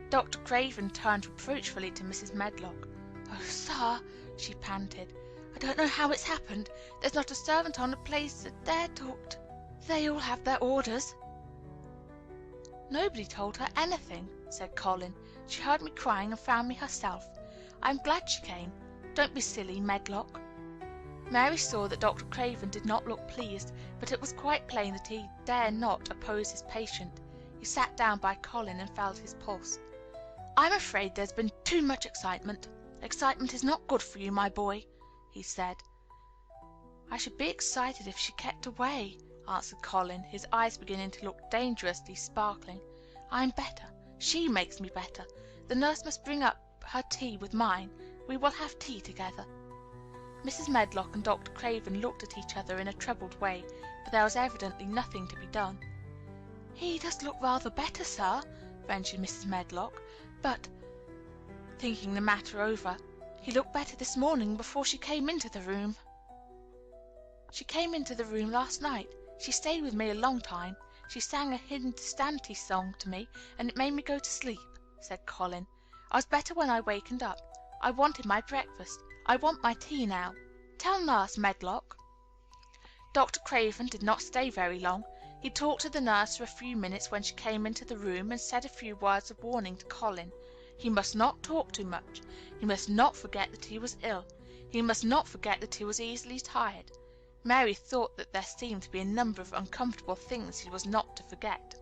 Dr. Craven turned reproachfully to Mrs. Medlock. "Oh, sir," she panted, "I don't know how it's happened. There's not a servant on the place that dare talk. They all have their orders." "Nobody told her anything," said Colin. "She heard me crying and found me herself. I'm glad she came. Don't be silly, Medlock." Mary saw that Dr. Craven did not look pleased, but it was quite plain that he dare not oppose his patient. He sat down by Colin and felt his pulse. "I'm afraid there's been too much excitement. Excitement is not good for you, my boy," he said. "I should be excited if she kept away," answered Colin, his eyes beginning to look dangerously sparkling. "I'm better. She makes me better. The nurse must bring up her tea with mine. We will have tea together." Mrs. Medlock and Dr. Craven looked at each other in a troubled way, but there was evidently nothing to be done. "He does look rather better, sir," ventured Mrs. Medlock, "but," thinking the matter over, "he looked better this morning before she came into the room." "She came into the room last night. She stayed with me a long time. She sang a Hindustani song to me, and it made me go to sleep," said Colin. "I was better when I wakened up. I wanted my breakfast. I want my tea now. Tell Nurse Medlock." Dr. Craven did not stay very long. He talked to the nurse for a few minutes when she came into the room, and said a few words of warning to Colin. He must not talk too much. He must not forget that he was ill. He must not forget that he was easily tired. Mary thought that there seemed to be a number of uncomfortable things he was not to forget.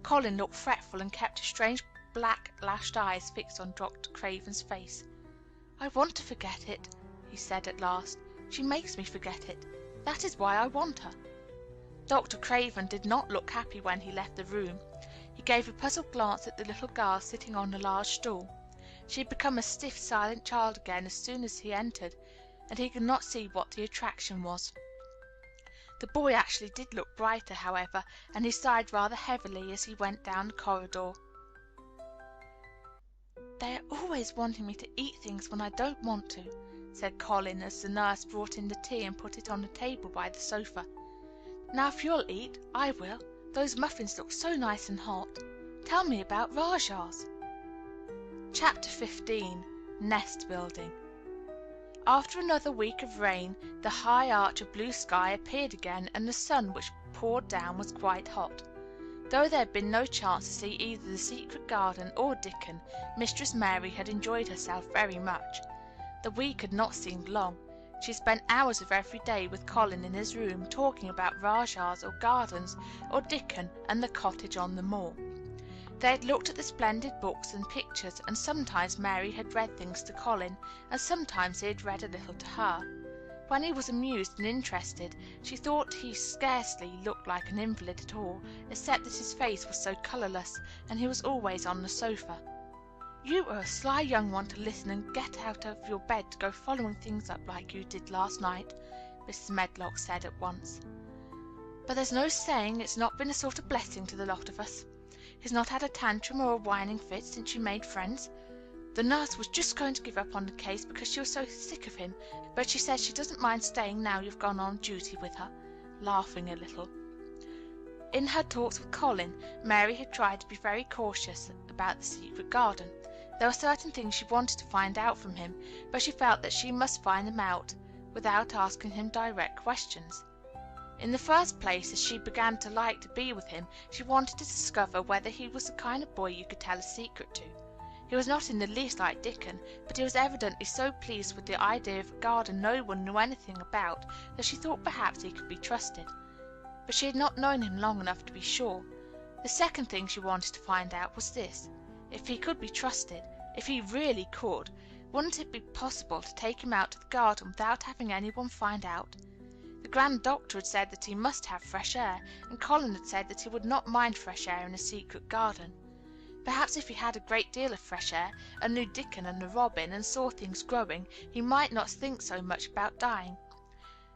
Colin looked fretful and kept his strange black lashed eyes fixed on Dr. Craven's face. "I want to forget it," he said at last. "She makes me forget it. That is why I want her." Dr. Craven did not look happy when he left the room. He gave a puzzled glance at the little girl sitting on the large stool. She had become a stiff, silent child again as soon as he entered, and he could not see what the attraction was. The boy actually did look brighter, however, and he sighed rather heavily as he went down the corridor. "They are always wanting me to eat things when I don't want to," said Colin as the nurse brought in the tea and put it on the table by the sofa. "Now if you'll eat, I will. Those muffins look so nice and hot. Tell me about Rajahs." Chapter 15. Nest Building. After another week of rain, the high arch of blue sky appeared again, and the sun which poured down was quite hot. Though there had been no chance to see either the secret garden or Dickon, Mistress Mary had enjoyed herself very much. The week had not seemed long. She spent hours of every day with Colin in his room, talking about Rajahs or gardens or Dickon and the cottage on the moor. They had looked at the splendid books and pictures, and sometimes Mary had read things to Colin, and sometimes he had read a little to her. When he was amused and interested, she thought he scarcely looked like an invalid at all, except that his face was so colourless, and he was always on the sofa. "You are a sly young one to listen and get out of your bed to go following things up like you did last night," Mrs. Medlock said at once. "But there's no saying it's not been a sort of blessing to the lot of us. He's not had a tantrum or a whining fit since you made friends. The nurse was just going to give up on the case because she was so sick of him, but she says she doesn't mind staying now you've gone on duty with her," laughing a little. In her talks with Colin, Mary had tried to be very cautious about the secret garden. There were certain things she wanted to find out from him, but she felt that she must find them out without asking him direct questions. In the first place, as she began to like to be with him, she wanted to discover whether he was the kind of boy you could tell a secret to. He was not in the least like Dickon, but he was evidently so pleased with the idea of a garden no one knew anything about that she thought perhaps he could be trusted. But she had not known him long enough to be sure. The second thing she wanted to find out was this: if he could be trusted, if he really could, wouldn't it be possible to take him out to the garden without having anyone find out? The grand doctor had said that he must have fresh air, and Colin had said that he would not mind fresh air in a secret garden. Perhaps if he had a great deal of fresh air, and knew Dickon and the robin, and saw things growing, he might not think so much about dying.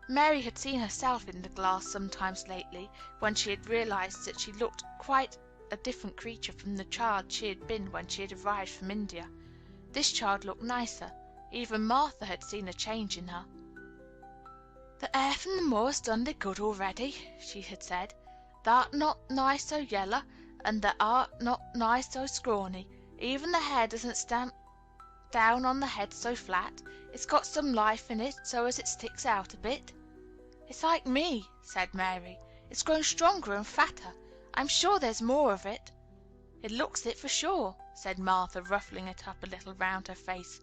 Mary had seen herself in the glass sometimes lately, when she had realized that she looked quite a different creature from the child she had been when she had arrived from India. This child looked nicer. Even Martha had seen a change in her. "The air from the moor has done thee good already," she had said. "Thou'rt not nigh so yeller, and thou art not nigh so scrawny. Even the hair doesn't stand down on the head so flat. It's got some life in it, so as it sticks out a bit." "It's like me," said Mary. "It's grown stronger and fatter. I'm sure there's more of it." "It looks it for sure," said Martha, ruffling it up a little round her face.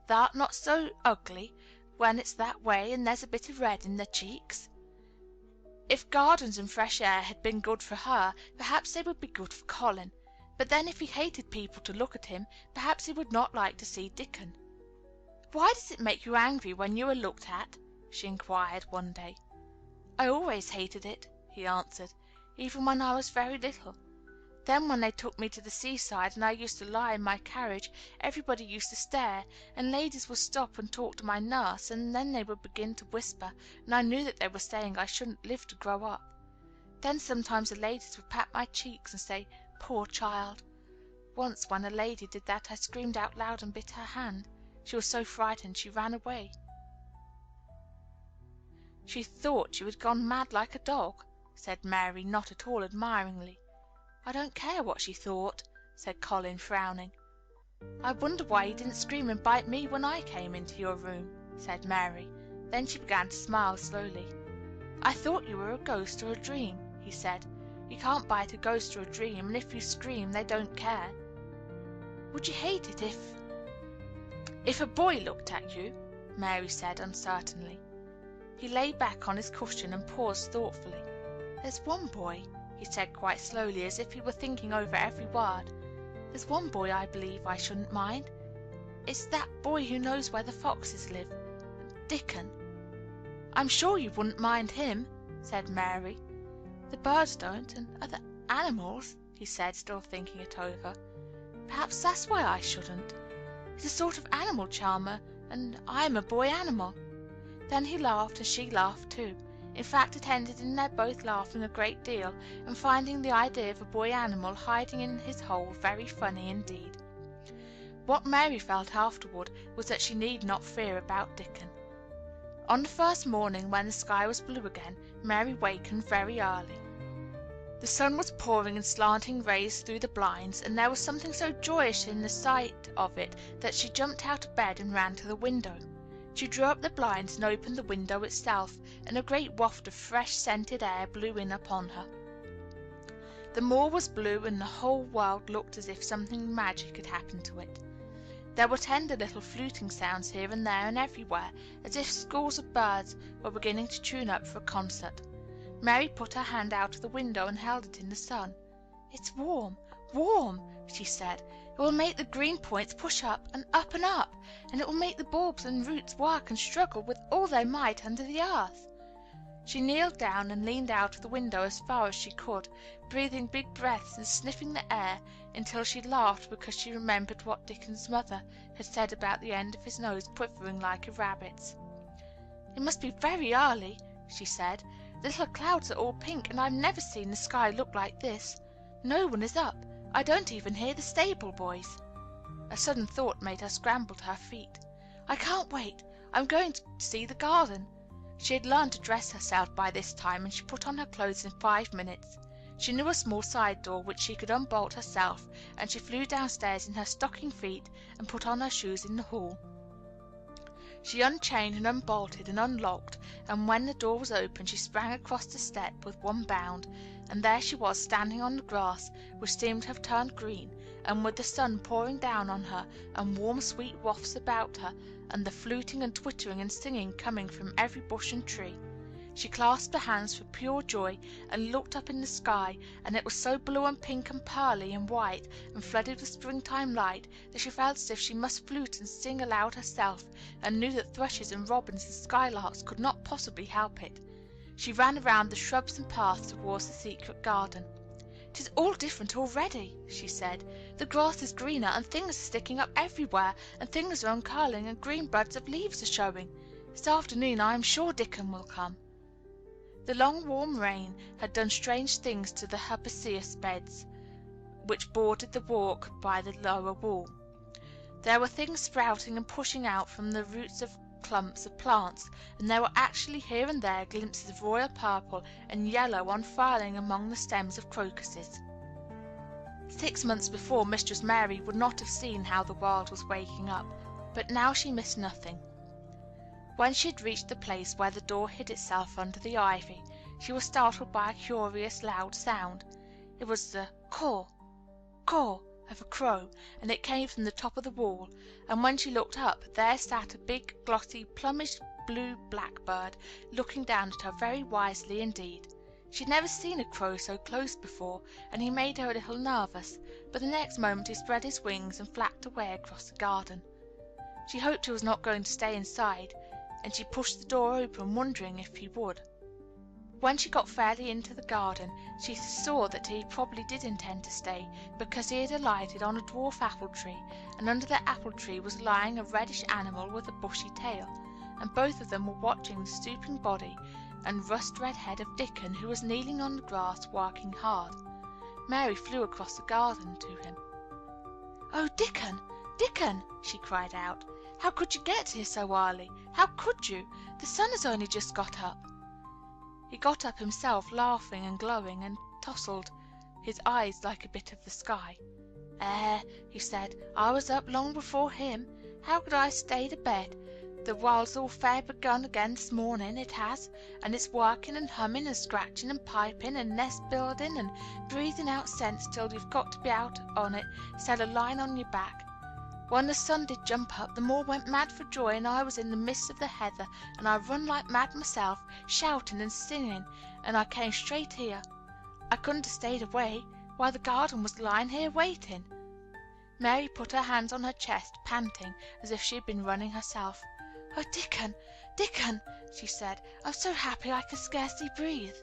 "Thou'rt not so ugly when it's that way, and there's a bit of red in the cheeks." If gardens and fresh air had been good for her, perhaps they would be good for Colin. But then if he hated people to look at him, perhaps he would not like to see Dickon. "Why does it make you angry when you are looked at?" she inquired one day. "I always hated it," he answered, "even when I was very little. Then when they took me to the seaside and I used to lie in my carriage, everybody used to stare, and ladies would stop and talk to my nurse, and then they would begin to whisper, and I knew that they were saying I shouldn't live to grow up. Then sometimes the ladies would pat my cheeks and say, 'Poor child.' Once when a lady did that I screamed out loud and bit her hand. She was so frightened she ran away. She thought you had gone mad like a dog," said Mary, not at all admiringly. "I don't care what she thought," said Colin, frowning. "I wonder why you didn't scream and bite me when I came into your room," said Mary. Then she began to smile slowly. "I thought you were a ghost or a dream," he said. "You can't bite a ghost or a dream, and if you scream, they don't care." "Would you hate it if a boy looked at you?" Mary said uncertainly. He lay back on his cushion and paused thoughtfully. "There's one boy," he said quite slowly, as if he were thinking over every word. "There's one boy I believe I shouldn't mind. It's that boy who knows where the foxes live, Dickon." "I'm sure you wouldn't mind him," said Mary. "The birds don't, and other animals," he said, still thinking it over. "Perhaps that's why I shouldn't. He's a sort of animal charmer, and I am a boy animal." Then he laughed, and she laughed too. In fact, it ended in their both laughing a great deal, and finding the idea of a boy animal hiding in his hole very funny indeed. What Mary felt afterward was that she need not fear about Dickon. On the first morning, when the sky was blue again, Mary wakened very early. The sun was pouring in slanting rays through the blinds, and there was something so joyous in the sight of it that she jumped out of bed and ran to the window. She drew up the blinds and opened the window itself, and a great waft of fresh scented air blew in upon her. The moor was blue, and the whole world looked as if something magic had happened to it. There were tender little fluting sounds here and there and everywhere, as if schools of birds were beginning to tune up for a concert. Mary put her hand out of the window and held it in the sun. "It's warm, warm," she said. "It will make the green points push up, and and it will make the bulbs and roots work and struggle with all they might under the earth." She kneeled down and leaned out of the window as far as she could, breathing big breaths and sniffing the air, until she laughed because she remembered what Dickon's mother had said about the end of his nose quivering like a rabbit's. "It must be very early," she said. "The little clouds are all pink, and I've never seen the sky look like this. No one is up. I don't even hear the stable boys." A sudden thought made her scramble to her feet. "I can't wait. I'm going to see the garden." She had learned to dress herself by this time, and she put on her clothes in 5 minutes. She knew a small side door which she could unbolt herself, and she flew downstairs in her stocking feet and put on her shoes in the hall. She unchained and unbolted and unlocked, and when the door was open she sprang across the step with one bound, and there she was standing on the grass, which seemed to have turned green, and with the sun pouring down on her, and warm sweet wafts about her, and the fluting and twittering and singing coming from every bush and tree. She clasped her hands for pure joy, and looked up in the sky, and it was so blue and pink and pearly and white and flooded with springtime light that she felt as if she must flute and sing aloud herself, and knew that thrushes and robins and skylarks could not possibly help it. She ran around the shrubs and paths towards the secret garden. "It is all different already," she said. "The grass is greener, and things are sticking up everywhere, and things are uncurling, and green buds of leaves are showing. This afternoon I am sure Dickon will come." The long warm rain had done strange things to the herbaceous beds which bordered the walk by the lower wall. There were things sprouting and pushing out from the roots of clumps of plants, and there were actually here and there glimpses of royal purple and yellow unfurling among the stems of crocuses. 6 months before, Mistress Mary would not have seen how the world was waking up, but now she missed nothing. When she had reached the place where the door hid itself under the ivy, she was startled by a curious loud sound. It was the caw, caw of a crow, and it came from the top of the wall, and when she looked up, there sat a big, glossy, plummish blue blackbird, looking down at her very wisely indeed. She had never seen a crow so close before, and he made her a little nervous, but the next moment he spread his wings and flapped away across the garden. She hoped he was not going to stay inside, and she pushed the door open, wondering if he would. When she got fairly into the garden, she saw that he probably did intend to stay, because he had alighted on a dwarf apple tree, and under the apple tree was lying a reddish animal with a bushy tail, and both of them were watching the stooping body and rust-red head of Dickon, who was kneeling on the grass working hard. Mary flew across the garden to him. "Oh, Dickon, Dickon!" she cried out. "How could you get here so early? How could you? The sun has only just got up." He got up himself, laughing and glowing, and tousled his eyes like a bit of the sky. He said, "I was up long before him. How could I stay to bed? The world's all fair begun again this morning, it has, and it's working and humming and scratching and piping and nest building and breathing out scents till you've got to be out on it, set a line on your back. When the sun did jump up, the moor went mad for joy, and I was in the midst of the heather, and I run like mad myself, shouting and singing, and I came straight here. I couldn't have stayed away. Why, the garden was lying here waiting." Mary put her hands on her chest, panting, as if she had been running herself. "Oh, Dickon, Dickon!" she said. "I'm so happy I can scarcely breathe."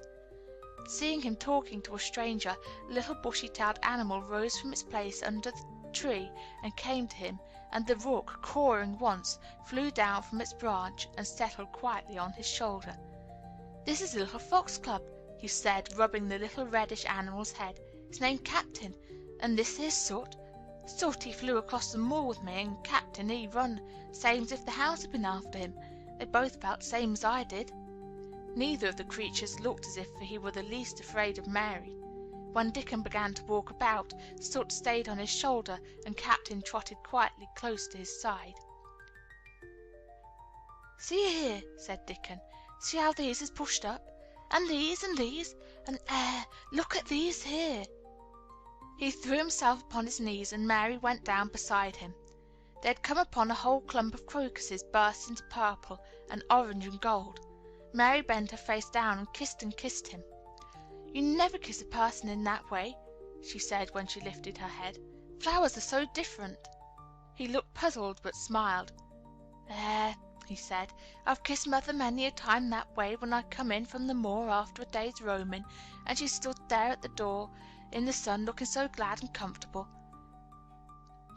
Seeing him talking to a stranger, the little bushy-tailed animal rose from its place under the tree and came to him, and the rook, cawing once, flew down from its branch and settled quietly on his shoulder. "This is the little foxglove," he said, rubbing the little reddish animal's head. "His name Captain, and this here's Soot. Soot he flew across the moor with me, and Captain he run same as if the hounds had been after him. They both felt same as I did." Neither of the creatures looked as if he were the least afraid of Mary. When Dickon began to walk about, Soot stayed on his shoulder, and Captain trotted quietly close to his side. "See here," said Dickon. "See how these is pushed up? And these, and look at these here." He threw himself upon his knees, and Mary went down beside him. They had come upon a whole clump of crocuses burst into purple and orange and gold. Mary bent her face down and kissed him. "You never kiss a person in that way," she said when she lifted her head. "Flowers are so different." He looked puzzled, but smiled. "There," he said, "I've kissed mother many a time that way when I come in from the moor after a day's roaming, and she stood there at the door in the sun looking so glad and comfortable."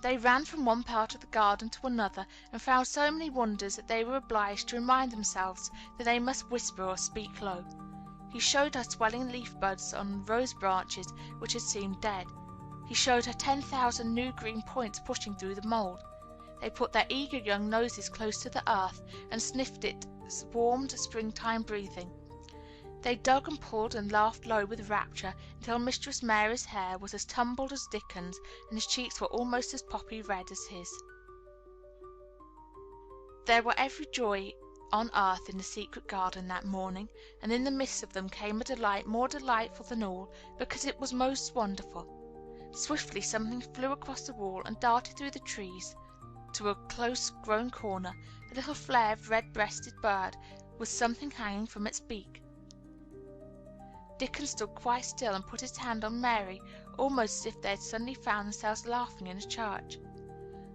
They ran from one part of the garden to another, and found so many wonders that they were obliged to remind themselves that they must whisper or speak low. He showed her swelling leaf buds on rose branches which had seemed dead. He showed her 10,000 new green points pushing through the mold. They put their eager young noses close to the earth and sniffed its warmed springtime breathing. They dug and pulled and laughed low with rapture until Mistress Mary's hair was as tumbled as Dickon's and his cheeks were almost as poppy red as his. There were every joy on earth in the secret garden that morning, and in the midst of them came a delight more delightful than all, because it was most wonderful. Swiftly something flew across the wall and darted through the trees to a close-grown corner, a little flared, red-breasted bird with something hanging from its beak. Dickon stood quite still and put his hand on Mary, almost as if they had suddenly found themselves laughing in a church.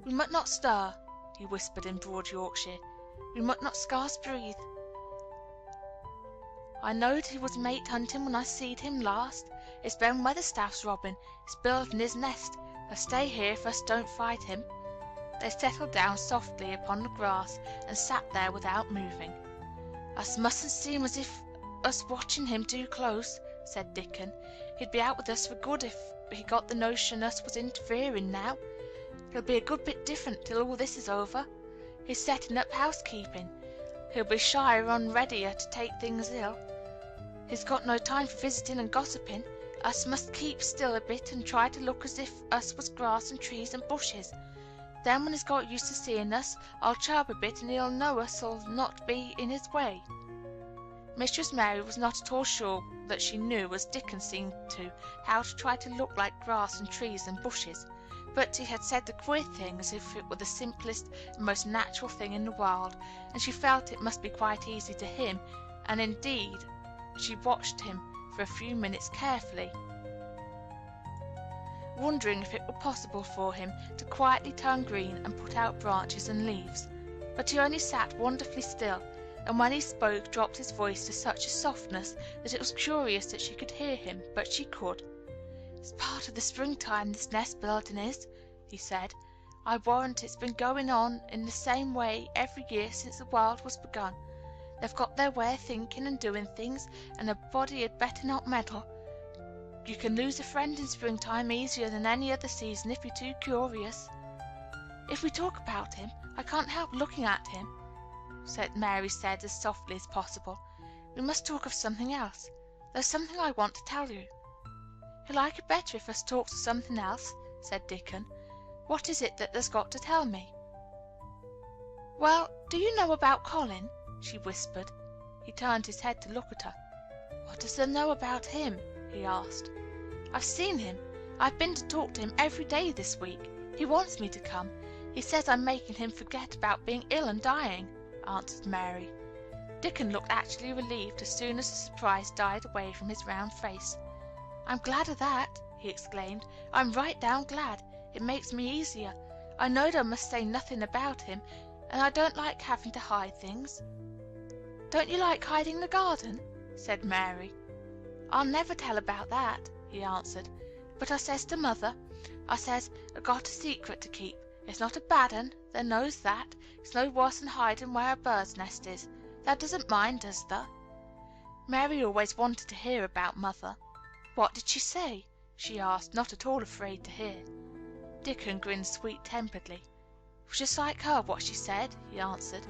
"We must not stir," he whispered in broad Yorkshire. "We must not scarce breathe. I knowed he was mate hunting when I seed him last. It's Ben Weatherstaff's robin. It's building his nest. He'll stay here if us don't fight him." They settled down softly upon the grass and sat there without moving. "Us mustn't seem as if us watching him too close," said Dickon. "He'd be out with us for good if he got the notion us was interfering now. He'll be a good bit different till all this is over. He's setting up housekeeping. He'll be shyer and readier to take things ill. He's got no time for visiting and gossiping. Us must keep still a bit and try to look as if us was grass and trees and bushes. Then when he's got used to seeing us, I'll chirp a bit and he'll know us'll not be in his way." Mistress Mary was not at all sure that she knew, as Dickon seemed to, how to try to look like grass and trees and bushes, but he had said the queer thing as if it were the simplest and most natural thing in the world, and she felt it must be quite easy to him, and indeed she watched him for a few minutes carefully, wondering if it were possible for him to quietly turn green and put out branches and leaves. But he only sat wonderfully still, and when he spoke dropped his voice to such a softness that it was curious that she could hear him, but she could. "It's part of the springtime, this nest building is," he said. "I warrant it's been going on in the same way every year since the world was begun. They've got their way of thinking and doing things, and a body had better not meddle. You can lose a friend in springtime easier than any other season if you're too curious." "If we talk about him, I can't help looking at him," Mary said as softly as possible. "We must talk of something else. There's something I want to tell you." "He'll like it better if us talks of something else," said Dickon. "What is it that there's got to tell me?" "Well, do you know about Colin?" she whispered. He turned his head to look at her. "What does there know about him?" he asked. "I've seen him. I've been to talk to him every day this week. He wants me to come. He says I'm making him forget about being ill and dying," answered Mary. Dickon looked actually relieved as soon as the surprise died away from his round face. "I'm glad of that," he exclaimed. "I'm right down glad. It makes me easier. I knowed I must say nothing about him, and I don't like having to hide things." "Don't you like hiding the garden?" said Mary. "I'll never tell about that," he answered. "But I says to mother, I says I've got a secret to keep. It's not a bad un, thou knows that. It's no worse than hiding where a bird's nest is. Thou doesn't mind, does thou?" Mary always wanted to hear about mother. "What did she say?" she asked, not at all afraid to hear. Dickon grinned sweet-temperedly. "It was just like her what she said," he answered.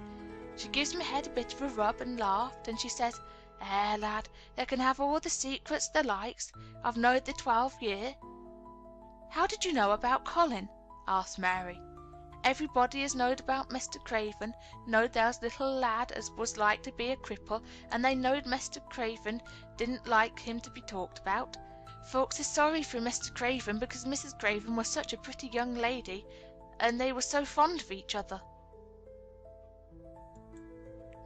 "She gives me head a bit of a rub and laughed, and she says, 'Lad, they can have all the secrets they likes. I've knowed thee 12 year.'" "How did you know about Colin?" asked Mary. "Everybody as knowed about Mr. Craven knowed there was a little lad as was like to be a cripple, and they knowed Mr. Craven didn't like him to be talked about. Folks is sorry for Mr. Craven because Mrs. Craven was such a pretty young lady, and they were so fond of each other.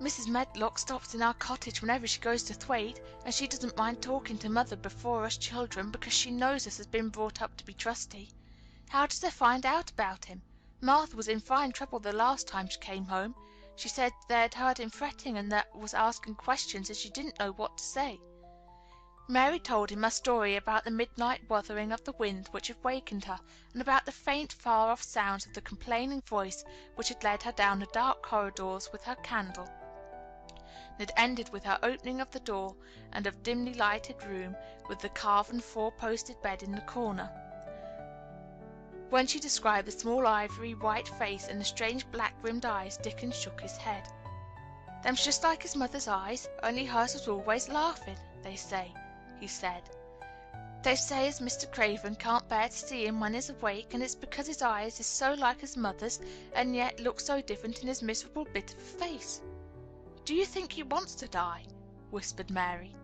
Mrs. Medlock stops in our cottage whenever she goes to Thwaite, and she doesn't mind talking to Mother before us children, because she knows us has been brought up to be trusty. How does they find out about him? Martha was in fine trouble the last time she came home. She said they'd heard him fretting, and that was asking questions, and she didn't know what to say. Mary told him a story about the midnight wuthering of the wind which had wakened her, and about the faint, far-off sounds of the complaining voice which had led her down the dark corridors with her candle. It ended with her opening of the door and of dimly lighted room, with the carven four-posted bed in the corner. When she described the small ivory white face and the strange black-rimmed eyes, Dickon shook his head. "Them's just like his mother's eyes, only hers was always laughing, they say," he said. "They say as Mr. Craven can't bear to see him when he's awake, and it's because his eyes is so like his mother's, and yet look so different in his miserable bit of a face." "Do you think he wants to die?" whispered Mary.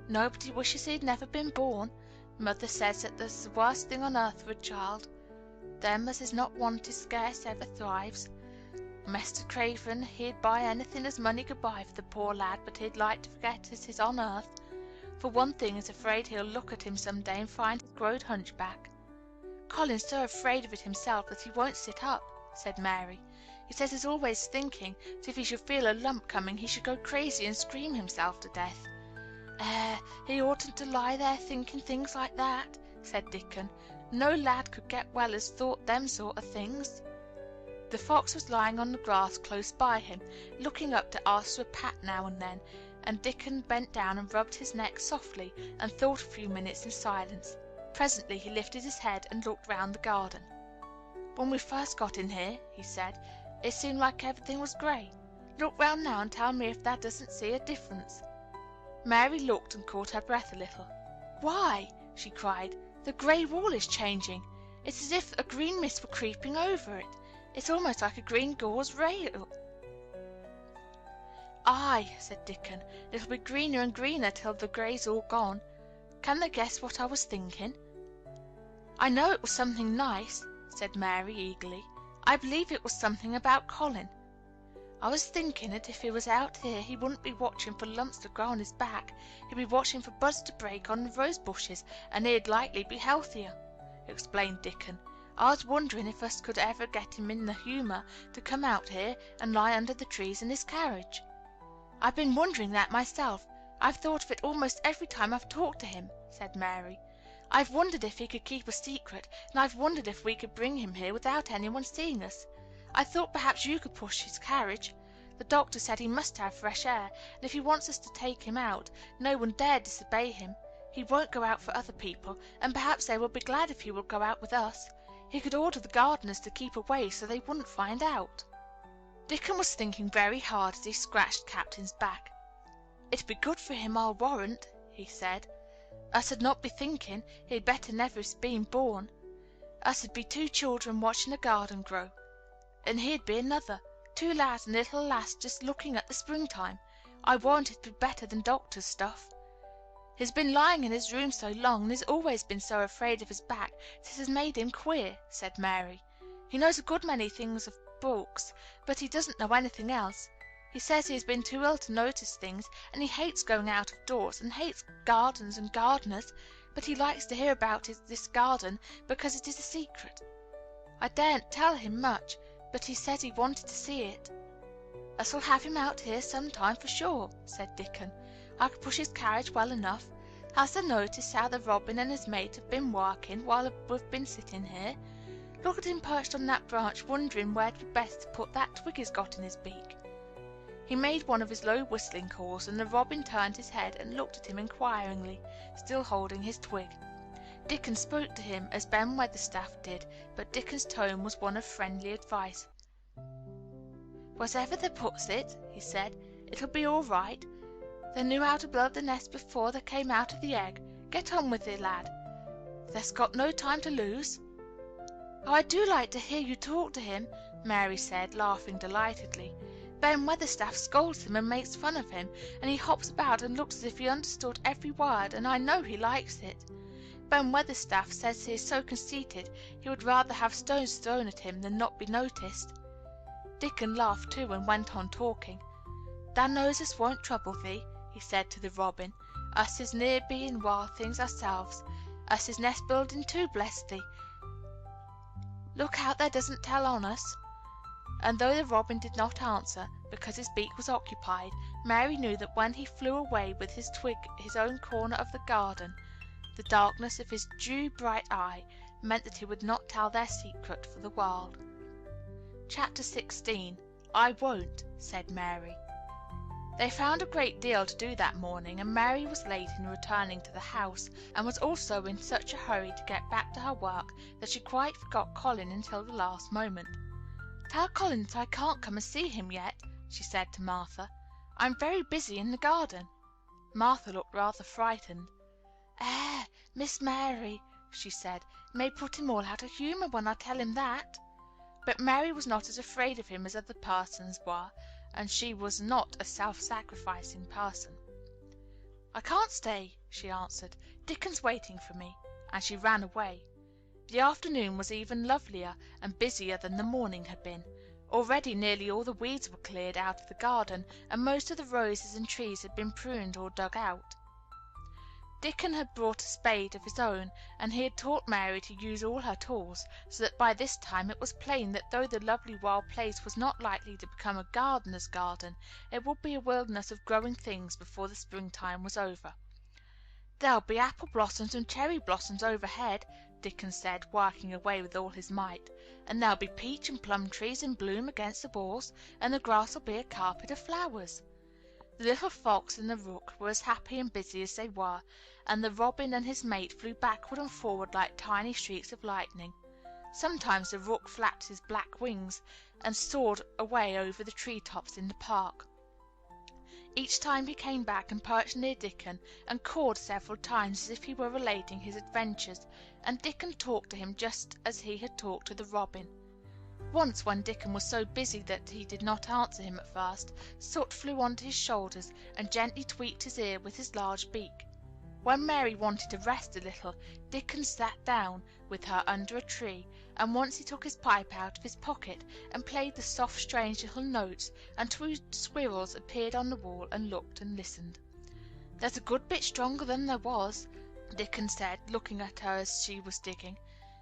"No, but he wishes he'd never been born. Mother says that that's the worst thing on earth for a child. Them as is not wanted scarce ever thrives. Mr. Craven, he'd buy anything as money could buy for the poor lad, but he'd like to forget as he's on earth. For one thing, he's afraid he'll look at him some day and find he's growed hunchback." "Colin's so afraid of it himself that he won't sit up," said Mary. "He says he's always thinking that if he should feel a lump coming he should go crazy and scream himself to death." He oughtn't to lie there thinking things like that," said Dickon. "No lad could get well as thought them sort of things." The fox was lying on the grass close by him, looking up to ask for a pat now and then, and Dickon bent down and rubbed his neck softly and thought a few minutes in silence. Presently he lifted his head and looked round the garden. "When we first got in here," he said, "it seemed like everything was grey. Look round now and tell me if thou doesn't see a difference." Mary looked and caught her breath a little. "Why," she cried, "the grey wall is changing. It's as if a green mist were creeping over it. It's almost like a green gauze rail." "Aye," said Dickon, "it'll be greener and greener till the grey's all gone. Can thou guess what I was thinking?" "I know it was something nice," said Mary eagerly. "I believe it was something about Colin. I was thinking that if he was out here he wouldn't be watching for lumps to grow on his back. He'd be watching for buds to break on the rose bushes, and he'd likely be healthier," explained Dickon. "I was wondering if us could ever get him in the humour to come out here and lie under the trees in his carriage." "I've been wondering that myself. I've thought of it almost every time I've talked to him," said Mary. "I've wondered if he could keep a secret, and I've wondered if we could bring him here without anyone seeing us. I thought perhaps you could push his carriage. The doctor said he must have fresh air, and if he wants us to take him out, no one dare disobey him. He won't go out for other people, and perhaps they will be glad if he will go out with us. He could order the gardeners to keep away so they wouldn't find out." Dickon was thinking very hard as he scratched Captain's back. "It'd be good for him, I'll warrant," he said. "Us'd not be thinking he'd better never have been born. Us'd be two children watching a garden grow, and he'd be another, two lads and a little lass just looking at the springtime. I warrant it'd be better than doctor's stuff. He's been lying in his room so long, and he's always been so afraid of his back, that it has made him queer," said Mary. "He knows a good many things of books, but he doesn't know anything else. He says he has been too ill to notice things, and he hates going out of doors, and hates gardens and gardeners, but he likes to hear about this garden because it is a secret. I daren't tell him much, but he says he wanted to see it." "Us'll have him out here some time for sure," said Dickon. "I could push his carriage well enough. Hast thou noticed how the robin and his mate have been working while we've been sitting here? Look at him perched on that branch, wondering where'd be best to put that twig he's got in his beak." He made one of his low whistling calls, and the robin turned his head and looked at him inquiringly, still holding his twig. Dickon spoke to him as Ben Weatherstaff did, but Dickon's tone was one of friendly advice. "Whatever thou puts it," he said, "it'll be all right. They knew how to build the nest before they came out of the egg. Get on with it, lad. Thou'st got no time to lose." "Oh, I do like to hear you talk to him," Mary said, laughing delightedly. "Ben Weatherstaff scolds him and makes fun of him, and he hops about and looks as if he understood every word, and I know he likes it. Ben Weatherstaff says he is so conceited he would rather have stones thrown at him than not be noticed." Dickon laughed too, and went on talking. "Thou knows us won't trouble thee," he said to the robin. "Us is near being wild things ourselves. Us is nest building too, bless thee. Look out thou doesn't tell on us." And though the robin did not answer, because his beak was occupied, Mary knew that when he flew away with his twig his own corner of the garden, the darkness of his dew-bright eye meant that he would not tell their secret for the world. Chapter 16. "I won't," said Mary. They found a great deal to do that morning, and Mary was late in returning to the house, and was also in such a hurry to get back to her work that she quite forgot Colin until the last moment. "Tell Colin that I can't come and see him yet," she said to Martha. "I'm very busy in the garden." Martha looked rather frightened. Miss Mary," she said, "may put him all out of humour when I tell him that." But Mary was not as afraid of him as other persons were, and she was not a self-sacrificing person. "I can't stay," she answered. "Dickon's waiting for me," and she ran away. The afternoon was even lovelier and busier than the morning had been. Already nearly all the weeds were cleared out of the garden, and most of the roses and trees had been pruned or dug out. Dickon had brought a spade of his own, and he had taught Mary to use all her tools, so that by this time it was plain that though the lovely wild place was not likely to become a gardener's garden, it would be a wilderness of growing things before the springtime was over. "There'll be apple blossoms and cherry blossoms overhead," Dickon said, working away with all his might, "and there'll be peach and plum trees in bloom against the walls, and the grass'll be a carpet of flowers." The little fox and the rook were as happy and busy as they were, and the robin and his mate flew backward and forward like tiny streaks of lightning. Sometimes the rook flapped his black wings and soared away over the tree tops in the park. Each time he came back and perched near Dickon, and cawed several times as if he were relating his adventures, and Dickon talked to him just as he had talked to the robin. Once, when Dickon was so busy that he did not answer him at first, Soot flew onto his shoulders and gently tweaked his ear with his large beak. When Mary wanted to rest a little, Dickon sat down with her under a tree, and once he took his pipe out of his pocket and played the soft, strange little notes, and two squirrels appeared on the wall and looked and listened. "There's a good bit stronger than there was," Dickon said, looking at her as she was digging.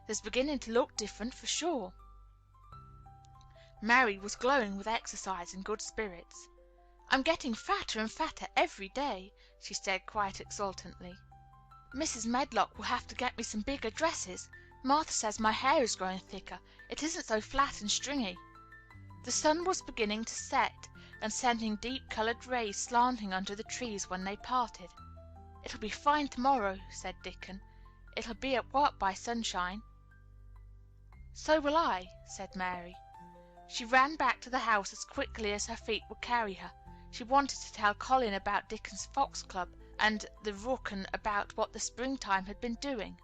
"There's beginning to look different, for sure." Mary was glowing with exercise and good spirits. "I'm getting fatter and fatter every day," she said quite exultantly. "Mrs. Medlock will have to get me some bigger dresses. Martha says my hair is growing thicker. It isn't so flat and stringy." The sun was beginning to set, and sending deep-colored rays slanting under the trees when they parted. "It'll be fine tomorrow," said Dickon. "It'll be at work by sunshine." "So will I," said Mary. She ran back to the house as quickly as her feet would carry her. She wanted to tell Colin about Dickon's Fox Club, and the rook, and about what the springtime had been doing.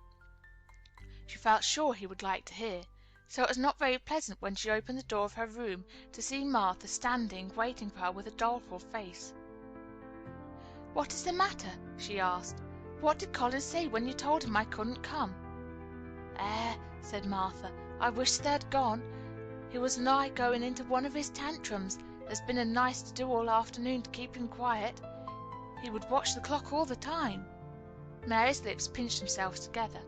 She felt sure he would like to hear. So it was not very pleasant when she opened the door of her room to see Martha standing waiting for her with a doleful face. "What is the matter?" she asked. "What did Colin say when you told him I couldn't come?" Said Martha, "I wish they'd gone. He was nigh going into one of his tantrums. There's been a nice to do all afternoon to keep him quiet. He would watch the clock all the time." Mary's lips pinched themselves together.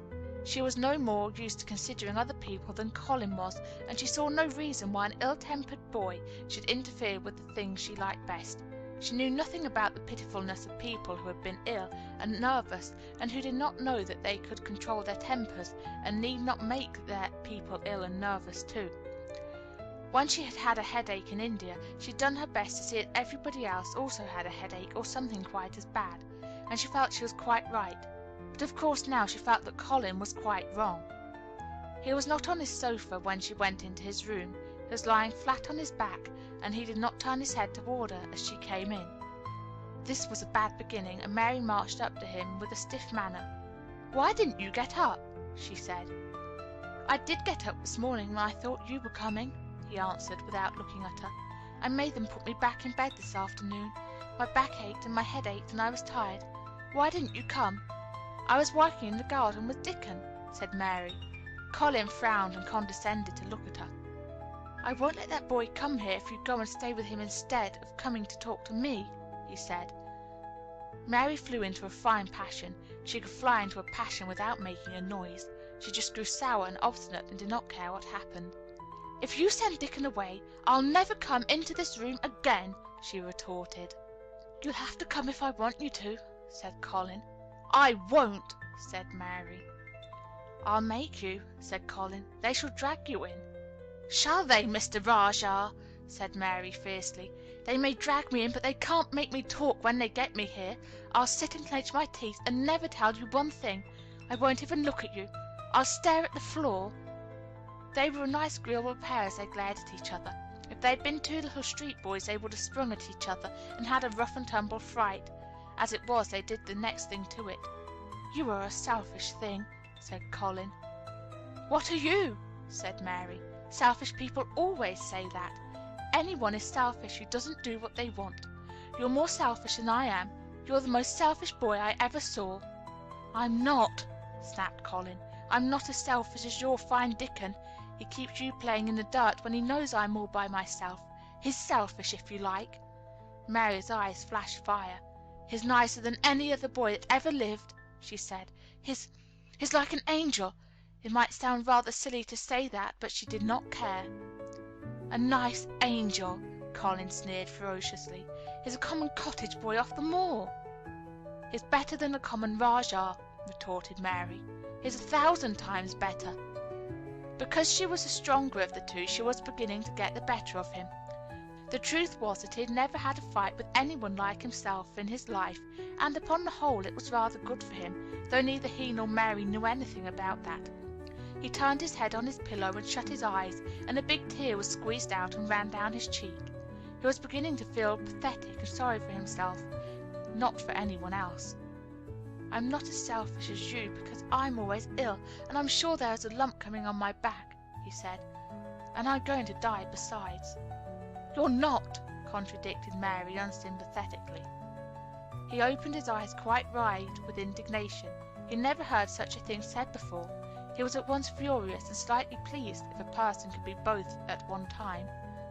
She was no more used to considering other people than Colin was, and she saw no reason why an ill-tempered boy should interfere with the things she liked best. She knew nothing about the pitifulness of people who had been ill and nervous, and who did not know that they could control their tempers and need not make their people ill and nervous too. When she had had a headache in India, she had done her best to see that everybody else also had a headache or something quite as bad, and she felt she was quite right. But of course now she felt that Colin was quite wrong. He was not on his sofa when she went into his room. He was lying flat on his back, and he did not turn his head toward her as she came in. This was a bad beginning, and Mary marched up to him with a stiff manner. "Why didn't you get up?" she said. "I did get up this morning when I thought you were coming," he answered, without looking at her. "I made them put me back in bed this afternoon. My back ached and my head ached, and I was tired. Why didn't you come?" "I was working in the garden with Dickon," said Mary. Colin frowned and condescended to look at her. "I won't let that boy come here if you go and stay with him instead of coming to talk to me," he said. Mary flew into a fine passion. She could fly into a passion without making a noise. She just grew sour and obstinate and did not care what happened. "If you send Dickon away, I'll never come into this room again," she retorted. "You'll have to come if I want you to," said Colin. "I won't," said Mary. "I'll make you," said Colin. "They shall drag you in." "Shall they, Mr. Rajah?" said Mary fiercely. "They may drag me in, but they can't make me talk when they get me here. I'll sit and clench my teeth and never tell you one thing. I won't even look at you. I'll stare at the floor." They were a nice agreeable pair as they glared at each other. If they had been two little street boys they would have sprung at each other and had a rough and tumble fright. As it was, they did the next thing to it. "You are a selfish thing," said Colin. "What are you?" said Mary. "Selfish people always say that. Anyone is selfish who doesn't do what they want. You're more selfish than I am. You're the most selfish boy I ever saw." "I'm not," snapped Colin. "I'm not as selfish as your fine Dickon. He keeps you playing in the dirt when he knows I'm all by myself. He's selfish, if you like." Mary's eyes flashed fire. "He's nicer than any other boy that ever lived," she said. He's like an angel." It might sound rather silly to say that, but she did not care. "A nice angel," Colin sneered ferociously. "He's a common cottage boy off the moor." "He's better than a common Rajah," retorted Mary. "He's 1,000 times better." Because she was the stronger of the two, she was beginning to get the better of him. The truth was that he had never had a fight with anyone like himself in his life, and upon the whole it was rather good for him, though neither he nor Mary knew anything about that. He turned his head on his pillow and shut his eyes, and a big tear was squeezed out and ran down his cheek. He was beginning to feel pathetic and sorry for himself, not for anyone else. "I'm not as selfish as you, because I'm always ill, and I'm sure there is a lump coming on my back," he said. "And I'm going to die besides." "You're not," contradicted Mary unsympathetically. He opened his eyes quite wide with indignation. He never heard such a thing said before. He was at once furious and slightly pleased, if a person could be both at one time.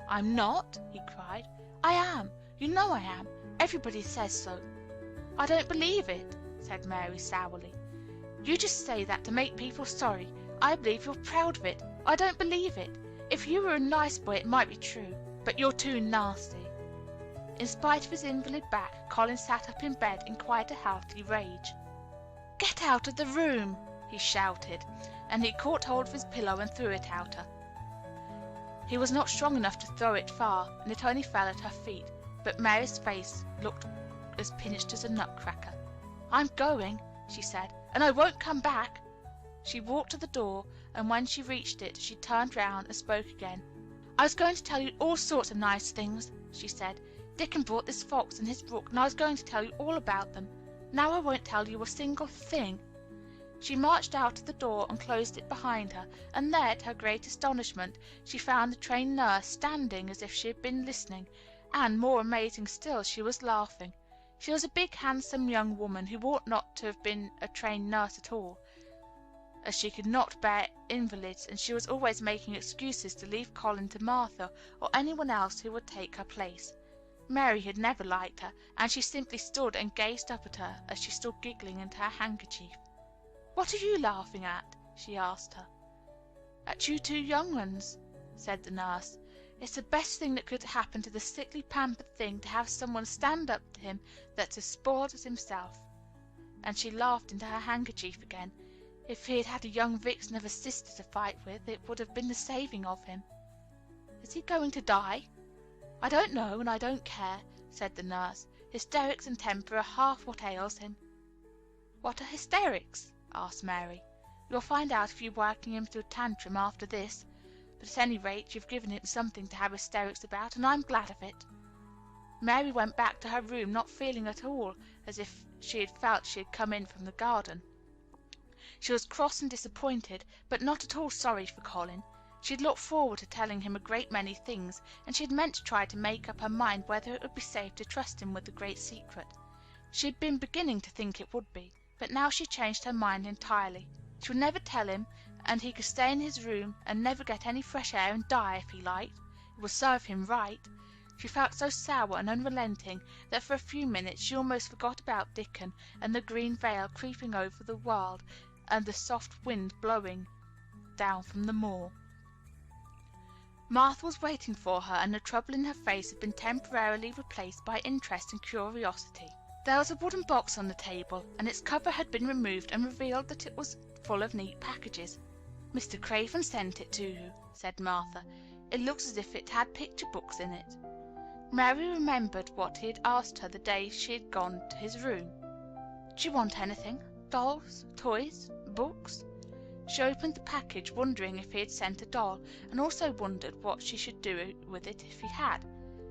"I'm not," he cried. "I am. You know I am. Everybody says so." "I don't believe it," said Mary sourly. "You just say that to make people sorry. I believe you're proud of it. I don't believe it. If you were a nice boy it might be true, but you're too nasty." In spite of his invalid back, Colin sat up in bed in quite a healthy rage. "Get out of the room!" he shouted, and he caught hold of his pillow and threw it at her. He was not strong enough to throw it far, and it only fell at her feet, but Mary's face looked as pinched as a nutcracker. "I'm going," she said, "and I won't come back." She walked to the door, and when she reached it, she turned round and spoke again. "I was going to tell you all sorts of nice things," she said. "Dickon brought this fox and his brook, and I was going to tell you all about them. Now I won't tell you a single thing." She marched out of the door and closed it behind her, and there, to her great astonishment, she found the trained nurse standing as if she had been listening, and, more amazing still, she was laughing. She was a big, handsome young woman who ought not to have been a trained nurse at all, as she could not bear invalids, and she was always making excuses to leave Colin to Martha or anyone else who would take her place. Mary had never liked her, and she simply stood and gazed up at her as she stood giggling into her handkerchief. "What are you laughing at?" she asked her. "At you two young ones," said the nurse. "It's the best thing that could happen to the sickly, pampered thing to have someone stand up to him that's as spoiled as himself." And she laughed into her handkerchief again. If he had had a young vixen of a sister to fight with, it would have been the saving of him. "Is he going to die?" "I don't know, and I don't care," said the nurse. "Hysterics and temper are half what ails him." "What are hysterics?" asked Mary. "You'll find out if you're working him to a tantrum after this. But at any rate, you've given him something to have hysterics about, and I'm glad of it." Mary went back to her room, not feeling at all as if she had felt she had come in from the garden. She was cross and disappointed, but not at all sorry for Colin. She had looked forward to telling him a great many things, and she had meant to try to make up her mind whether it would be safe to trust him with the great secret. She had been beginning to think it would be, but now she changed her mind entirely. She would never tell him, and he could stay in his room and never get any fresh air and die if he liked. It would serve him right. She felt so sour and unrelenting that for a few minutes she almost forgot about Dickon and the green veil creeping over the world and the soft wind blowing down from the moor. Martha was waiting for her, and the trouble in her face had been temporarily replaced by interest and curiosity. There was a wooden box on the table, and its cover had been removed and revealed that it was full of neat packages. "Mr. Craven sent it to you," said Martha. "It looks as if it had picture books in it." Mary remembered what he had asked her the day she had gone to his room. "Do you want anything? Dolls? Toys? Books?" She opened the package, wondering if he had sent a doll, and also wondered what she should do with it if he had.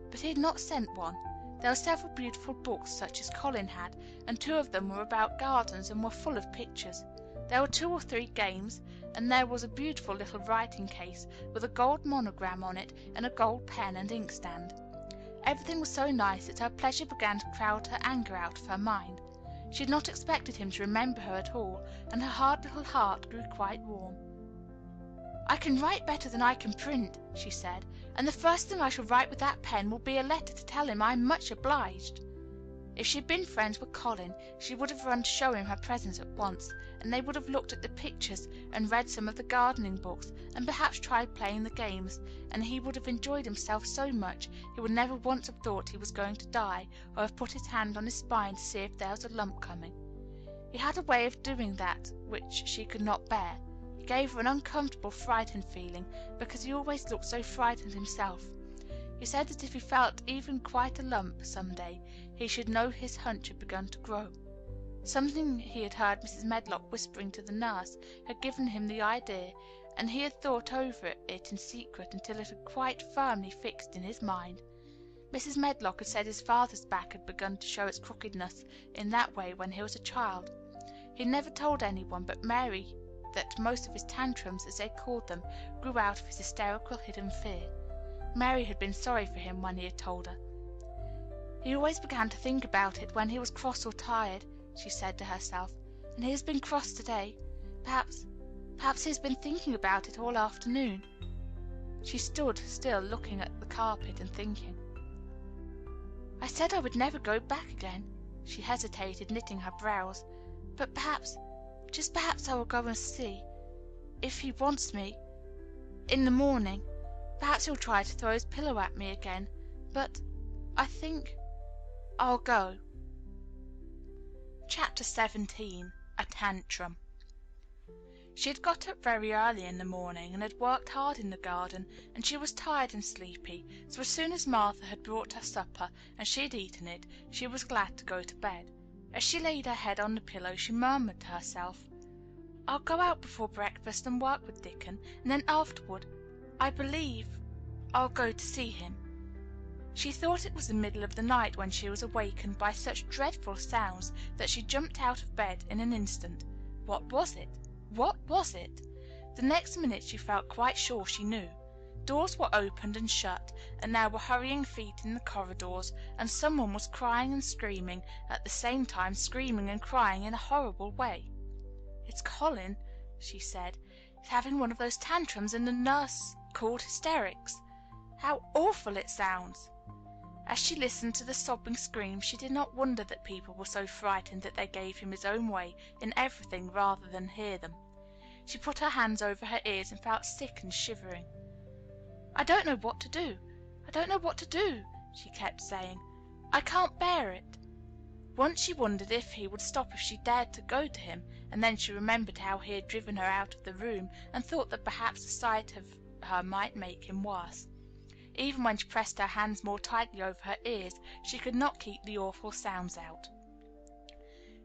But he had not sent one. There were several beautiful books, such as Colin had, and 2 of them were about gardens and were full of pictures. There were 2 or 3 games, and there was a beautiful little writing case with a gold monogram on it and a gold pen and inkstand. Everything was so nice that her pleasure began to crowd her anger out of her mind. She had not expected him to remember her at all, and her hard little heart grew quite warm. "I can write better than I can print," she said, "and the first thing I shall write with that pen will be a letter to tell him I am much obliged." If she had been friends with Colin, she would have run to show him her presents at once, and they would have looked at the pictures and read some of the gardening books, and perhaps tried playing the games, and he would have enjoyed himself so much he would never once have thought he was going to die, or have put his hand on his spine to see if there was a lump coming. He had a way of doing that which she could not bear. He gave her an uncomfortable, frightened feeling, because he always looked so frightened himself. He said that if he felt even quite a lump some day, he should know his hunch had begun to grow. Something he had heard Mrs. Medlock whispering to the nurse had given him the idea, and he had thought over it in secret until it had quite firmly fixed in his mind. Mrs. Medlock had said his father's back had begun to show its crookedness in that way when he was a child. He never told anyone but Mary that most of his tantrums, as they called them, grew out of his hysterical hidden fear. Mary had been sorry for him when he had told her. "He always began to think about it when he was cross or tired," she said to herself, "and he has been cross today. Perhaps he has been thinking about it all afternoon." She stood still, looking at the carpet and thinking. "I said I would never go back again." She hesitated, knitting her brows. "But perhaps, just perhaps, I will go and see. If he wants me in the morning, perhaps he'll try to throw his pillow at me again. But I think I'll go." Chapter 17. A Tantrum. She had got up very early in the morning, and had worked hard in the garden, and she was tired and sleepy, so as soon as Martha had brought her supper, and she had eaten it, she was glad to go to bed. As she laid her head on the pillow, she murmured to herself, "I'll go out before breakfast and work with Dickon, and then afterward, I believe, I'll go to see him." She thought it was the middle of the night when she was awakened by such dreadful sounds that she jumped out of bed in an instant. What was it? What was it? The next minute she felt quite sure she knew. Doors were opened and shut, and there were hurrying feet in the corridors, and someone was crying and screaming, at the same time screaming and crying in a horrible way. "It's Colin," she said. "He's having one of those tantrums in the nurse called hysterics. How awful it sounds!" As she listened to the sobbing screams, she did not wonder that people were so frightened that they gave him his own way in everything rather than hear them. She put her hands over her ears and felt sick and shivering. "I don't know what to do. I don't know what to do," she kept saying. "I can't bear it." Once she wondered if he would stop if she dared to go to him, and then she remembered how he had driven her out of the room, and thought that perhaps the sight of her might make him worse. Even when she pressed her hands more tightly over her ears, she could not keep the awful sounds out.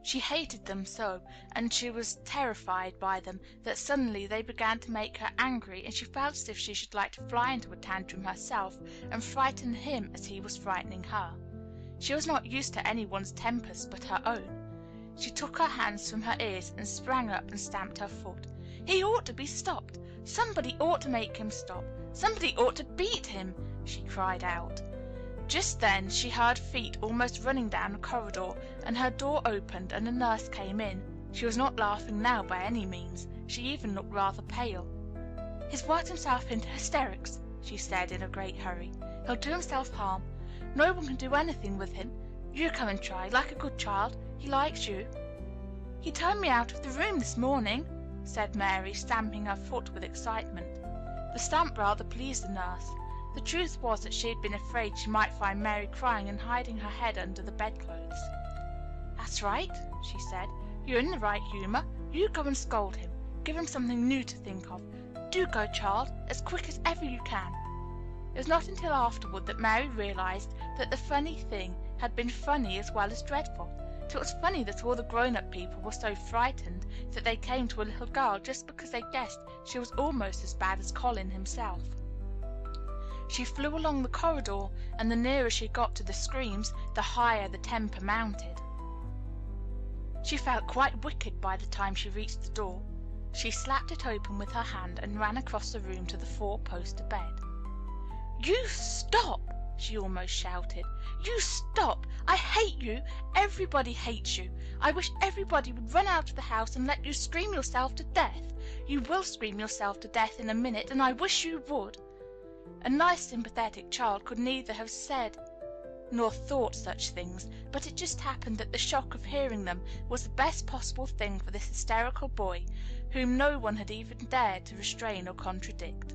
She hated them so, and she was terrified by them, that suddenly they began to make her angry, and she felt as if she should like to fly into a tantrum herself and frighten him as he was frightening her. She was not used to anyone's tempers but her own. She took her hands from her ears and sprang up and stamped her foot. "He ought to be stopped. Somebody ought to make him stop. Somebody ought to beat him," she cried out. Just then she heard feet almost running down the corridor, and her door opened and a nurse came in. She was not laughing now by any means. She even looked rather pale. "He's worked himself into hysterics," she said in a great hurry. "He'll do himself harm. No one can do anything with him. You come and try, like a good child. He likes you." "He turned me out of the room this morning," said Mary, stamping her foot with excitement. The stamp rather pleased the nurse. The truth was that she had been afraid she might find Mary crying and hiding her head under the bedclothes. "That's right," she said. "You're in the right humour. You go and scold him. Give him something new to think of. Do go, child, as quick as ever you can." It was not until afterward that Mary realized that the funny thing had been funny as well as dreadful. It was funny that all the grown-up people were so frightened that they came to a little girl just because they guessed she was almost as bad as Colin himself. She flew along the corridor, and the nearer she got to the screams, the higher the temper mounted. She felt quite wicked by the time she reached the door. She slapped it open with her hand and ran across the room to the four-poster bed. "You stop!" she almost shouted. "You stop! I hate you! Everybody hates you! I wish everybody would run out of the house and let you scream yourself to death! You will scream yourself to death in a minute, and I wish you would!" A nice sympathetic child could neither have said nor thought such things, but it just happened that the shock of hearing them was the best possible thing for this hysterical boy, whom no one had even dared to restrain or contradict.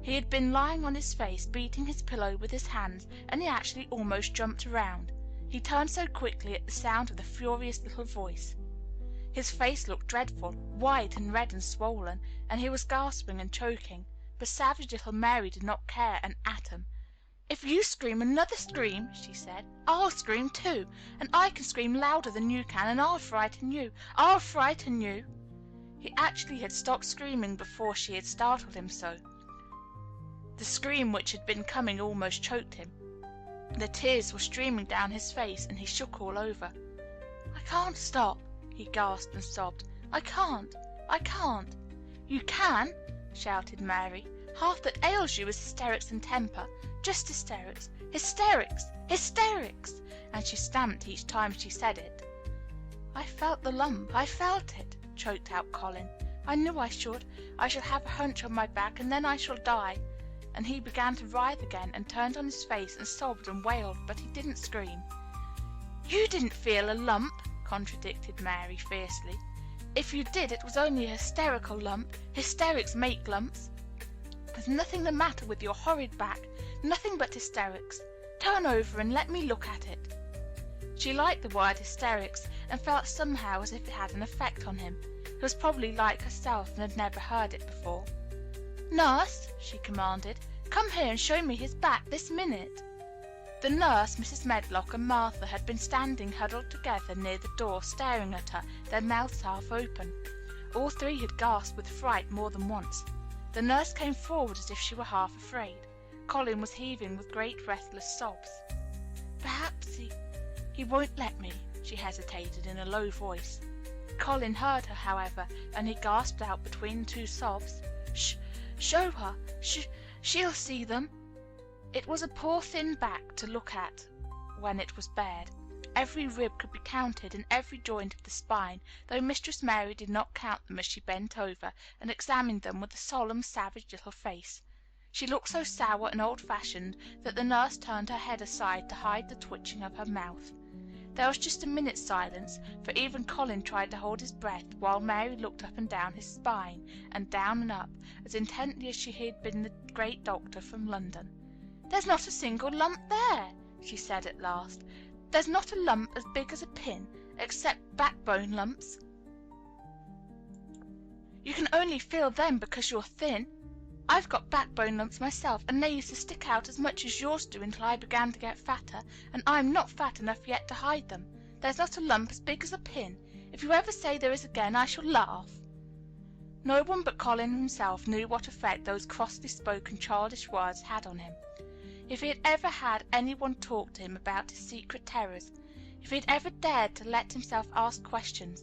He had been lying on his face, beating his pillow with his hands, and he actually almost jumped around. He turned so quickly at the sound of the furious little voice. His face looked dreadful, white and red and swollen, and he was gasping and choking, but savage little Mary did not care an atom. "If you scream another scream," she said, "I'll scream too, and I can scream louder than you can, and I'll frighten you. I'll frighten you." He actually had stopped screaming before she had startled him so. The scream which had been coming almost choked him. The tears were streaming down his face, and he shook all over. "I can't stop," he gasped and sobbed. "I can't! I can't!" "You can!" shouted Mary. "Half that ails you is hysterics and temper. Just hysterics! Hysterics! Hysterics!" And she stamped each time she said it. "I felt the lump. I felt it," choked out Colin. "I knew I should. I shall have a hunch on my back, and then I shall die." And he began to writhe again, and turned on his face and sobbed and wailed, but he didn't scream. "You didn't feel a lump," contradicted Mary fiercely. "If you did, it was only a hysterical lump. Hysterics make lumps. There's nothing the matter with your horrid back, nothing but hysterics. Turn over and let me look at it." She liked the word hysterics, and felt somehow as if it had an effect on him. He was probably like herself and had never heard it before. "Nurse," she commanded, "come here and show me his back this minute." The nurse, Mrs. Medlock, and Martha had been standing huddled together near the door, staring at her, their mouths half open. All three had gasped with fright more than once. The nurse came forward as if she were half afraid. Colin was heaving with great breathless sobs. "Perhaps he won't let me," she hesitated in a low voice. Colin heard her, however, and he gasped out between two sobs, Show her! She'll see them." It was a poor thin back to look at when it was bared. Every rib could be counted, and every joint of the spine, though Mistress Mary did not count them as she bent over and examined them with a solemn, savage little face. She looked so sour and old-fashioned that the nurse turned her head aside to hide the twitching of her mouth. There was just a minute's silence, for even Colin tried to hold his breath, while Mary looked up and down his spine, and down and up, as intently as she had been the great doctor from London. "There's not a single lump there," she said at last. "There's not a lump as big as a pin, except backbone lumps. You can only feel them because you're thin. I've got backbone lumps myself, and they used to stick out as much as yours do until I began to get fatter, and I'm not fat enough yet to hide them. There's not a lump as big as a pin. If you ever say there is again, I shall laugh." No one but Colin himself knew what effect those crossly spoken childish words had on him. If he had ever had any one talk to him about his secret terrors, if he had ever dared to let himself ask questions,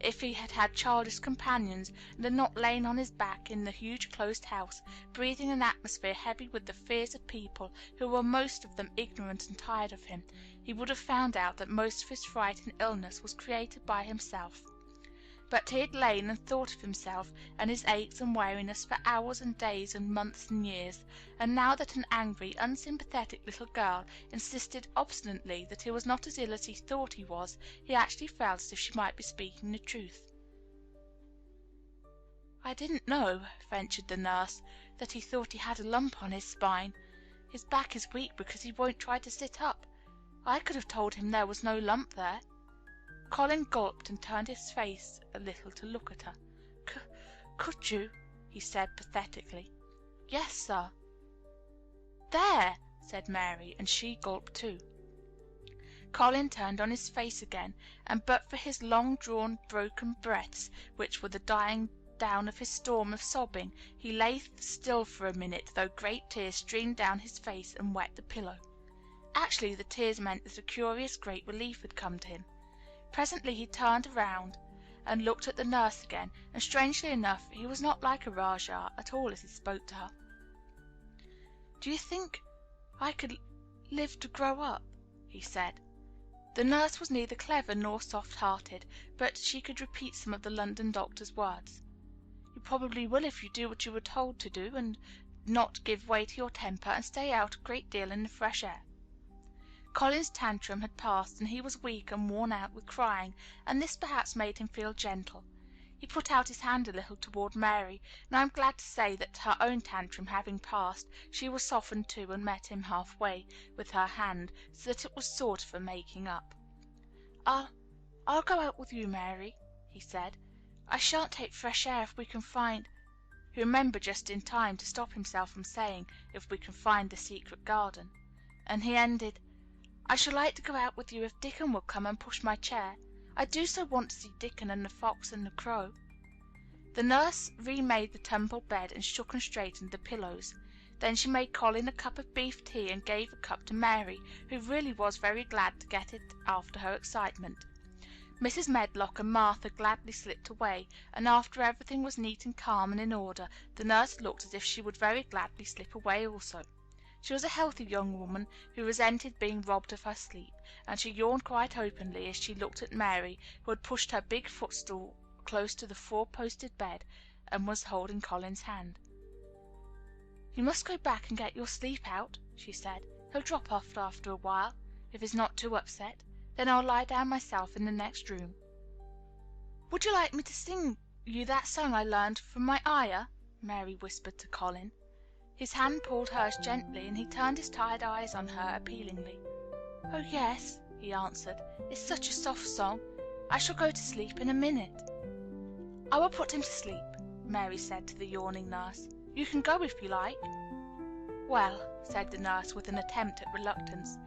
if he had had childish companions and had not lain on his back in the huge closed house, breathing an atmosphere heavy with the fears of people who were most of them ignorant and tired of him, he would have found out that most of his fright and illness was created by himself. But he had lain and thought of himself and his aches and weariness for hours and days and months and years, and now that an angry, unsympathetic little girl insisted obstinately that he was not as ill as he thought he was, he actually felt as if she might be speaking the truth. "I didn't know," ventured the nurse, "that he thought he had a lump on his spine. His back is weak because he won't try to sit up. I could have told him there was no lump there." Colin gulped and turned his face a little to look at her. Could you?" he said pathetically. "Yes, sir." "There!" said Mary, and she gulped too. Colin turned on his face again, and but for his long-drawn, broken breaths, which were the dying down of his storm of sobbing, he lay still for a minute, though great tears streamed down his face and wet the pillow. Actually, the tears meant that a curious great relief had come to him. Presently he turned around and looked at the nurse again, and strangely enough he was not like a Rajah at all as he spoke to her. "Do you think I could live to grow up?" he said. The nurse was neither clever nor soft-hearted, but she could repeat some of the London doctor's words. "You probably will if you do what you were told to do, and not give way to your temper, and stay out a great deal in the fresh air." Colin's tantrum had passed, and he was weak and worn out with crying, and this perhaps made him feel gentle. He put out his hand a little toward Mary, and I am glad to say that, her own tantrum having passed, she was softened too, and met him halfway with her hand, so that it was sort of a making up. I'll go out with you, Mary," he said. "I shan't take fresh air if we can find—" He remembered just in time to stop himself from saying, "if we can find the secret garden," and he ended, "I shall like to go out with you if Dickon will come and push my chair. I do so want to see Dickon and the fox and the crow." The nurse remade the tumbled bed and shook and straightened the pillows. Then she made Colin a cup of beef tea and gave a cup to Mary, who really was very glad to get it after her excitement. Mrs. Medlock and Martha gladly slipped away, and after everything was neat and calm and in order, the nurse looked as if she would very gladly slip away also. She was a healthy young woman who resented being robbed of her sleep, and she yawned quite openly as she looked at Mary, who had pushed her big footstool close to the four-posted bed and was holding Colin's hand. "You must go back and get your sleep out," she said. "He'll drop off after a while, if he's not too upset. Then I'll lie down myself in the next room." "Would you like me to sing you that song I learned from my ayah?" Mary whispered to Colin. His hand pulled hers gently, and he turned his tired eyes on her appealingly. "Oh, yes," he answered. "It's such a soft song. I shall go to sleep in a minute." "I will put him to sleep," Mary said to the yawning nurse. "You can go if you like." "Well," said the nurse with an attempt at reluctance,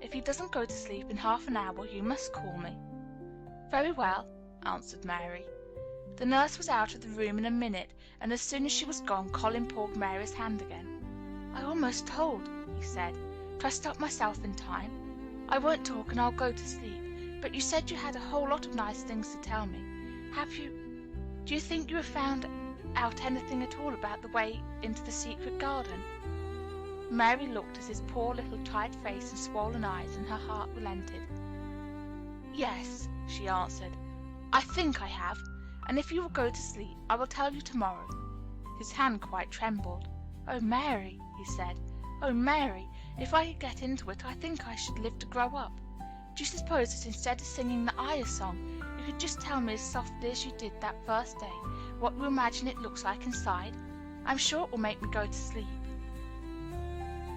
"if he doesn't go to sleep in half an hour, you must call me." "Very well," answered Mary. The nurse was out of the room in a minute, and as soon as she was gone, Colin pulled Mary's hand again. "I almost told," he said, "but I stopped myself in time. I won't talk and I'll go to sleep, but you said you had a whole lot of nice things to tell me. Do you think you have found out anything at all about the way into the secret garden?" Mary looked at his poor little tight face and swollen eyes, and her heart relented. "Yes," she answered, "I think I have, and if you will go to sleep, I will tell you tomorrow." His hand quite trembled. "Oh, Mary," he said, "oh, Mary, if I could get into it, I think I should live to grow up. Do you suppose that instead of singing the ayah song, you could just tell me as softly as you did that first day what you imagine it looks like inside? I'm sure it will make me go to sleep."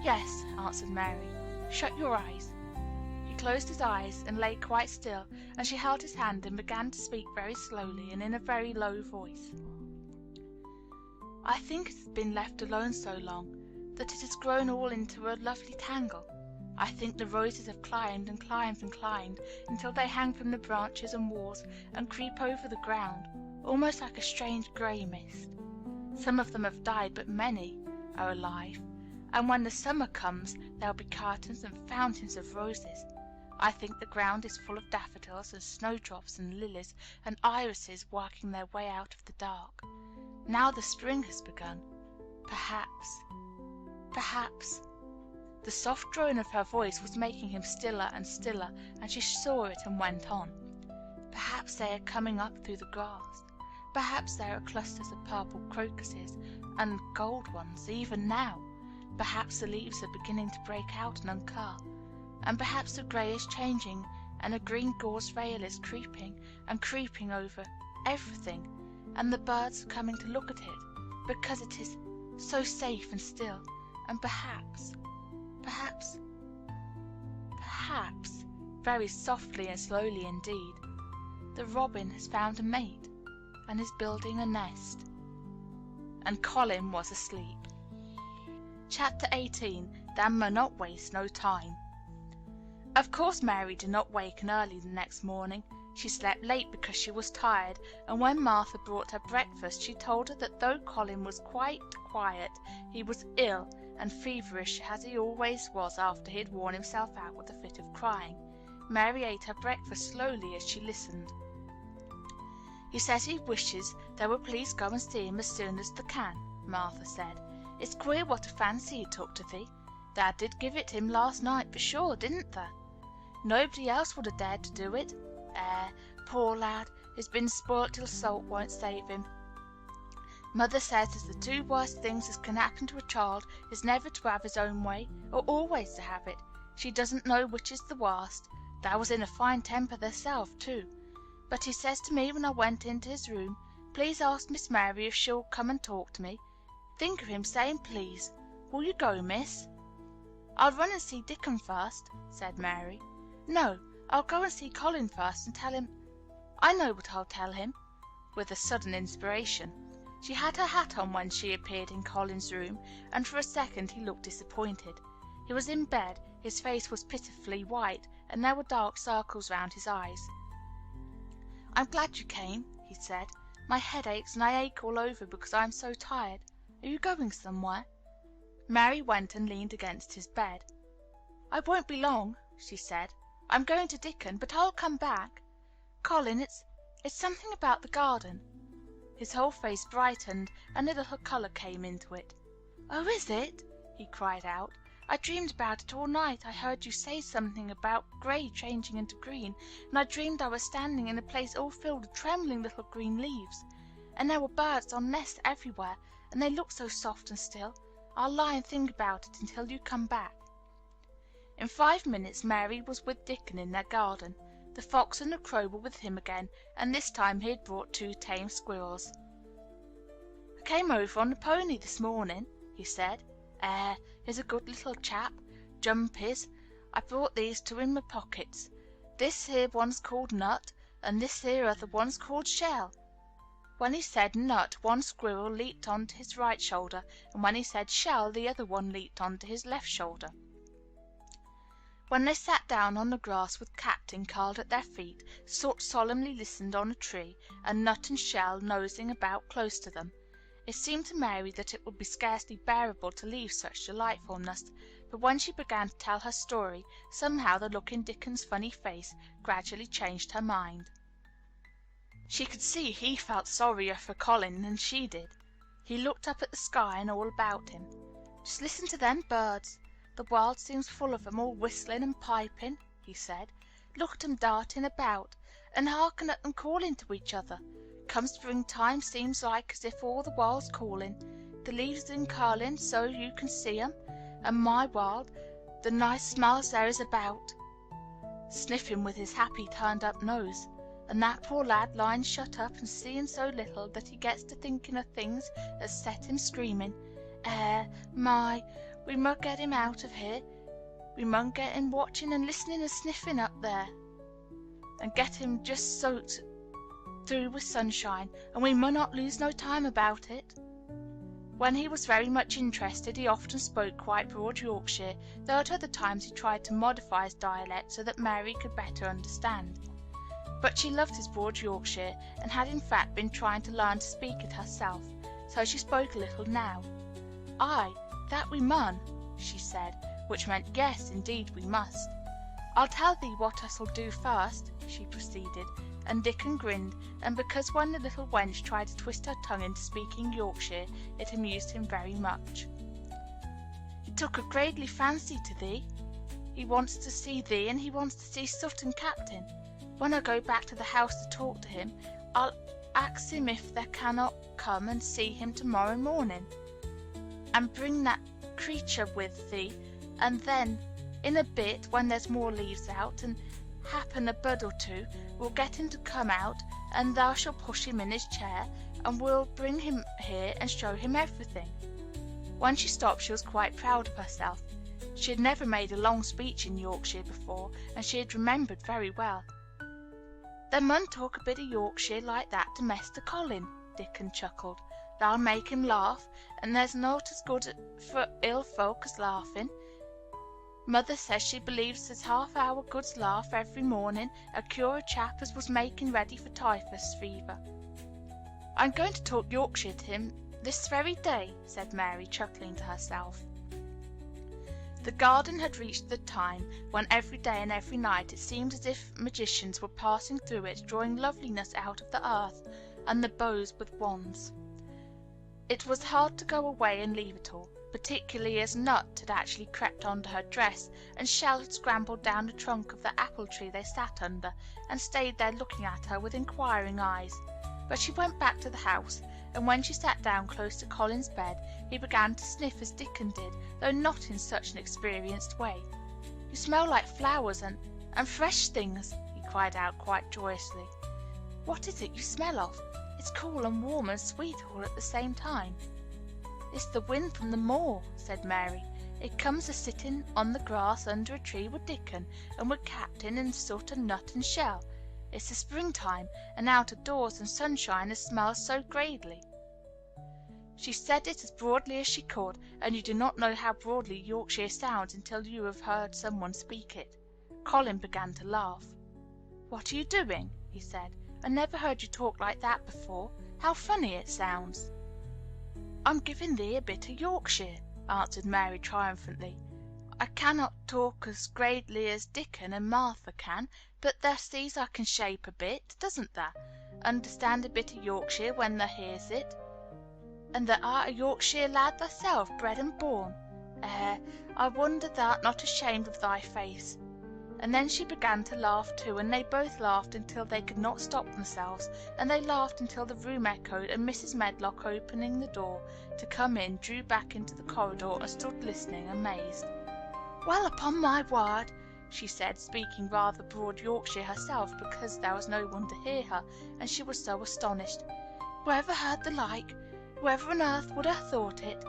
"Yes," answered Mary. "Shut your eyes." He closed his eyes and lay quite still, and she held his hand and began to speak very slowly and in a very low voice. "I think it has been left alone so long that it has grown all into a lovely tangle. I think the roses have climbed and climbed and climbed until they hang from the branches and walls and creep over the ground, almost like a strange grey mist. Some of them have died, but many are alive, and when the summer comes there'll be curtains and fountains of roses. I think the ground is full of daffodils and snowdrops and lilies and irises working their way out of the dark. Now the spring has begun. Perhaps. The soft drone of her voice was making him stiller and stiller, and she saw it and went on. Perhaps they are coming up through the grass. Perhaps there are clusters of purple crocuses and gold ones even now. Perhaps the leaves are beginning to break out and uncurl. And perhaps the grey is changing, and a green gauze veil is creeping and creeping over everything, and the birds are coming to look at it, because it is so safe and still. And perhaps, very softly and slowly indeed, the robin has found a mate, and is building a nest. And Colin was asleep. Chapter 18. Thou mun not waste no time. Of course Mary did not waken early the next morning. She slept late because she was tired, and when Martha brought her breakfast she told her that though Colin was quite quiet, he was ill and feverish, as he always was after he had worn himself out with a fit of crying. Mary ate her breakfast slowly as she listened. "He says he wishes thou would please go and see him as soon as thou can," Martha said. "It's queer what a fancy he took to thee. Thou did give it him last night for sure, didn't thou? Nobody else would have dared to do it. Poor lad, he's been spoilt till salt won't save him. Mother says as the two worst things as can happen to a child is never to have his own way, or always to have it. She doesn't know which is the worst. Thou was in a fine temper thyself, too. But he says to me when I went into his room, 'Please ask Miss Mary if she'll come and talk to me.' Think of him saying please. Will you go, miss?" "I'll run and see Dickon first," said Mary. "No, I'll go and see Colin first and tell him I know what I'll tell him," with a sudden inspiration. She had her hat on when she appeared in Colin's room, and for a second he looked disappointed. He was in bed, his face was pitifully white, and there were dark circles round his eyes. "I'm glad you came," he said. "My head aches, and I ache all over because I am so tired. Are you going somewhere?" Mary went and leaned against his bed. "I won't be long," she said. "I'm going to Dickon, but I'll come back. Colin, it's something about the garden." His whole face brightened, and a little colour came into it. "Oh, is it?" he cried out. "I dreamed about it all night. I heard you say something about grey changing into green, and I dreamed I was standing in a place all filled with trembling little green leaves. And there were birds on nests everywhere, and they looked so soft and still. I'll lie and think about it until you come back." In 5 minutes Mary was with Dickon in their garden. The fox and the crow were with him again, and this time he had brought 2 tame squirrels. "I came over on the pony this morning," he said. He's a good little chap. Jump is. I brought these 2 in my pockets. This here one's called Nut, and this here other one's called Shell." When he said Nut, one squirrel leaped on to his right shoulder, and when he said Shell, the other one leaped on to his left shoulder. When they sat down on the grass with Captain curled at their feet, Soot solemnly listened on a tree, and Nut and Shell nosing about close to them. It seemed to Mary that it would be scarcely bearable to leave such delightfulness, but when she began to tell her story, somehow the look in Dickon's funny face gradually changed her mind. She could see he felt sorrier for Colin than she did. He looked up at the sky and all about him. "Just listen to them birds. The world seems full of 'em all whistling and piping," he said. "Look at 'em darting about, and hearken at them calling to each other. Come springtime, seems like as if all the world's calling. The leaves is curling so you can see 'em, and my world, the nice smells there is about," sniffing with his happy turned-up nose. "And that poor lad lying shut up and seeing so little that he gets to thinking of things that set him screaming. We mun get him out of here. We mun get him watching and listening and sniffing up there, and get him just soaked through with sunshine, and we mun not lose no time about it." When he was very much interested he often spoke quite broad Yorkshire, though at other times he tried to modify his dialect so that Mary could better understand. But she loved his broad Yorkshire, and had in fact been trying to learn to speak it herself, so she spoke a little now. "Aye, that we mun," she said, which meant yes, indeed we must. "I'll tell thee what us'll do first," she proceeded, and Dickon grinned, and because when the little wench tried to twist her tongue into speaking Yorkshire, it amused him very much. "He took a greatly fancy to thee. He wants to see thee, and he wants to see Soot and Captain. When I go back to the house to talk to him, I'll ask him if they cannot come and see him tomorrow morning, and bring that creature with thee, and then, in a bit, when there's more leaves out, and happen a bud or two, we'll get him to come out, and thou shalt push him in his chair, and we'll bring him here and show him everything." When she stopped she was quite proud of herself. She had never made a long speech in Yorkshire before, and she had remembered very well. "They mun talk a bit of Yorkshire like that to Mester Colin," Dickon chuckled. "They'll make him laugh, and there's nought as good for ill folk as laughing. Mother says she believes as half our goods laugh every morning 'ud cure a chap as was making ready for typhus fever." "I'm going to talk Yorkshire to him this very day," said Mary, chuckling to herself. The garden had reached the time when every day and every night it seemed as if magicians were passing through it, drawing loveliness out of the earth and the boughs with wands. It was hard to go away and leave it all, particularly as Nut had actually crept under her dress, and Shell had scrambled down the trunk of the apple tree they sat under, and stayed there looking at her with inquiring eyes. But she went back to the house, and when she sat down close to Colin's bed, he began to sniff as Dickon did, though not in such an experienced way. "You smell like flowers and fresh things," he cried out quite joyously. "What is it you smell of? It's cool and warm and sweet all at the same time." "It's the wind from the moor," said Mary. "It comes a sitting on the grass under a tree with Dickon, and with Captain and Soot and Nut and Shell. It's the springtime, and out of doors and sunshine, it smells so gradely." She said it as broadly as she could, and you do not know how broadly Yorkshire sounds until you have heard some one speak it. Colin began to laugh. "What are you doing?" he said. "I never heard you talk like that before. How funny it sounds." "I'm giving thee a bit of Yorkshire," answered Mary triumphantly. "I cannot talk as gradely as Dickon and Martha can, but thou sees I can shape a bit, doesn't thou? Understand a bit of Yorkshire when thou hears it. And thou art a Yorkshire lad thyself, bred and born. I wonder thou'rt not ashamed of thy face." And then she began to laugh too, and they both laughed until they could not stop themselves, and they laughed until the room echoed, and Mrs. Medlock, opening the door to come in, drew back into the corridor and stood listening, amazed. "Well, upon my word," she said, speaking rather broad Yorkshire herself because there was no one to hear her, and she was so astonished. "Whoever heard the like? Whoever on earth would have thought it?"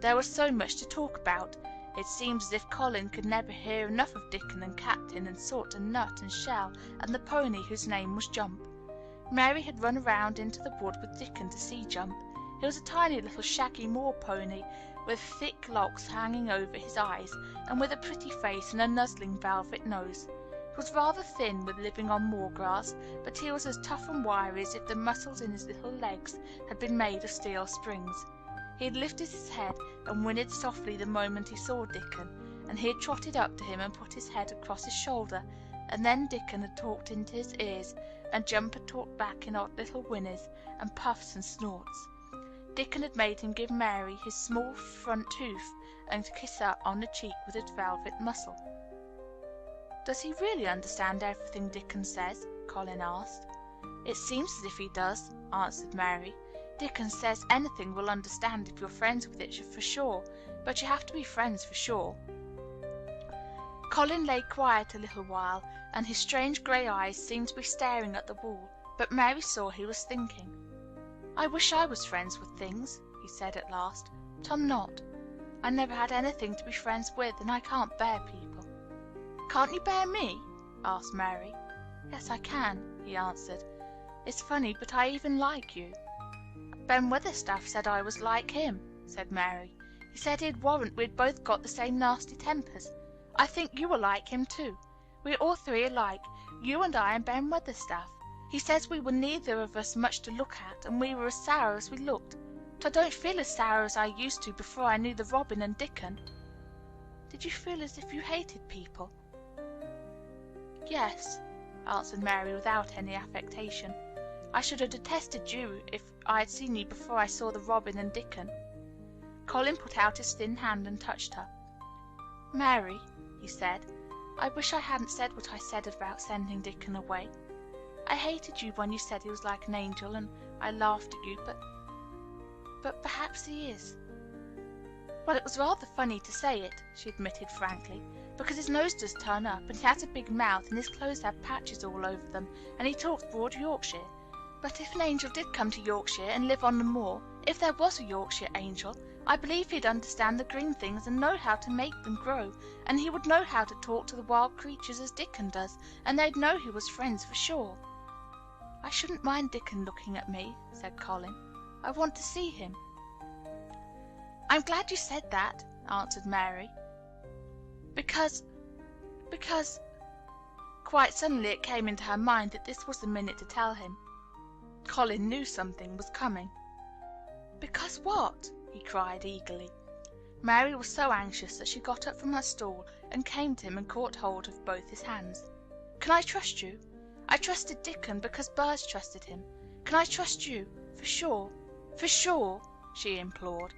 There was so much to talk about. It seemed as if Colin could never hear enough of Dickon and Captain and Soot and Nut and Shell and the pony whose name was Jump. Mary had run around into the wood with Dickon to see Jump. He was a tiny little shaggy moor pony with thick locks hanging over his eyes, and with a pretty face and a nuzzling velvet nose. He was rather thin with living on moor grass, but he was as tough and wiry as if the muscles in his little legs had been made of steel springs. He had lifted his head and whinnied softly the moment he saw Dickon, and he had trotted up to him and put his head across his shoulder, and then Dickon had talked into his ears, and Jump had talked back in odd little whinnies and puffs and snorts. Dickon had made him give Mary his small front tooth and kiss her on the cheek with his velvet muscle. "Does he really understand everything Dickon says?" Colin asked. "It seems as if he does," answered Mary. "Dickon says anything we'll understand if you're friends with it for sure, but you have to be friends for sure." Colin lay quiet a little while, and his strange grey eyes seemed to be staring at the wall, but Mary saw he was thinking. "I wish I was friends with things," he said at last, "but I'm not. I never had anything to be friends with, and I can't bear people." "Can't you bear me?" asked Mary. "Yes, I can," he answered. "It's funny, but I even like you." "Ben Weatherstaff said I was like him," said Mary. "He said he'd warrant we'd both got the same nasty tempers. I think you are like him too. We're all three alike, you and I and Ben Weatherstaff. He says we were neither of us much to look at, and we were as sour as we looked. But I don't feel as sour as I used to before I knew the Robin and Dickon." "Did you feel as if you hated people?" "Yes," answered Mary without any affectation. "I should have detested you if I had seen you before I saw the Robin and Dickon." Colin put out his thin hand and touched her. "Mary," he said, I wish I hadn't said what I said about sending Dickon away. I hated you when you said he was like an angel, and I laughed at you, but perhaps he is." "Well, it was rather funny to say it," she admitted frankly, "because his nose does turn up, and he has a big mouth, and his clothes have patches all over them, and he talks broad Yorkshire. But if an angel did come to Yorkshire and live on the moor, if there was a Yorkshire angel, I believe he'd understand the green things and know how to make them grow, and he would know how to talk to the wild creatures as Dickon does, and they'd know he was friends for sure." "I shouldn't mind Dickon looking at me," said Colin. "I want to see him." "I'm glad you said that," answered Mary. Because Quite suddenly it came into her mind that this was the minute to tell him. Colin knew something was coming. "Because what?" he cried eagerly. Mary was so anxious that she got up from her stool and came to him and caught hold of both his hands. "Can I trust you? I trusted Dickon because birds trusted him. Can I trust you? For sure? For sure?" she implored.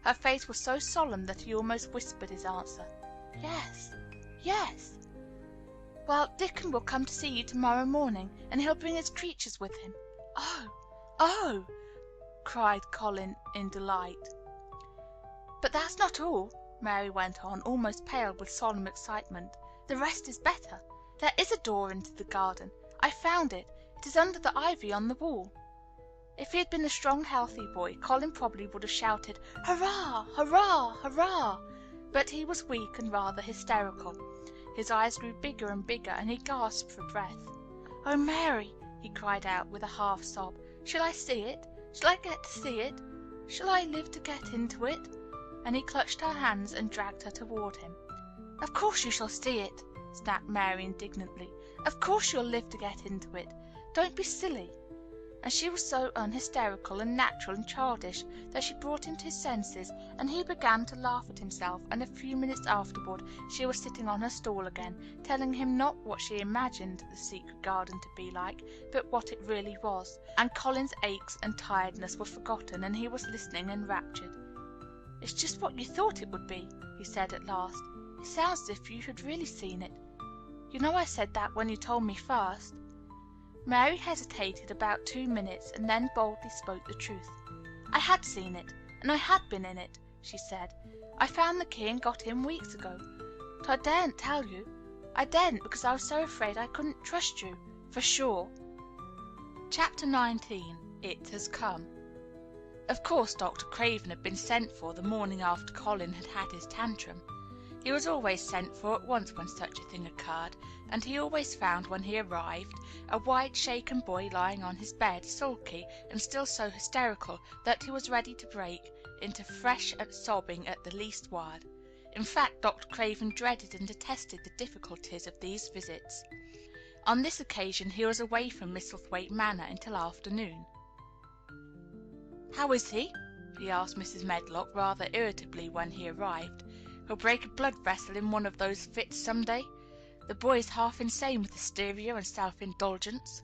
Her face was so solemn that he almost whispered his answer. "Yes, yes." "Well, Dickon will come to see you tomorrow morning, and he'll bring his creatures with him." "Oh, oh!" cried Colin in delight. "But that's not all," Mary went on, almost pale with solemn excitement. "The rest is better. There is a door into the garden. I found it. It is under the ivy on the wall." If he had been a strong, healthy boy, Colin probably would have shouted, "Hurrah! Hurrah! Hurrah!" But he was weak and rather hysterical. His eyes grew bigger and bigger, and he gasped for breath. "Oh, Mary!" he cried out with a half sob. "Shall I see it? Shall I get to see it? Shall I live to get into it?" And he clutched her hands and dragged her toward him. "Of course you shall see it," snapped Mary indignantly. "Of course you'll live to get into it. Don't be silly." And she was so unhysterical and natural and childish that she brought him to his senses, and he began to laugh at himself, and a few minutes afterward she was sitting on her stool again, telling him not what she imagined the secret garden to be like, but what it really was, and Colin's aches and tiredness were forgotten, and he was listening enraptured. "It's just what you thought it would be," he said at last. "It sounds as if you had really seen it. You know I said that when you told me first." Mary hesitated about 2 minutes, and then boldly spoke the truth. "I had seen it, and I had been in it," she said. "I found the key and got in weeks ago. But I daren't tell you. I daren't because I was so afraid I couldn't trust you. For sure." Chapter 19. It Has Come. Of course Dr. Craven had been sent for the morning after Colin had had his tantrum. He was always sent for at once when such a thing occurred, and he always found when he arrived a white, shaken boy lying on his bed, sulky, and still so hysterical that he was ready to break into fresh sobbing at the least word. In fact, Dr. Craven dreaded and detested the difficulties of these visits. On this occasion he was away from Misselthwaite Manor until afternoon. "How is he?" he asked Mrs. Medlock rather irritably when he arrived. "He'll break a blood vessel in one of those fits some day. The boy is half insane with hysteria and self-indulgence."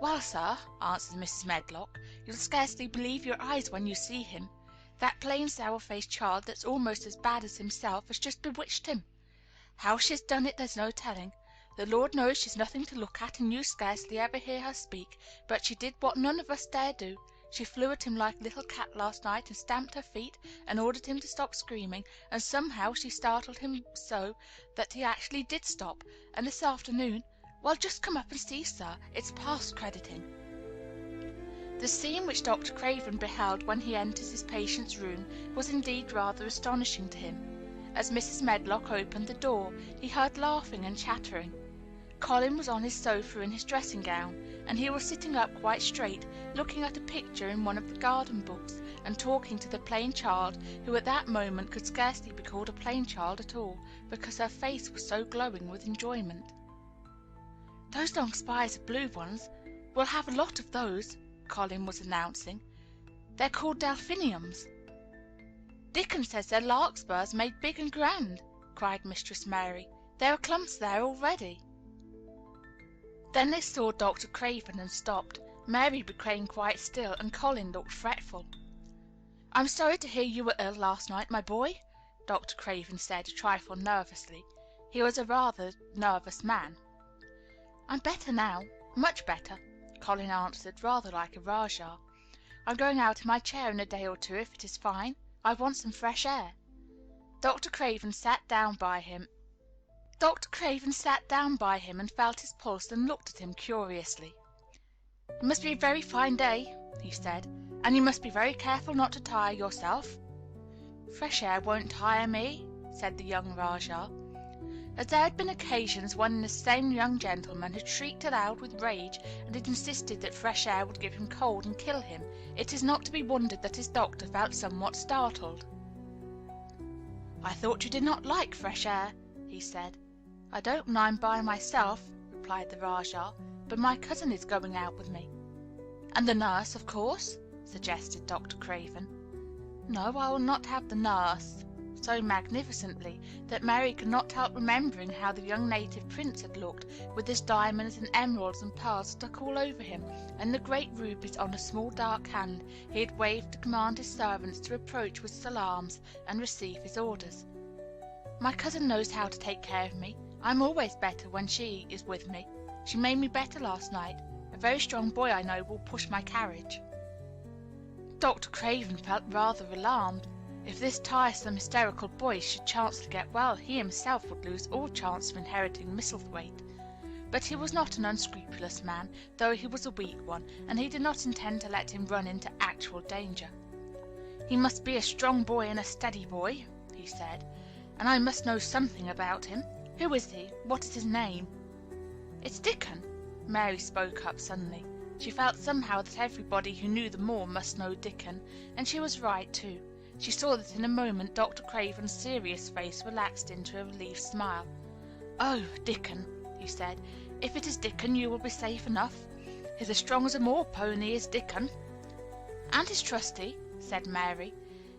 "Well, sir," answered Mrs. Medlock, "you'll scarcely believe your eyes when you see him. That plain, sour-faced child that's almost as bad as himself has just bewitched him. How she's done it there's no telling. The Lord knows she's nothing to look at, and you scarcely ever hear her speak, but she did what none of us dare do. She flew at him like a little cat last night, and stamped her feet, and ordered him to stop screaming, and somehow she startled him so that he actually did stop, and this afternoon, well, just come up and see, sir. It's past crediting." The scene which Dr. Craven beheld when he entered his patient's room was indeed rather astonishing to him. As Mrs. Medlock opened the door, he heard laughing and chattering. Colin was on his sofa in his dressing gown, and he was sitting up quite straight, looking at a picture in one of the garden books, and talking to the plain child, who at that moment could scarcely be called a plain child at all, because her face was so glowing with enjoyment. "Those long spires are blue ones. We'll have a lot of those," Colin was announcing. "They're called delphiniums." "Dickon says they're larkspurs made big and grand," cried Mistress Mary. "There are clumps there already." Then they saw Dr. Craven and stopped. Mary became quite still, and Colin looked fretful. "I'm sorry to hear you were ill last night, my boy," Dr. Craven said, a trifle nervously. He was a rather nervous man. "I'm better now, much better," Colin answered, rather like a Rajah. "I'm going out in my chair in a day or two, if it is fine. I want some fresh air." Dr. Craven sat down by him and felt his pulse and looked at him curiously. "It must be a very fine day," he said, "and you must be very careful not to tire yourself." "Fresh air won't tire me," said the young Rajah. As there had been occasions when this same young gentleman had shrieked aloud with rage and had insisted that fresh air would give him cold and kill him, it is not to be wondered that his doctor felt somewhat startled. "I thought you did not like fresh air," he said. "I don't when I am by myself," replied the Rajah, "but my cousin is going out with me." "And the nurse, of course?" suggested Dr. Craven. "No, I will not have the nurse," so magnificently that Mary could not help remembering how the young native prince had looked, with his diamonds and emeralds and pearls stuck all over him, and the great rubies on a small dark hand he had waved to command his servants to approach with salams and receive his orders. "My cousin knows how to take care of me. I am always better when she is with me. She made me better last night. A very strong boy I know will push my carriage." Dr. Craven felt rather alarmed. If this tiresome, hysterical boy should chance to get well, he himself would lose all chance of inheriting Misselthwaite. But he was not an unscrupulous man, though he was a weak one, and he did not intend to let him run into actual danger. "He must be a strong boy and a steady boy," he said, "and I must know something about him. Who is he? What is his name?" "It's Dickon." Mary spoke up suddenly. She felt somehow that everybody who knew the moor must know Dickon, and she was right, too. She saw that in a moment Dr. Craven's serious face relaxed into a relieved smile. "Oh, Dickon," he said. "If it is Dickon, you will be safe enough. He's as strong as a moor pony, is Dickon." "And he's trusty," said Mary.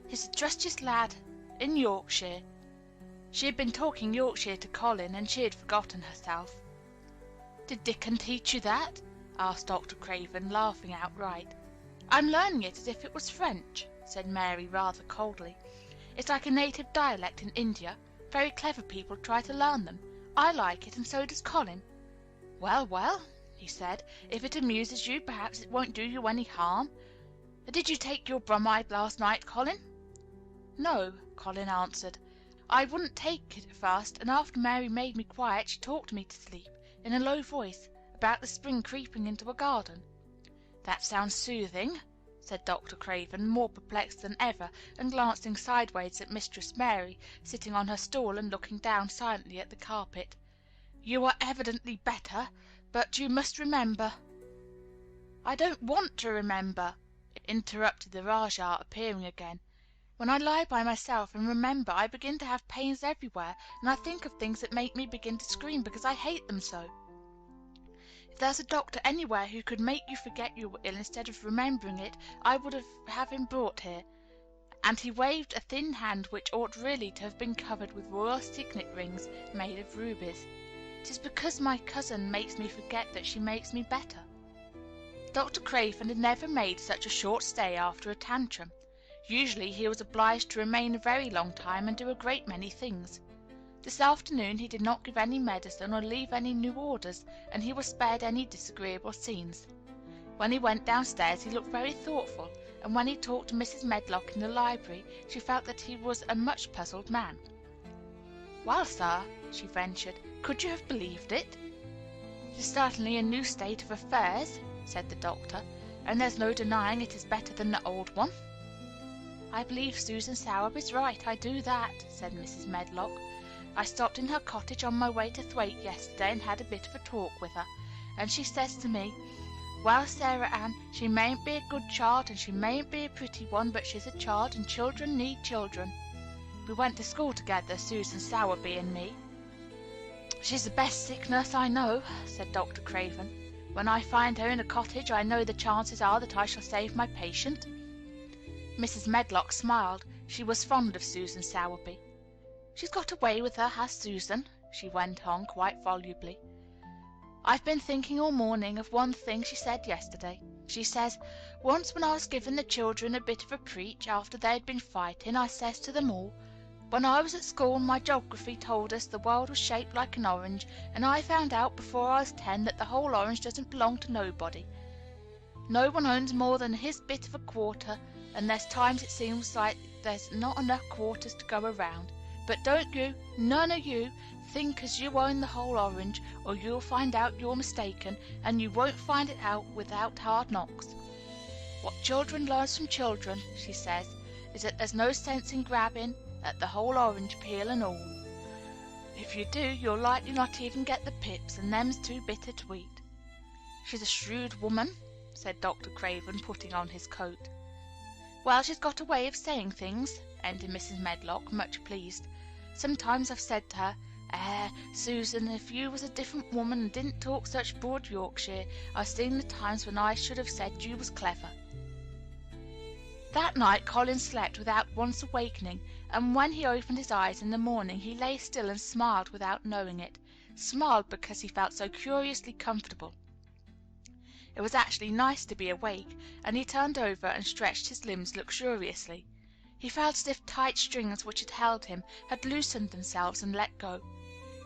"He's the trustiest lad in Yorkshire." She had been talking Yorkshire to Colin, and she had forgotten herself. "Did Dickon teach you that?" asked Dr. Craven, laughing outright. "I'm learning it as if it was French," said Mary rather coldly. "It's like a native dialect in India. Very clever people try to learn them. I like it, and so does Colin." "Well, well," he said, "if it amuses you, perhaps it won't do you any harm. Did you take your bromide last night, Colin?" "No," Colin answered. "I wouldn't take it at first, and after Mary made me quiet, she talked me to sleep, in a low voice, about the spring creeping into a garden." "That sounds soothing," said Dr. Craven, more perplexed than ever, and glancing sideways at Mistress Mary, sitting on her stool and looking down silently at the carpet. "You are evidently better, but you must remember—" "I don't want to remember," interrupted the Rajah, appearing again. "When I lie by myself and remember, I begin to have pains everywhere, and I think of things that make me begin to scream because I hate them so. If there's a doctor anywhere who could make you forget you were ill instead of remembering it, I would have him brought here," and he waved a thin hand which ought really to have been covered with royal signet rings made of rubies. "It is because my cousin makes me forget that she makes me better." Dr. Craven had never made such a short stay after a tantrum. Usually he was obliged to remain a very long time and do a great many things. This afternoon he did not give any medicine or leave any new orders, and he was spared any disagreeable scenes. When he went downstairs he looked very thoughtful, and when he talked to Mrs. Medlock in the library she felt that he was a much puzzled man. "Well, sir," she ventured, "could you have believed it?" "It is certainly a new state of affairs," said the doctor, "and there's no denying it is better than the old one." "I believe Susan Sowerby's right, I do that," said Mrs. Medlock. "I stopped in her cottage on my way to Thwaite yesterday and had a bit of a talk with her, and she says to me, 'Well, Sarah Ann, she mayn't be a good child and she mayn't be a pretty one, but she's a child and children need children.' We went to school together, Susan Sowerby and me." "She's the best sick nurse I know," said Dr. Craven. "When I find her in a cottage, I know the chances are that I shall save my patient." Mrs. Medlock smiled. She was fond of Susan Sowerby. "She's got a way with her, has Susan," she went on quite volubly. "I've been thinking all morning of one thing she said yesterday. She says, 'Once when I was giving the children a bit of a preach, after they had been fighting, I says to them all, When I was at school, my geography told us the world was shaped like an orange, and I found out before I was 10 that the whole orange doesn't belong to nobody. No one owns more than his bit of a quarter, and there's times it seems like there's not enough quarters to go around. But don't you, none of you, think as you own the whole orange, or you'll find out you're mistaken, and you won't find it out without hard knocks. What children learns from children, she says, is that there's no sense in grabbing at the whole orange peel and all. If you do, you'll likely not even get the pips, and them's too bitter to eat. She's a shrewd woman, said Dr. Craven, putting on his coat. Well, she's got a way of saying things, ended Mrs. Medlock, much pleased. Sometimes I've said to her, Susan, if you was a different woman and didn't talk such broad Yorkshire, I've seen the times when I should have said you was clever. That night Colin slept without once awakening, and when he opened his eyes in the morning he lay still and smiled without knowing it, smiled because he felt so curiously comfortable. It was actually nice to be awake, and he turned over and stretched his limbs luxuriously. He felt as if tight strings which had held him had loosened themselves and let go.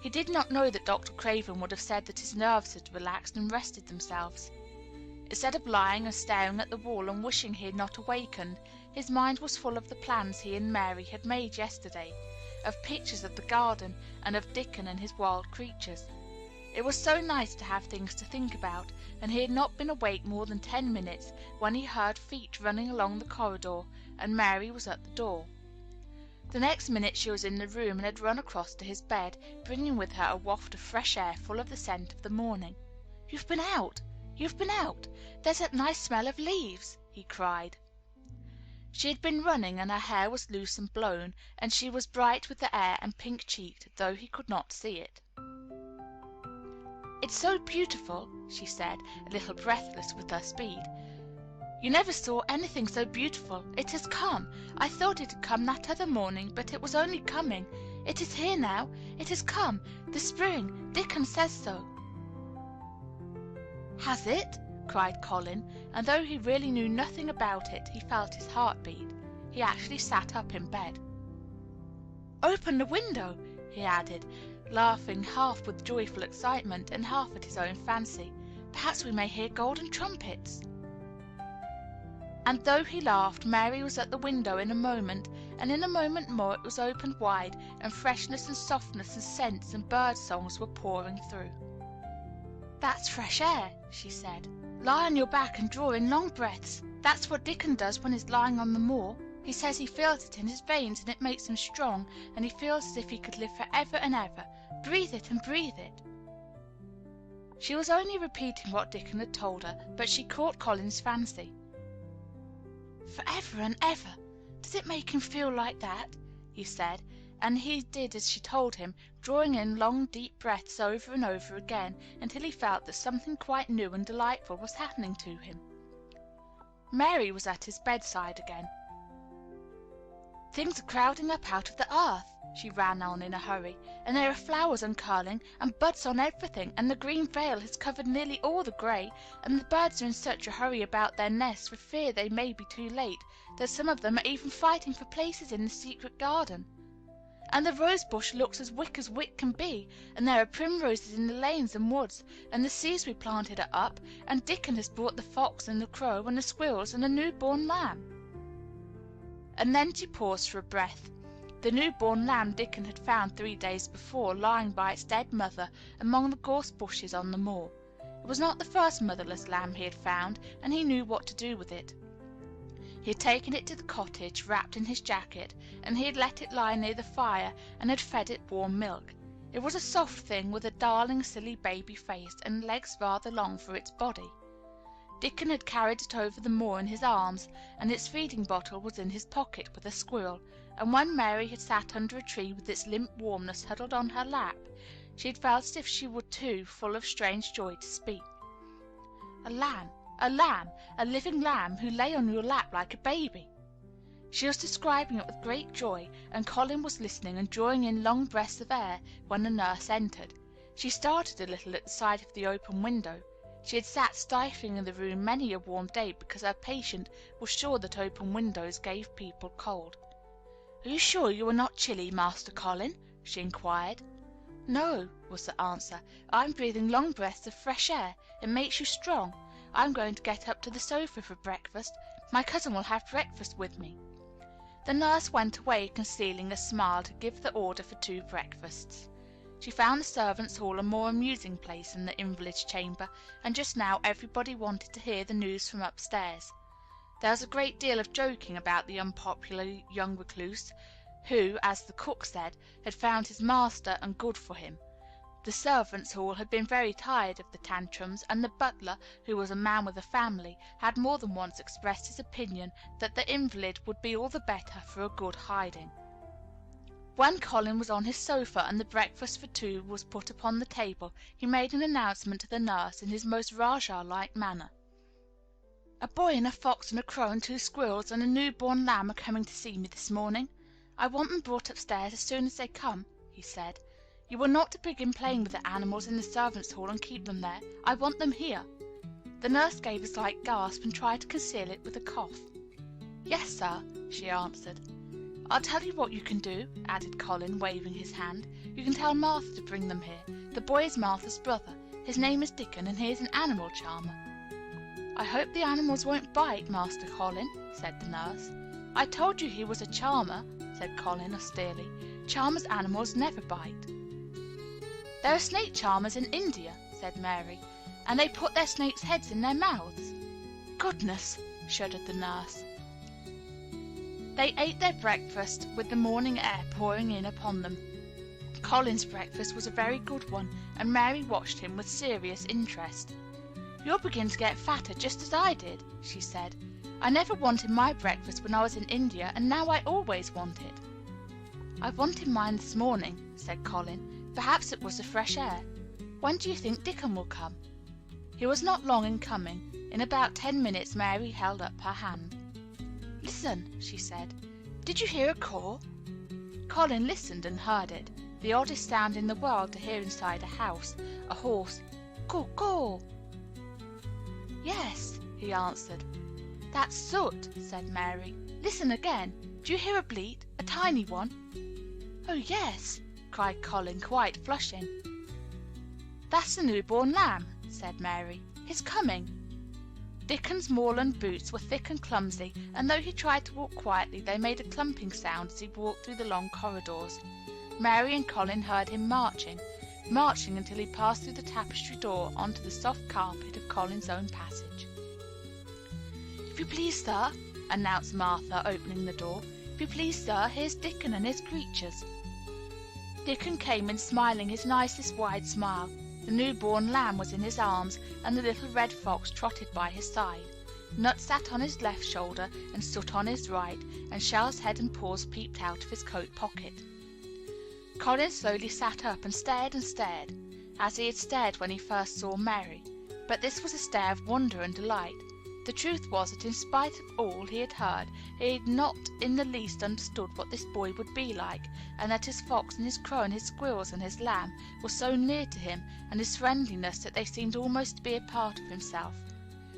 He did not know that Dr. Craven would have said that his nerves had relaxed and rested themselves. Instead of lying and staring at the wall and wishing he had not awakened, his mind was full of the plans he and Mary had made yesterday, of pictures of the garden, and of Dickon and his wild creatures. It was so nice to have things to think about, and he had not been awake more than 10 minutes when he heard feet running along the corridor, and Mary was at the door. The next minute she was in the room and had run across to his bed, bringing with her a waft of fresh air full of the scent of the morning. "You've been out! You've been out! There's that nice smell of leaves!" he cried. She had been running, and her hair was loose and blown, and she was bright with the air and pink-cheeked, though he could not see it. "It's so beautiful," she said, a little breathless with her speed. "You never saw anything so beautiful. It has come. I thought it had come that other morning, but it was only coming. It is here now. It has come. The spring. Dickon says so." "Has it?" cried Colin, and though he really knew nothing about it, he felt his heart beat. He actually sat up in bed. "Open the window," he added, laughing half with joyful excitement and half at his own fancy. "Perhaps we may hear golden trumpets." And though he laughed, Mary was at the window in a moment, and in a moment more it was opened wide, and freshness and softness and scents and bird songs were pouring through. "That's fresh air," she said. "Lie on your back and draw in long breaths. That's what Dickon does when he's lying on the moor. He says he feels it in his veins, and it makes him strong, and he feels as if he could live for ever and ever. Breathe it and breathe it." She was only repeating what Dickon had told her, but she caught Colin's fancy. "For ever and ever! Does it make him feel like that?" he said, and he did as she told him, drawing in long, deep breaths over and over again, until he felt that something quite new and delightful was happening to him. Mary was at his bedside again. "Things are crowding up out of the earth," she ran on in a hurry, "and there are flowers uncurling, and buds on everything, and the green veil has covered nearly all the grey, and the birds are in such a hurry about their nests for fear they may be too late, that some of them are even fighting for places in the secret garden. And the rose-bush looks as wick can be, and there are primroses in the lanes and woods, and the seeds we planted are up, and Dickon has brought the fox and the crow and the squirrels and a new-born lamb." And then she paused for a breath. The new-born lamb Dickon had found 3 days before, lying by its dead mother among the gorse bushes on the moor. It was not the first motherless lamb he had found, and he knew what to do with it. He had taken it to the cottage, wrapped in his jacket, and he had let it lie near the fire and had fed it warm milk. It was a soft thing with a darling, silly baby face, and legs rather long for its body. Dickon had carried it over the moor in his arms, and its feeding bottle was in his pocket with a squirrel, and when Mary had sat under a tree with its limp warmness huddled on her lap, she had felt as if she were too full of strange joy to speak. A lamb, a living lamb who lay on your lap like a baby! She was describing it with great joy, and Colin was listening and drawing in long breaths of air when the nurse entered. She started a little at the sight of the open window. She had sat stifling in the room many a warm day because her patient was sure that open windows gave people cold. "Are you sure you are not chilly, Master Colin?" she inquired. "No," was the answer. "I'm breathing long breaths of fresh air. It makes you strong. I'm going to get up to the sofa for breakfast. My cousin will have breakfast with me." The nurse went away, concealing a smile, to give the order for 2 breakfasts. She found the servants' hall a more amusing place than the invalid's chamber, and just now everybody wanted to hear the news from upstairs. There was a great deal of joking about the unpopular young recluse, who, as the cook said, had found his master and good for him. The servants' hall had been very tired of the tantrums, and the butler, who was a man with a family, had more than once expressed his opinion that the invalid would be all the better for a good hiding. When Colin was on his sofa and the breakfast for 2 was put upon the table, he made an announcement to the nurse in his most Rajah-like manner. "A boy and a fox and a crow and 2 squirrels and a new-born lamb are coming to see me this morning. I want them brought upstairs as soon as they come," he said. "You are not to begin playing with the animals in the servants' hall and keep them there. I want them here." The nurse gave a slight gasp and tried to conceal it with a cough. "Yes, sir," she answered. "I'll tell you what you can do," added Colin, waving his hand. "You can tell Martha to bring them here. The boy is Martha's brother. His name is Dickon, and he is an animal charmer." "I hope the animals won't bite, Master Colin," said the nurse. "I told you he was a charmer," said Colin austerely. "Charmers' animals never bite." "There are snake charmers in India," said Mary, "and they put their snakes' heads in their mouths." "Goodness!" shuddered the nurse. They ate their breakfast with the morning air pouring in upon them. Colin's breakfast was a very good one, and Mary watched him with serious interest. "You'll begin to get fatter just as I did," she said. "I never wanted my breakfast when I was in India, and now I always want it." "I wanted mine this morning," said Colin. "Perhaps it was the fresh air. When do you think Dickon will come?" He was not long in coming. In about 10 minutes Mary held up her hand. "Listen," she said. "Did you hear a caw?" Colin listened and heard it, the oddest sound in the world to hear inside a house, a hoarse caw caw. "Yes," he answered. "That's soot," said Mary. "Listen again. Do you hear a bleat, a tiny one?" "Oh, yes," cried Colin, quite flushing. "That's the newborn lamb," said Mary. "He's coming." Dickon's moorland boots were thick and clumsy, and though he tried to walk quietly, they made a clumping sound as he walked through the long corridors. Mary and Colin heard him marching until he passed through the tapestry door onto the soft carpet of Colin's own passage. "If you please, sir," announced Martha, opening the door. "If you please, sir, here's Dickon and his creatures." Dickon came in smiling his nicest wide smile. The newborn lamb was in his arms, and the little red fox trotted by his side. Nut sat on his left shoulder, and Soot on his right, and Shell's head and paws peeped out of his coat pocket. Colin slowly sat up and stared, as he had stared when he first saw Mary. But this was a stare of wonder and delight. The truth was that in spite of all he had heard, he had not in the least understood what this boy would be like, and that his fox and his crow and his squirrels and his lamb were so near to him, and his friendliness, that they seemed almost to be a part of himself.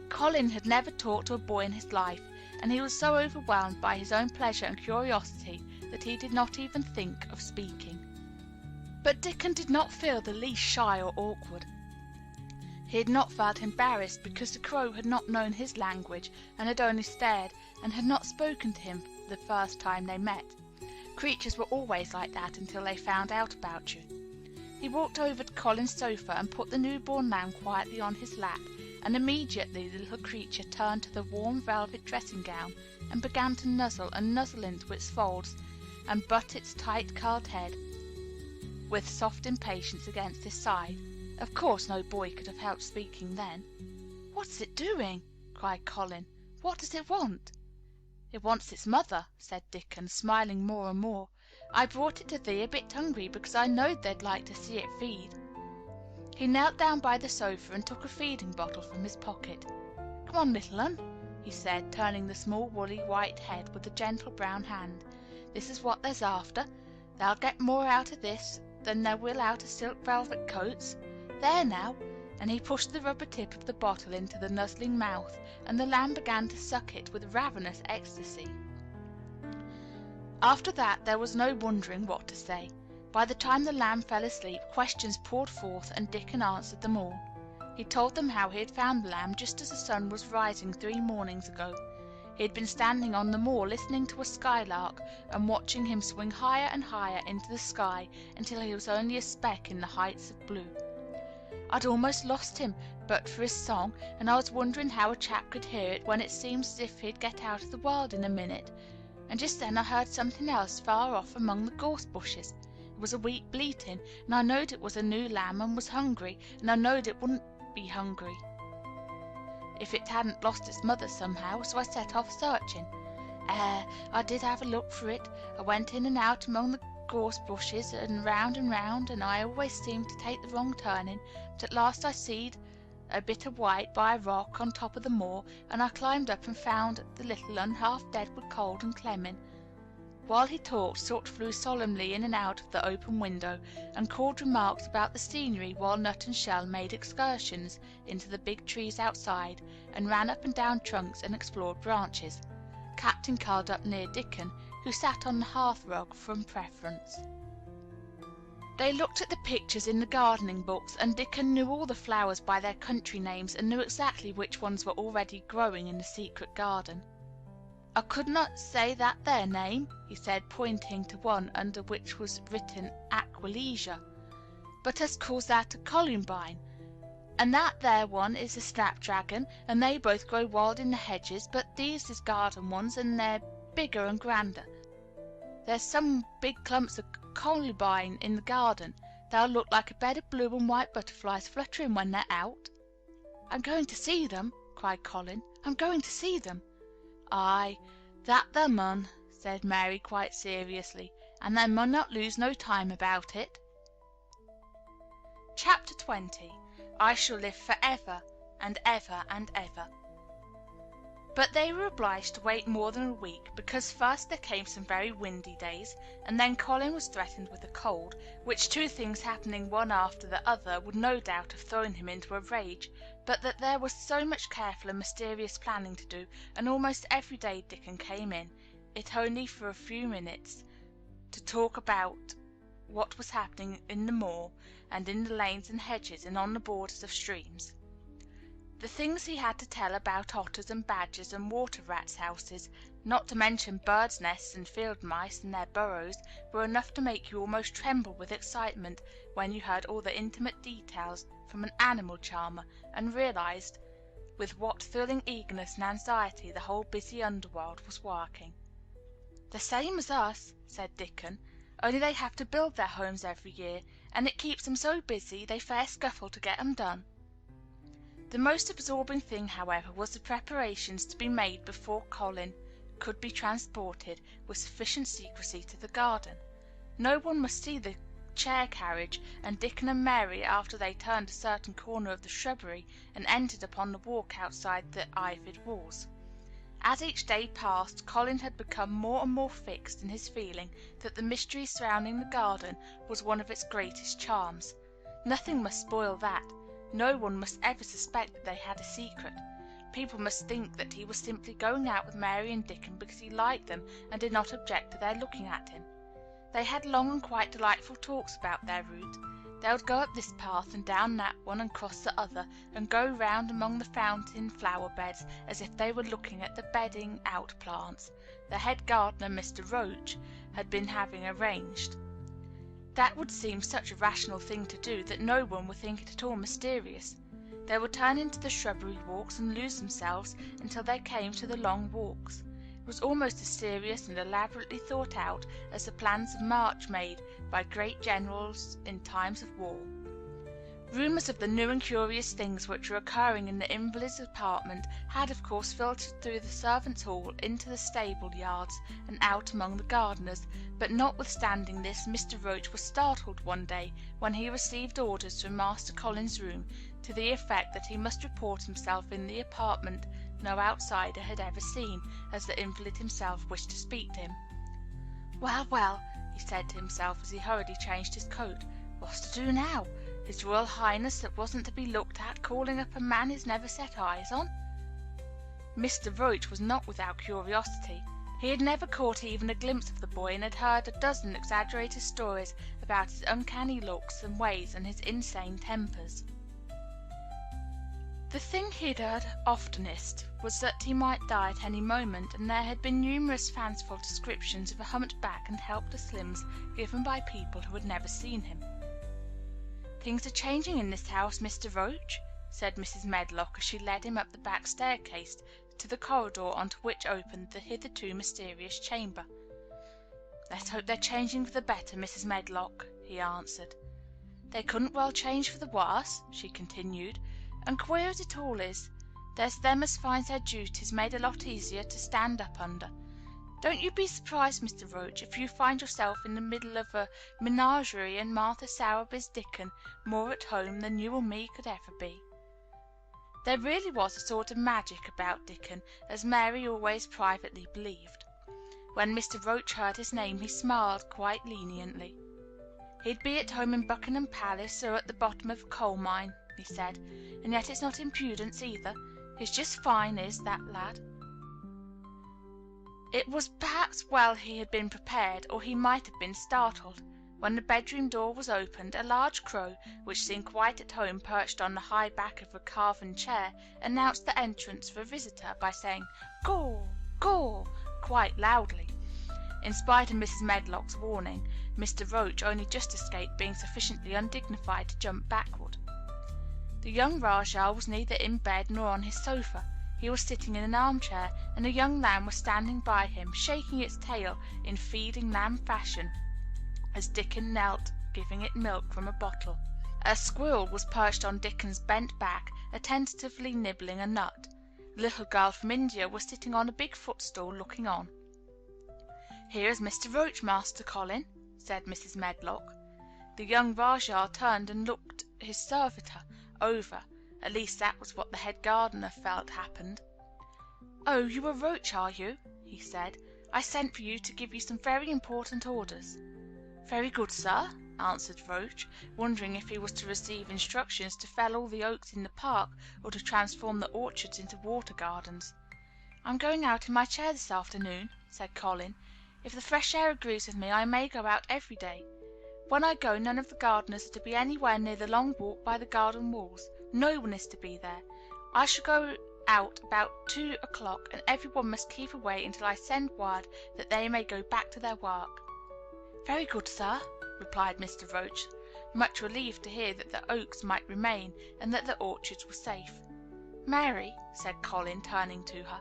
Colin had never talked to a boy in his life, and he was so overwhelmed by his own pleasure and curiosity that he did not even think of speaking. But Dickon did not feel the least shy or awkward. He had not felt embarrassed because the crow had not known his language and had only stared, and had not spoken to him the first time they met. Creatures were always like that until they found out about you. He walked over to Colin's sofa and put the newborn lamb quietly on his lap, and immediately the little creature turned to the warm velvet dressing gown and began to nuzzle into its folds and butt its tight curled head with soft impatience against his side. Of course no boy could have helped speaking then. "What's it doing?" cried Colin. "What does it want?" "It wants its mother," said Dickon, smiling more and more. "I brought it to thee a bit hungry because I knowed they'd like to see it feed." He knelt down by the sofa and took a feeding bottle from his pocket. "Come on, little un," he said, turning the small woolly white head with a gentle brown hand. "This is what there's after. They'll get more out of this than there will out of silk velvet coats. There now," and he pushed the rubber tip of the bottle into the nuzzling mouth, and the lamb began to suck it with ravenous ecstasy. After that there was no wondering what to say. By the time the lamb fell asleep, questions poured forth, and Dickon answered them all. He told them how he had found the lamb just as the sun was rising 3 mornings ago. He had been standing on the moor listening to a skylark, and watching him swing higher and higher into the sky until he was only a speck in the heights of blue. I'd almost lost him but for his song, and I was wondering how a chap could hear it when it seems as if he'd get out of the world in a minute. And just then I heard something else far off among the gorse bushes. It was a weak bleating, and I knowed it was a new lamb and was hungry, and I knowed it wouldn't be hungry if it hadn't lost its mother somehow, so I set off searching. I did have a look for it. I went in and out among the gorse bushes, and round, and I always seemed to take the wrong turning, but at last I seed a bit of white by a rock on top of the moor, and I climbed up and found the little un half dead with cold and clemming. While he talked, Soot flew solemnly in and out of the open window, and called remarks about the scenery, while Nut and Shell made excursions into the big trees outside, and ran up and down trunks and explored branches. Captain curled up near Dickon, who sat on the hearth-rug from preference. They looked at the pictures in the gardening books, and Dickon knew all the flowers by their country names, and knew exactly which ones were already growing in the secret garden. "I could not say that there name," he said, pointing to one under which was written Aquilegia, "but us calls that a columbine. And that there one is a snapdragon, and they both grow wild in the hedges, but these is garden ones, and they're bigger and grander. There's some big clumps of columbine in the garden. They'll look like a bed of blue and white butterflies fluttering when they're out." "I'm going to see them," cried Colin. "I'm going to see them." "Aye, that thou mun," said Mary quite seriously, "and thou mun not lose no time about it." Chapter 20. I Shall Live for Ever and Ever and Ever. But they were obliged to wait more than a week, because first there came some very windy days, and then Colin was threatened with a cold, which 2 things happening one after the other would no doubt have thrown him into a rage, but that there was so much careful and mysterious planning to do, and almost every day Dickon came in, it only for a few minutes, to talk about what was happening in the moor, and in the lanes and hedges, and on the borders of streams. The things he had to tell about otters and badgers and water rats' houses, not to mention birds' nests and field mice and their burrows, were enough to make you almost tremble with excitement when you heard all the intimate details from an animal charmer, and realized with what thrilling eagerness and anxiety the whole busy underworld was working. "The same as us," said Dickon, "only they have to build their homes every year, and it keeps them so busy they fair scuffle to get 'em done." The most absorbing thing, however, was the preparations to be made before Colin could be transported with sufficient secrecy to the garden. No one must see the chair carriage, and Dickon and Mary, after they turned a certain corner of the shrubbery and entered upon the walk outside the ivied walls. As each day passed, Colin had become more and more fixed in his feeling that the mystery surrounding the garden was one of its greatest charms. Nothing must spoil that. No one must ever suspect that they had a secret. People must think that he was simply going out with Mary and Dickon because he liked them and did not object to their looking at him. They had long and quite delightful talks about their route. They would go up this path and down that one and cross the other, and go round among the fountain flower beds as if they were looking at the bedding out plants the head gardener, Mr. Roach, had been having arranged. That would seem such a rational thing to do that no one would think it at all mysterious. They would turn into the shrubbery walks and lose themselves until they came to the long walks. It was almost as serious and elaborately thought out as the plans of march made by great generals in times of war. Rumours of the new and curious things which were occurring in the invalid's apartment had of course filtered through the servants' hall into the stable yards and out among the gardeners, but notwithstanding this, Mr. Roach was startled one day when he received orders from Master Colin's room to the effect that he must report himself in the apartment no outsider had ever seen, as the invalid himself wished to speak to him. "Well, well," he said to himself as he hurriedly changed his coat, "what's to do now? His Royal Highness that wasn't to be looked at calling up a man he's never set eyes on?" Mr. Roach was not without curiosity. He had never caught even a glimpse of the boy, and had heard a dozen exaggerated stories about his uncanny looks and ways and his insane tempers. The thing he had heard oftenest was that he might die at any moment, and there had been numerous fanciful descriptions of a humped back and helpless limbs given by people who had never seen him. "Things are changing in this house, Mr. Roach," said Mrs. Medlock as she led him up the back staircase to the corridor onto which opened the hitherto mysterious chamber. "Let's hope they're changing for the better, Mrs. Medlock," he answered. "They couldn't well change for the worse," she continued, "and queer as it all is, there's them as finds their duties made a lot easier to stand up under. Don't you be surprised, Mr. Roach, if you find yourself in the middle of a menagerie and Martha Sowerby's Dickon more at home than you or me could ever be." There really was a sort of magic about Dickon, as Mary always privately believed. When Mr. Roach heard his name he smiled quite leniently. "He'd be at home in Buckingham Palace or at the bottom of a coal mine," he said, "and yet it's not impudence either. He's just fine, is that lad." It was perhaps well he had been prepared, or he might have been startled. When the bedroom door was opened, a large crow, which seemed quite at home perched on the high back of a carven chair, announced the entrance of a visitor by saying "Caw, caw," quite loudly. In spite of Mrs. Medlock's warning, Mr. Roach only just escaped being sufficiently undignified to jump backward. The young Rajah was neither in bed nor on his sofa. He was sitting in an armchair, and a young lamb was standing by him, shaking its tail in feeding lamb fashion, as Dickon knelt, giving it milk from a bottle. A squirrel was perched on Dickon's bent back, attentively nibbling a nut. The little girl from India was sitting on a big footstool, looking on. "Here is Mr. Roach, Master Colin," said Mrs. Medlock. The young Rajah turned and looked his servitor over. At least that was what the head gardener felt happened. "Oh, you are Roach, are you?" he said. "I sent for you to give you some very important orders." "Very good, sir," answered Roach, wondering if he was to receive instructions to fell all the oaks in the park or to transform the orchards into water gardens. "I'm going out in my chair this afternoon," said Colin. "If the fresh air agrees with me, I may go out every day. When I go, none of the gardeners are to be anywhere near the long walk by the garden walls. No one is to be there. I shall go out about 2 o'clock, and every one must keep away until I send word that they may go back to their work." "Very good, sir," replied Mr. Roach, much relieved to hear that the oaks might remain and that the orchards were safe. "Mary," said Colin, turning to her,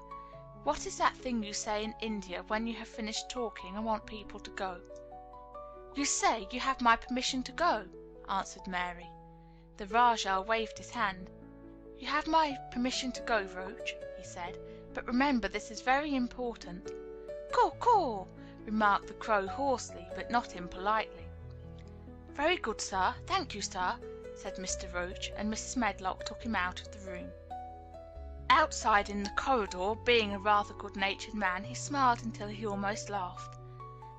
"what is that thing you say in India when you have finished talking and want people to go?" "You say you have my permission to go," answered Mary. The Rajah waved his hand. "You have my permission to go, Roach," he said, "but remember this is very important." "Caw, caw," remarked the crow hoarsely, but not impolitely. "Very good, sir. Thank you, sir," said Mr. Roach, and Mrs. Medlock took him out of the room. Outside in the corridor, being a rather good-natured man, he smiled until he almost laughed.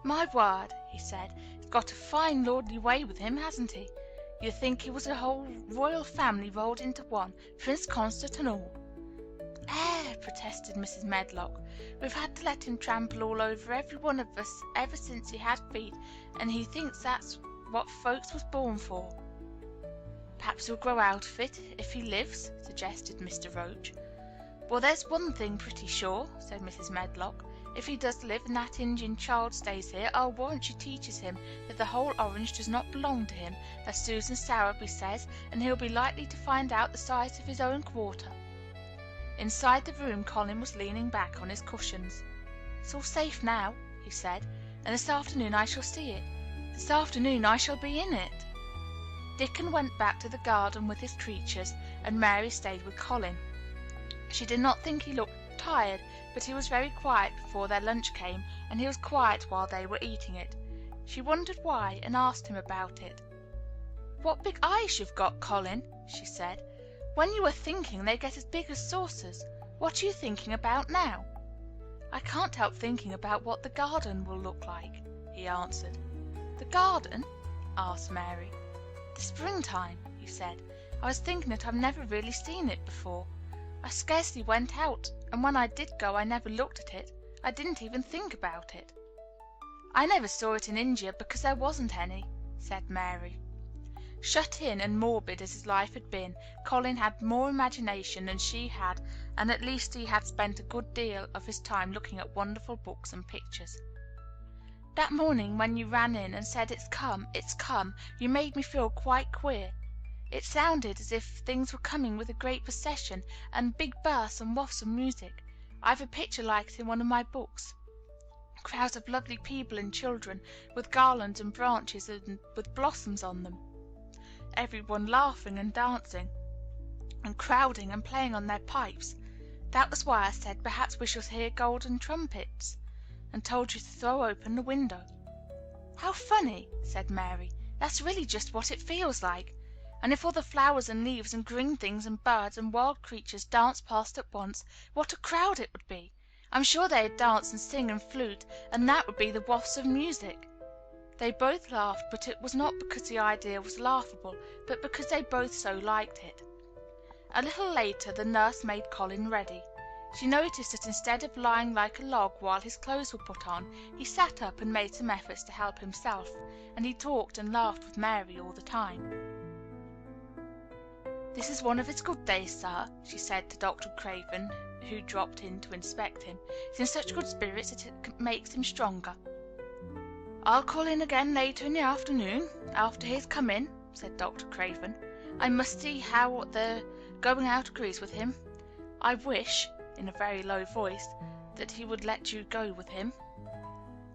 "My word," he said, "he's got a fine lordly way with him, hasn't he? You'd think he was a whole royal family rolled into one, Prince Consort and all." Protested Mrs. Medlock. "We've had to let him trample all over every one of us ever since he had feet, and he thinks that's what folks was born for." "Perhaps he'll grow out of it if he lives," suggested Mr. Roach. "Well, there's one thing pretty sure," said Mrs. Medlock. "If he does live and that Indian child stays here, I'll warrant she teaches him that the whole orange does not belong to him, as Susan Sowerby says, and he'll be likely to find out the size of his own quarter." Inside the room Colin was leaning back on his cushions. "It's all safe now," he said, "and this afternoon I shall see it. This afternoon I shall be in it." Dickon went back to the garden with his creatures, and Mary stayed with Colin. She did not think he looked tired, but he was very quiet before their lunch came, and he was quiet while they were eating it. She wondered why, and asked him about it. "What big eyes you've got, Colin," she said. "When you are thinking, they get as big as saucers. What are you thinking about now?" "I can't help thinking about what the garden will look like," he answered. "The garden?" asked Mary. "The springtime," he said. "I was thinking that I've never really seen it before. I scarcely went out, and when I did go I never looked at it. I didn't even think about it." "I never saw it in India because there wasn't any," said Mary. Shut in and morbid as his life had been, Colin had more imagination than she had, and at least he had spent a good deal of his time looking at wonderful books and pictures. "That morning when you ran in and said, 'It's come,' you made me feel quite queer. It sounded as if things were coming with a great procession, and big bursts and wafts of music. I've a picture like it in one of my books. Crowds of lovely people and children, with garlands and branches and with blossoms on them. Everyone laughing and dancing, and crowding and playing on their pipes. That was why I said perhaps we shall hear golden trumpets, and told you to throw open the window." "How funny," said Mary. "That's really just what it feels like. And if all the flowers and leaves and green things and birds and wild creatures danced past at once, what a crowd it would be! I'm sure they'd dance and sing and flute, and that would be the wafts of music." They both laughed, but it was not because the idea was laughable, but because they both so liked it. A little later the nurse made Colin ready. She noticed that instead of lying like a log while his clothes were put on, he sat up and made some efforts to help himself, and he talked and laughed with Mary all the time. "This is one of his good days, sir," she said to Dr. Craven, who dropped in to inspect him. "He's in such good spirits that it makes him stronger." "I'll call in again later in the afternoon, after he has come in," said Dr. Craven. "I must see how the going out agrees with him. I wish," in a very low voice, "that he would let you go with him."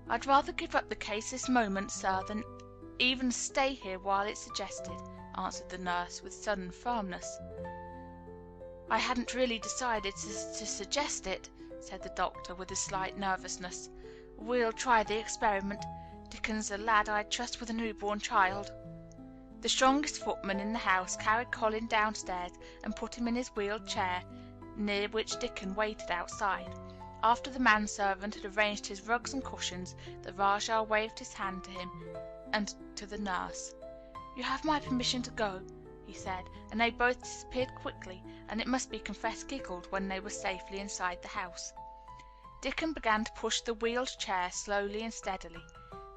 "I'd rather give up the case this moment, sir, than even stay here while it's suggested," answered the nurse with sudden firmness. "I hadn't really decided to suggest it," said the doctor with a slight nervousness. "We'll try the experiment. Dickon's a lad I'd trust with a newborn child." The strongest footman in the house carried Colin downstairs and put him in his wheeled chair, near which Dickon waited outside. After the manservant had arranged his rugs and cushions, the Rajah waved his hand to him and to the nurse. "You have my permission to go," he said, and they both disappeared quickly, and it must be confessed giggled when they were safely inside the house. Dickon began to push the wheeled chair slowly and steadily.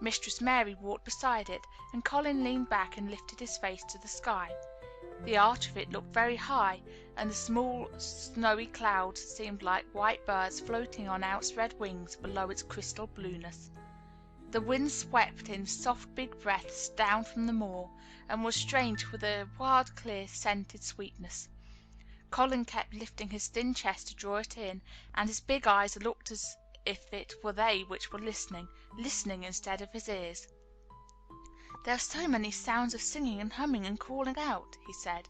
Mistress Mary walked beside it, and Colin leaned back and lifted his face to the sky. The arch of it looked very high, and the small snowy clouds seemed like white birds floating on outspread wings below its crystal blueness. The wind swept in soft big breaths down from the moor, and was strange with a wild clear scented sweetness. Colin kept lifting his thin chest to draw it in, and his big eyes looked as if it were they which were listening instead of his ears. "There are so many sounds of singing and humming and calling out," he said.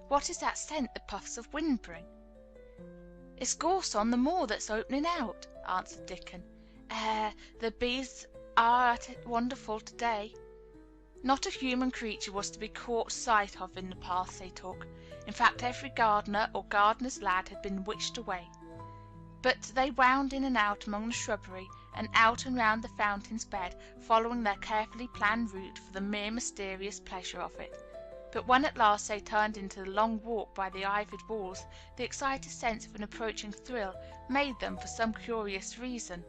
"What is that scent the puffs of wind bring?" "It's gorse on the moor that's opening out," answered Dickon. The bees are at it wonderful to-day." Not a human creature was to be caught sight of in the paths they took. In fact, every gardener or gardener's lad had been witched away. But they wound in and out among the shrubbery, and out and round the fountain's bed, following their carefully planned route for the mere mysterious pleasure of it. But when at last they turned into the long walk by the ivied walls, the excited sense of an approaching thrill made them, for some curious reason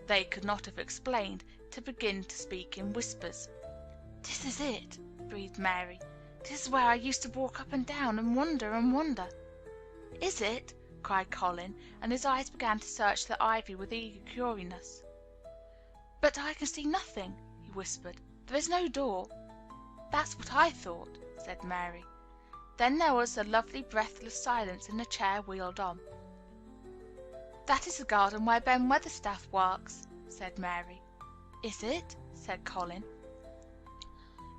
they could not have explained, to begin to speak in whispers. "This is it," breathed Mary. "This is where I used to walk up and down and wonder and wonder." "Is it?" cried Colin, and his eyes began to search the ivy with eager curiousness. "But I can see nothing," he whispered. "There is no door." "That's what I thought," said Mary. Then there was a lovely breathless silence, and the chair wheeled on. "That is the garden where Ben Weatherstaff works," said Mary. "Is it?" said Colin.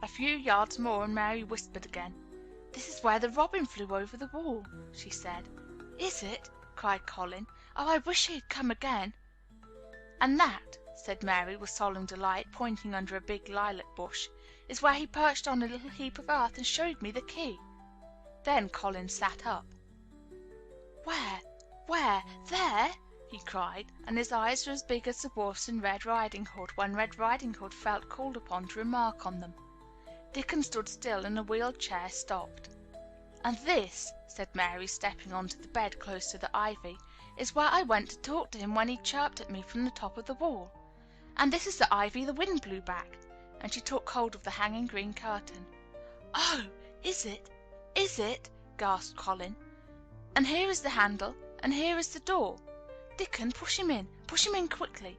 A few yards more, and Mary whispered again. "This is where the robin flew over the wall," she said. "Is it?" cried Colin. "Oh, I wish he had come again." "And that," said Mary with solemn delight, pointing under a big lilac bush, "is where he perched on a little heap of earth and showed me the key." Then Colin sat up. Where? There?" he cried, and his eyes were as big as the wolf's in Red Riding Hood when Red Riding Hood felt called upon to remark on them. Dickon stood still, and the wheeled chair stopped. "And this," said Mary, stepping on to the bed close to the ivy, is where I went to talk to him when he chirped at me from the top of the wall. And this is the ivy the wind blew back," and she took hold of the hanging green curtain. "Oh, is it? Is it?" gasped Colin. "And here is the handle, and here is the door. Dickon, push him in quickly."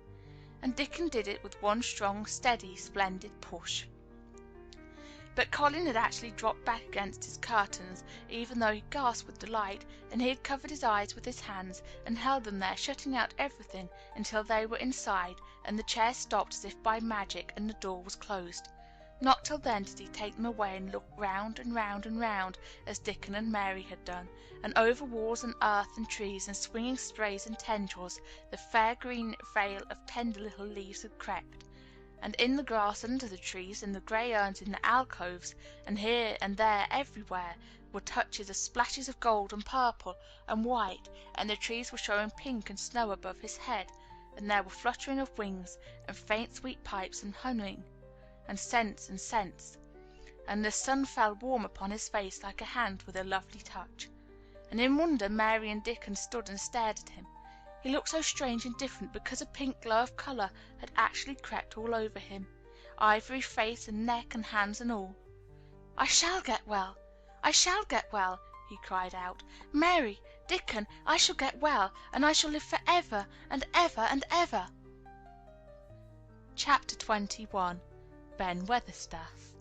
And Dickon did it with one strong, steady, splendid push. But Colin had actually dropped back against his curtains, even though he gasped with delight, and he had covered his eyes with his hands, and held them there, shutting out everything until they were inside, and the chair stopped as if by magic, and the door was closed. Not till then did he take them away and look round and round and round, as Dickon and Mary had done, and over walls and earth and trees and swinging sprays and tendrils the fair green veil of tender little leaves had crept, and in the grass under the trees, and the grey urns in the alcoves, and here and there everywhere, were touches of splashes of gold and purple and white, and the trees were showing pink and snow above his head, and there were fluttering of wings, and faint sweet pipes and humming, and scents, and the sun fell warm upon his face like a hand with a lovely touch. And in wonder Mary and Dickon stood and stared at him. He looked so strange and different because a pink glow of colour had actually crept all over him, ivory face and neck and hands and all. "I shall get well! I shall get well!" he cried out. "Mary, Dickon, I shall get well, and I shall live for ever and ever and ever." Chapter 21. Ben Weatherstaff.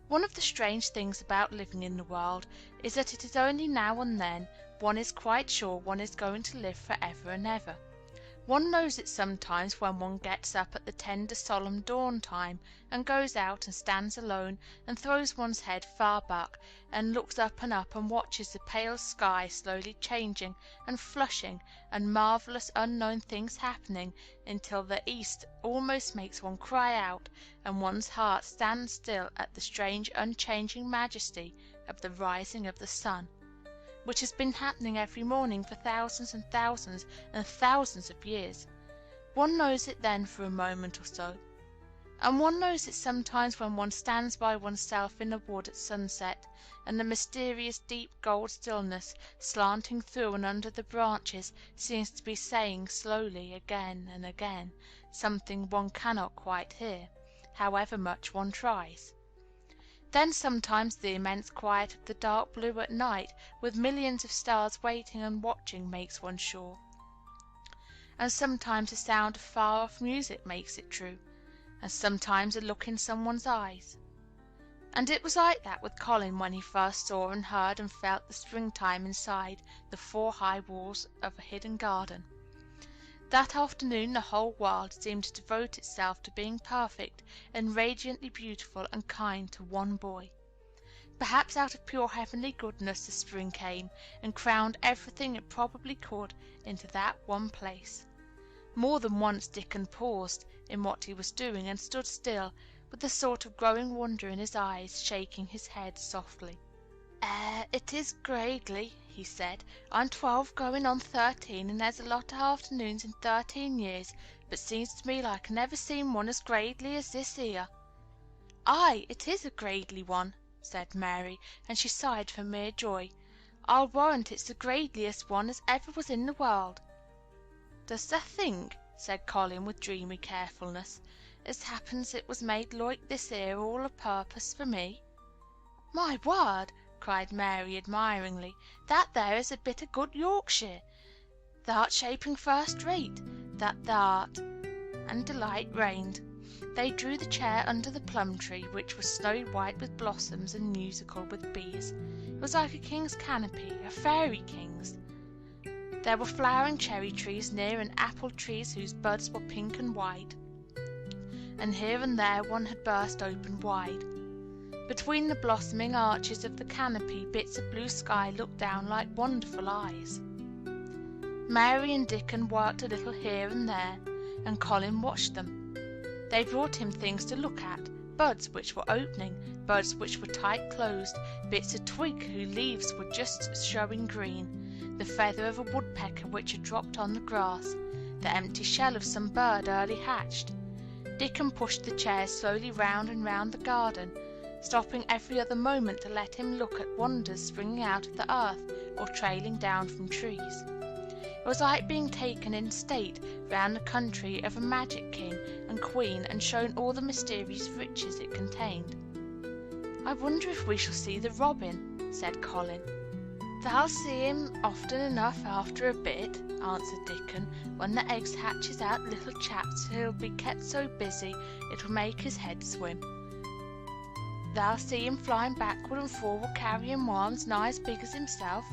One of the strange things about living in the world is that it is only now and then one is quite sure one is going to live for ever and ever. One knows it sometimes when one gets up at the tender, solemn dawn time, and goes out and stands alone, and throws one's head far back, and looks up and watches the pale sky slowly changing and flushing, and marvellous unknown things happening, until the east almost makes one cry out, and one's heart stands still at the strange unchanging majesty of the rising of the sun, which has been happening every morning for thousands and thousands and thousands of years. One knows it then for a moment or so. And one knows it sometimes when one stands by oneself in a wood at sunset, and the mysterious deep gold stillness slanting through and under the branches seems to be saying slowly again and again something one cannot quite hear, however much one tries. Then sometimes the immense quiet of the dark blue at night, with millions of stars waiting and watching, makes one sure. And sometimes the sound of far-off music makes it true, and sometimes a look in someone's eyes. And it was like that with Colin when he first saw and heard and felt the springtime inside the 4 high walls of a hidden garden. That afternoon the whole world seemed to devote itself to being perfect and radiantly beautiful and kind to one boy. Perhaps out of pure heavenly goodness the spring came and crowned everything it probably could into that one place. More than once Dickon paused in what he was doing and stood still, with a sort of growing wonder in his eyes, shaking his head softly. "It is gradely," he said. "I'm 12 going on 13, and there's a lot of afternoons in 13 years, but seems to me like I never seen one as gradely as this here." "Aye, it is a gradely one," said Mary, and she sighed for mere joy. "I'll warrant it's the gradeliest one as ever was in the world." "Does thou think," said Colin with dreamy carefulness, "as happens it was made loike this here all o' purpose for me?" "My word!" cried Mary admiringly, "that there is a bit of good Yorkshire. Thou'rt shaping first rate, that thou'rt." And delight reigned. They drew the chair under the plum tree, which was snowy white with blossoms and musical with bees. It was like a king's canopy, a fairy king's. There were flowering cherry trees near, and apple trees whose buds were pink and white, and here and there one had burst open wide. Between the blossoming arches of the canopy, bits of blue sky looked down like wonderful eyes. Mary and Dickon worked a little here and there, and Colin watched them. They brought him things to look at, buds which were opening, buds which were tight closed, bits of twig whose leaves were just showing green, the feather of a woodpecker which had dropped on the grass, the empty shell of some bird early hatched. Dickon pushed the chair slowly round and round the garden, stopping every other moment to let him look at wonders springing out of the earth or trailing down from trees. was like being taken in state round the country of a magic king and queen and shown all the mysterious riches it contained. "I wonder if we shall see the robin," said Colin. "They'll see him often enough after a bit," answered Dickon. "When the eggs hatches out little chaps he'll be kept so busy it'll make his head swim. They'll see him flying backward and forward carrying worms nigh as big as himself,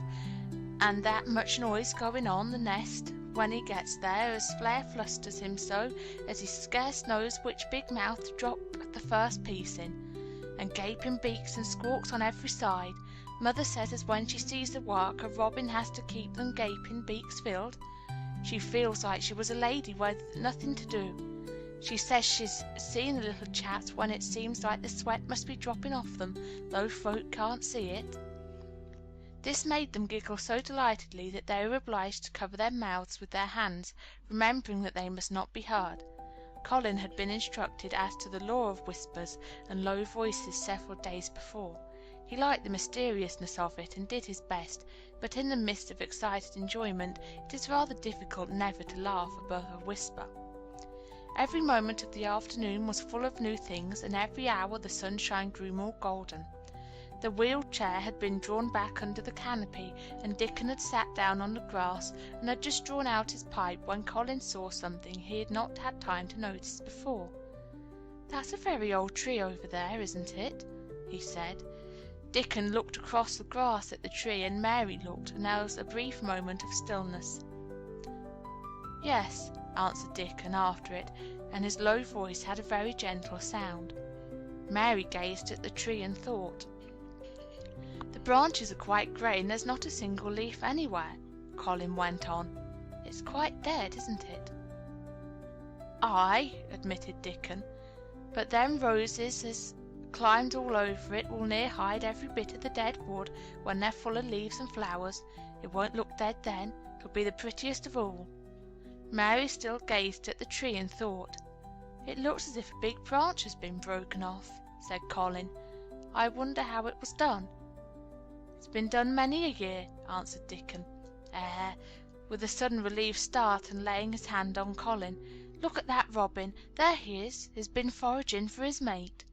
and that much noise going on the nest when he gets there as Flare flusters him so as he scarce knows which big mouth to drop the first piece in, and gaping beaks and squawks on every side. Mother says as when she sees the work a robin has to keep them gaping beaks filled. She feels like she was a lady with nothing to do. She says she's seen the little chaps when it seems like the sweat must be dropping off them, though folk can't see it." This made them giggle so delightedly that they were obliged to cover their mouths with their hands, remembering that they must not be heard. Colin had been instructed as to the law of whispers and low voices several days before. He liked the mysteriousness of it and did his best, but in the midst of excited enjoyment it is rather difficult never to laugh above a whisper. Every moment of the afternoon was full of new things, and every hour the sunshine grew more golden. The wheeled chair had been drawn back under the canopy, and Dickon had sat down on the grass and had just drawn out his pipe when Colin saw something he had not had time to notice before. "That's a very old tree over there, isn't it?" he said. Dickon looked across the grass at the tree, and Mary looked, and there was a brief moment of stillness. "Yes," answered Dickon after it, and his low voice had a very gentle sound. Mary gazed at the tree and thought. "The branches are quite grey, and there's not a single leaf anywhere," Colin went on. "It's quite dead, isn't it?" "Aye," admitted Dickon, "but them roses as climbed all over it will near hide every bit of the dead wood when they're full of leaves and flowers. It won't look dead then. It'll be the prettiest of all." Mary still gazed at the tree and thought. "It looks as if a big branch has been broken off," said Colin. "I wonder how it was done." "It's been done many a year," answered Dickon, with a sudden relieved start and laying his hand on Colin. "Look at that robin. There he is. He's been foraging for his mate."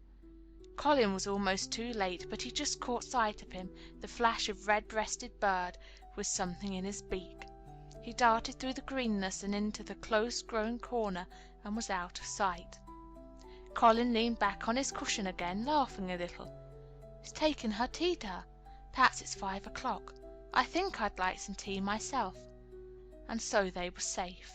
Colin was almost too late, but he just caught sight of him, the flash of red-breasted bird with something in his beak. He darted through the greenness and into the close-grown corner and was out of sight. Colin leaned back on his cushion again, laughing a little. "He's taken her tea to her. Perhaps it's 5 o'clock. I think I'd like some tea myself." And so they were safe.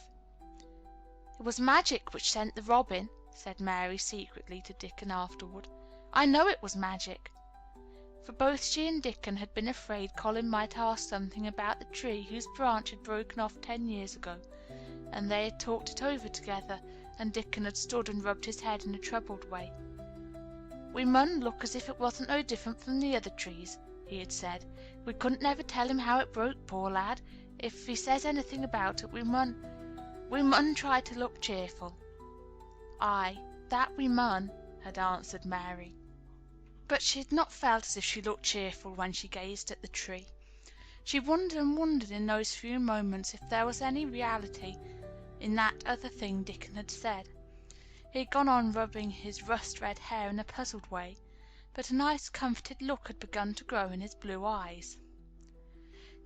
"It was magic which sent the robin," said Mary secretly to Dickon afterward. "I know it was magic." For both she and Dickon had been afraid Colin might ask something about the tree whose branch had broken off 10 years ago, and they had talked it over together, and Dickon had stood and rubbed his head in a troubled way. "We mun look as if it wasn't no different from the other trees," he had said. "We couldn't never tell him how it broke, poor lad. If he says anything about it, we mun try to look cheerful." "Aye, that we mun," had answered Mary. But she had not felt as if she looked cheerful when she gazed at the tree. She wondered and wondered in those few moments if there was any reality in that other thing Dickon had said. He had gone on rubbing his rust-red hair in a puzzled way, but a nice comforted look had begun to grow in his blue eyes.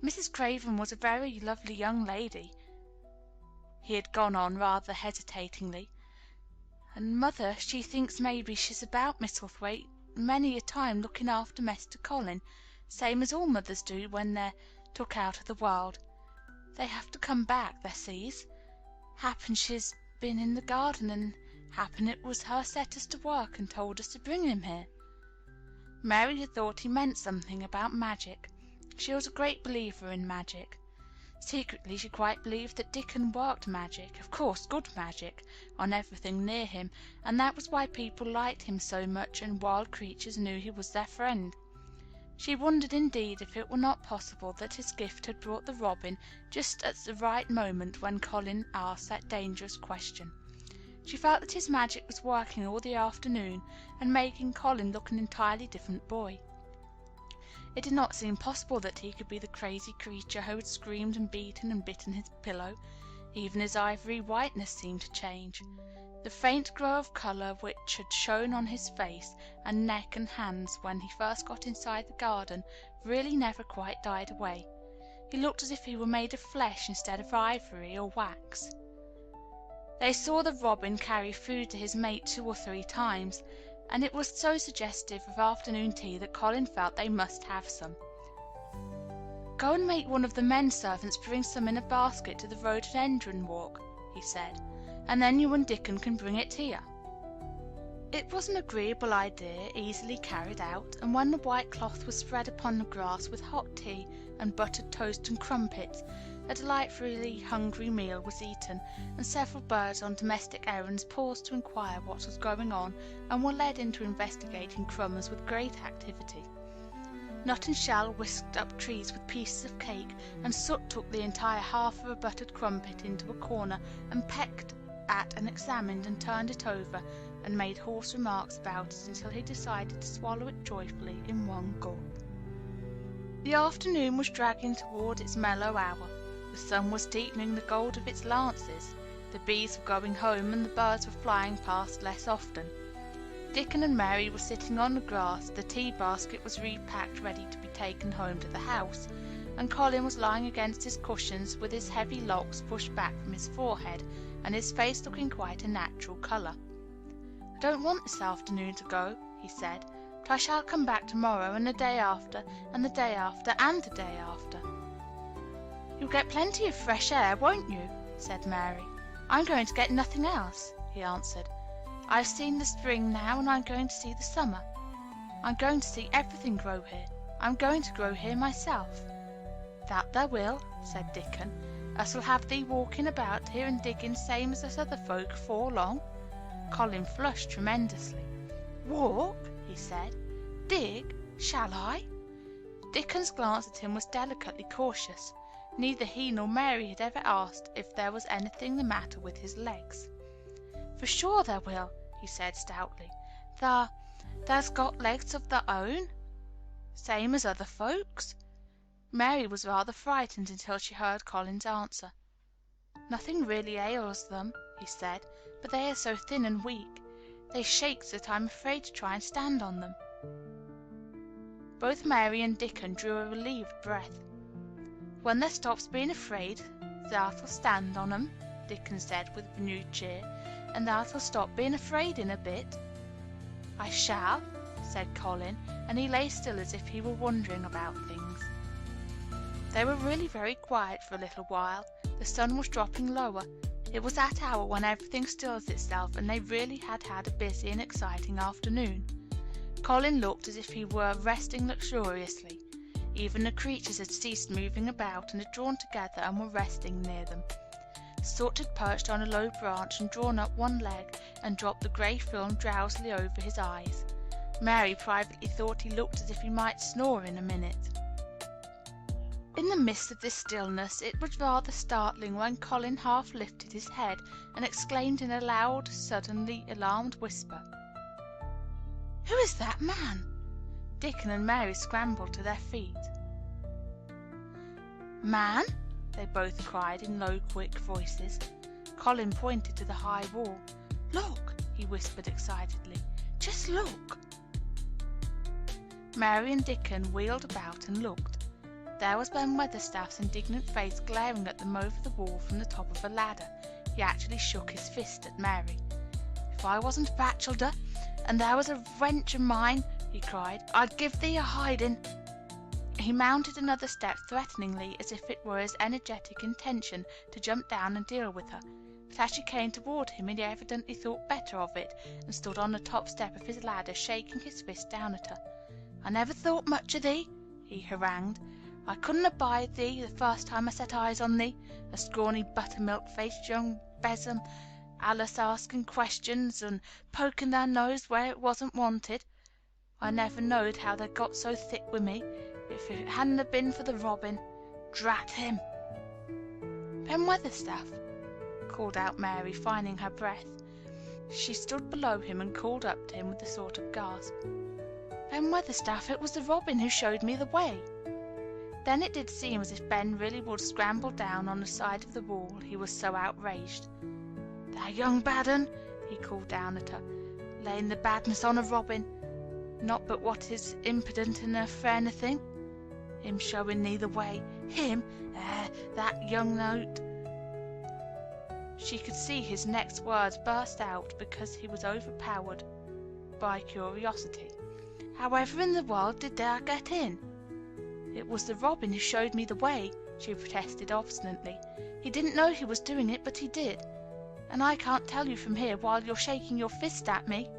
"Mrs. Craven was a very lovely young lady," he had gone on rather hesitatingly, "and mother, she thinks maybe she's about Misselthwaite many a time looking after Mester Colin, same as all mothers do when they're took out of the world. They have to come back, thee sees. Happen she's been in the garden, and happen it was her set us to work and told us to bring him here." Mary had thought he meant something about magic. She was a great believer in magic. Secretly she quite believed that Dickon worked magic, of course good magic, on everything near him, and that was why people liked him so much and wild creatures knew he was their friend. She wondered indeed if it were not possible that his gift had brought the robin just at the right moment when Colin asked that dangerous question. She felt that his magic was working all the afternoon and making Colin look an entirely different boy. It did not seem possible that he could be the crazy creature who had screamed and beaten and bitten his pillow. Even his ivory whiteness seemed to change. The faint glow of colour which had shown on his face and neck and hands when he first got inside the garden really never quite died away. He looked as if he were made of flesh instead of ivory or wax. They saw the robin carry food to his mate 2 or 3 times, and it was so suggestive of afternoon tea that Colin felt they must have some. "Go and make one of the men servants bring some in a basket to the rhododendron walk," he said, "and then you and Dickon can bring it here." It was an agreeable idea, easily carried out, and when the white cloth was spread upon the grass with hot tea and buttered toast and crumpets, a delightfully hungry meal was eaten, and several birds on domestic errands paused to inquire what was going on, and were led into investigating crumbs with great activity. Nut and Shell whisked up trees with pieces of cake, and Soot took the entire half of a buttered crumpet into a corner, and pecked at and examined and turned it over, and made hoarse remarks about it until he decided to swallow it joyfully in one gulp. The afternoon was dragging toward its mellow hour. The sun was deepening the gold of its lances. The bees were going home, and the birds were flying past less often. Dickon and Mary were sitting on the grass, the tea basket was repacked ready to be taken home to the house, and Colin was lying against his cushions with his heavy locks pushed back from his forehead, and his face looking quite a natural colour. "I don't want this afternoon to go," he said, "but I shall come back tomorrow, and the day after, and the day after, and the day after." "You'll get plenty of fresh air, won't you?" said Mary. "I'm going to get nothing else," he answered. "I've seen the spring now, and I'm going to see the summer. I'm going to see everything grow here. I'm going to grow here myself." "That thou will," said Dickon. "Us'll have thee walking about here and digging same as us other folk afore long." Colin flushed tremendously. "Walk?" he said. "Dig? Shall I?" Dickon's glance at him was delicately cautious. Neither he nor Mary had ever asked if there was anything the matter with his legs. "For sure there will," he said stoutly. Tha's got legs of thy own, same as other folks?" Mary was rather frightened until she heard Colin's answer. "Nothing really ails them," he said, "but they are so thin and weak. They shake so that I'm afraid to try and stand on them." Both Mary and Dickon drew a relieved breath. "When they stops being afraid, thou'll stand on 'em," Dickon said with renewed cheer, "and thou'll stop being afraid in a bit." "I shall," said Colin, and he lay still as if he were wondering about things. They were really very quiet for a little while. The sun was dropping lower. It was that hour when everything stills itself, and they really had had a busy and exciting afternoon. Colin looked as if he were resting luxuriously. Even the creatures had ceased moving about and had drawn together and were resting near them. Soot had perched on a low branch and drawn up one leg and dropped the grey film drowsily over his eyes. Mary privately thought he looked as if he might snore in a minute. In the midst of this stillness it was rather startling when Colin half lifted his head and exclaimed in a loud, suddenly alarmed whisper, "Who is that man?" Dickon and Mary scrambled to their feet. "Man?" they both cried in low, quick voices. Colin pointed to the high wall. "Look," he whispered excitedly. "Just look." Mary and Dickon wheeled about and looked. There was Ben Weatherstaff's indignant face glaring at them over the wall from the top of a ladder. He actually shook his fist at Mary. "If I wasn't a bachelder, and there was a wench of mine," he cried, "I'd give thee a hiding." He mounted another step threateningly, as if it were his energetic intention to jump down and deal with her, but as she came toward him he evidently thought better of it, and stood on the top step of his ladder shaking his fist down at her. "I never thought much of thee," he harangued. "I couldn't abide thee the first time I set eyes on thee, a scrawny buttermilk-faced young besom, allus asking questions and poking their nose where it wasn't wanted. I never knowed how they got so thick with me, if it hadn't a been for the robin. Drat him!" "Ben Weatherstaff," called out Mary, finding her breath. She stood below him and called up to him with a sort of gasp. Ben Weatherstaff, it was the robin who showed me the way." Then it did seem as if Ben really would scramble down on the side of the wall, he was so outraged. "Thou young bad un," he called down at her, "laying the badness on a robin. Not but what is impudent enough for anything. Him showing thee the way. Him! That young note." She could see his next words burst out because he was overpowered by curiosity. "However in the world did thou get in?" "It was the robin who showed me the way," she protested obstinately. "He didn't know he was doing it, but he did. And I can't tell you from here while you're shaking your fist at me."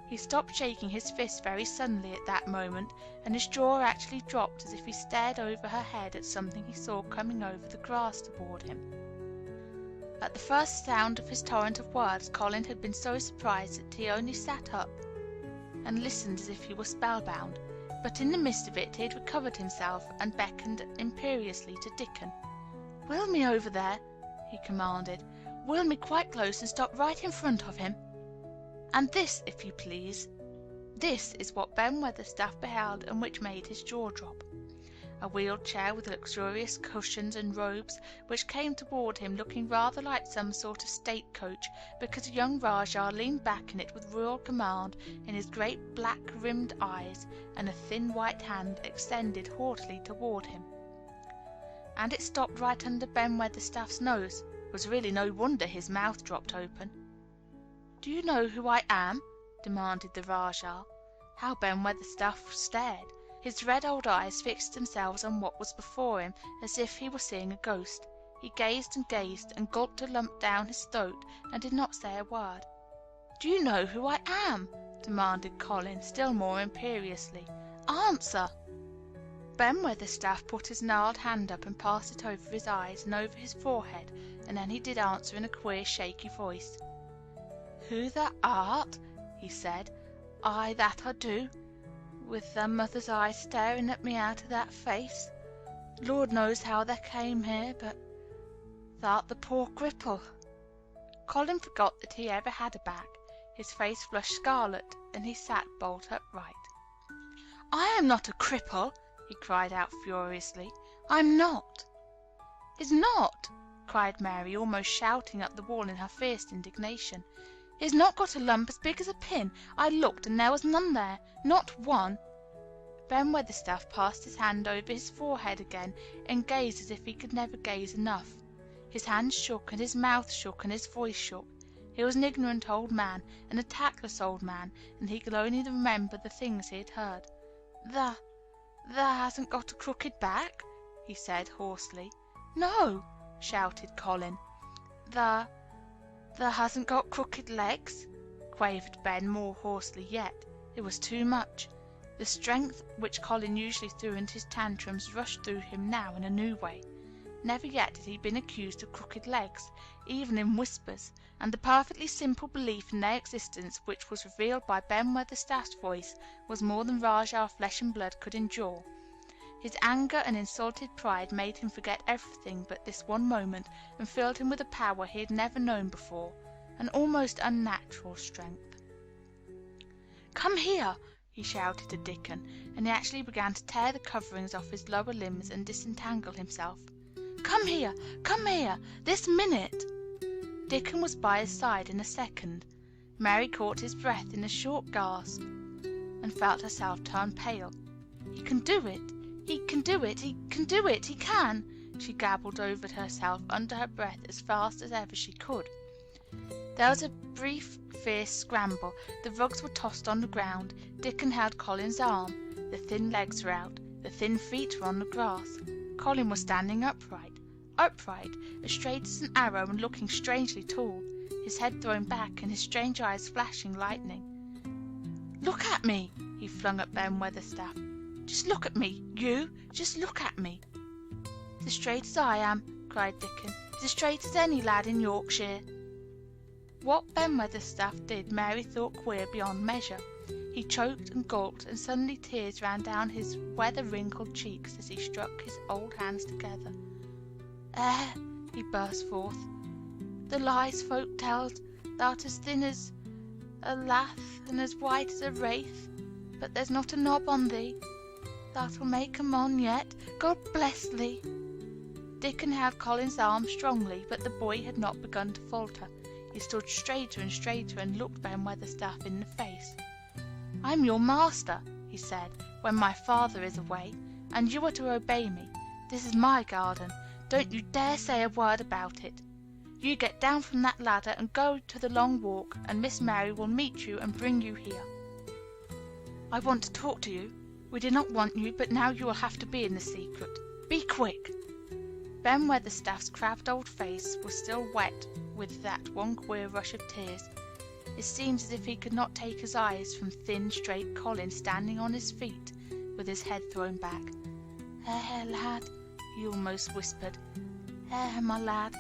He stopped shaking his fist very suddenly at that moment, and his jaw actually dropped as if he stared over her head at something he saw coming over the grass toward him. At the first sound of his torrent of words, Colin had been so surprised that he only sat up and listened as if he were spellbound. But in the midst of it he had recovered himself and beckoned imperiously to Dickon. "Wheel me over there," he commanded. "Wheel me quite close and stop right in front of him. And this, if you please." This is what Ben Weatherstaff beheld, and which made his jaw drop. A wheeled chair with luxurious cushions and robes, which came toward him looking rather like some sort of state coach, because a young Rajah leaned back in it with royal command in his great black-rimmed eyes, and a thin white hand extended haughtily toward him. And it stopped right under Ben Weatherstaff's nose. It was really no wonder his mouth dropped open. "Do you know who I am?" demanded the Rajah. How Ben Weatherstaff stared! His red old eyes fixed themselves on what was before him as if he were seeing a ghost. He gazed and gulped a lump down his throat, and did not say a word. "Do you know who I am?" demanded Colin, still more imperiously. "Answer!" Ben Weatherstaff put his gnarled hand up and passed it over his eyes and over his forehead, and then he did answer in a queer, shaky voice. "Who thou art?" he said. "Aye, that I do, with thy mother's eyes staring at me out of that face. Lord knows how they came here, but thou'rt the poor cripple." Colin forgot that he ever had a back. His face flushed scarlet, and he sat bolt upright. "I am not a cripple!" he cried out furiously. "I'm not!" "Is not?" cried Mary, almost shouting up the wall in her fierce indignation. "He's not got a lump as big as a pin. I looked, and there was none there, not one." Ben Weatherstaff passed his hand over his forehead again, and gazed as if he could never gaze enough. His hands shook, and his mouth shook, and his voice shook. He was an ignorant old man, and a tactless old man, and he could only remember the things he had heard. Thou hasn't got a crooked back?" he said hoarsely. "No," shouted Colin. Thou hasn't got crooked legs?" quavered Ben more hoarsely yet. It was too much. The strength which Colin usually threw into his tantrums rushed through him now in a new way. Never yet had he been accused of crooked legs, even in whispers, and the perfectly simple belief in their existence which was revealed by Ben Weatherstaff's voice was more than Rajah flesh and blood could endure. His anger and insulted pride made him forget everything but this one moment, and filled him with a power he had never known before, an almost unnatural strength. "Come here!" he shouted to Dickon, and he actually began to tear the coverings off his lower limbs and disentangle himself. "Come here! Come here! This minute!" Dickon was by his side in a second. Mary caught his breath in a short gasp, and felt herself turn pale. "He can do it! He can do it! He can do it! He can!" she gabbled over to herself under her breath as fast as ever she could. There was a brief, fierce scramble. The rugs were tossed on the ground. Dickon held Colin's arm. The thin legs were out. The thin feet were on the grass. Colin was standing upright, as straight as an arrow and looking strangely tall, his head thrown back and his strange eyes flashing lightning. "Look at me!" he flung at Ben Weatherstaff. "Just look at me, you! Just look at me!" "As straight as I am," cried Dickon. "As straight as any lad in Yorkshire." What Ben Weatherstaff did Mary thought queer beyond measure. He choked and gulped, and suddenly tears ran down his weather-wrinkled cheeks as he struck his old hands together. He burst forth. "The lies folk tells, thou'rt as thin as a lath and as white as a wraith. but there's not a knob on thee. That'll make 'em on yet. God bless thee." Dickon held Colin's arm strongly, but the boy had not begun to falter. He stood straighter and straighter and looked Ben Weatherstaff in the face. "I'm your master," he said, "when my father is away, and you are to obey me. This is my garden. Don't you dare say a word about it. You get down from that ladder and go to the long walk, and Miss Mary will meet you and bring you here. I want to talk to you. We did not want you, but now you will have to be in the secret. Be quick." Ben Weatherstaff's crabbed old face was still wet with that one queer rush of tears. It seemed as if he could not take his eyes from thin, straight Colin standing on his feet with his head thrown back. Lad," he almost whispered. My lad."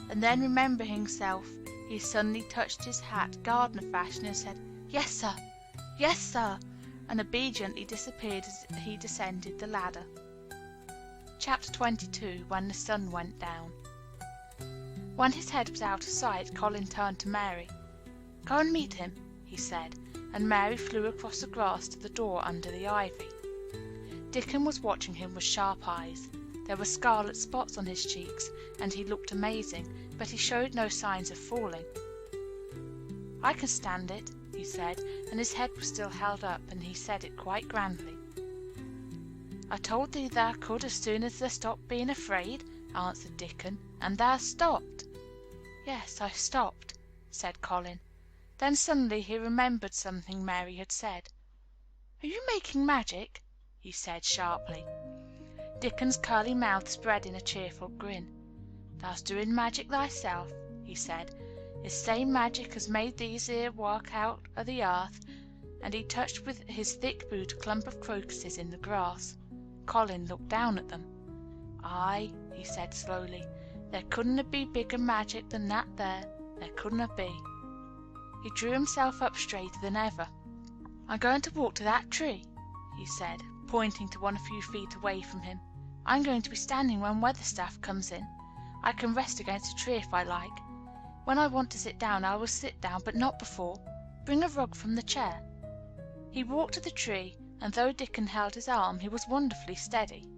And then, remembering himself, he suddenly touched his hat, gardener fashion, and said, "Yes, sir. Yes, sir," and obediently disappeared as he descended the ladder. Chapter 22. When the sun went down. When his head was out of sight, Colin turned to Mary. "Go and meet him," he said, and Mary flew across the grass to the door under the ivy. Dickon was watching him with sharp eyes. There were scarlet spots on his cheeks, and he looked amazing, but he showed no signs of falling. "I can stand it," he said, and his head was still held up, and he said it quite grandly. "I told thee thou could as soon as thou stopped being afraid," answered Dickon, "and thou stopped." "Yes, I stopped," said Colin. Then suddenly he remembered something Mary had said. "Are you making magic?" he said sharply. Dickon's curly mouth spread in a cheerful grin. "Thou's doing magic thyself," he said. "It's same magic as made these here work out o' the earth," and he touched with his thick boot a clump of crocuses in the grass. Colin looked down at them. "Aye," he said slowly, "there couldn't be bigger magic than that there couldn't be." He drew himself up straighter than ever. "I'm going to walk to that tree," he said, pointing to one a few feet away from him. "I'm going to be standing when Weatherstaff comes in. I can rest against a tree if I like. When I want to sit down, I will sit down, but not before. Bring a rug from the chair." He walked to the tree, and though Dickon held his arm, he was wonderfully steady.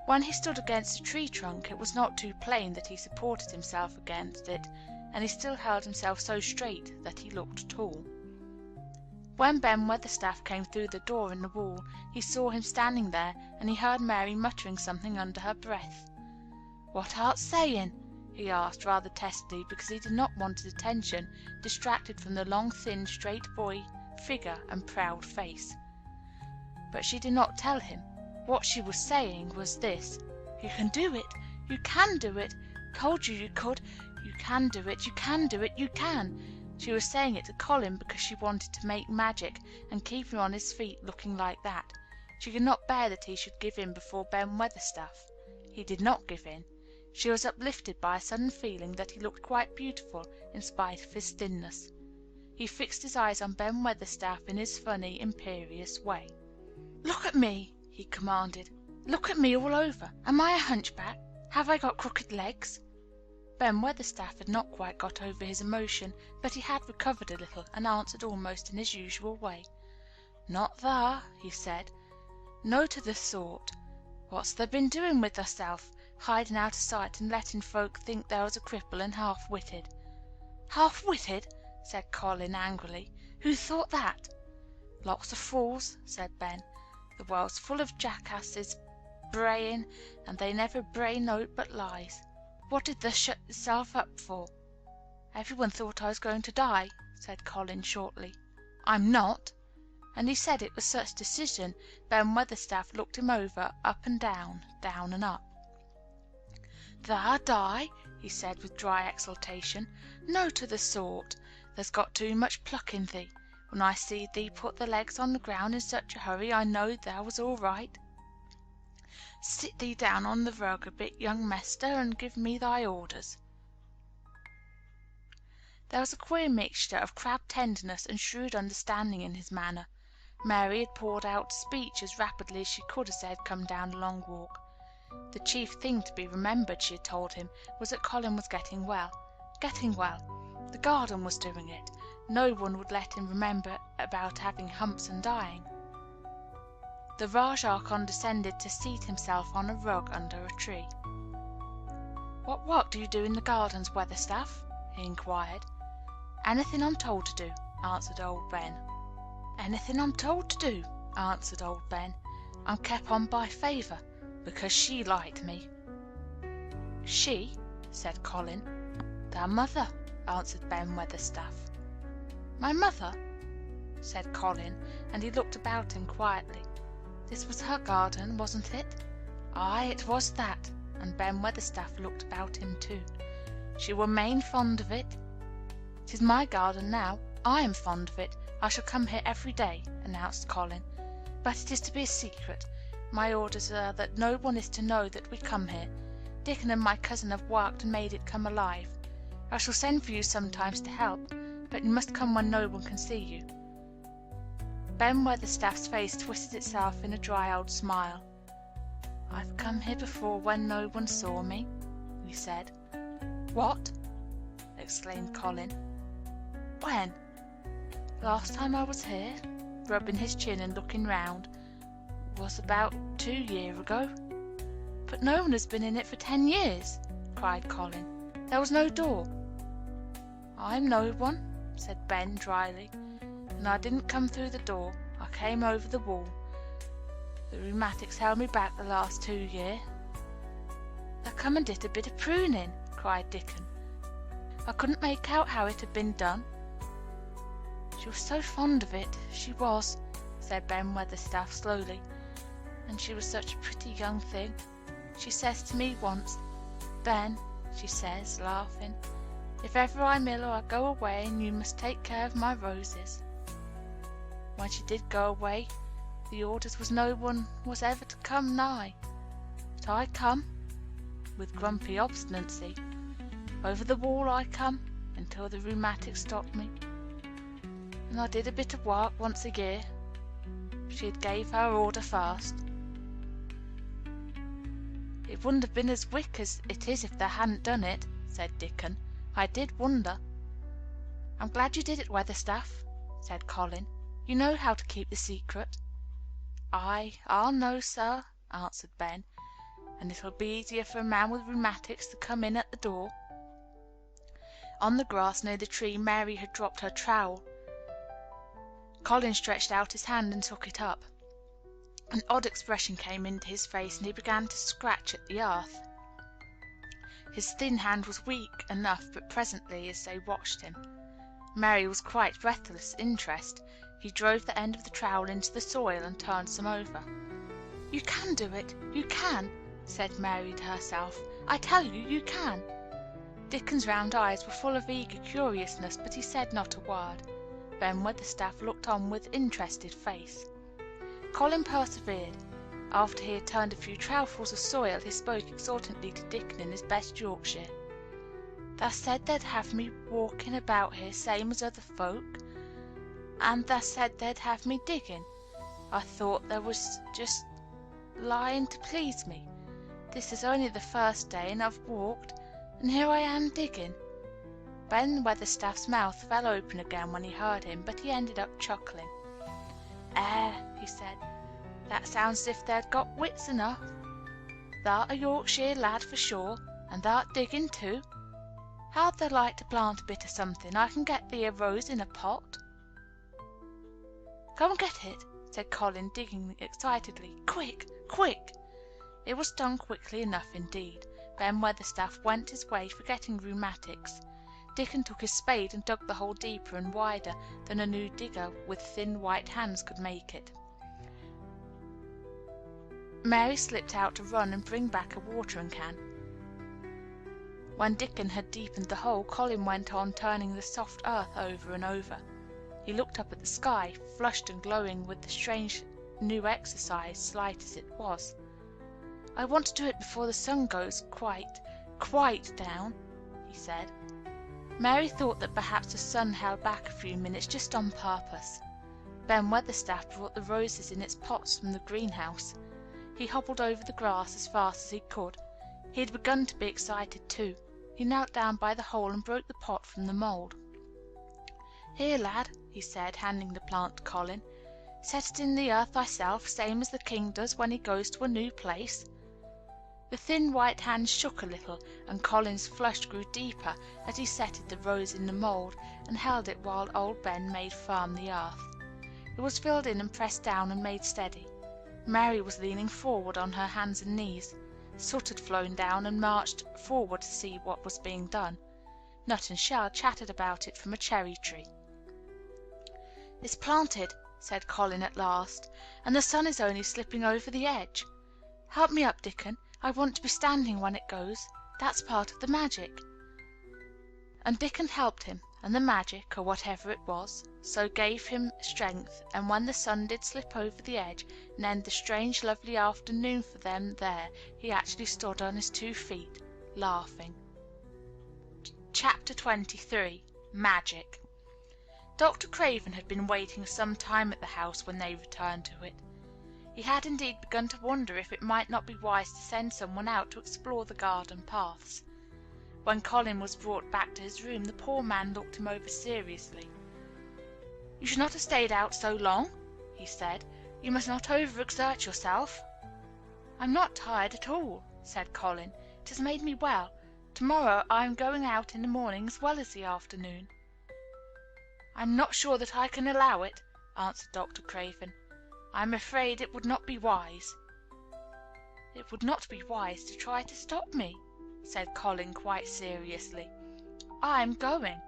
When he stood against a tree trunk, it was not too plain that he supported himself against it, and he still held himself so straight that he looked tall. When Ben Weatherstaff came through the door in the wall, he saw him standing there, and he heard Mary muttering something under her breath. "What art saying?" he asked rather testily, because he did not want his attention distracted from the long, thin, straight boy figure and proud face. But she did not tell him. What she was saying was this: "You can do it! You can do it! Told you you could! You can do it! You can do it! You can!" She was saying it to Colin because she wanted to make magic and keep him on his feet looking like that. She could not bear that he should give in before Ben Weatherstaff. He did not give in. She was uplifted by a sudden feeling that he looked quite beautiful in spite of his thinness. He fixed his eyes on Ben Weatherstaff in his funny, imperious way. "Look at me," he commanded. "Look at me all over. Am I a hunchback? Have I got crooked legs?" Ben Weatherstaff had not quite got over his emotion, but he had recovered a little, and answered almost in his usual way. "Not thar," he said. "No to the sort. What's thar been doing with thyself, hiding out of sight and letting folk think thou was a cripple and half-witted?" "Half-witted?" said Colin angrily. "Who thought that?" "Lots of fools," said Ben. "The world's full of jackasses braying, and they never bray nought but lies. What did thou shut yourself up for?" "Everyone thought I was going to die," said Colin shortly. "I'm not." And he said it with such decision, Ben Weatherstaff looked him over, up and down, down and up. "Thou die?" he said with dry exultation. "No to the sort. There's got too much pluck in thee. When I seed thee put the legs on the ground in such a hurry, I knowed thou was all right. Sit thee down on the rug a bit, young mester, and give me thy orders." There was a queer mixture of crabbed tenderness and shrewd understanding in his manner. Mary had poured out speech as rapidly as she could as they had come down the long walk. The chief thing to be remembered, she had told him, was that Colin was getting well. Getting well. The garden was doing it. No one would let him remember about having humps and dying. The Rajah condescended to seat himself on a rug under a tree. "What work do you do in the gardens, Weatherstaff?" he inquired. "Anything I'm told to do," answered old Ben. "Anything I'm told to do," answered old Ben. "I'm kept on by favour, because she liked me." "She?" said Colin. "Thy mother," answered Ben Weatherstaff. "My mother?" said Colin, and he looked about him quietly. This was her garden, wasn't it? Aye, it was that, and Ben Weatherstaff looked about him too. She were main fond of it. "'Tis my garden now. I am fond of it. I shall come here every day," announced Colin. "But it is to be a secret. My orders are that no one is to know that we come here. Dickon and my cousin have worked and made it come alive. I shall send for you sometimes to help, but you must come when no one can see you." Ben Weatherstaff's face twisted itself in a dry old smile. "I've come here before when no one saw me," he said. "What?" exclaimed Colin. "When?" "Last time I was here," rubbing his chin and looking round, "was about 2 years ago." "But no one has been in it for 10 years," cried Colin. "There was no door." "I'm no one," said Ben dryly, "and I didn't come through the door. I came over the wall. The rheumatics held me back the last 2 years." "Thou come and did a bit of pruning," cried Dickon. "I couldn't make out how it had been done." "She was so fond of it, she was," said Ben Weatherstaff slowly. "And she was such a pretty young thing. She says to me once, 'Ben,' she says, laughing, 'if ever I'm ill or I go away, and you must take care of my roses.' When she did go away, the orders was no one was ever to come nigh. But I come, with grumpy obstinacy. Over the wall I come, until the rheumatics stopped me. And I did a bit of work once a year. She had gave her order first." "It wouldn't have been as wick as it is if thou hadn't done it," said Dickon. "I did wonder." "I'm glad you did it, Weatherstaff," said Colin. "You know how to keep the secret." "Aye, I'll know, sir," answered Ben, "and it'll be easier for a man with rheumatics to come in at the door." On the grass near the tree Mary had dropped her trowel. Colin stretched out his hand and took it up. An odd expression came into his face, and he began to scratch at the earth. His thin hand was weak enough, but presently, as they watched him, Mary was quite breathless interest. He drove the end of the trowel into the soil and turned some over. "You can do it, you can," said Mary to herself. "I tell you, you can." Dickon's round eyes were full of eager curiousness, but he said not a word. Ben Weatherstaff looked on with interested face. Colin persevered. After he had turned a few trowelfuls of soil, he spoke exultantly to Dickon in his best Yorkshire. "Thou said they'd have me walking about here same as other folk, and thou said they'd have me digging. I thought they was just lying to please me. This is only the first day, and I've walked, and here I am digging." Ben Weatherstaff's mouth fell open again when he heard him, but he ended up chuckling. He said, "that sounds as if they'd got wits enough. Thou'rt a Yorkshire lad for sure, and thou'rt digging too. How'd thou like to plant a bit of something? I can get thee a rose in a pot." "Go and get it," said Colin, digging excitedly. "Quick, quick!" It was done quickly enough indeed. Ben Weatherstaff went his way, forgetting rheumatics. Dickon took his spade and dug the hole deeper and wider than a new digger with thin white hands could make it. Mary slipped out to run and bring back a watering can. When Dickon had deepened the hole, Colin went on turning the soft earth over and over. He looked up at the sky, flushed and glowing with the strange new exercise, slight as it was. "I want to do it before the sun goes quite down," he said. Mary thought that perhaps the sun held back a few minutes just on purpose. Ben Weatherstaff brought the roses in its pots from the greenhouse. He hobbled over the grass as fast as he could. He had begun to be excited too. He knelt down by the hole and broke the pot from the mould. "Here, lad," he said, handing the plant to Colin. "Set it in the earth thyself, same as the king does when he goes to a new place." The thin white hand shook a little, and Colin's flush grew deeper as he settled the rose in the mould, and held it while old Ben made firm the earth. It was filled in and pressed down and made steady. Mary was leaning forward on her hands and knees. Soot had flown down and marched forward to see what was being done. Nut and Shell chattered about it from a cherry tree. "It's planted," said Colin at last, "and the sun is only slipping over the edge. Help me up, Dickon. I want to be standing when it goes. That's part of the magic." And Dickon helped him, and the magic, or whatever it was, so gave him strength, and when the sun did slip over the edge, and end the strange lovely afternoon for them there, he actually stood on his 2 feet, laughing. Chapter 23. Magic. Dr. Craven had been waiting some time at the house when they returned to it. He had indeed begun to wonder if it might not be wise to send someone out to explore the garden paths. When Colin was brought back to his room, the poor man looked him over seriously. "You should not have stayed out so long," he said. "You must not overexert yourself." "I'm not tired at all," said Colin. "It has made me well. Tomorrow I am going out in the morning as well as the afternoon." "I'm not sure that I can allow it," answered Dr. Craven. "I'm afraid it would not be wise." "It would not be wise to try to stop me," said Colin quite seriously. "I'm going."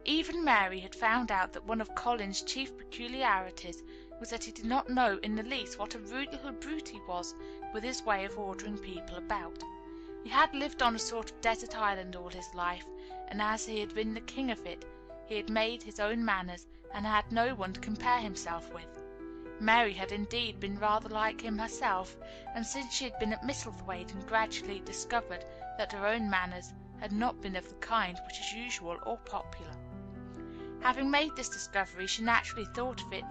Even Mary had found out that one of Colin's chief peculiarities was that he did not know in the least what a rude little brute he was with his way of ordering people about. He had lived on a sort of desert island all his life, and as he had been the king of it, he had made his own manners and had no one to compare himself with. Mary had indeed been rather like him herself, and since she had been at Misselthwaite and gradually discovered that her own manners had not been of the kind which is usual or popular. Having made this discovery, she naturally thought of it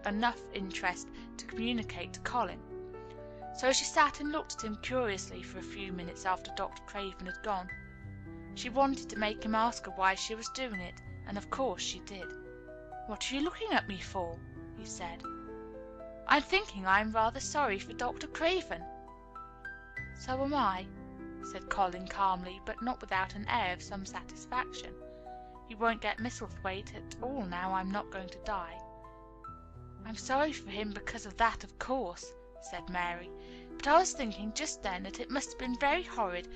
enough interest to communicate to Colin. So she sat and looked at him curiously for a few minutes after Dr. Craven had gone. She wanted to make him ask her why she was doing it, and of course she did. "What are you looking at me for?" he said. "I'm thinking I am rather sorry for Dr. Craven." "So am I," said Colin calmly, but not without an air of some satisfaction. "He won't get Misselthwaite at all now I'm not going to die." "I'm sorry for him because of that, of course," said Mary, "but I was thinking just then that it must have been very horrid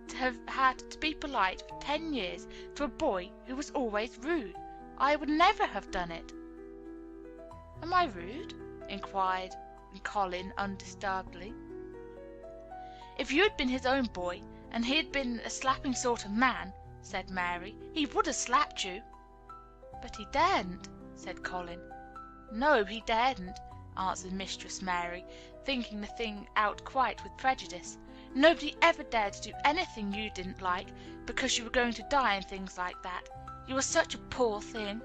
to have had to be polite for 10 years to a boy who was always rude. I would never have done it." "Am I rude?" inquired Colin undisturbedly. "If you had been his own boy, and he had been a slapping sort of man," said Mary, "he would have slapped you." "But he daren't," said Colin. "No, he daren't," answered Mistress Mary, thinking the thing out quite with prejudice. "Nobody ever dared to do anything you didn't like, because you were going to die and things like that. You were such a poor thing."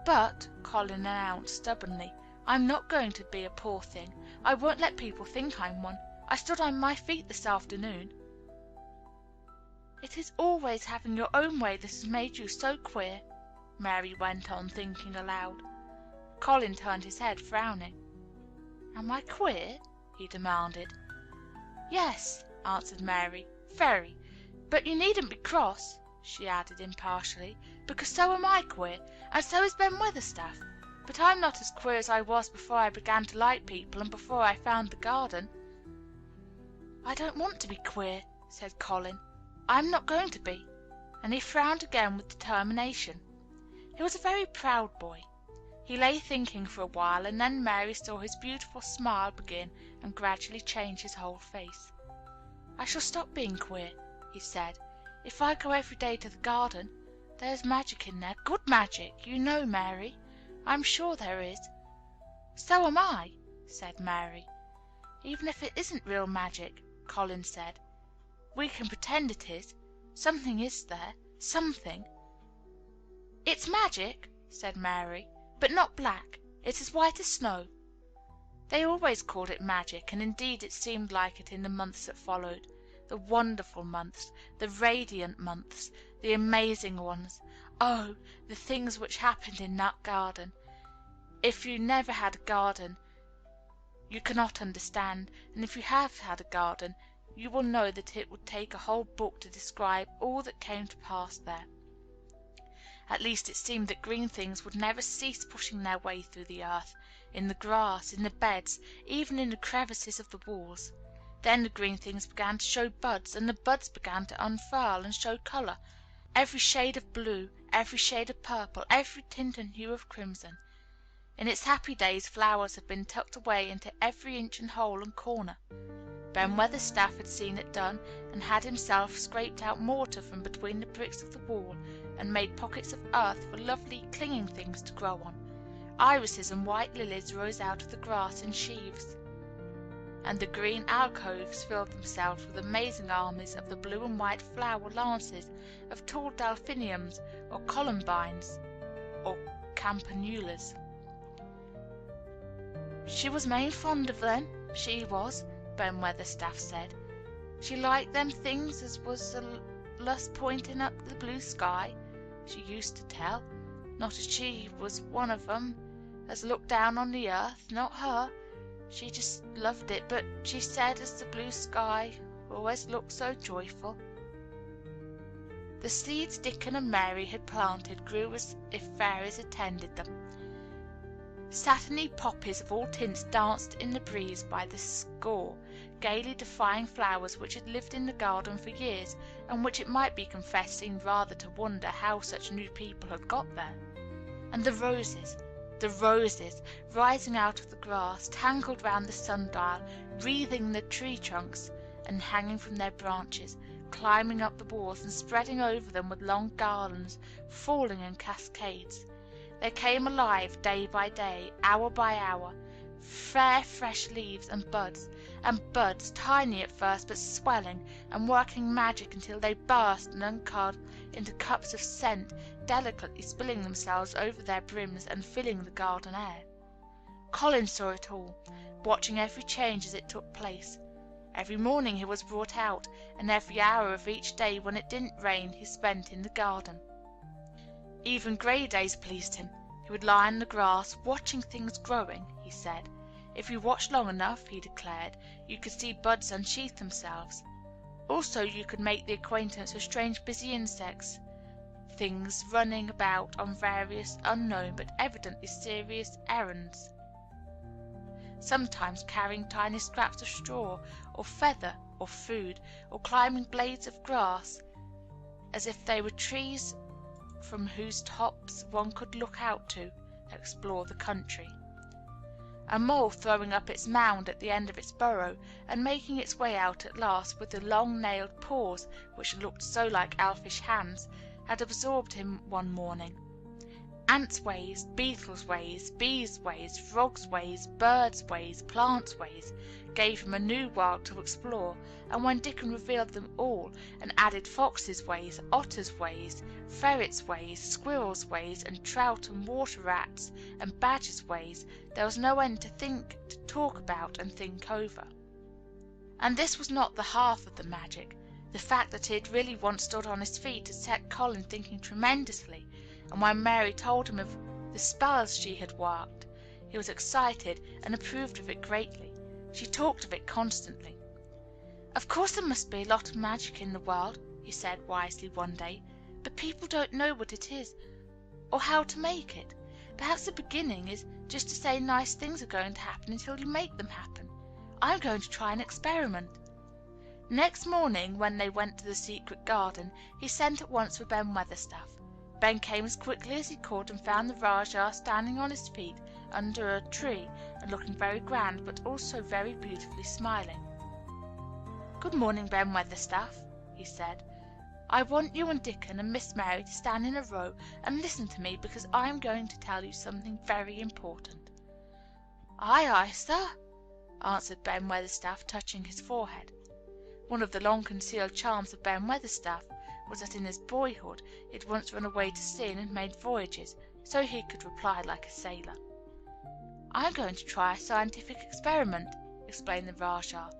"But," Colin announced stubbornly, "I'm not going to be a poor thing. I won't let people think I'm one. I stood on my feet this afternoon." "It is always having your own way that has made you so queer," Mary went on, thinking aloud. Colin turned his head, frowning. "Am I queer?" he demanded. "Yes," answered Mary, "very. But you needn't be cross," she added impartially, "because so am I queer, and so is Ben Weatherstaff. But I'm not as queer as I was before I began to like people and before I found the garden." "I don't want to be queer," said Colin. "I'm not going to be," and he frowned again with determination. He was a very proud boy. He lay thinking for a while, and then Mary saw his beautiful smile begin and gradually change his whole face. "I shall stop being queer," he said, "if I go every day to the garden. There's magic in there, good magic, you know, Mary. I'm sure there is." "So am I," said Mary. "Even if it isn't real magic," Colin said, "we can pretend it is. Something is there, something." "It's magic," said Mary, "but not black. It's as white as snow." They always called it magic, and indeed it seemed like it in the months that followed. The wonderful months, the radiant months, the amazing ones. Oh, the things which happened in that garden! If you never had a garden, you cannot understand, and if you have had a garden, you will know that it would take a whole book to describe all that came to pass there. At least it seemed that green things would never cease pushing their way through the earth, in the grass, in the beds, even in the crevices of the walls. Then the green things began to show buds, and the buds began to unfurl and show colour, every shade of blue, every shade of purple, every tint and hue of crimson. In its happy days flowers had been tucked away into every inch and hole and corner. Ben Weatherstaff had seen it done, and had himself scraped out mortar from between the bricks of the wall, and made pockets of earth for lovely clinging things to grow on. Irises and white lilies rose out of the grass in sheaves, and the green alcoves filled themselves with amazing armies of the blue and white flower lances of tall delphiniums, or columbines, or campanulas. "She was main fond of them, she was," Ben Weatherstaff said. "She liked them things as was allus pointing up the blue sky, she used to tell. Not as she was one of 'em as looked down on the earth, not her. She just loved it, but she said as the blue sky always looked so joyful." The seeds Dickon and Mary had planted grew as if fairies had tended them. Satiny poppies of all tints danced in the breeze by the score, gaily defying flowers which had lived in the garden for years, and which it might be confessed seemed rather to wonder how such new people had got there. And the roses, rising out of the grass, tangled round the sundial, wreathing the tree trunks, and hanging from their branches, climbing up the walls and spreading over them with long garlands, falling in cascades. They came alive day by day, hour by hour, fair fresh leaves and buds, tiny at first but swelling and working magic until they burst and uncurled into cups of scent, delicately spilling themselves over their brims and filling the garden air. Colin saw it all, watching every change as it took place. Every morning he was brought out, and every hour of each day when it didn't rain he spent in the garden. Even grey days pleased him. He would lie in the grass, watching things growing, he said. If you watched long enough, he declared, you could see buds unsheath themselves. Also you could make the acquaintance of strange busy insects, things running about on various unknown but evidently serious errands, sometimes carrying tiny scraps of straw, or feather, or food, or climbing blades of grass, as if they were trees from whose tops one could look out to explore the country. A mole throwing up its mound at the end of its burrow, and making its way out at last with the long-nailed paws which looked so like elfish hands, had absorbed him one morning. Ants' ways, beetles' ways, bees' ways, frogs' ways, birds' ways, plants' ways, gave him a new world to explore, and when Dickon revealed them all, and added foxes' ways, otters' ways, ferrets' ways, squirrels' ways, and trout and water rats and badgers' ways, there was no end to think, to talk about, and think over. And this was not the half of the magic. The fact that he had really once stood on his feet had set Colin thinking tremendously, and when Mary told him of the spells she had worked, he was excited and approved of it greatly. She talked of it constantly. "Of course there must be a lot of magic in the world," he said wisely one day, "but people don't know what it is, or how to make it. Perhaps the beginning is just to say nice things are going to happen until you make them happen. I'm going to try an experiment." Next morning, when they went to the secret garden, he sent at once for Ben Weatherstaff. Ben came as quickly as he could, and found the Rajah standing on his feet under a tree, and looking very grand, but also very beautifully smiling. "Good morning, Ben Weatherstaff," he said. "I want you and Dickon and Miss Mary to stand in a row and listen to me, because I am going to tell you something very important." "Aye, aye, sir," answered Ben Weatherstaff, touching his forehead. One of the long-concealed charms of Ben Weatherstaff was that in his boyhood he had once run away to sea and had made voyages, so he could reply like a sailor. "I am going to try a scientific experiment," explained the Rajah.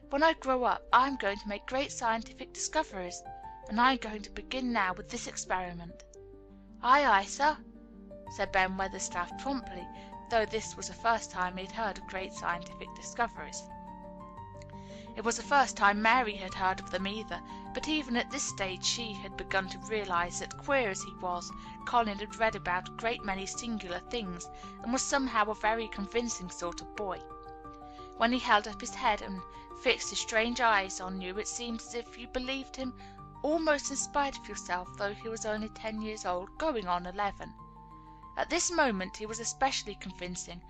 "When I grow up I am going to make great scientific discoveries, and I am going to begin now with this experiment." "Aye, aye, sir," said Ben Weatherstaff promptly, though this was the first time he had heard of great scientific discoveries. It was the first time Mary had heard of them either, but even at this stage she had begun to realize that, queer as he was, Colin had read about a great many singular things, and was somehow a very convincing sort of boy. When he held up his head and fixed his strange eyes on you, it seemed as if you believed him almost in spite of yourself, though he was only 10 years old, going on 11. At this moment he was especially convincing,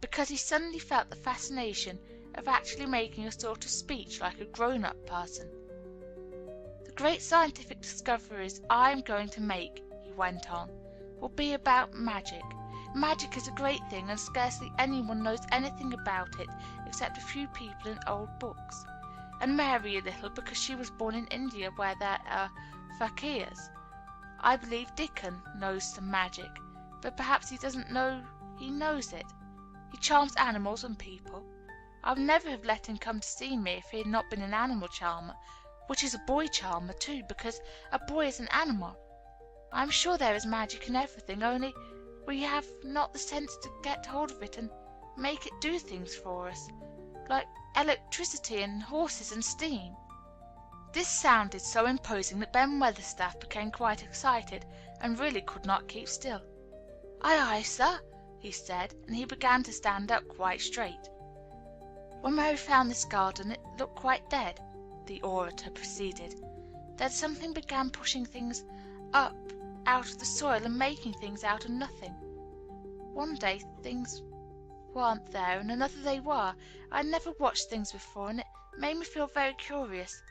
because he suddenly felt the fascination of actually making a sort of speech like a grown-up person. "The great scientific discoveries I am going to make," he went on, "will be about magic. Magic is a great thing, and scarcely anyone knows anything about it except a few people in old books, and Mary a little, because she was born in India where there are fakirs. I believe Dickon knows some magic, but perhaps he doesn't know he knows it. He charms animals and people. I would never have let him come to see me if he had not been an animal charmer, which is a boy charmer too, because a boy is an animal. I am sure there is magic in everything, only we have not the sense to get hold of it and make it do things for us, like electricity and horses and steam." This sounded so imposing that Ben Weatherstaff became quite excited, and really could not keep still. "Aye, aye, sir," he said, and he began to stand up quite straight. "When Mary found this garden it looked quite dead," the orator proceeded. "Then something began pushing things up out of the soil and making things out of nothing. One day things weren't there, and another they were. I had never watched things before, and it made me feel very curious.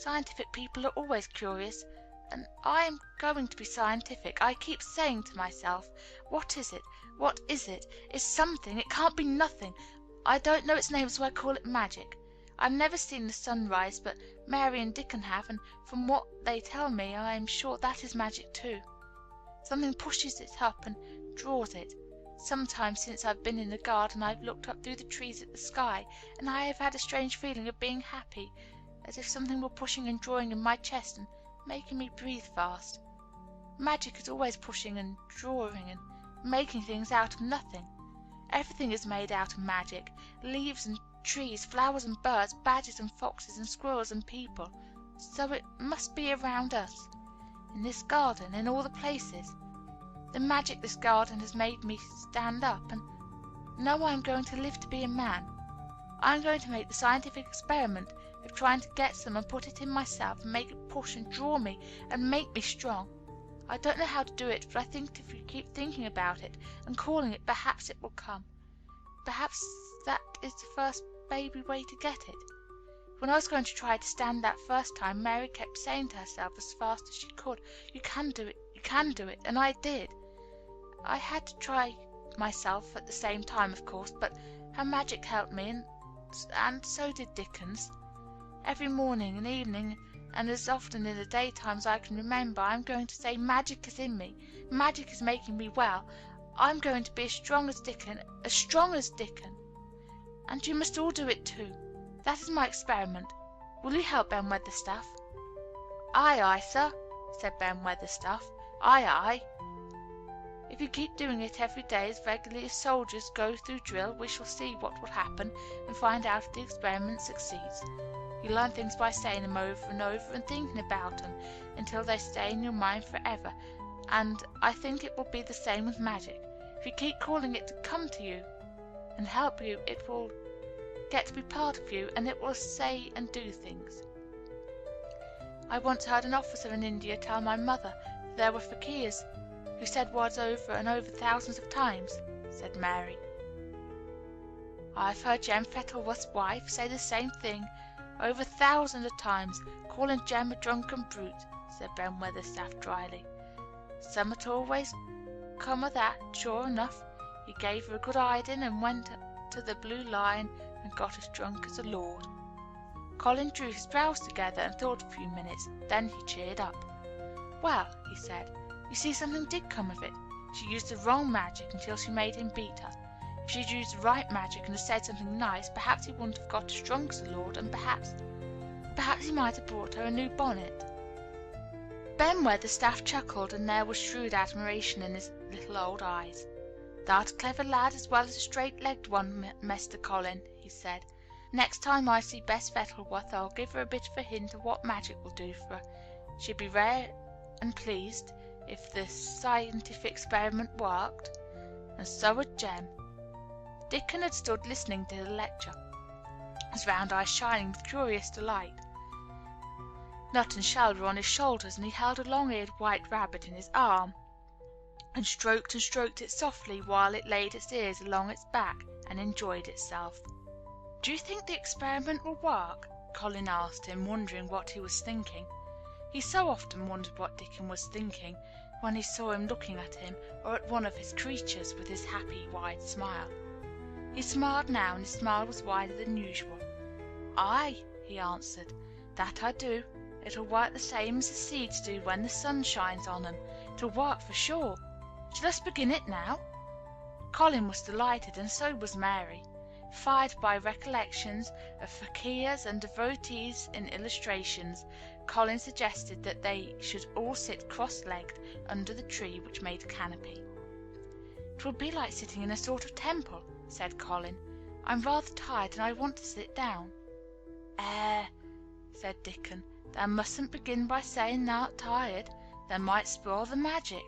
Scientific people are always curious, and I am going to be scientific. I keep saying to myself, 'What is it? What is it? It's something. It can't be nothing. I don't know its name, so I call it magic.' I've never seen the sun rise, but Mary and Dickon have, and from what they tell me I am sure that is magic too. Something pushes it up and draws it. Sometimes since I've been in the garden I've looked up through the trees at the sky, and I have had a strange feeling of being happy, as if something were pushing and drawing in my chest and making me breathe fast. Magic is always pushing and drawing and making things out of nothing. Everything is made out of magic, leaves and trees, flowers and birds, badgers and foxes and squirrels and people. So it must be around us, in this garden, in all the places. The magic this garden has made me stand up, and now I am going to live to be a man. I am going to make the scientific experiment of trying to get some and put it in myself and make it push and draw me and make me strong. I don't know how to do it, but I think if you keep thinking about it and calling it, perhaps it will come. Perhaps that is the first baby way to get it. When I was going to try to stand that first time, Mary kept saying to herself as fast as she could, 'You can do it, you can do it,' and I did. I had to try myself at the same time, of course, but her magic helped me, and so did Dickon's. Every morning and evening, and as often in the daytime as I can remember, I am going to say, 'Magic is in me. Magic is making me well. I am going to be as strong as Dickon, as strong as Dickon.' And you must all do it too. That is my experiment. Will you help, Ben Weatherstaff?" "Aye, aye, sir," said Ben Weatherstaff. "Aye, aye. If you keep doing it every day as regularly as soldiers go through drill, we shall see what will happen and find out if the experiment succeeds. You learn things by saying them over and over and thinking about them until they stay in your mind forever, and I think it will be the same with magic. If you keep calling it to come to you and help you, it will get to be part of you, and it will say and do things. I once heard an officer in India tell my mother that there were fakirs who said words over and over thousands of times," said Mary. "I've heard Jem Fettleworth's wife say the same thing over thousands of times, calling Jem a drunken brute," said Ben Weatherstaff dryly. "Summat always come o' that, sure enough. He gave her a good hiding and went to the Blue Lion and got as drunk as a lord." Colin drew his brows together and thought a few minutes. Then he cheered up. "Well," he said, "you see something did come of it. She used the wrong magic until she made him beat her. If she'd used the right magic and had said something nice, perhaps he wouldn't have got as drunk as a lord, and perhaps he might have brought her a new bonnet." Ben Weatherstaff chuckled, and there was shrewd admiration in his little old eyes. "Thou'rt a clever lad as well as a straight-legged one, Mester Colin," he said. "Next time I see Bess Fettleworth I'll give her a bit of a hint of what magic will do for her. She'd be rare and pleased if the scientific experiment worked, and so would Jem." Dickon had stood listening to the lecture, his round eyes shining with curious delight. Nut and Shell were on his shoulders, and he held a long-eared white rabbit in his arm, and stroked it softly while it laid its ears along its back and enjoyed itself. "Do you think the experiment will work?" Colin asked him, wondering what he was thinking. He so often wondered what Dickon was thinking when he saw him looking at him or at one of his creatures with his happy, wide smile. He smiled now, and his smile was wider than usual. "Aye," he answered, "that I do. It'll work the same as the seeds do when the sun shines on 'em. It'll work for sure. Shall us begin it now?" Colin was delighted, and so was Mary. Fired by recollections of fakirs and devotees in illustrations, Colin suggested that they should all sit cross-legged under the tree which made a canopy. "It will be like sitting in a sort of temple," said Colin. "I'm rather tired, and I want to sit down." Said Dickon, "thou mustn't begin by saying thou'rt tired. Thou might spoil the magic."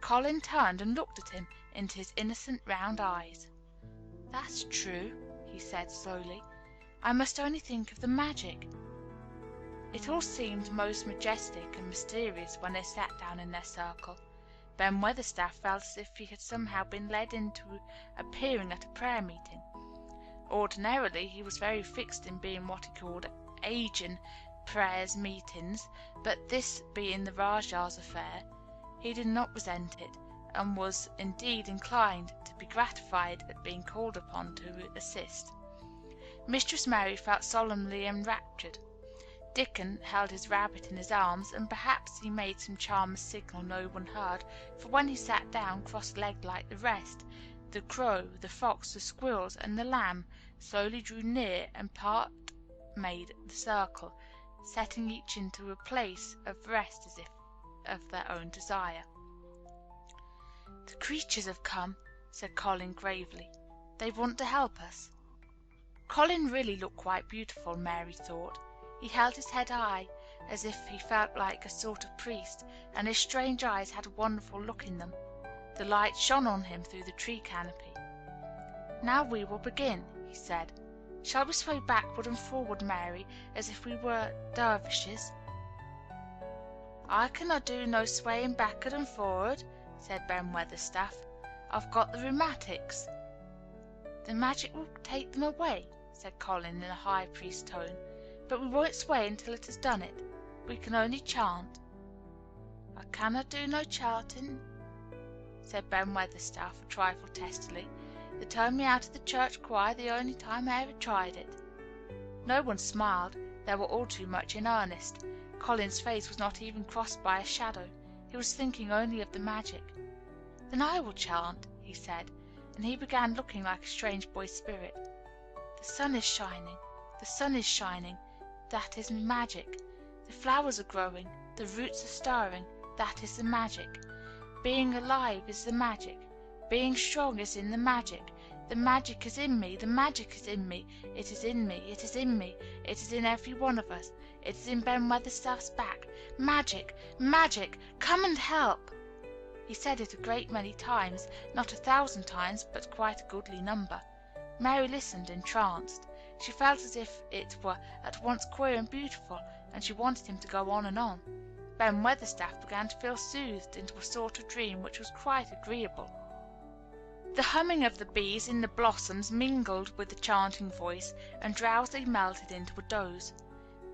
Colin turned and looked at him into his innocent round eyes. "That's true," he said slowly. "I must only think of the magic." It all seemed most majestic and mysterious when they sat down in their circle. Ben Weatherstaff felt as if he had somehow been led into appearing at a prayer meeting. Ordinarily he was very fixed in being what he called agin prayers meetings, but this being the Rajah's affair, he did not resent it, and was indeed inclined to be gratified at being called upon to assist. Mistress Mary felt solemnly enraptured. Dickon held his rabbit in his arms, and perhaps he made some charmless signal no one heard, for when he sat down cross-legged like the rest, the crow, the fox, the squirrels, and the lamb slowly drew near and part made the circle, setting each into a place of rest as if of their own desire. "The creatures have come," said Colin gravely. "They want to help us." Colin really looked quite beautiful, Mary thought. He held his head high, as if he felt like a sort of priest, and his strange eyes had a wonderful look in them. The light shone on him through the tree canopy. "Now we will begin," he said. "Shall we sway backward and forward, Mary, as if we were dervishes?" "I cannot do no swaying backward and forward," said Ben Weatherstaff. "I've got the rheumatics." "The magic will take them away," said Colin in a high priest tone. "But we won't sway until it has done it. We can only chant." "I cannot do no chanting," said Ben Weatherstaff a trifle testily. "They turned me out of the church choir the only time I ever tried it." No one smiled. They were all too much in earnest. Colin's face was not even crossed by a shadow. He was thinking only of the magic. "Then I will chant," he said, and he began looking like a strange boy spirit. "The sun is shining. The sun is shining. That is magic. The flowers are growing. The roots are stirring. That is the magic. Being alive is the magic. Being strong is in the magic. The magic is in me. The magic is in me. It is in me. It is in me. It is in every one of us. It is in Ben Weatherstaff's back. Magic! Magic! Come and help!" He said it a great many times, not 1,000 times, but quite a goodly number. Mary listened entranced. She felt as if it were at once queer and beautiful, and she wanted him to go on and on. Ben Weatherstaff began to feel soothed into a sort of dream which was quite agreeable. The humming of the bees in the blossoms mingled with the chanting voice, and drowsily melted into a doze.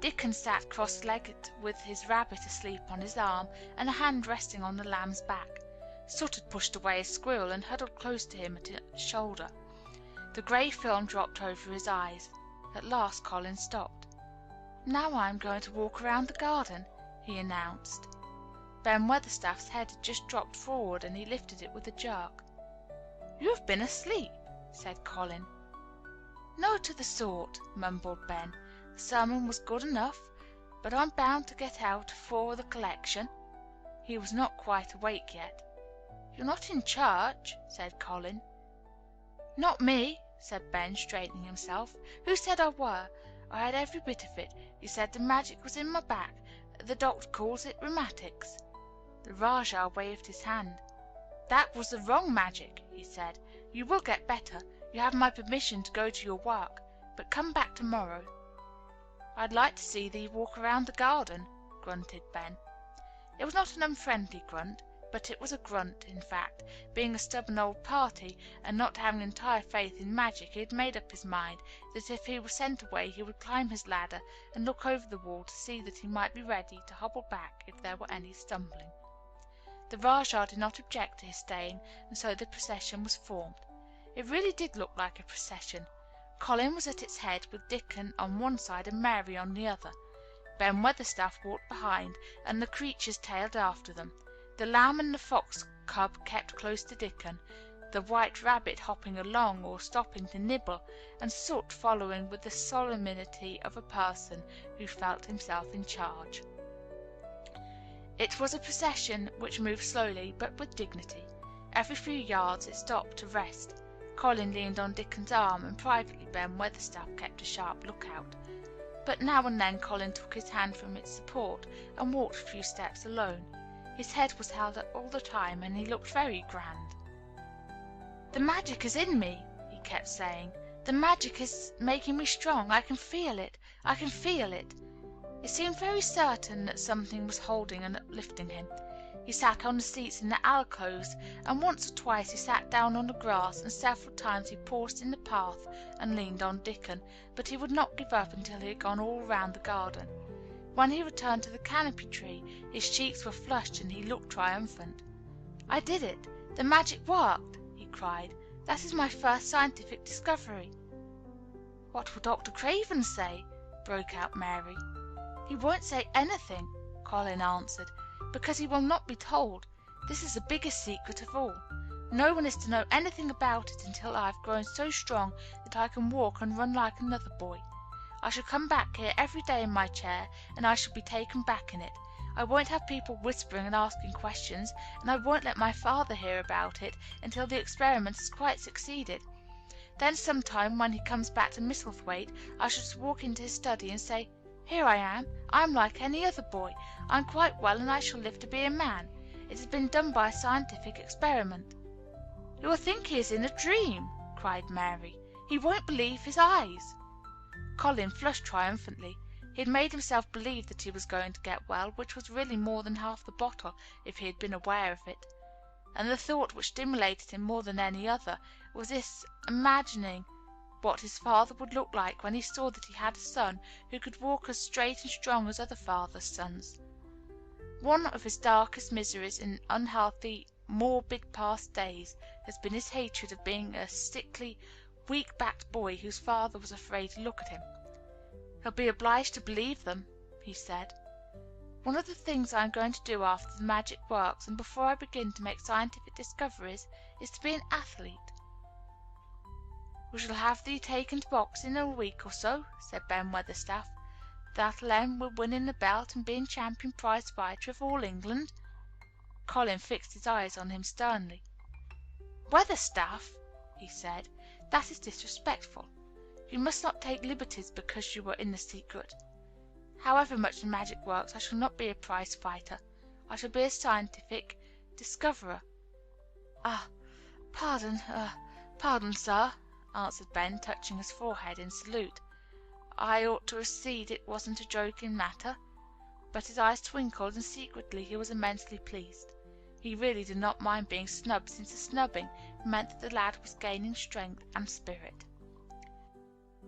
Dickon sat cross-legged with his rabbit asleep on his arm, and a hand resting on the lamb's back. Soot had pushed away a squirrel and huddled close to him at his shoulder. The grey film dropped over his eyes. At last Colin stopped. "Now I am going to walk around the garden," he announced. Ben Weatherstaff's head had just dropped forward, and he lifted it with a jerk. "You have been asleep," said Colin. "No to the sort," mumbled Ben. "The sermon was good enough. but I'm bound to get out afore the collection." He was not quite awake yet. "You're not in church?" said Colin. "Not me," said Ben, straightening himself. "Who said I were? I had every bit of it. He said the magic was in my back. The doctor calls it rheumatics." The Rajah waved his hand. "That was the wrong magic," he said. "You will get better. You have my permission to go to your work. But come back tomorrow." "I'd like to see thee walk around the garden," grunted Ben. It was not an unfriendly grunt, but it was a grunt, in fact. Being a stubborn old party, and not having entire faith in magic, he had made up his mind that if he were sent away he would climb his ladder and look over the wall to see that he might be ready to hobble back if there were any stumbling. The Rajah did not object to his staying, and so the procession was formed. It really did look like a procession. Colin was at its head, with Dickon on one side and Mary on the other. Ben Weatherstaff walked behind, and the creatures tailed after them. The lamb and the fox cub kept close to Dickon, the white rabbit hopping along or stopping to nibble, and Soot following with the solemnity of a person who felt himself in charge. It was a procession which moved slowly but with dignity. Every few yards it stopped to rest. Colin leaned on Dickon's arm, and privately Ben Weatherstaff kept a sharp lookout. But now and then Colin took his hand from its support and walked a few steps alone. His head was held up all the time, and he looked very grand. "The magic is in me," he kept saying. "The magic is making me strong. I can feel it. I can feel it." It seemed very certain that something was holding and uplifting him. He sat on the seats in the alcoves, and once or twice he sat down on the grass, and several times he paused in the path and leaned on Dickon, but he would not give up until he had gone all round the garden. When he returned to the canopy tree, his cheeks were flushed and he looked triumphant. "I did it! The magic worked!" he cried. "That is my first scientific discovery." "What will Dr. Craven say?" broke out Mary. "He won't say anything," Colin answered, "because he will not be told. This is the biggest secret of all. No one is to know anything about it until I have grown so strong that I can walk and run like another boy. I shall come back here every day in my chair, and I shall be taken back in it. I won't have people whispering and asking questions, and I won't let my father hear about it until the experiment has quite succeeded. Then sometime when he comes back to Misselthwaite, I shall just walk into his study and say, 'Here I am. I am like any other boy. I am quite well, and I shall live to be a man. It has been done by a scientific experiment.'" "He will think he is in a dream," cried Mary. "He won't believe his eyes." Colin flushed triumphantly. He had made himself believe that he was going to get well, which was really more than half the bottle, if he had been aware of it. And the thought which stimulated him more than any other was this imagining what his father would look like when he saw that he had a son who could walk as straight and strong as other fathers' sons. One of his darkest miseries in unhealthy, morbid past days has been his hatred of being a sickly, weak-backed boy whose father was afraid to look at him. "He'll be obliged to believe them," he said. "One of the things I am going to do after the magic works, and before I begin to make scientific discoveries, is to be an athlete." "We shall have thee taken to boxing in a week or so," said Ben Weatherstaff. "That'll end with winning the belt and being champion prize fighter of all England." Colin fixed his eyes on him sternly. "Weatherstaff," he said, "that is disrespectful. You must not take liberties because you were in the secret. However much the magic works, I shall not be a prize fighter. I shall be a scientific discoverer." Pardon, sir," answered Ben, touching his forehead in salute. "I ought to have seed it wasn't a joking matter." But his eyes twinkled, and secretly he was immensely pleased. He really did not mind being snubbed, since the snubbing meant that the lad was gaining strength and spirit.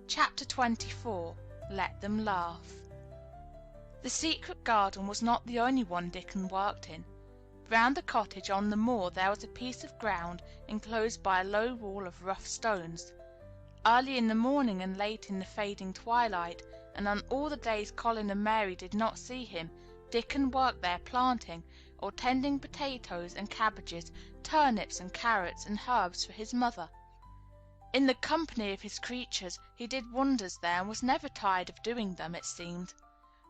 Chapter 24. Let Them Laugh. The secret garden was not the only one Dickon worked in. Round the cottage on the moor there was a piece of ground enclosed by a low wall of rough stones. Early in the morning and late in the fading twilight, and on all the days Colin and Mary did not see him, Dickon worked there planting, or tending potatoes and cabbages, turnips and carrots and herbs for his mother. In the company of his creatures he did wonders there, and was never tired of doing them, it seemed.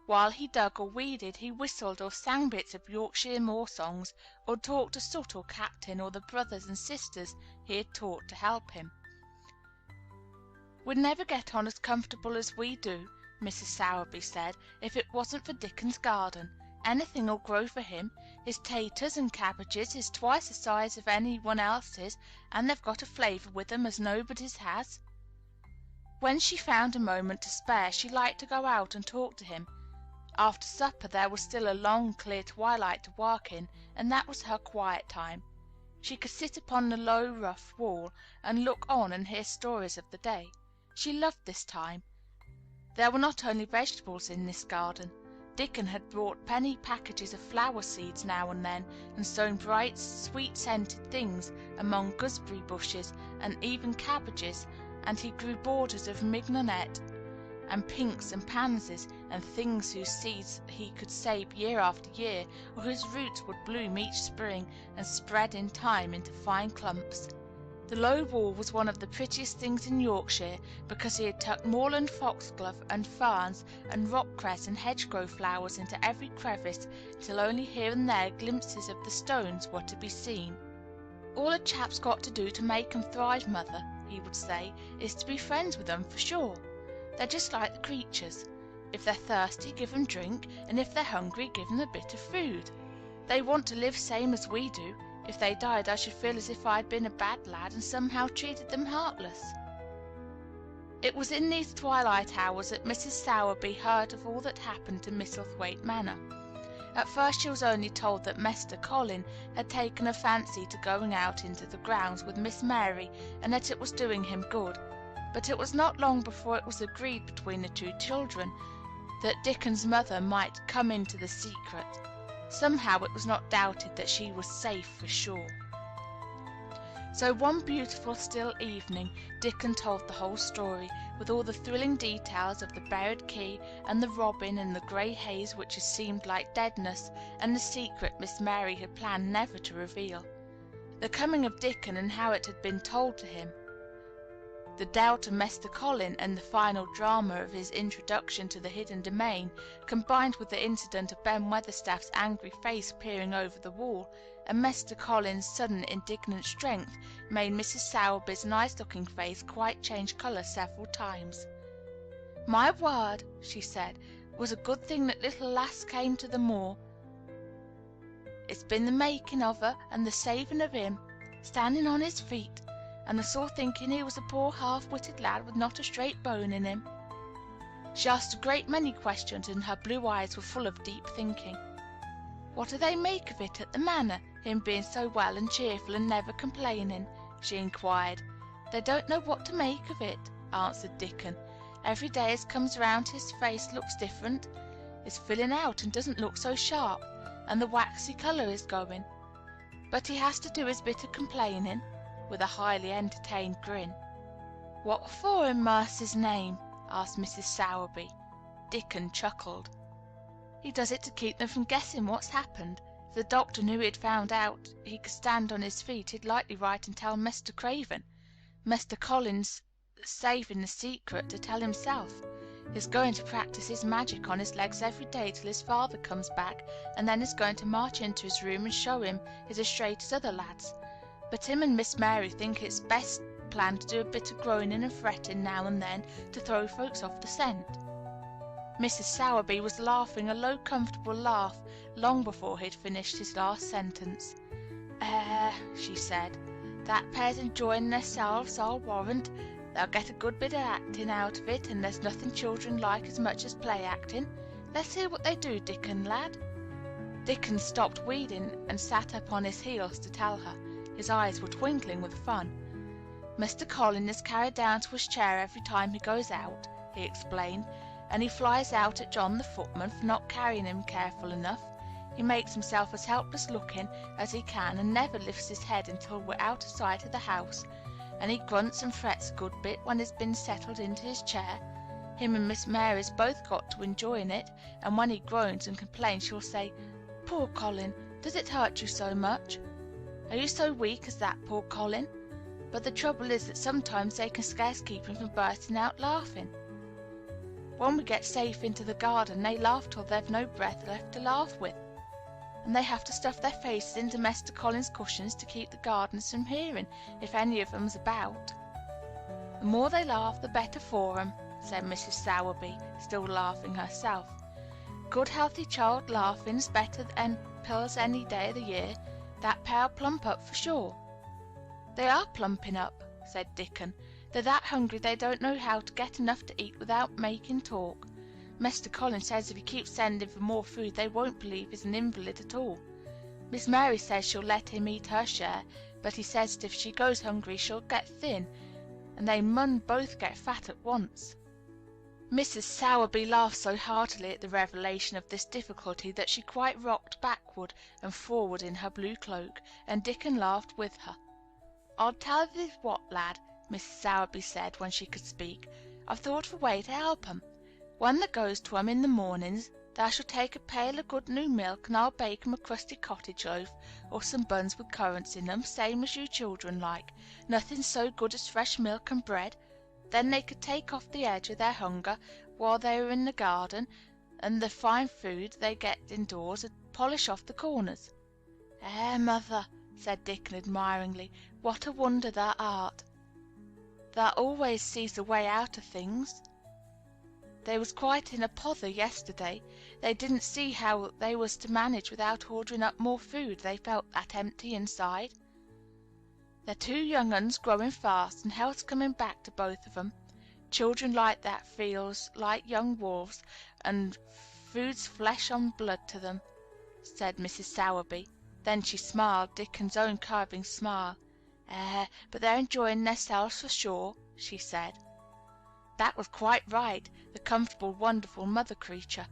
While he dug or weeded, he whistled or sang bits of Yorkshire moor songs, or talked to Soot or Captain or the brothers and sisters he had taught to help him. "We'd never get on as comfortable as we do," Mrs. Sowerby said, "if it wasn't for Dickon's garden. Anything'll grow for him. His taters and cabbages is twice the size of any one else's, and they've got a flavour with 'em as nobody's has." When she found a moment to spare, she liked to go out and talk to him. After supper there was still a long, clear twilight to work in, and that was her quiet time. She could sit upon the low, rough wall and look on and hear stories of the day. She loved this time. There were not only vegetables in this garden. Dickon had brought penny packages of flower seeds now and then, and sown bright, sweet-scented things among gooseberry bushes and even cabbages, and he grew borders of mignonette and pinks and pansies, and things whose seeds he could save year after year, or whose roots would bloom each spring and spread in time into fine clumps. The low wall was one of the prettiest things in Yorkshire, because he had tucked moorland foxglove and ferns and rockcress and hedgerow flowers into every crevice, till only here and there glimpses of the stones were to be seen. "All a chap's got to do to make 'em thrive, mother," he would say, "is to be friends with 'em, for sure. They're just like the creatures. If they're thirsty, give 'em drink, and if they're hungry, give 'em a bit of food. They want to live same as we do. If they died, I should feel as if I'd been a bad lad and somehow treated them heartless." It was in these twilight hours that Mrs. Sowerby heard of all that happened to Misselthwaite Manor. At first she was only told that Mester Colin had taken a fancy to going out into the grounds with Miss Mary, and that it was doing him good. But it was not long before it was agreed between the two children that Dickon's mother might come into the secret. Somehow it was not doubted that she was safe for sure. So one beautiful still evening Dickon told the whole story, with all the thrilling details of the buried key, and the robin, and the grey haze which had seemed like deadness, and the secret Miss Mary had planned never to reveal. The coming of Dickon, and how it had been told to him. The doubt of Mester Colin, and the final drama of his introduction to the hidden domain, combined with the incident of Ben Weatherstaff's angry face peering over the wall, and Mester Colin's sudden indignant strength, made Mrs. Sowerby's nice-looking face quite change colour several times. "My word," she said, "it was a good thing that little lass came to the moor. It's been the making of her, and the saving of him, standing on his feet, and us all thinking he was a poor half-witted lad with not a straight bone in him." She asked a great many questions, and her blue eyes were full of deep thinking. "What do they make of it at the manor, him being so well and cheerful and never complaining?" she inquired. "They don't know what to make of it," answered Dickon. "Every day as comes round his face looks different. It's filling out and doesn't look so sharp, and the waxy colour is going. But he has to do his bit of complaining," with a highly entertained grin. "What for, in mercy's name?" asked Mrs. Sowerby. Dickon chuckled. "He does it to keep them from guessing what's happened. If the doctor knew he'd found out he could stand on his feet, he'd likely write and tell Mester Craven. Mester Colin's saving the secret to tell himself. He's going to practise his magic on his legs every day till his father comes back, and then he's going to march into his room and show him he's as straight as other lads. But him and Miss Mary think it's best plan to do a bit of groaning and fretting now and then to throw folks off the scent." Mrs. Sowerby was laughing a low, comfortable laugh long before he had finished his last sentence. She said, "that pair's enjoying theirselves, I'll warrant. They'll get a good bit of acting out of it, and there's nothing children like as much as play acting. Let's hear what they do, Dickon, lad." Dickon stopped weeding and sat up on his heels to tell her. His eyes were twinkling with fun. "Mr. Colin is carried down to his chair every time he goes out," he explained, "and he flies out at John the footman for not carrying him careful enough. He makes himself as helpless looking as he can, and never lifts his head until we're out of sight of the house, and he grunts and frets a good bit when he's been settled into his chair. Him and Miss Mary's both got to enjoying it, and when he groans and complains she'll say, 'Poor Colin, does it hurt you so much? Are you so weak as that, poor Colin?' But the trouble is that sometimes they can scarce keep him from bursting out laughing." When we get safe into the garden, they laugh till they've no breath left to laugh with, and they have to stuff their faces into Mr. Collins's cushions to keep the gardeners from hearing, if any of 'em's about. The more they laugh, the better for 'em," said Mrs. Sowerby, still laughing herself. "Good healthy child laughin's better than pills any day of the year. That pair'll plump up for sure." "They are plumping up," said Dickon. "They're that hungry they don't know how to get enough to eat without making talk. Mr. Collins says if he keeps sending for more food they won't believe he's an invalid at all. Miss Mary says she'll let him eat her share, but he says that if she goes hungry she'll get thin, and they mun both get fat at once." Mrs. Sowerby laughed so heartily at the revelation of this difficulty that she quite rocked backward and forward in her blue cloak, and Dickon laughed with her. "I'll tell thee what, lad," Mrs. Sowerby said when she could speak, "I've thought of a way to help 'em. When thou goes to 'em in the mornings, thou shalt take a pail of good new milk, and I'll bake 'em a crusty cottage loaf, or some buns with currants in 'em, same as you children like. Nothing so good as fresh milk and bread. Then they could take off the edge of their hunger while they are in the garden, and the fine food they get indoors 'ud polish off the corners." Mother," said Dickon admiringly, "what a wonder thou art! Thou always sees a way out of things. They was quite in a pother yesterday. They didn't see how they was to manage without ordering up more food, they felt that empty inside. They're two young uns growing fast, and health's coming back to both of 'em. Children like that feels like young wolves, and food's flesh and blood to them," said Mrs. Sowerby. Then she smiled, Dickon's own curving smile. But they're enjoying theirselves for sure," she said. That was quite right, the comfortable, wonderful mother creature,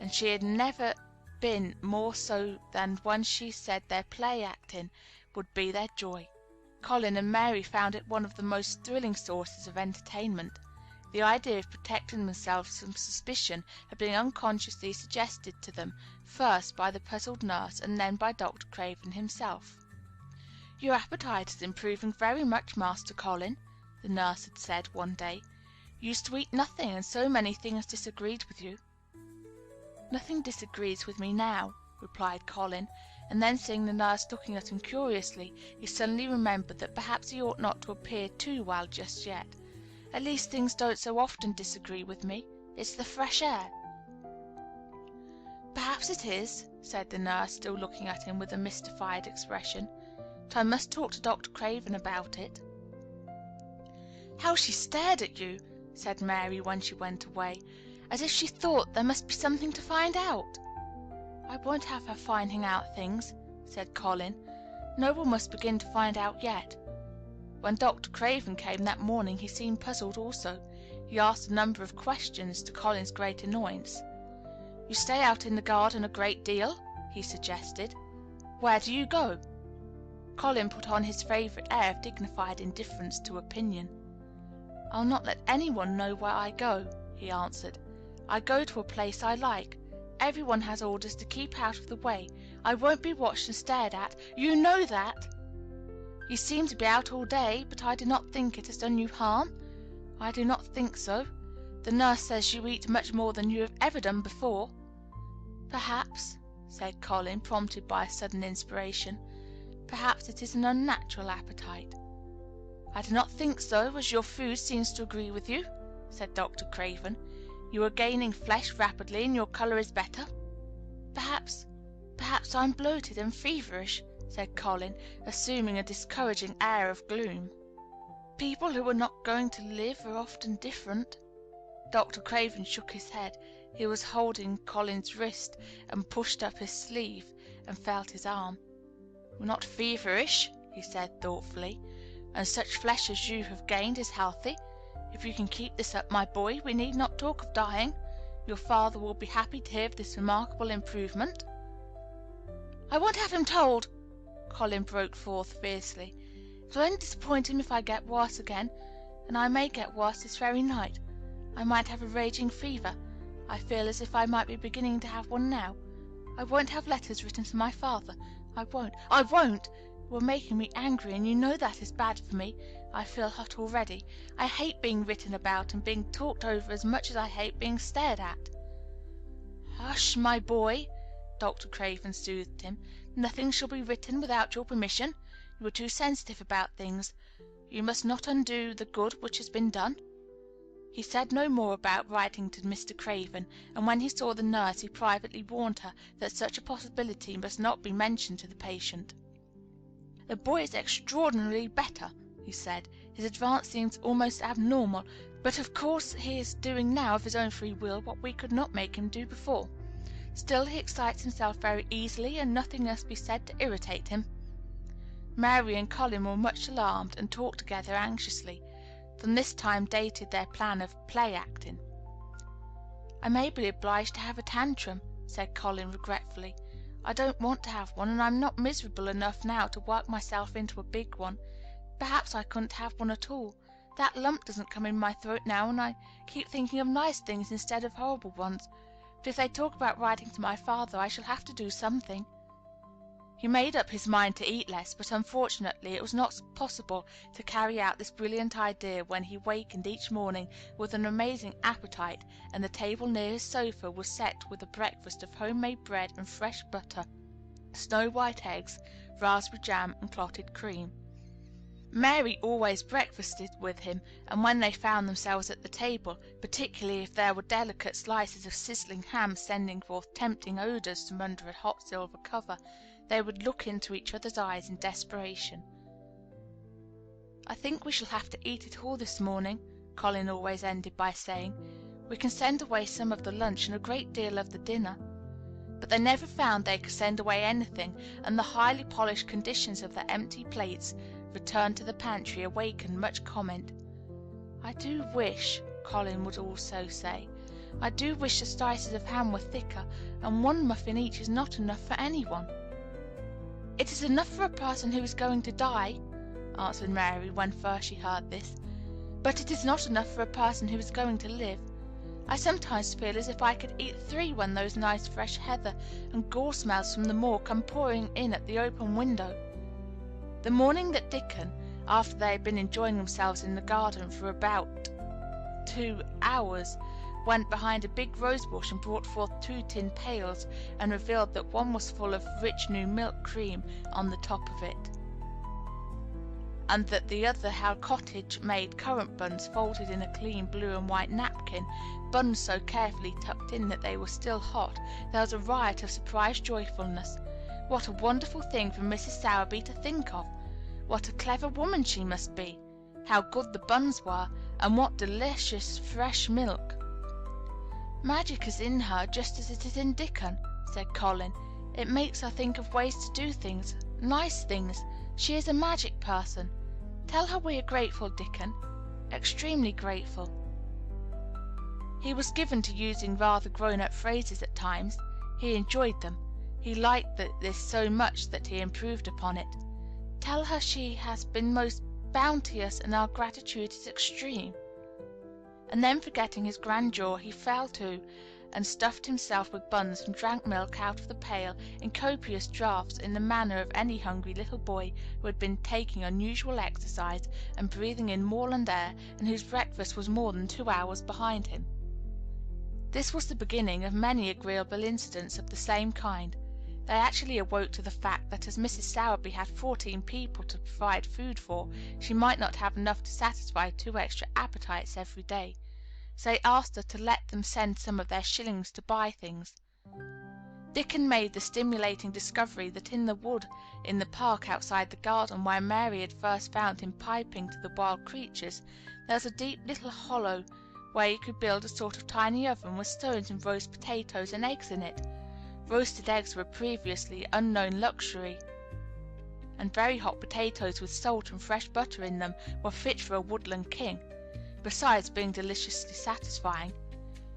and she had never been more so than when she said their play acting would be their joy. Colin and Mary found it one of the most thrilling sources of entertainment. The idea of protecting themselves from suspicion had been unconsciously suggested to them, first by the puzzled nurse and then by Dr. Craven himself. "Your appetite is improving very much, Master Colin," the nurse had said one day. "You used to eat nothing, and so many things disagreed with you." "Nothing disagrees with me now," replied Colin, and then seeing the nurse looking at him curiously, he suddenly remembered that perhaps he ought not to appear too well just yet. "At least things don't so often disagree with me. It's the fresh air." "Perhaps it is," said the nurse, still looking at him with a mystified expression. "But I must talk to Dr. Craven about it." "How she stared at you," said Mary when she went away, "as if she thought there must be something to find out." "I won't have her finding out things," said Colin. "No one must begin to find out yet." When Dr. Craven came that morning he seemed puzzled also. He asked a number of questions, to Colin's great annoyance. "You stay out in the garden a great deal?" he suggested. "Where do you go?" Colin put on his favourite air of dignified indifference to opinion. "I'll not let any one know where I go," he answered. "I go to a place I like. Every one has orders to keep out of the way. I won't be watched and stared at. You know that. You seem to be out all day, but I do not think it has done you harm. I do not think so. The nurse says you eat much more than you have ever done before." "Perhaps," said Colin, prompted by a sudden inspiration, "perhaps it is an unnatural appetite." "I do not think so, as your food seems to agree with you," said Dr. Craven. "You are gaining flesh rapidly, and your colour is better." Perhaps I'm bloated and feverish," said Colin, assuming a discouraging air of gloom. "People who are not going to live are often different." Dr. Craven shook his head. He was holding Colin's wrist, and pushed up his sleeve and felt his arm. "You're not feverish," he said thoughtfully, "and such flesh as you have gained is healthy. If you can keep this up, my boy, we need not talk of dying. Your father will be happy to hear of this remarkable improvement." "I won't have him told!" Colin broke forth fiercely. "It will only disappoint him if I get worse again, and I may get worse this very night. I might have a raging fever. I feel as if I might be beginning to have one now. I won't have letters written to my father. I won't! I won't! You are making me angry, and you know that is bad for me. I feel hot already. I hate being written about and being talked over as much as I hate being stared at." "Hush, my boy," Dr. Craven soothed him. "Nothing shall be written without your permission. You are too sensitive about things. You must not undo the good which has been done." He said no more about writing to Mr. Craven, and when he saw the nurse he privately warned her that such a possibility must not be mentioned to the patient. "The boy is extraordinarily better," he said. "His advance seems almost abnormal, but of course he is doing now of his own free will what we could not make him do before. Still, he excites himself very easily, and nothing must be said to irritate him." Mary and Colin were much alarmed, and talked together anxiously. From this time dated their plan of play acting. "I may be obliged to have a tantrum," said Colin regretfully. "I don't want to have one, and I'm not miserable enough now to work myself into a big one. Perhaps I couldn't have one at all. That lump doesn't come in my throat now, and I keep thinking of nice things instead of horrible ones. But if they talk about writing to my father, I shall have to do something." He made up his mind to eat less, but unfortunately it was not possible to carry out this brilliant idea when he wakened each morning with an amazing appetite, and the table near his sofa was set with a breakfast of home-made bread and fresh butter, snow-white eggs, raspberry jam, and clotted cream. Mary always breakfasted with him, and when they found themselves at the table, particularly if there were delicate slices of sizzling ham sending forth tempting odours from under a hot silver cover, they would look into each other's eyes in desperation. "I think we shall have to eat it all this morning," Colin always ended by saying. "We can send away some of the lunch and a great deal of the dinner." But they never found they could send away anything, and the highly polished conditions of their empty plates returned to the pantry awakened much comment. "I do wish," Colin would also say, "I do wish the slices of ham were thicker, and one muffin each is not enough for anyone." "It is enough for a person who is going to die," answered Mary when first she heard this, "but it is not enough for a person who is going to live. I sometimes feel as if I could eat 3 when those nice fresh heather and gore smells from the moor come pouring in at the open window." The morning that Dickon, after they had been enjoying themselves in the garden for about 2 hours, went behind a big rose-bush and brought forth 2 tin pails, and revealed that one was full of rich new milk cream on the top of it, and that the other held cottage-made currant buns folded in a clean blue and white napkin, buns so carefully tucked in that they were still hot, there was a riot of surprised joyfulness. What a wonderful thing for Mrs. Sowerby to think of! What a clever woman she must be! How good the buns were, and what delicious fresh milk! "Magic is in her just as it is in Dickon," said Colin. "It makes her think of ways to do things, nice things. She is a magic person. Tell her we are grateful, Dickon, extremely grateful." He was given to using rather grown-up phrases at times. He enjoyed them. He liked this so much that he improved upon it. "Tell her she has been most bounteous and our gratitude is extreme." And then, forgetting his grandeur, he fell to and stuffed himself with buns and drank milk out of the pail in copious draughts in the manner of any hungry little boy who had been taking unusual exercise and breathing in moorland air, and whose breakfast was more than 2 hours behind him. This was the beginning of many agreeable incidents of the same kind. They actually awoke to the fact that as Mrs. Sowerby had 14 people to provide food for, she might not have enough to satisfy 2 extra appetites every day, so they asked her to let them send some of their shillings to buy things. Dickon made the stimulating discovery that in the wood in the park outside the garden where Mary had first found him piping to the wild creatures, there was a deep little hollow where you could build a sort of tiny oven with stones and roast potatoes and eggs in it. Roasted eggs were a previously unknown luxury, and very hot potatoes with salt and fresh butter in them were fit for a woodland king, besides being deliciously satisfying.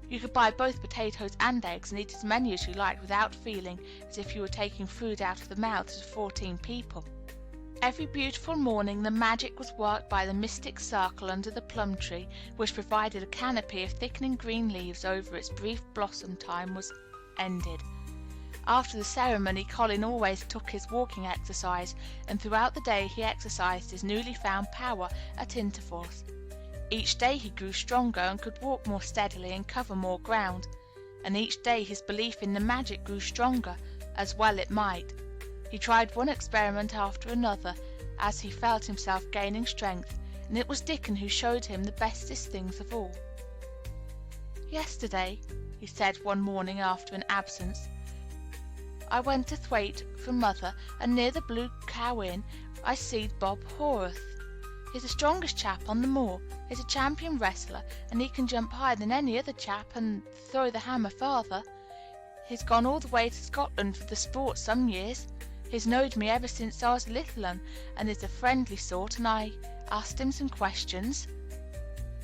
You could buy both potatoes and eggs and eat as many as you liked without feeling as if you were taking food out of the mouths of 14 people. Every beautiful morning the magic was worked by the mystic circle under the plum tree, which provided a canopy of thickening green leaves over its brief blossom time was ended. After the ceremony, Colin always took his walking exercise, and throughout the day he exercised his newly found power at intervals. Each day he grew stronger and could walk more steadily and cover more ground, and each day his belief in the magic grew stronger, as well it might. He tried one experiment after another as he felt himself gaining strength, and it was Dickon who showed him the bestest things of all. "Yesterday," he said one morning after an absence, "I went to Thwaite for mother, and near the Blue Cow Inn I seed Bob Horwath. He's the strongest chap on the moor. He's a champion wrestler, and he can jump higher than any other chap, and throw the hammer farther. He's gone all the way to Scotland for the sport some years. He's knowed me ever since I was a little un, and is a friendly sort, and I asked him some questions.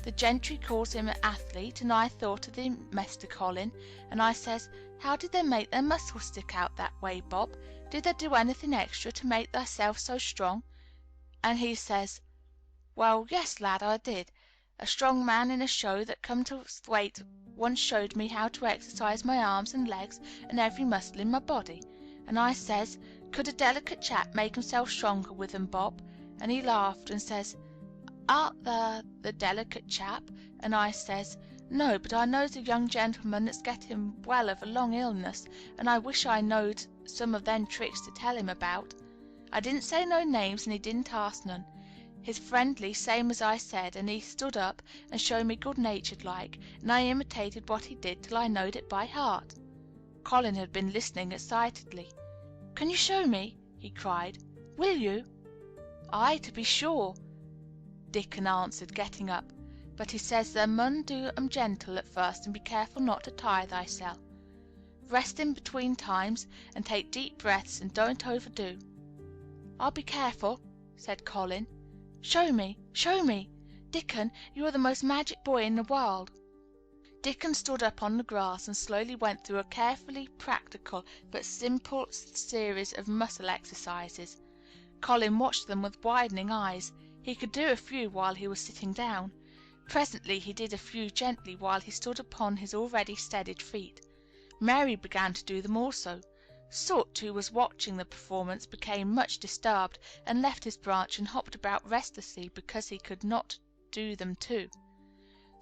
The gentry calls him an athlete, and I thought of the Mester Colin, and I says, 'How did they make their muscles stick out that way, Bob? Did they do anything extra to make thyself so strong?' And he says, 'Well, yes, lad, I did. A strong man in a show that come to Thwaite once showed me how to exercise my arms and legs and every muscle in my body.' And I says, 'Could a delicate chap make himself stronger with 'em, Bob?' And he laughed and says, 'Art thou the delicate chap?' And I says, 'No, but I knows a young gentleman that's getting well of a long illness, and I wish I knowed some of them tricks to tell him about.' I didn't say no names, and he didn't ask none. He's friendly, same as I said, and he stood up and showed me good-natured like, and I imitated what he did till I knowed it by heart." Colin had been listening excitedly. "Can you show me?" he cried. "Will you?" "Aye, to be sure," Dickon answered, getting up. "But he says thou mun do 'em gentle at first, and be careful not to tire thyself. Rest in between times, and take deep breaths, and don't overdo." "I'll be careful," said Colin. "Show me, show me! Dickon, you are the most magic boy in the world." Dickon stood up on the grass and slowly went through a carefully practical but simple series of muscle exercises. Colin watched them with widening eyes. He could do a few while he was sitting down. Presently he did a few gently while he stood upon his already steadied feet. Mary began to do them also. Soot, who was watching the performance, became much disturbed, and left his branch and hopped about restlessly because he could not do them too.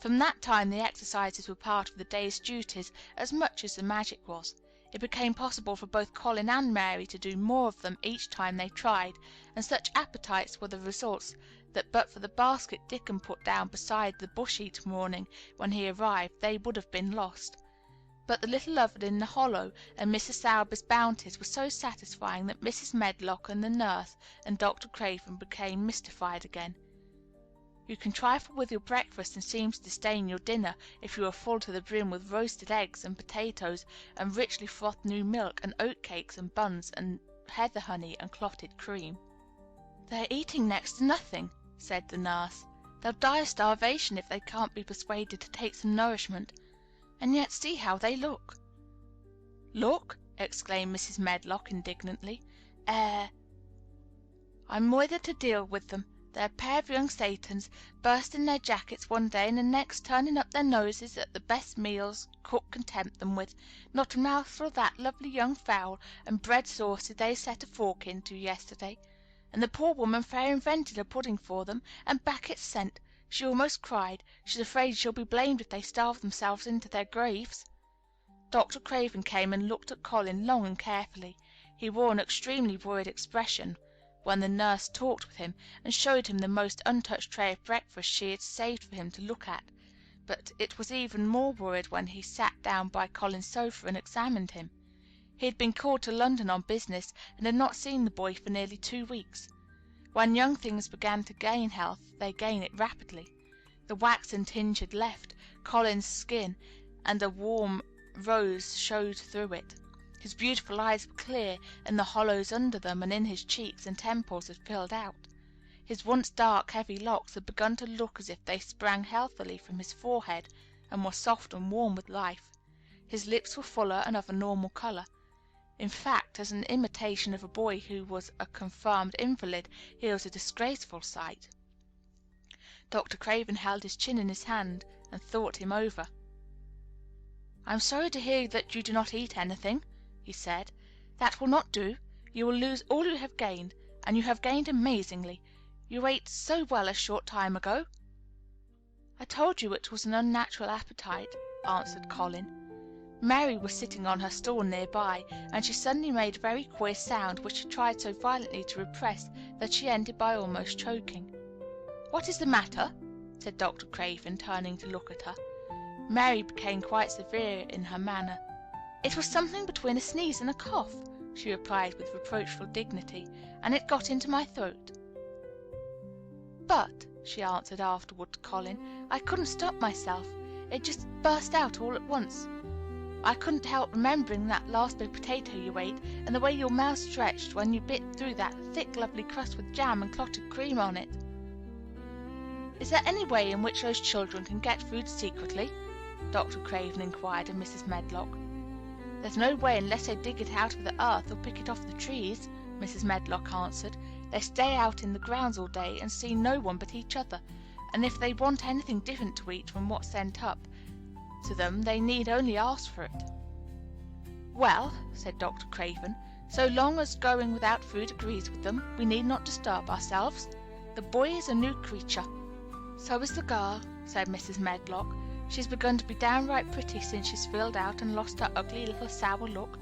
From that time the exercises were part of the day's duties as much as the magic was. It became possible for both Colin and Mary to do more of them each time they tried, and such appetites were the results that but for the basket Dickon put down beside the bush each morning when he arrived, they would have been lost. But the little oven in the hollow and Mrs. Sowerby's bounties were so satisfying that Mrs. Medlock and the nurse and Dr. Craven became mystified again. "You can trifle with your breakfast and seem to disdain your dinner if you are full to the brim with roasted eggs and potatoes and richly frothed new milk and oatcakes and buns and heather honey and clotted cream." "They're eating next to nothing," said the nurse. "They'll die of starvation if they can't be persuaded to take some nourishment. And yet see how they look." "Look!" exclaimed Mrs. Medlock indignantly. I'm moithered to deal with them. They're a pair of young Satans, bursting their jackets one day and the next turning up their noses at the best meals cook can tempt them with. Not a mouthful of that lovely young fowl and bread sauce did they set a fork into yesterday. And the poor woman fair invented a pudding for them, and back it's sent. She almost cried. She's afraid she'll be blamed if they starve themselves into their graves." Dr. Craven came and looked at Colin long and carefully. He wore an extremely worried expression when the nurse talked with him, and showed him the most untouched tray of breakfast she had saved for him to look at. But it was even more worried when he sat down by Colin's sofa and examined him. He had been called to London on business, and had not seen the boy for nearly 2 weeks. When young things begin to gain health, they gain it rapidly. The waxen tinge had left Colin's skin, and a warm rose showed through it. His beautiful eyes were clear, and the hollows under them and in his cheeks and temples had filled out. His once dark, heavy locks had begun to look as if they sprang healthily from his forehead, and were soft and warm with life. His lips were fuller and of a normal color. In fact, as an imitation of a boy who was a confirmed invalid, he was a disgraceful sight. Dr. Craven held his chin in his hand and thought him over. "I am sorry to hear that you do not eat anything," he said. "That will not do. You will lose all you have gained, and you have gained amazingly. You ate so well a short time ago." "I told you it was an unnatural appetite," answered Colin. Mary was sitting on her stool near by, and she suddenly made a very queer sound which she tried so violently to repress that she ended by almost choking. "What is the matter?" said Dr. Craven, turning to look at her. Mary became quite severe in her manner. "It was something between a sneeze and a cough," she replied with reproachful dignity, "and it got into my throat." "But," she answered afterward to Colin, "I couldn't stop myself. It just burst out all at once. I couldn't help remembering that last big potato you ate, and the way your mouth stretched when you bit through that thick, lovely crust with jam and clotted cream on it." "Is there any way in which those children can get food secretly?" Dr. Craven inquired of Mrs. Medlock. "There's no way unless they dig it out of the earth or pick it off the trees," Mrs. Medlock answered. "They stay out in the grounds all day and see no one but each other, and if they want anything different to eat from what's sent up to them they need only ask for it." "Well," said Dr. Craven, "so long as going without food agrees with them, we need not disturb ourselves. The boy is a new creature." "So is the girl," said Mrs. Medlock. "She's begun to be downright pretty since she's filled out and lost her ugly little sour look.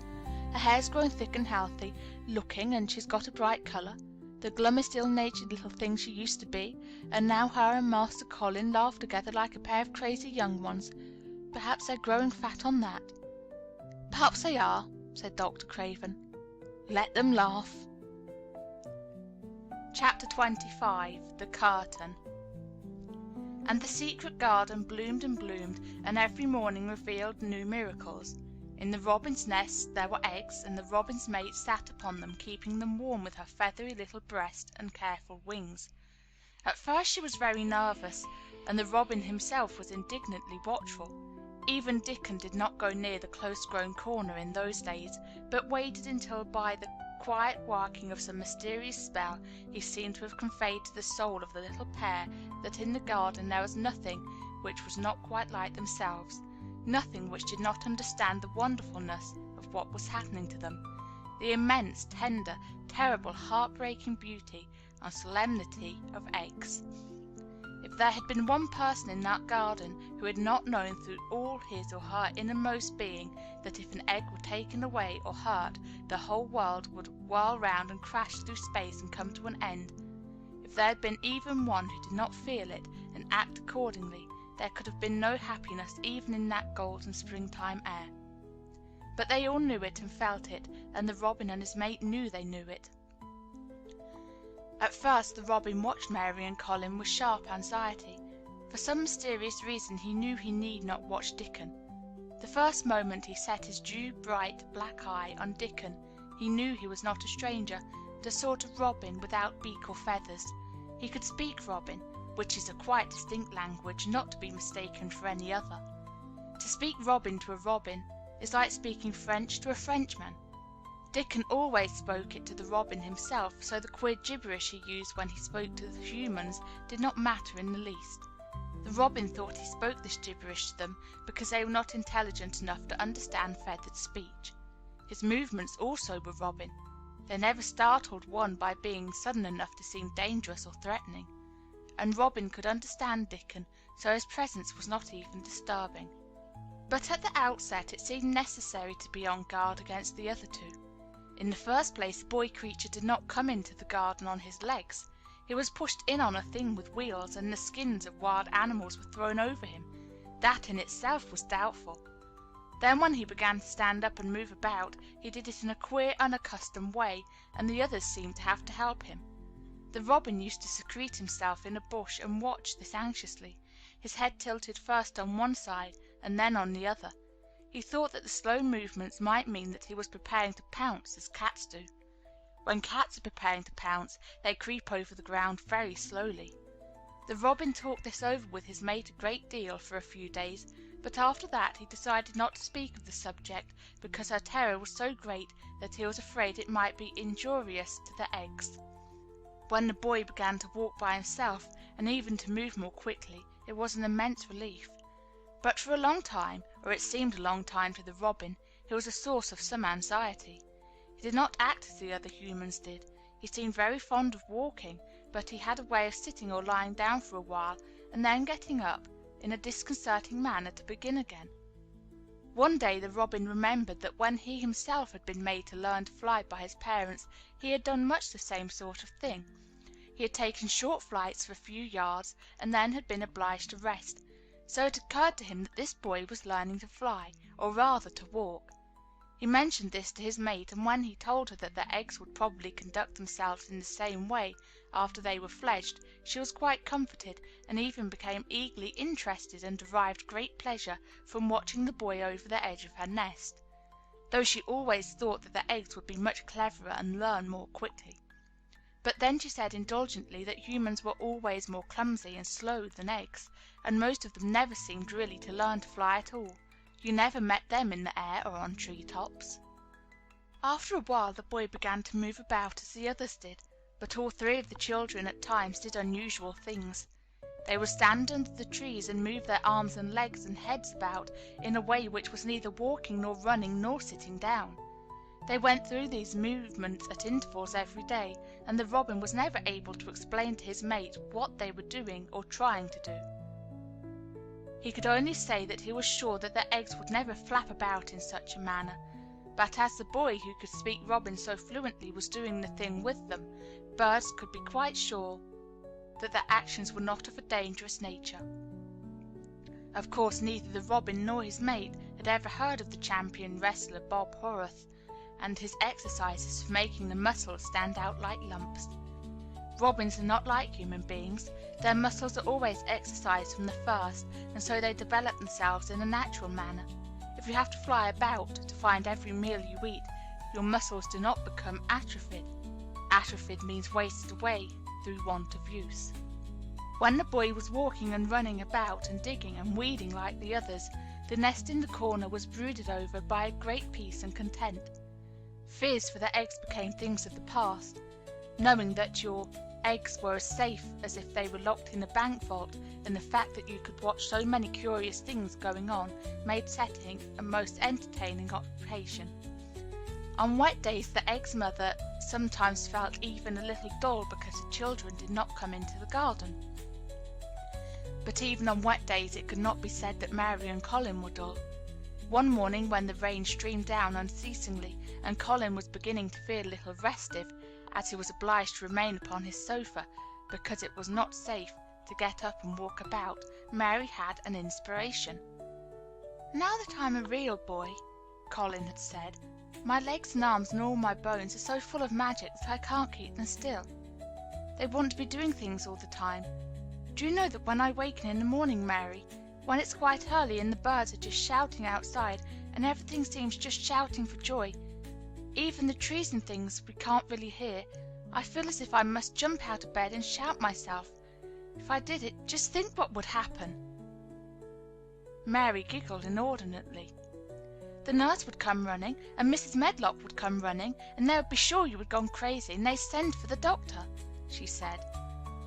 Her hair's grown thick and healthy looking, and she's got a bright colour. The glummest ill-natured little thing she used to be, and now her and Master Colin laugh together like a pair of crazy young ones. Perhaps they're growing fat on that." "Perhaps they are," said Dr. Craven. "Let them laugh." Chapter 25. The Curtain. And the secret garden bloomed and bloomed, and every morning revealed new miracles. In the robin's nest there were eggs, and the robin's mate sat upon them, keeping them warm with her feathery little breast and careful wings. At first she was very nervous, and the robin himself was indignantly watchful. Even Dickon did not go near the close-grown corner in those days, but waited until by the quiet working of some mysterious spell he seemed to have conveyed to the soul of the little pair that in the garden there was nothing which was not quite like themselves, nothing which did not understand the wonderfulness of what was happening to them, the immense, tender, terrible, heart-breaking beauty and solemnity of eggs. If there had been one person in that garden who had not known through all his or her innermost being that if an egg were taken away or hurt, the whole world would whirl round and crash through space and come to an end, if there had been even one who did not feel it and act accordingly, there could have been no happiness even in that golden springtime air. But they all knew it and felt it, and the robin and his mate knew they knew it. At first the robin watched Mary and Colin with sharp anxiety. For some mysterious reason he knew he need not watch Dickon. The first moment he set his dew-bright black eye on Dickon, he knew he was not a stranger, but a sort of robin without beak or feathers. He could speak robin, which is a quite distinct language, not to be mistaken for any other. To speak robin to a robin is like speaking French to a Frenchman. Dickon always spoke it to the robin himself, so the queer gibberish he used when he spoke to the humans did not matter in the least. The robin thought he spoke this gibberish to them because they were not intelligent enough to understand feathered speech. His movements also were robin. They never startled one by being sudden enough to seem dangerous or threatening. And Robin could understand Dickon, so his presence was not even disturbing. But at the outset it seemed necessary to be on guard against the other two. In the first place, the boy creature did not come into the garden on his legs. He was pushed in on a thing with wheels, and the skins of wild animals were thrown over him. That in itself was doubtful. Then when he began to stand up and move about, he did it in a queer, unaccustomed way, and the others seemed to have to help him. The robin used to secrete himself in a bush and watch this anxiously, his head tilted first on one side and then on the other. He thought that the slow movements might mean that he was preparing to pounce, as cats do. When cats are preparing to pounce, they creep over the ground very slowly. The robin talked this over with his mate a great deal for a few days, but after that he decided not to speak of the subject because her terror was so great that he was afraid it might be injurious to the eggs. When the boy began to walk by himself, and even to move more quickly, it was an immense relief. But for a long time, or it seemed a long time to the robin, he was a source of some anxiety. He did not act as the other humans did. He seemed very fond of walking, but he had a way of sitting or lying down for a while, and then getting up in a disconcerting manner to begin again. One day the Robin remembered that when he himself had been made to learn to fly by his parents, he had done much the same sort of thing. He had taken short flights for a few yards, and then had been obliged to rest. So it occurred to him that this boy was learning to fly, or rather to walk. He mentioned this to his mate, and when he told her that the eggs would probably conduct themselves in the same way after they were fledged, she was quite comforted, and even became eagerly interested and derived great pleasure from watching the boy over the edge of her nest, though she always thought that the eggs would be much cleverer and learn more quickly. But then she said indulgently that humans were always more clumsy and slow than eggs, and most of them never seemed really to learn to fly at all. You never met them in the air or on tree tops. After a while the boy began to move about as the others did, but all three of the children at times did unusual things. They would stand under the trees and move their arms and legs and heads about in a way which was neither walking nor running nor sitting down. They went through these movements at intervals every day, and the Robin was never able to explain to his mate what they were doing or trying to do. He could only say that he was sure that the eggs would never flap about in such a manner, but as the boy who could speak Robin so fluently was doing the thing with them, birds could be quite sure that their actions were not of a dangerous nature. Of course, neither the Robin nor his mate had ever heard of the champion wrestler Bob Horreth, and his exercises for making the muscles stand out like lumps. Robins are not like human beings. Their muscles are always exercised from the first, and so they develop themselves in a natural manner. If you have to fly about to find every meal you eat, your muscles do not become atrophied. Atrophied means wasted away through want of use. When the boy was walking and running about and digging and weeding like the others, the nest in the corner was brooded over by a great peace and content. Fears for the eggs became things of the past. Knowing that your eggs were as safe as if they were locked in a bank vault, and the fact that you could watch so many curious things going on made setting a most entertaining occupation. On wet days the egg's mother sometimes felt even a little dull because the children did not come into the garden. But even on wet days it could not be said that Mary and Colin were dull. One morning when the rain streamed down unceasingly and Colin was beginning to feel a little restive, as he was obliged to remain upon his sofa because it was not safe to get up and walk about, Mary had an inspiration. "Now that I'm a real boy," Colin had said, "my legs and arms and all my bones are so full of magic that I can't keep them still. They want to be doing things all the time. Do you know that when I waken in the morning, Mary, when it's quite early and the birds are just shouting outside and everything seems just shouting for joy, even the trees and things we can't really hear, I feel as if I must jump out of bed and shout myself. If I did it, just think what would happen." Mary giggled inordinately. "The nurse would come running, and Mrs. Medlock would come running, and they would be sure you had gone crazy, and they'd send for the doctor," she said.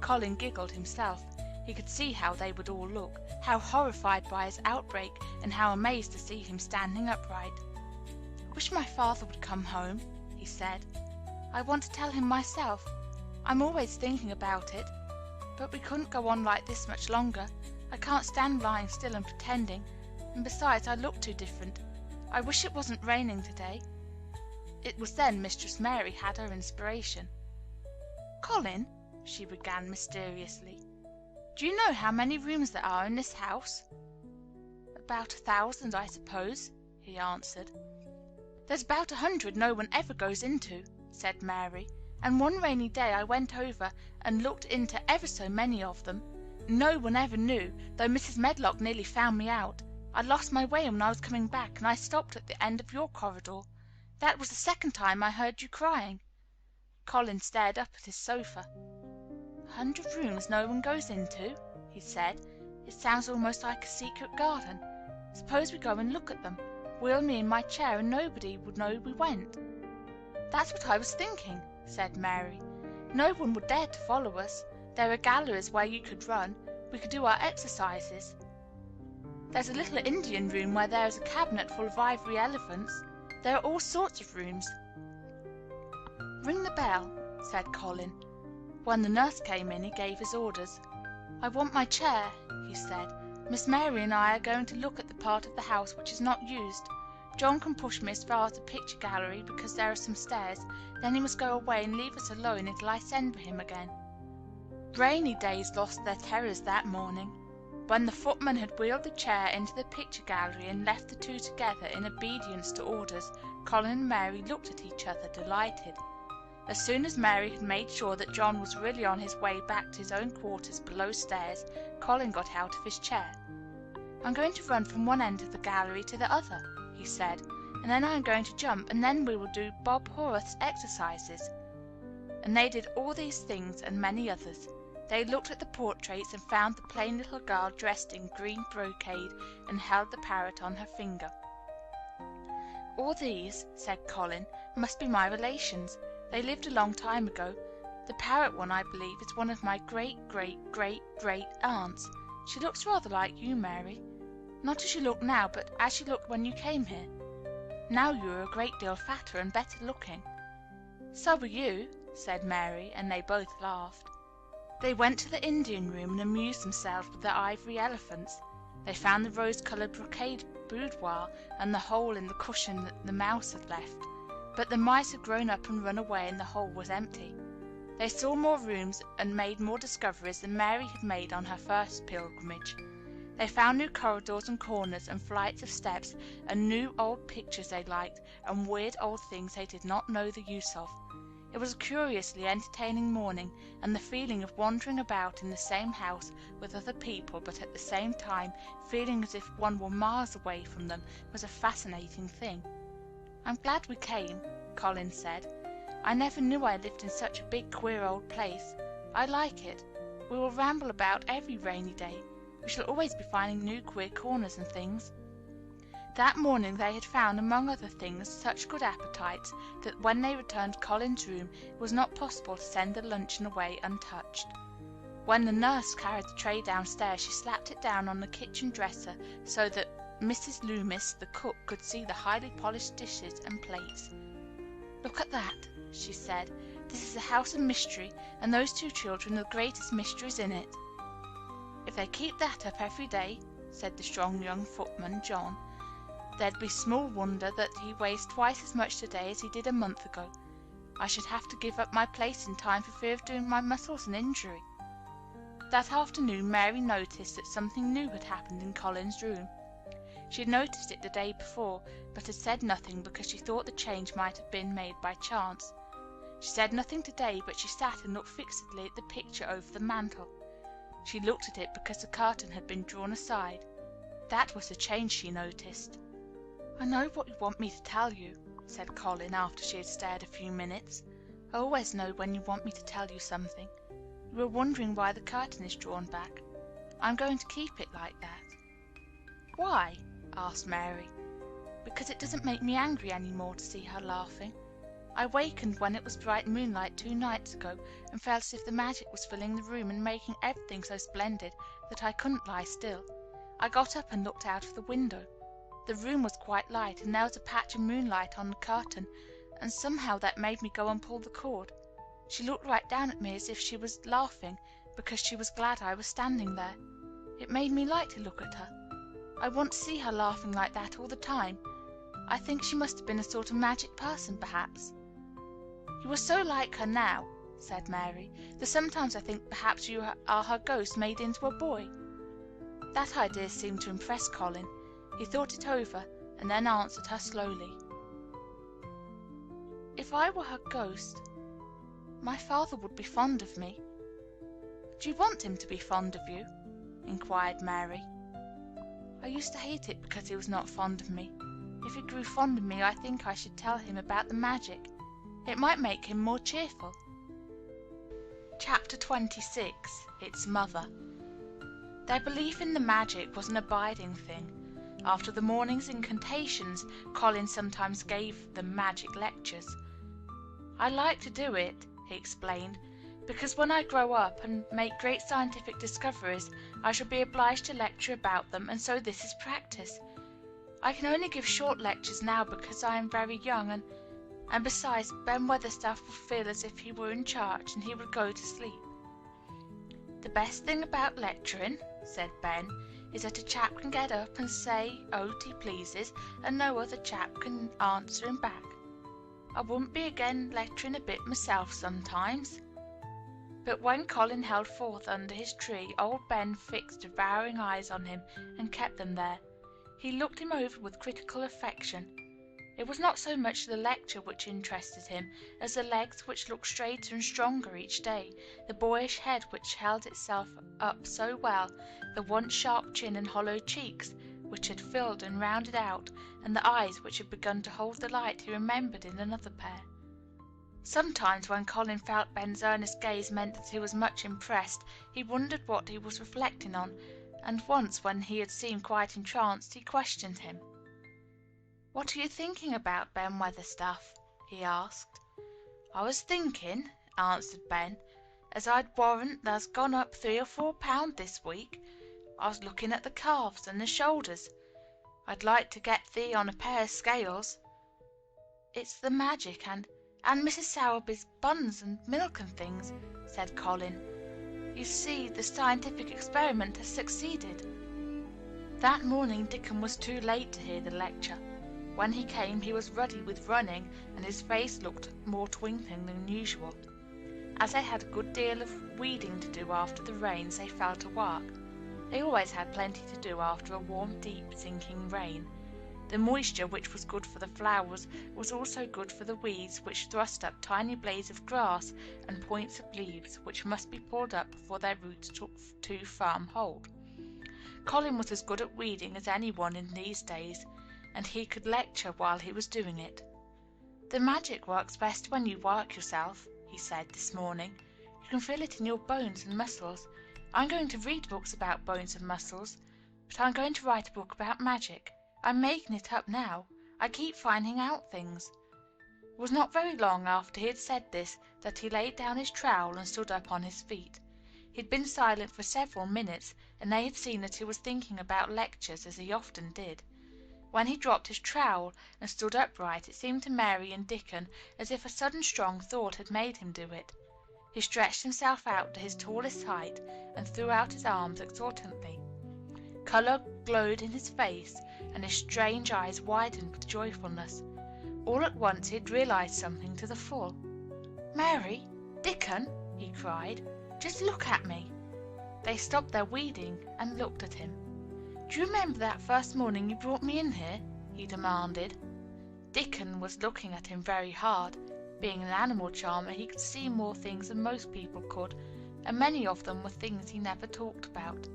Colin giggled himself. He could see how they would all look, how horrified by his outbreak, and how amazed to see him standing upright. "I wish my father would come home," he said. "I want to tell him myself. I'm always thinking about it. But we couldn't go on like this much longer. I can't stand lying still and pretending, and besides I look too different. I wish it wasn't raining today." It was then Mistress Mary had her inspiration. "Colin," she began mysteriously, "do you know how many rooms there are in this house?" "About 1,000, I suppose," he answered. "There's about 100 no one ever goes into," said Mary, "and one rainy day I went over and looked into ever so many of them. No one ever knew, though Mrs. Medlock nearly found me out. I lost my way when I was coming back, and I stopped at the end of your corridor. That was the second time I heard you crying." Colin stared up at his sofa. 100 rooms no one goes into?" he said. "It sounds almost like a secret garden. Suppose we go and look at them, wheel me in my chair, and nobody would know we went." "That's what I was thinking," said Mary. "No one would dare to follow us. There are galleries where you could run. We could do our exercises. There's a little Indian room where there is a cabinet full of ivory elephants. There are all sorts of rooms. "Ring the bell," said Colin. When the nurse came in, he gave his orders. "I want my chair," he said. "Miss Mary and I are going to look at the part of the house which is not used. John can push me as far as the picture gallery because there are some stairs. Then he must go away and leave us alone until I send for him again." Rainy days lost their terrors that morning. When the footman had wheeled the chair into the picture gallery and left the two together in obedience to orders, Colin and Mary looked at each other, delighted. As soon as Mary had made sure that John was really on his way back to his own quarters below stairs, Colin got out of his chair. "I'm going to run from one end of the gallery to the other," he said, "and then I am going to jump, and then we will do Bob Horrith's exercises." And they did all these things and many others. They looked at the portraits and found the plain little girl dressed in green brocade and held the parrot on her finger. "All these," said Colin, "must be my relations. They lived a long time ago. The parrot one, I believe, is one of my great-great-great-great-aunts. She looks rather like you, Mary. Not as you look now, but as you looked when you came here. Now you are a great deal fatter and better looking." "So are you," said Mary, and they both laughed. They went to the Indian room and amused themselves with the ivory elephants. They found the rose-coloured brocade boudoir and the hole in the cushion that the mouse had left. But the mice had grown up and run away, and the hole was empty. They saw more rooms and made more discoveries than Mary had made on her first pilgrimage. They found new corridors and corners and flights of steps, and new old pictures they liked, and weird old things they did not know the use of. It was a curiously entertaining morning, and the feeling of wandering about in the same house with other people, but at the same time feeling as if one were miles away from them, was a fascinating thing. "I'm glad we came," Colin said. "I never knew I lived in such a big, queer old place. I like it. We will ramble about every rainy day. We shall always be finding new queer corners and things." That morning they had found, among other things, such good appetites that when they returned to Colin's room it was not possible to send the luncheon away untouched. When the nurse carried the tray downstairs, she slapped it down on the kitchen dresser so that Mrs. Loomis, the cook, could see the highly polished dishes and plates. "Look at that," she said. "This is a house of mystery, and those two children are the greatest mysteries in it." "If they keep that up every day," said the strong young footman, John, "there'd be small wonder that he weighs twice as much today as he did a month ago. I should have to give up my place in time for fear of doing my muscles an injury." That afternoon Mary noticed that something new had happened in Colin's room. She had noticed it the day before, but had said nothing because she thought the change might have been made by chance. She said nothing today, but she sat and looked fixedly at the picture over the mantel. She looked at it because the curtain had been drawn aside. That was the change she noticed. "I know what you want me to tell you," said Colin after she had stared a few minutes. "I always know when you want me to tell you something. You are wondering why the curtain is drawn back. I'm going to keep it like that." "Why?" asked Mary. "Because it doesn't make me angry any more to see her laughing. I wakened when it was bright moonlight 2 nights ago, and felt as if the magic was filling the room and making everything so splendid that I couldn't lie still. I got up and looked out of the window. The room was quite light, and there was a patch of moonlight on the curtain, and somehow that made me go and pull the cord. She looked right down at me as if she was laughing because she was glad I was standing there. It made me like to look at her. I want to see her laughing like that all the time. I think she must have been a sort of magic person, perhaps." "You are so like her now," said Mary, "that sometimes I think perhaps you are her ghost made into a boy." That idea seemed to impress Colin. He thought it over, and then answered her slowly. "If I were her ghost, my father would be fond of me." "Do you want him to be fond of you?" inquired Mary. "I used to hate it because he was not fond of me. If he grew fond of me, I think I should tell him about the magic. It might make him more cheerful." Chapter 26. Its Mother. Their belief in the magic was an abiding thing. After the morning's incantations, Colin sometimes gave them magic lectures. "I like to do it," he explained, "because when I grow up and make great scientific discoveries, I shall be obliged to lecture about them, and so this is practice. I can only give short lectures now because I am very young, and besides, Ben Weatherstaff would feel as if he were in charge, and he would go to sleep." "The best thing about lecturing," said Ben, "is that a chap can get up and say o't he pleases, and no other chap can answer him back. I wouldn't be again lecturing a bit myself sometimes." But when Colin held forth under his tree, old Ben fixed devouring eyes on him, and kept them there. He looked him over with critical affection. It was not so much the lecture which interested him, as the legs which looked straighter and stronger each day, the boyish head which held itself up so well, the once sharp chin and hollow cheeks which had filled and rounded out, and the eyes which had begun to hold the light he remembered in another pair. Sometimes, when Colin felt Ben's earnest gaze meant that he was much impressed, he wondered what he was reflecting on, and once, when he had seemed quite entranced, he questioned him. "What are you thinking about, Ben Weatherstaff?" he asked. "I was thinking," answered Ben, "as I'd warrant tha's gone up 3 or 4 pound this week. I was looking at the calves and the shoulders. I'd like to get thee on a pair of scales." "It's the magic, and Mrs. Sowerby's buns and milk and things," said Colin. "You see, the scientific experiment has succeeded." That morning Dickon was too late to hear the lecture. When he came, he was ruddy with running, and his face looked more twinkling than usual. As they had a good deal of weeding to do after the rains, they fell to work. They always had plenty to do after a warm, deep, sinking rain. The moisture, which was good for the flowers, was also good for the weeds, which thrust up tiny blades of grass and points of leaves, which must be pulled up before their roots took too firm hold. Colin was as good at weeding as any one in these days, and he could lecture while he was doing it. "The magic works best when you work yourself," he said this morning. "You can feel it in your bones and muscles. I'm going to read books about bones and muscles, but I'm going to write a book about magic. I'm making it up now. I keep finding out things." It was not very long after he had said this that he laid down his trowel and stood up on his feet. He had been silent for several minutes, and they had seen that he was thinking about lectures, as he often did. When he dropped his trowel and stood upright, it seemed to Mary and Dickon as if a sudden strong thought had made him do it. He stretched himself out to his tallest height and threw out his arms exultantly. Color glowed in his face, and his strange eyes widened with joyfulness. All at once he had realized something to the full. "Mary, Dickon," he cried, "just look at me." They stopped their weeding and looked at him. "Do you remember that first morning you brought me in here?" he demanded. Dickon was looking at him very hard. Being an animal charmer, he could see more things than most people could, and many of them were things he never talked about.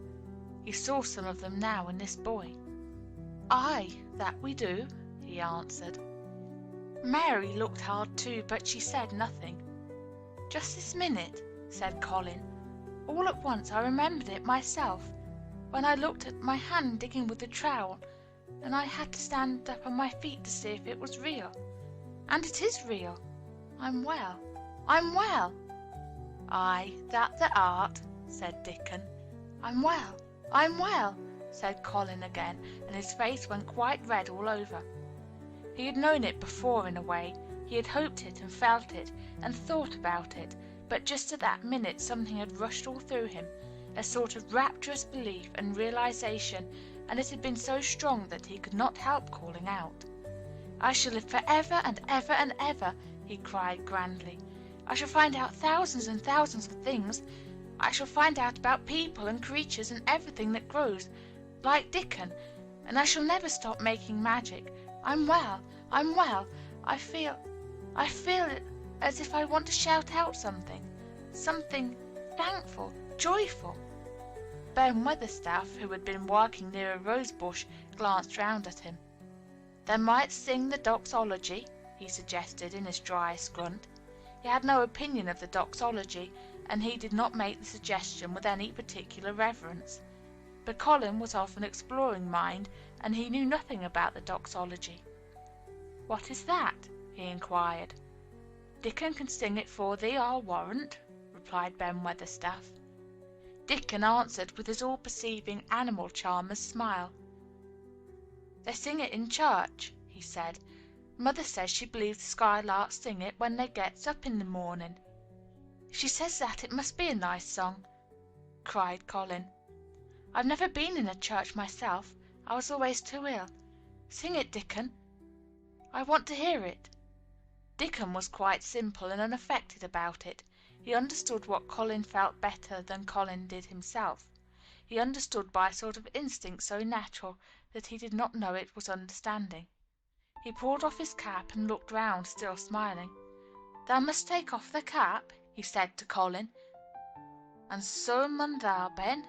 He saw some of them now in this boy. "Aye, that we do," he answered. Mary looked hard too, but she said nothing. "Just this minute," said Colin. "All at once I remembered it myself, when I looked at my hand digging with the trowel, and I had to stand up on my feet to see if it was real. And it is real. I'm well. I'm well." "Aye, that thou art," said Dickon. "I'm well. I'm well," said Colin again, and his face went quite red all over. He had known it before in a way. He had hoped it and felt it and thought about it, but just at that minute something had rushed all through him, a sort of rapturous belief and realization, and it had been so strong that he could not help calling out. "I shall live for ever and ever and ever," he cried grandly. "I shall find out thousands and thousands of things. I shall find out about people and creatures and everything that grows, like Dickon, and I shall never stop making magic. I'm well. I'm well. I feel it as if I want to shout out something thankful, joyful." Ben Weatherstaff, who had been working near a rose bush, glanced round at him. "Then might sing the doxology," he suggested in his driest grunt. He had no opinion of the doxology, and he did not make the suggestion with any particular reverence. But Colin was of an exploring mind, and he knew nothing about the doxology. "What is that?" he inquired. "Dickon can sing it for thee, I'll warrant," replied Ben Weatherstaff. Dickon answered with his all-perceiving animal charmer's smile. "They sing it in church," he said. "Mother says she believes the skylarks sing it when they gets up in the morning." "If she says that, it must be a nice song," cried Colin. "I've never been in a church myself. I was always too ill. Sing it, Dickon. I want to hear it." Dickon was quite simple and unaffected about it. He understood what Colin felt better than Colin did himself. He understood by a sort of instinct so natural that he did not know it was understanding. He pulled off his cap and looked round, still smiling. "Thou must take off the cap," he said to Colin, "and so mun thou, Ben.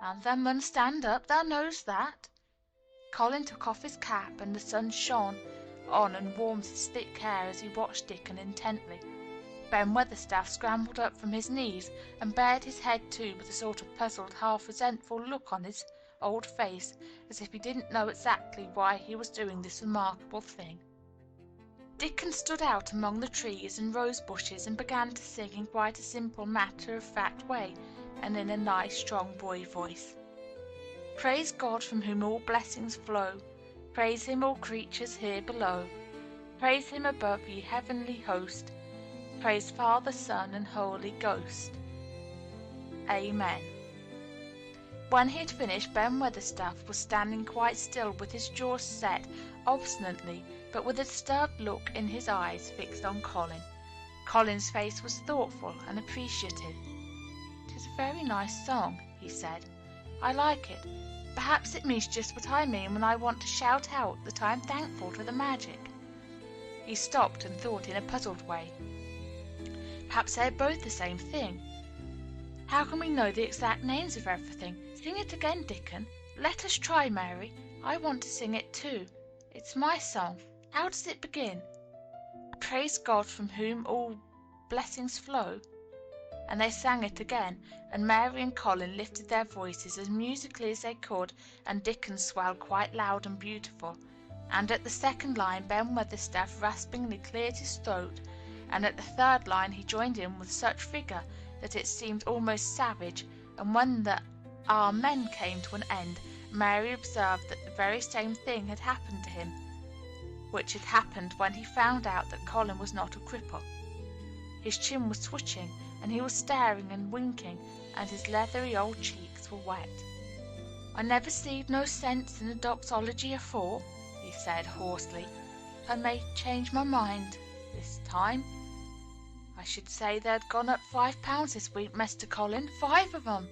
And thou mun stand up, thou knows that." Colin took off his cap, and the sun shone on and warmed his thick hair as he watched Dickon intently. Ben Weatherstaff scrambled up from his knees and bared his head too, with a sort of puzzled, half-resentful look on his old face, as if he didn't know exactly why he was doing this remarkable thing. Dickon stood out among the trees and rose bushes and began to sing in quite a simple, matter-of-fact way, and in a nice, strong boy voice. "Praise God from whom all blessings flow. Praise him, all creatures here below. Praise him above, ye heavenly host. Praise Father, Son, and Holy Ghost. Amen." When he had finished, Ben Weatherstaff was standing quite still with his jaws set, obstinately, but with a disturbed look in his eyes fixed on Colin. Colin's face was thoughtful and appreciative. "It is a very nice song," he said. "I like it. Perhaps it means just what I mean when I want to shout out that I am thankful to the magic." He stopped and thought in a puzzled way. Perhaps they are both the same thing. How can we know the exact names of everything? Sing it again, Dickon. Let us try, Mary. I want to sing it too. It's my song. How does it begin? Praise God from whom all blessings flow. And they sang it again, and Mary and Colin lifted their voices as musically as they could, and Dickon swelled quite loud and beautiful. And at the second line Ben Weatherstaff raspingly cleared his throat, and at the third line he joined in with such vigour that it seemed almost savage, and when the Amen came to an end, Mary observed that the very same thing had happened to him, which had happened when he found out that Colin was not a cripple. His chin was twitching, and he was staring and winking, and his leathery old cheeks were wet. "I never seed no sense in the doxology afore," he said hoarsely. "I may change my mind this time. I should say they had gone up £5 this week, Mr. Colin, 5 of 'em."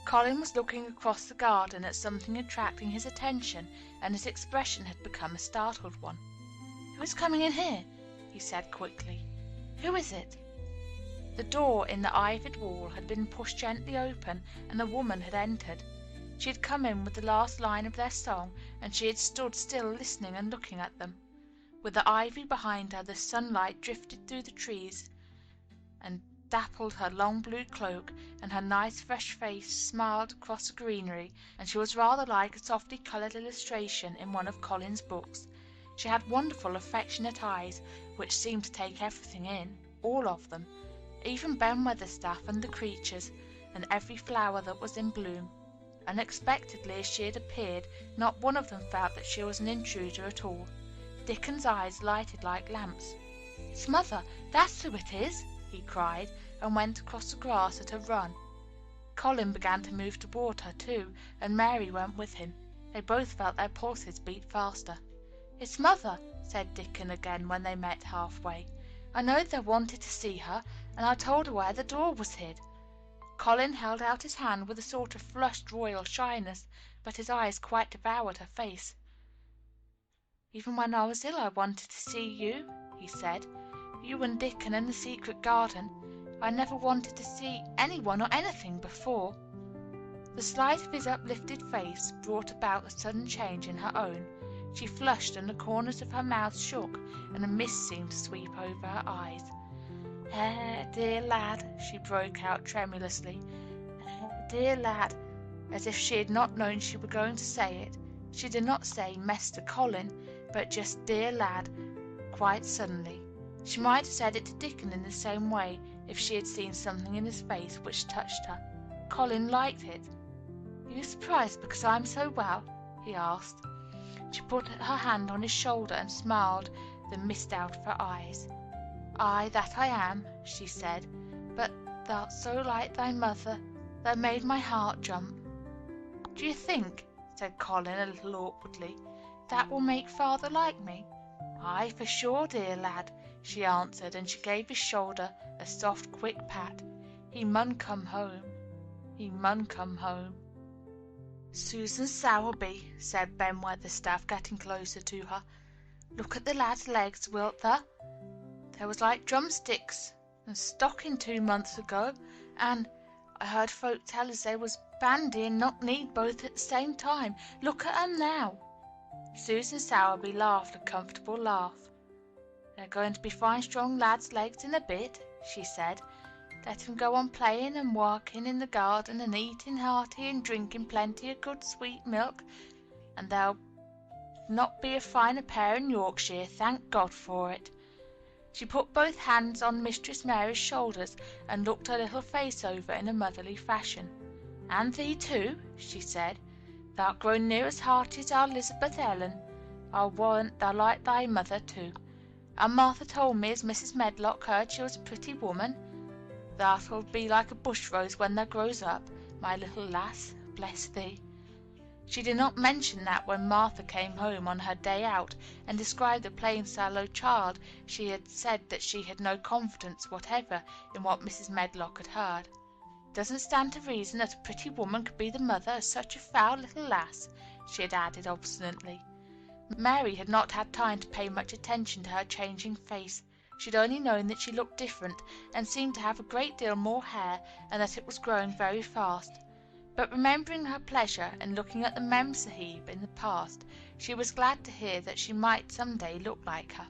Colin was looking across the garden at something attracting his attention, and his expression had become a startled one. "Who is coming in here?" he said quickly. "Who is it?" The door in the ivied wall had been pushed gently open, and a woman had entered. She had come in with the last line of their song, and she had stood still listening and looking at them. With the ivy behind her, the sunlight drifted through the trees and dappled her long blue cloak, and her nice fresh face smiled across the greenery, and she was rather like a softly coloured illustration in one of Colin's books. She had wonderful affectionate eyes, which seemed to take everything in, all of them, even Ben Weatherstaff and the creatures, and every flower that was in bloom. Unexpectedly as she had appeared, not one of them felt that she was an intruder at all. Dickon's eyes lighted like lamps. "It's Mother, that's who it is!" he cried, and went across the grass at a run. Colin began to move toward her too, and Mary went with him. They both felt their pulses beat faster. "It's Mother," said Dickon again when they met halfway. "I knowed they wanted to see her, and I told her where the door was hid." Colin held out his hand with a sort of flushed royal shyness, but his eyes quite devoured her face. "Even when I was ill I wanted to see you," he said. "You and Dickon and the secret garden. I never wanted to see anyone or anything before." The sight of his uplifted face brought about a sudden change in her own. She flushed, and the corners of her mouth shook, and a mist seemed to sweep over her eyes. Dear lad," she broke out tremulously. Dear lad," as if she had not known she were going to say it. She did not say Mester Colin, but just dear lad, quite suddenly. She might have said it to Dickon in the same way, if she had seen something in his face which touched her. Colin liked it. "Are you surprised because I am so well?" he asked. She put her hand on his shoulder and smiled the mist out of her eyes. "Ay, that I am," she said, "but thou'rt so like thy mother, thou made my heart jump." "Do you think," said Colin a little awkwardly, "that will make father like me?" "Ay, for sure, dear lad," she answered, and she gave his shoulder a soft, quick pat. "He mun come home. He mun come home." "Susan Sowerby," said Ben Weatherstaff, getting closer to her, "look at the lad's legs, wilt thou? They was like drumsticks and stocking 2 months ago, and I heard folk tell as they was bandy and knock-kneed both at the same time. Look at 'em now." Susan Sowerby laughed a comfortable laugh. "They're going to be fine strong lad's legs in a bit," she said. "Let 'em go on playing and working in the garden and eating hearty and drinking plenty of good sweet milk, and there'll not be a finer pair in Yorkshire, thank God for it." She put both hands on Mistress Mary's shoulders and looked her little face over in a motherly fashion. "And thee too," she said. "Thou'rt grown near as hearty as our Elizabeth Ellen. I'll warrant thou like thy mother too. And Martha told me as Mrs. Medlock heard she was a pretty woman. Thou'll be like a bush rose when thou grows up, my little lass, bless thee." She did not mention that when Martha came home on her day out and described the plain sallow child, she had said that she had no confidence whatever in what Mrs. Medlock had heard. "It doesn't stand to reason that a pretty woman could be the mother of such a foul little lass," she had added obstinately. Mary had not had time to pay much attention to her changing face. She had only known that she looked different and seemed to have a great deal more hair, and that it was growing very fast. But remembering her pleasure in looking at the Mem Sahib in the past, she was glad to hear that she might some day look like her.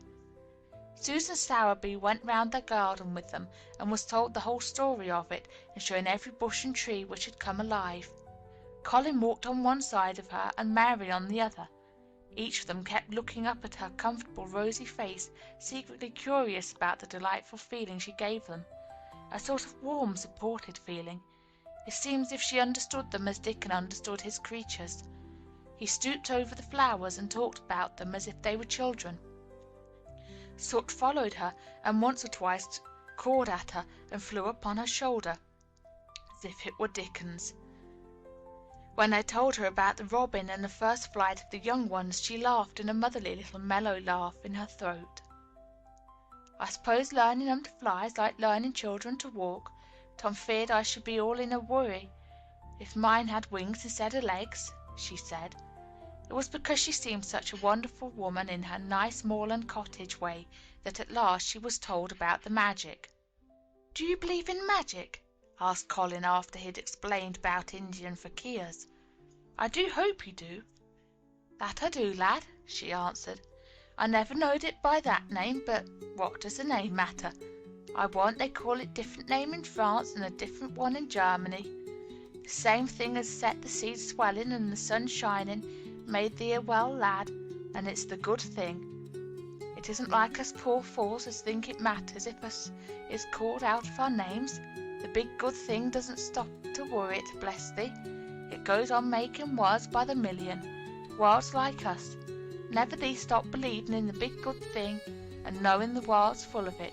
Susan Sowerby went round their garden with them, and was told the whole story of it, and shown every bush and tree which had come alive. Colin walked on one side of her, and Mary on the other. Each of them kept looking up at her comfortable rosy face, secretly curious about the delightful feeling she gave them, a sort of warm, supported feeling. It seemed as if she understood them as Dickon understood his creatures. He stooped over the flowers and talked about them as if they were children. Soot followed her, and once or twice cawed at her and flew upon her shoulder, as if it were Dickon's. When I told her about the robin and the first flight of the young ones, she laughed in a motherly little mellow laugh in her throat. "I suppose learning 'em to fly is like learning children to walk, but I'm feared I should be all in a worry if mine had wings instead of legs," she said. It was because she seemed such a wonderful woman in her nice moorland cottage way that at last she was told about the magic. "Do you believe in magic?" asked Colin after he had explained about Indian fakirs. "I do hope you do." "That I do, lad," she answered. "I never knowed it by that name, but what does the name matter? I warrant they call it different name in France and a different one in Germany. The same thing as set the seeds swelling and the sun shining made thee a well lad, and it's the good thing. It isn't like us poor fools as think it matters if us is called out of our names. The big good thing doesn't stop to worry it, bless thee. It goes on making worlds by the million, worlds like us. Never thee stop believing in the big good thing and knowing the world's full of it,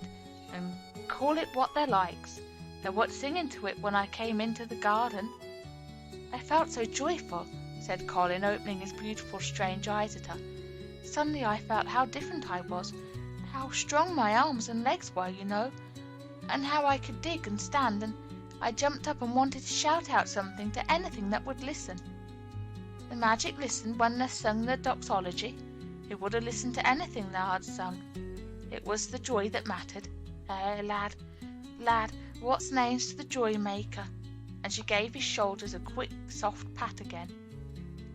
and call it what they likes. They were singing to it when I came into the garden." "I felt so joyful," said Colin, opening his beautiful strange eyes at her. "Suddenly I felt how different I was, how strong my arms and legs were, you know, and how I could dig and stand, and I jumped up and wanted to shout out something to anything that would listen. The magic listened when they sung the doxology. It would have listened to anything they had sung. It was the joy that mattered. Lad, what's names to the joy maker?" And she gave his shoulders a quick, soft pat again.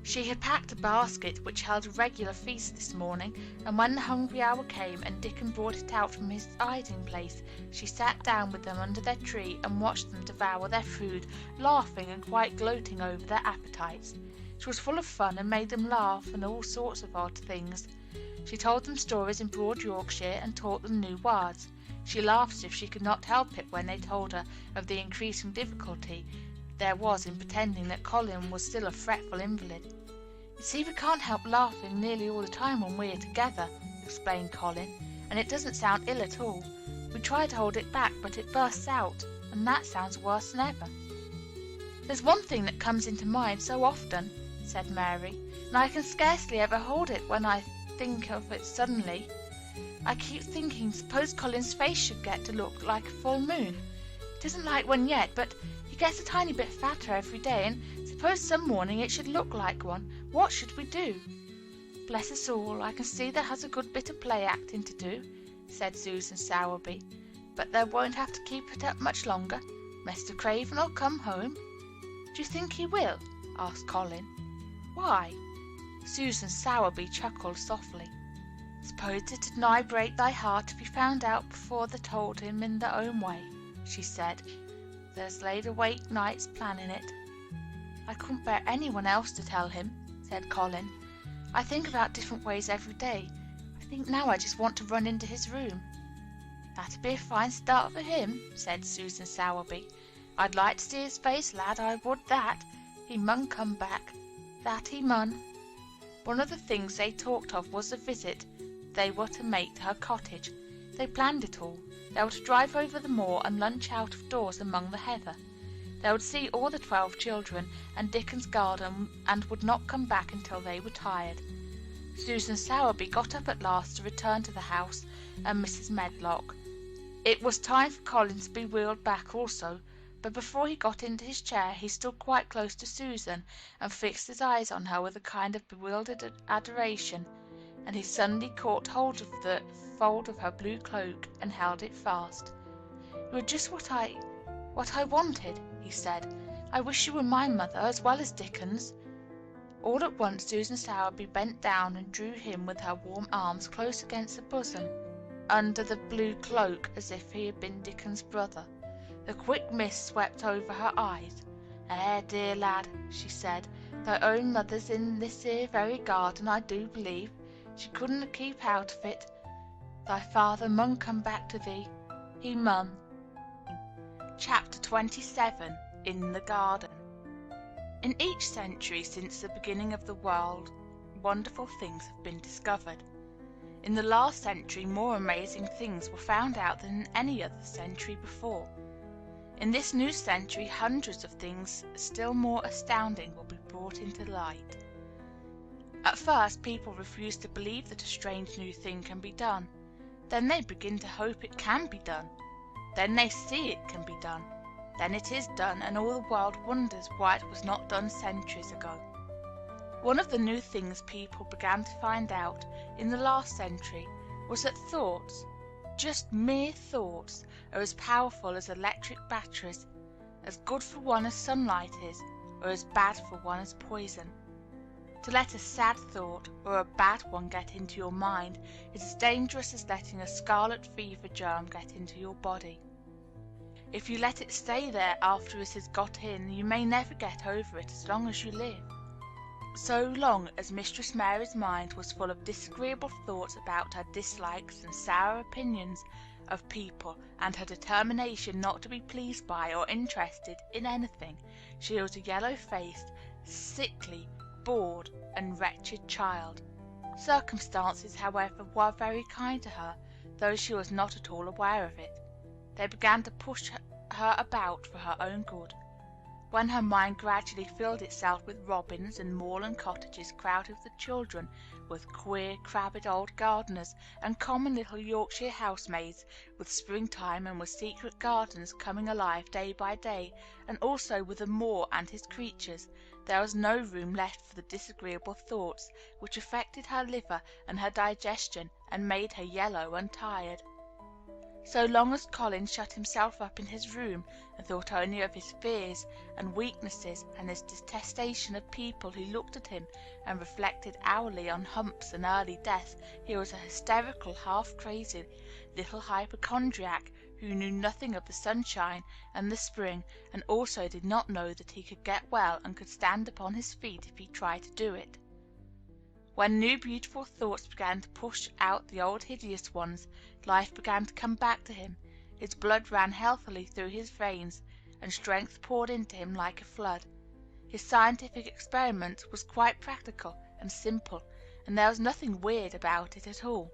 She had packed a basket which held a regular feast this morning, and when the hungry hour came and Dickon brought it out from his hiding place, she sat down with them under their tree and watched them devour their food, laughing and quite gloating over their appetites. She was full of fun and made them laugh and all sorts of odd things. She told them stories in broad Yorkshire and taught them new words. She laughed as if she could not help it when they told her of the increasing difficulty there was in pretending that Colin was still a fretful invalid. You see, we can't help laughing nearly all the time when we're together," explained Colin, "and it doesn't sound ill at all. We try to hold it back, but it bursts out, and that sounds worse than ever." "There's one thing that comes into mind so often," said Mary, "and I can scarcely ever hold it when I think of it suddenly. I keep thinking, suppose Colin's face should get to look like a full moon. It isn't like one yet, but he gets a tiny bit fatter every day, and suppose some morning it should look like one. What should we do?" "Bless us all, I can see that has a good bit of play acting to do," said Susan Sowerby, "but they won't have to keep it up much longer. Mr. Craven'll come home." "Do you think he will?" asked Colin. "Why?" Susan Sowerby chuckled softly. "Suppose it did nigh break thy heart to be found out before they told him in their own way," she said. "There's laid awake nights planning it." "I couldn't bear anyone else to tell him," said Colin. "I think about different ways every day. I think now I just want to run into his room." "That'd be a fine start for him," said Susan Sowerby. "I'd like to see his face, lad, I would that. He mun come back, that he mun." One of the things they talked of was the visit they were to make to her cottage. They planned it all. They were to drive over the moor and lunch out of doors among the heather. They would see all the 12 children and Dickens's garden, and would not come back until they were tired. Susan Sowerby got up at last to return to the house and Mrs. Medlock. It was time for Colin to be wheeled back also, but before he got into his chair he stood quite close to Susan and fixed his eyes on her with a kind of bewildered adoration, and he suddenly caught hold of the fold of her blue cloak and held it fast. "You are just what I wanted," he said. "I wish you were my mother as well as Dickens." All at once Susan Sowerby bent down and drew him with her warm arms close against her bosom, under the blue cloak, as if he had been Dickens's brother. The quick mist swept over her eyes. Dear lad," she said, "thy own mother's in this here very garden, I do believe. She couldn't keep out of it. Thy father mun come back to thee. He mun." Chapter 27 In the Garden. In each century since the beginning of the world, wonderful things have been discovered. In the last century, more amazing things were found out than in any other century before. In this new century, hundreds of things still more astounding will be brought into light. At first, people refuse to believe that a strange new thing can be done. Then they begin to hope it can be done. Then they see it can be done. Then it is done, and all the world wonders why it was not done centuries ago. One of the new things people began to find out in the last century was that thoughts, just mere thoughts, are as powerful as electric batteries, as good for one as sunlight is, or as bad for one as poison. To let a sad thought or a bad one get into your mind is as dangerous as letting a scarlet fever germ get into your body. If you let it stay there after it has got in, you may never get over it as long as you live. So long as Mistress Mary's mind was full of disagreeable thoughts about her dislikes and sour opinions of people, and her determination not to be pleased by or interested in anything, she was a yellow-faced, sickly, bored, and wretched child. Circumstances, however, were very kind to her, though she was not at all aware of it. They began to push her about for her own good. When her mind gradually filled itself with robins and moorland cottages crowded with children, with queer, crabbed old gardeners, and common little Yorkshire housemaids, with springtime and with secret gardens coming alive day by day, and also with the moor and his creatures, there was no room left for the disagreeable thoughts, which affected her liver and her digestion, and made her yellow and tired. So long as Colin shut himself up in his room, and thought only of his fears and weaknesses and his detestation of people who looked at him and reflected hourly on humps and early death, he was a hysterical, half-crazy little hypochondriac who knew nothing of the sunshine and the spring, and also did not know that he could get well and could stand upon his feet if he tried to do it. When new beautiful thoughts began to push out the old hideous ones, life began to come back to him, his blood ran healthily through his veins, and strength poured into him like a flood. His scientific experiment was quite practical, and simple, and there was nothing weird about it at all.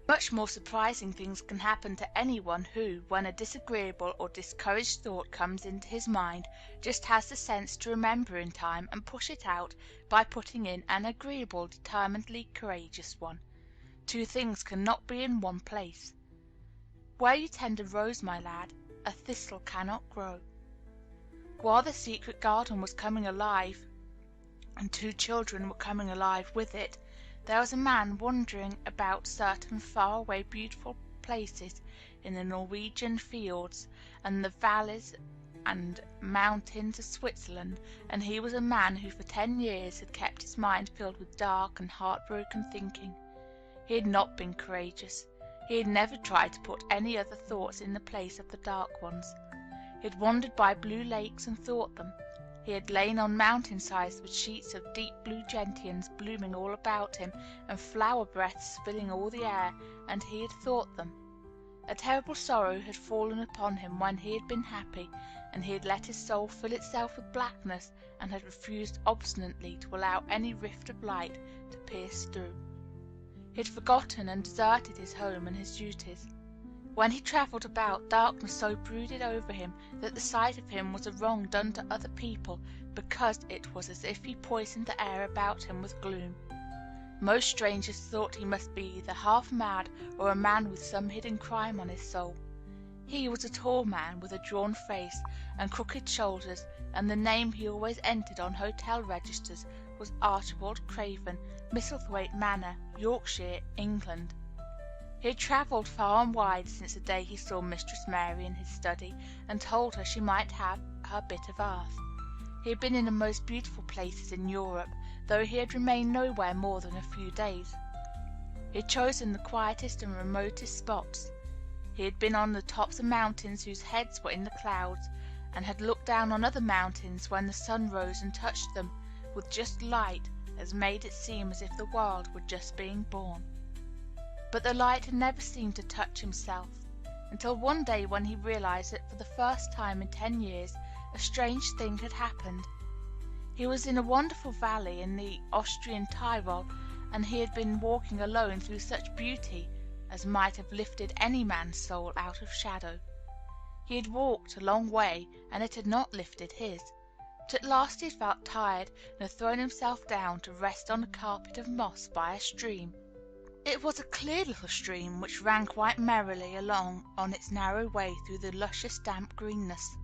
Much more surprising things can happen to anyone who, when a disagreeable or discouraged thought comes into his mind, just has the sense to remember in time and push it out by putting in an agreeable, determinedly courageous one. Two things cannot be in one place. Where you tend a rose, my lad, a thistle cannot grow. While the secret garden was coming alive, and two children were coming alive with it, there was a man wandering about certain far-away beautiful places in the Norwegian fields and the valleys and mountains of Switzerland, and he was a man who for 10 years had kept his mind filled with dark and heartbroken thinking. He had not been courageous. He had never tried to put any other thoughts in the place of the dark ones. He had wandered by blue lakes and thought them. He had lain on mountain-sides with sheets of deep blue gentians blooming all about him, and flower breaths filling all the air, and he had thought them. A terrible sorrow had fallen upon him when he had been happy, and he had let his soul fill itself with blackness, and had refused obstinately to allow any rift of light to pierce through. He had forgotten and deserted his home and his duties. When he travelled about, darkness so brooded over him that the sight of him was a wrong done to other people, because it was as if he poisoned the air about him with gloom. Most strangers thought he must be either half mad or a man with some hidden crime on his soul. He was a tall man with a drawn face and crooked shoulders, and the name he always entered on hotel registers was Archibald Craven, Misselthwaite Manor, Yorkshire, England. He had travelled far and wide since the day he saw Mistress Mary in his study, and told her she might have her bit of earth. He had been in the most beautiful places in Europe, though he had remained nowhere more than a few days. He had chosen the quietest and remotest spots. He had been on the tops of mountains whose heads were in the clouds, and had looked down on other mountains when the sun rose and touched them with just light as made it seem as if the world were just being born. But the light had never seemed to touch himself, until one day when he realized that for the first time in 10 years a strange thing had happened. He was in a wonderful valley in the Austrian Tyrol, and he had been walking alone through such beauty as might have lifted any man's soul out of shadow. He had walked a long way, and it had not lifted his, but at last he had felt tired and had thrown himself down to rest on a carpet of moss by a stream. It was a clear little stream which ran quite merrily along on its narrow way through the luscious damp greenness.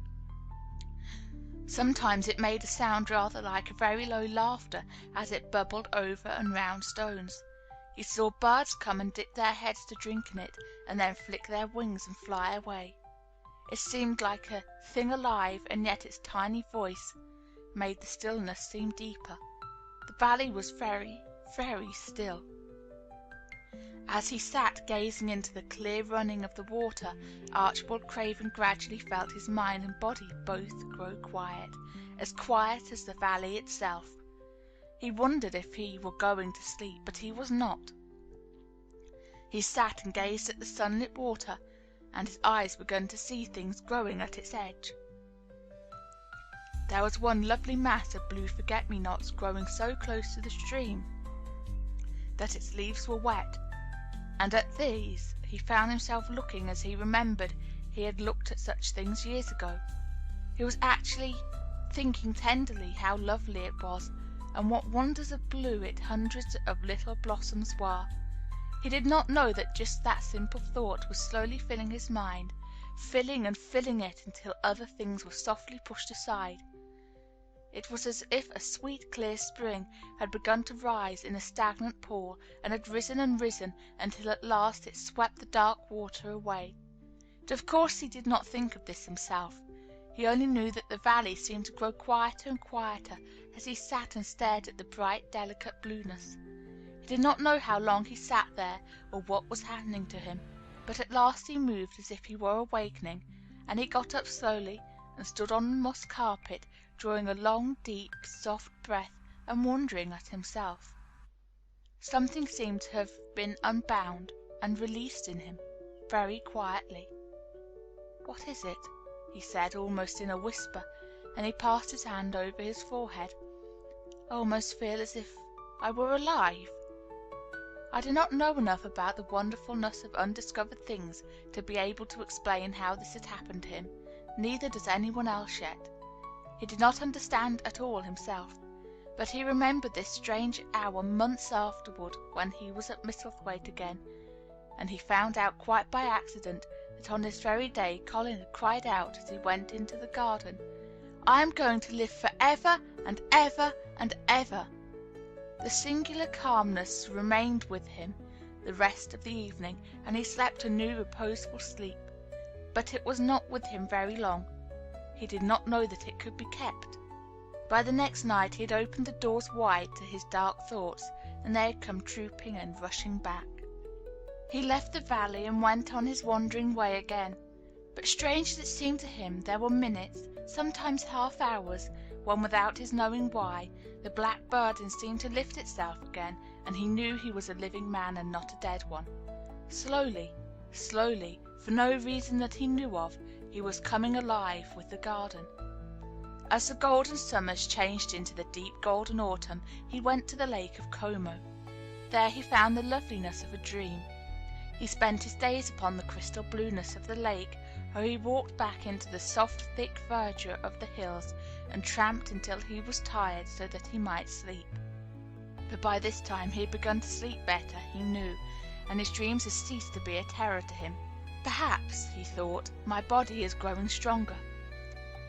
Sometimes it made a sound rather like a very low laughter as it bubbled over and round stones. He saw birds come and dip their heads to drink in it, and then flick their wings and fly away. It seemed like a thing alive, and yet its tiny voice made the stillness seem deeper. The valley was very, very still. As he sat gazing into the clear running of the water, Archibald Craven gradually felt his mind and body both grow quiet as the valley itself. He wondered if he were going to sleep, but he was not. He sat and gazed at the sunlit water, and his eyes began to see things growing at its edge. There was one lovely mass of blue forget-me-nots growing so close to the stream that its leaves were wet, and at these he found himself looking as he remembered he had looked at such things years ago. He was actually thinking tenderly how lovely it was, and what wonders of blue its hundreds of little blossoms were. He did not know that just that simple thought was slowly filling his mind, filling and filling it until other things were softly pushed aside. It was as if a sweet, clear spring had begun to rise in a stagnant pool, and had risen and risen until at last it swept the dark water away. But of course he did not think of this himself. He only knew that the valley seemed to grow quieter and quieter as he sat and stared at the bright, delicate blueness. He did not know how long he sat there, or what was happening to him, but at last he moved as if he were awakening, and he got up slowly and stood on the moss carpet, drawing a long, deep, soft breath and wondering at himself. Something seemed to have been unbound and released in him, very quietly. "What is it?" he said, almost in a whisper, and he passed his hand over his forehead. "I almost feel as if I were alive. I do not know enough about the wonderfulness of undiscovered things to be able to explain how this had happened to him, neither does anyone else yet. He did not understand at all himself, but he remembered this strange hour months afterward when he was at Misselthwaite again, and he found out quite by accident that on this very day Colin had cried out as he went into the garden, "I am going to live for ever and ever and ever." The singular calmness remained with him the rest of the evening, and he slept a new reposeful sleep. But it was not with him very long. He did not know that it could be kept. By the next night he had opened the doors wide to his dark thoughts, and they had come trooping and rushing back. He left the valley and went on his wandering way again. But strange as it seemed to him, there were minutes, sometimes half hours, when without his knowing why, the black burden seemed to lift itself again, and he knew he was a living man and not a dead one. Slowly, slowly, for no reason that he knew of, he was coming alive with the garden. As the golden summers changed into the deep golden autumn, he went to the lake of Como. There he found the loveliness of a dream. He spent his days upon the crystal blueness of the lake, or he walked back into the soft, thick verdure of the hills, and tramped until he was tired so that he might sleep. But by this time he had begun to sleep better, he knew, and his dreams had ceased to be a terror to him. Perhaps, he thought, my body is growing stronger.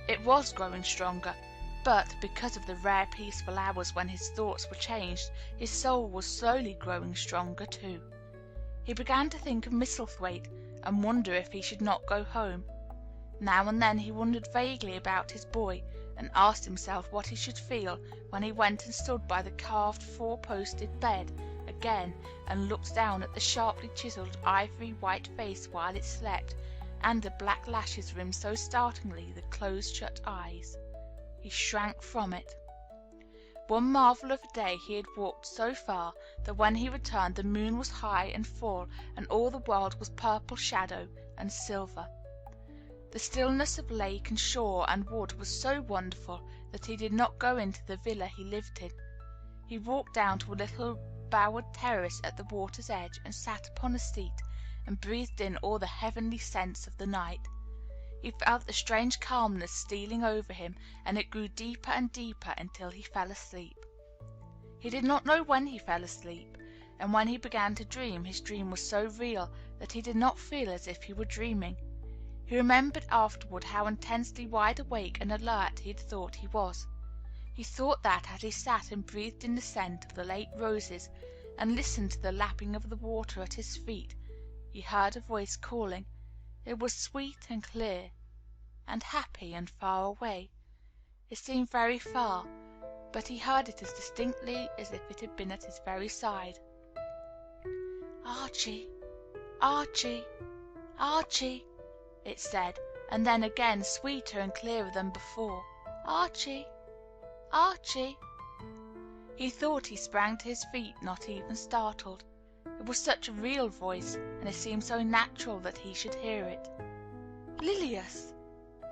It was growing stronger, but, because of the rare peaceful hours when his thoughts were changed, his soul was slowly growing stronger too. He began to think of Misselthwaite, and wonder if he should not go home. Now and then he wondered vaguely about his boy, and asked himself what he should feel when he went and stood by the carved four-posted bed again, and looked down at the sharply chiselled ivory white face while it slept, and the black lashes rimmed so startlingly the close-shut eyes. He shrank from it. One marvel of a day he had walked so far that when he returned the moon was high and full, and all the world was purple shadow and silver. The stillness of lake and shore and wood was so wonderful that he did not go into the villa he lived in. He walked down to a little bowered terrace at the water's edge, and sat upon a seat, and breathed in all the heavenly scents of the night. He felt the strange calmness stealing over him, and it grew deeper and deeper until he fell asleep. He did not know when he fell asleep, and when he began to dream, his dream was so real that he did not feel as if he were dreaming. He remembered afterward how intensely wide awake and alert he had thought he was. He thought that as he sat and breathed in the scent of the late roses, and listened to the lapping of the water at his feet, he heard a voice calling. It was sweet and clear, and happy and far away. It seemed very far, but he heard it as distinctly as if it had been at his very side. "Archie, Archie, Archie," it said, and then again, sweeter and clearer than before, "Archie, Archie." He thought he sprang to his feet, not even startled. It was such a real voice, and it seemed so natural that he should hear it. "Lilias,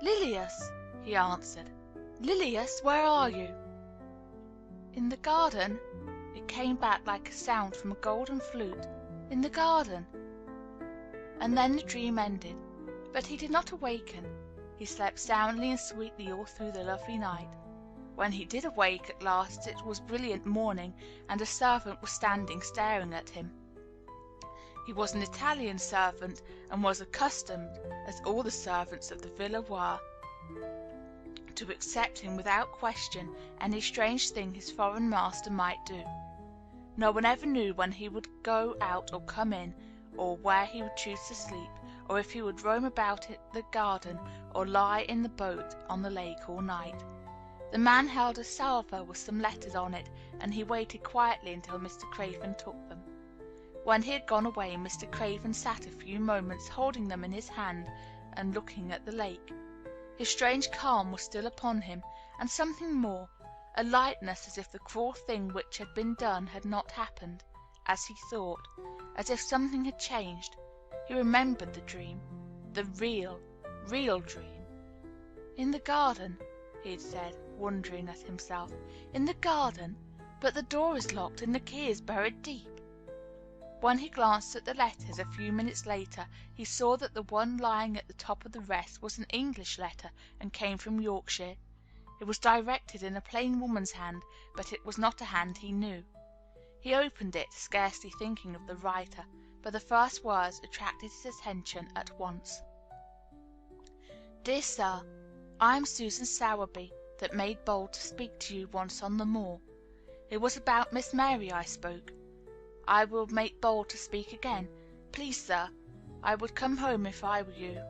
Lilias," he answered. "Lilias, where are you?" "In the garden." It came back like a sound from a golden flute. "In the garden." And then the dream ended. But he did not awaken. He slept soundly and sweetly all through the lovely night. When he did awake at last, it was brilliant morning, and a servant was standing staring at him. He was an Italian servant, and was accustomed, as all the servants of the villa were, to accept him without question any strange thing his foreign master might do. No one ever knew when he would go out or come in, or where he would choose to sleep, or if he would roam about the garden, or lie in the boat on the lake all night. The man held a salver with some letters on it, and he waited quietly until Mr. Craven took them. When he had gone away, Mr. Craven sat a few moments holding them in his hand and looking at the lake. His strange calm was still upon him, and something more, a lightness as if the cruel thing which had been done had not happened, as he thought, as if something had changed. He remembered the dream, the real dream. "In the garden," he had said, wondering at himself. "In the garden? but the door is locked and the key is buried deep." When he glanced at the letters a few minutes later, he saw that the one lying at the top of the rest was an English letter and came from Yorkshire. It was directed in a plain woman's hand, but it was not a hand he knew. He opened it, scarcely thinking of the writer, but the first words attracted his attention at once. "Dear Sir, I am Susan Sowerby, that made bold to speak to you once on the moor. It was about Miss Mary I spoke. I will make bold to speak again. Please, sir, I would come home if I were you.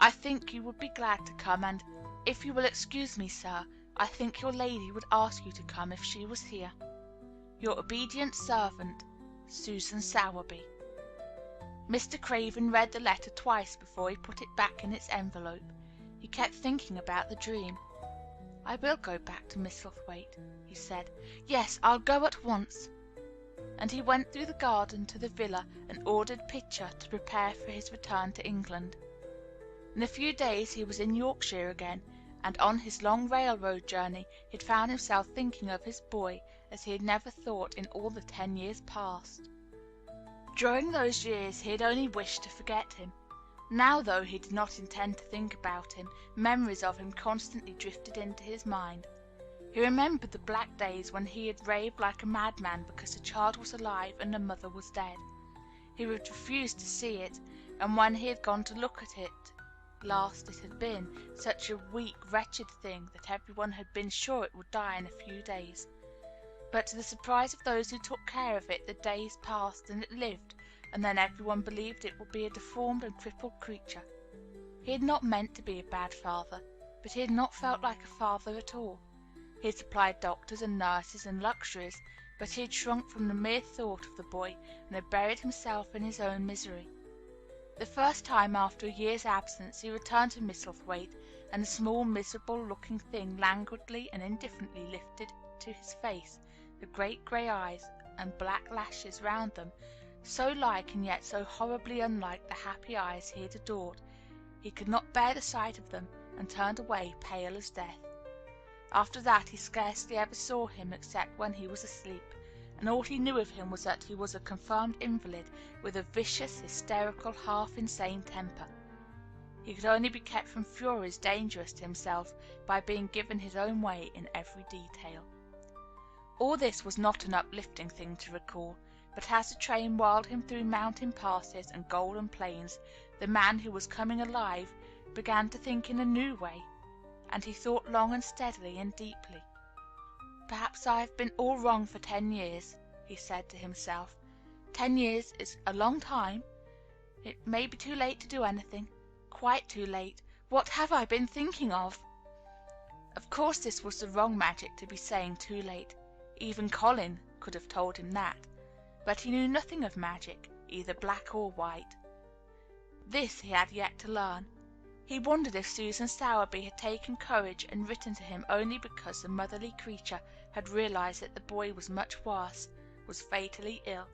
I think you would be glad to come, and, if you will excuse me, sir, I think your lady would ask you to come if she was here. Your obedient servant, Susan Sowerby." Mr. Craven read the letter twice before he put it back in its envelope. He kept thinking about the dream. "I will go back to Misselthwaite," he said. "Yes, I'll go at once." And he went through the garden to the villa and ordered Pitcher to prepare for his return to England. In a few days he was in Yorkshire again, and on his long railroad journey he had found himself thinking of his boy as he had never thought in all the 10 years past. During those years he had only wished to forget him. Now, though he did not intend to think about him, memories of him constantly drifted into his mind. He remembered the black days when he had raved like a madman because the child was alive and the mother was dead. He had refused to see it, and when he had gone to look at it last, it had been such a weak, wretched thing that everyone had been sure it would die in a few days. But to the surprise of those who took care of it, the days passed and it lived, and then everyone believed it would be a deformed and crippled creature. He had not meant to be a bad father, but he had not felt like a father at all. He had supplied doctors and nurses and luxuries, but he had shrunk from the mere thought of the boy and had buried himself in his own misery. The first time after a year's absence he returned to Misselthwaite, and the small, miserable-looking thing languidly and indifferently lifted to his face the great grey eyes and black lashes round them, so like and yet so horribly unlike the happy eyes he had adored. He could not bear the sight of them, and turned away pale as death. After that he scarcely ever saw him except when he was asleep, and all he knew of him was that he was a confirmed invalid with a vicious, hysterical, half-insane temper. He could only be kept from furies dangerous to himself by being given his own way in every detail. All this was not an uplifting thing to recall, but as the train whirled him through mountain passes and golden plains, the man who was coming alive began to think in a new way, and he thought long and steadily and deeply. "Perhaps I have been all wrong for 10 years," he said to himself. 10 years is a long time. It may be too late to do anything. Quite too late. What have I been thinking of? Of course this was the wrong magic to be saying too late. Even Colin could have told him that. But he knew nothing of magic, either black or white. This he had yet to learn. He wondered if Susan Sowerby had taken courage and written to him only because the motherly creature had realized that the boy was much worse, was fatally ill.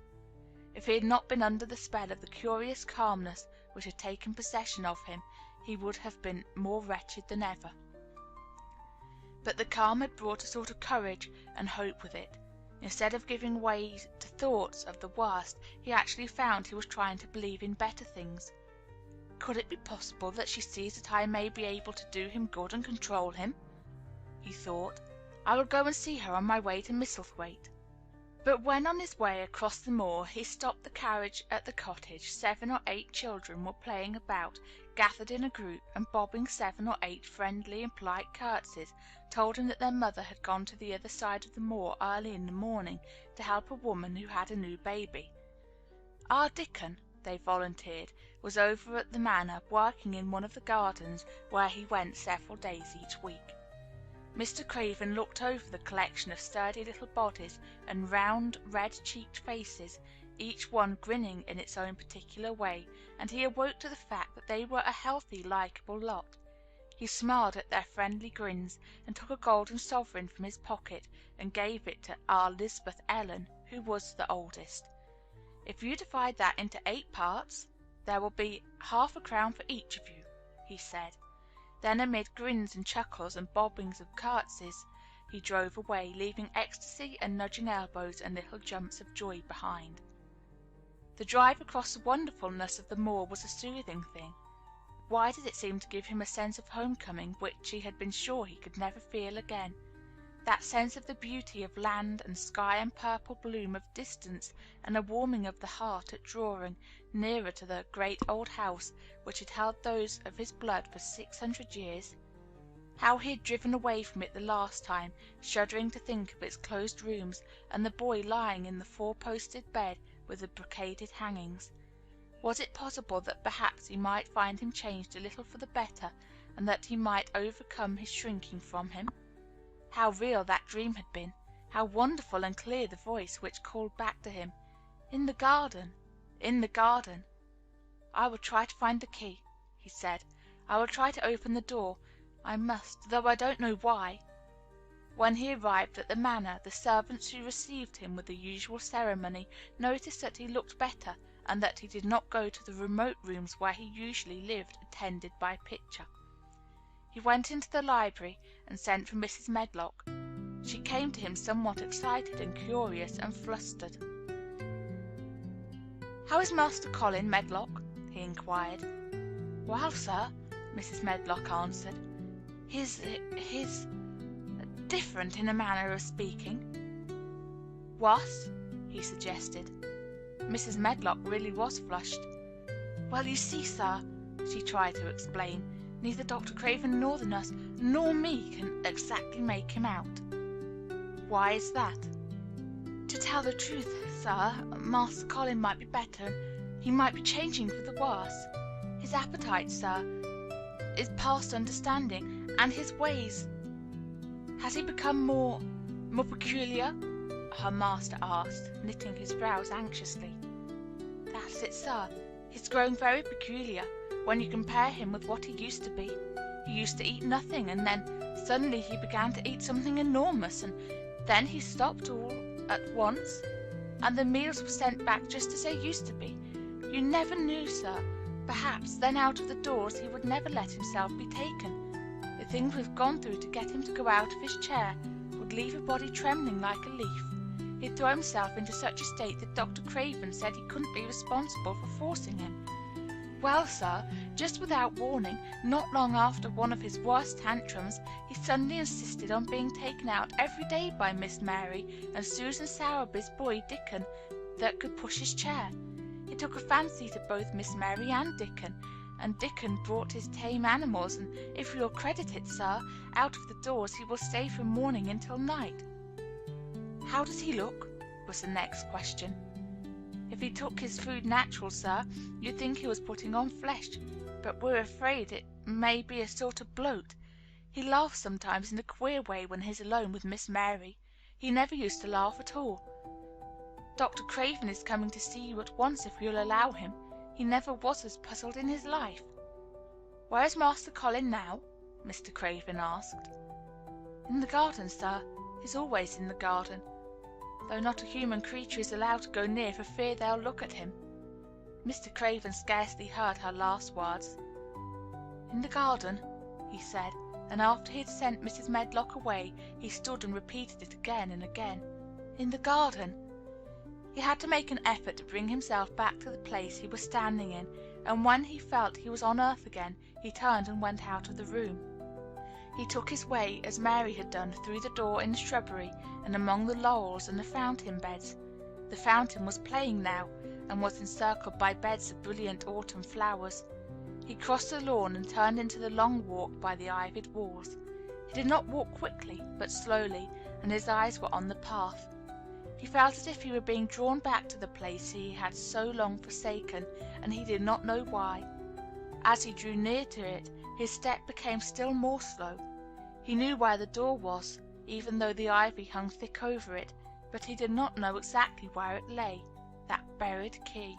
If he had not been under the spell of the curious calmness which had taken possession of him, he would have been more wretched than ever. But the calm had brought a sort of courage and hope with it. Instead of giving way to thoughts of the worst, he actually found he was trying to believe in better things. Could it be possible that she sees that I may be able to do him good and control him? He thought. I will go and see her on my way to Misselthwaite. But when on his way across the moor he stopped the carriage at the cottage, 7 or 8 children were playing about, gathered in a group, and bobbing 7 or 8 friendly and polite curtsies told him that their mother had gone to the other side of the moor early in the morning to help a woman who had a new baby. Our Dickon, they volunteered, was over at the manor, working in one of the gardens where he went several days each week. Mr. Craven looked over the collection of sturdy little bodies and round, red-cheeked faces, each one grinning in its own particular way, and he awoke to the fact that they were a healthy, likeable lot. He smiled at their friendly grins, and took a golden sovereign from his pocket and gave it to our Lisbeth Ellen, who was the oldest. "If you divide that into 8 parts, there will be half a crown for each of you," he said. Then, amid grins and chuckles and bobbings of curtsies, he drove away, leaving ecstasy and nudging elbows and little jumps of joy behind. The drive across the wonderfulness of the moor was a soothing thing. Why did it seem to give him a sense of homecoming which he had been sure he could never feel again? That sense of the beauty of land and sky and purple bloom of distance, and a warming of the heart at drawing nearer to the great old house which had held those of his blood for 600 years. How he had driven away from it the last time, shuddering to think of its closed rooms, and the boy lying in the four-posted bed with the brocaded hangings. Was it possible that perhaps he might find him changed a little for the better, and that he might overcome his shrinking from him? How real that dream had been! How wonderful and clear the voice which called back to him, "In the garden! In the garden!" "I will try to find the key," he said. "I will try to open the door. I must, though I don't know why." When he arrived at the manor, the servants who received him with the usual ceremony noticed that he looked better, and that he did not go to the remote rooms where he usually lived, attended by Pitcher. He went into the library and sent for Mrs. Medlock. She came to him somewhat excited and curious and flustered. "How is Master Colin, Medlock?" he inquired. "Well, sir," Mrs. Medlock answered, he's different in a manner of speaking." "Worse?" he suggested. Mrs. Medlock really was flushed. "Well, you see, sir," she tried to explain, "neither Dr. Craven nor the nurse nor me can exactly make him out." "Why is that?" "To tell the truth, sir, Master Colin might be better, and he might be changing for the worse. His appetite, sir, is past understanding, and his ways—" "Has he become more peculiar?" her master asked, knitting his brows anxiously. "That's it, sir. He's grown very peculiar, when you compare him with what he used to be. He used to eat nothing, and then suddenly he began to eat something enormous, and then he stopped all at once, and the meals were sent back just as they used to be. You never knew, sir. Perhaps then out of the doors he would never let himself be taken. The things we've gone through to get him to go out of his chair would leave a body trembling like a leaf. He'd throw himself into such a state that Dr. Craven said he couldn't be responsible for forcing him. Well, sir, just without warning, not long after one of his worst tantrums, he suddenly insisted on being taken out every day by Miss Mary and Susan Sowerby's boy Dickon that could push his chair. He took a fancy to both Miss Mary and Dickon brought his tame animals, and if you'll credit it, sir, out of the doors he will stay from morning until night." "How does he look?" was the next question. "If he took his food natural, sir, you'd think he was putting on flesh, but we're afraid it may be a sort of bloat. He laughs sometimes in a queer way when he's alone with Miss Mary. He never used to laugh at all. Dr. Craven is coming to see you at once if you'll allow him. He never was as puzzled in his life." "Where is Master Colin now?" Mr. Craven asked. "In the garden, sir. He's always in the garden, though not a human creature is allowed to go near for fear they'll look at him." Mr. Craven scarcely heard her last words. "In the garden," he said, and after he had sent Mrs. Medlock away, he stood and repeated it again and again. "In the garden." He had to make an effort to bring himself back to the place he was standing in, and when he felt he was on earth again, he turned and went out of the room. He took his way, as Mary had done, through the door in the shrubbery, and among the laurels and the fountain beds. The fountain was playing now, and was encircled by beds of brilliant autumn flowers. He crossed the lawn and turned into the long walk by the ivied walls. He did not walk quickly, but slowly, and his eyes were on the path. He felt as if he were being drawn back to the place he had so long forsaken, and he did not know why. As he drew near to it, his step became still more slow. He knew where the door was, even though the ivy hung thick over it, but he did not know exactly where it lay, that buried key.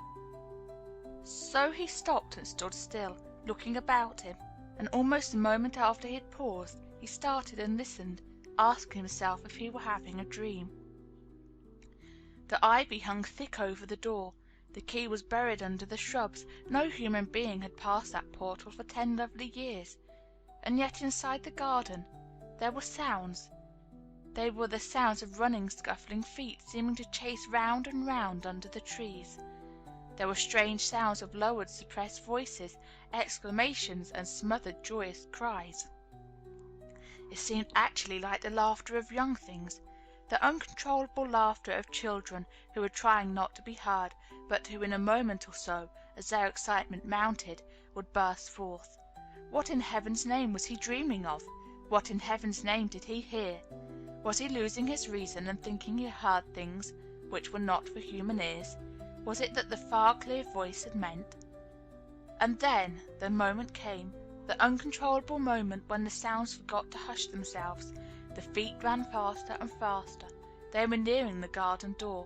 So he stopped and stood still, looking about him, and almost a moment after he had paused, he started and listened, asking himself if he were having a dream. The ivy hung thick over the door. The key was buried under the shrubs. No human being had passed that portal for 10 lovely years. And yet inside the garden there were sounds. They were the sounds of running, scuffling feet seeming to chase round and round under the trees. There were strange sounds of lowered, suppressed voices, exclamations, and smothered, joyous cries. It seemed actually like the laughter of young things, the uncontrollable laughter of children who were trying not to be heard, but who in a moment or so, as their excitement mounted, would burst forth. What in heaven's name was he dreaming of? What in heaven's name did he hear? Was he losing his reason and thinking he heard things which were not for human ears? Was it that the far, clear voice had meant? And then the moment came, the uncontrollable moment when the sounds forgot to hush themselves. The feet ran faster and faster. They were nearing the garden door.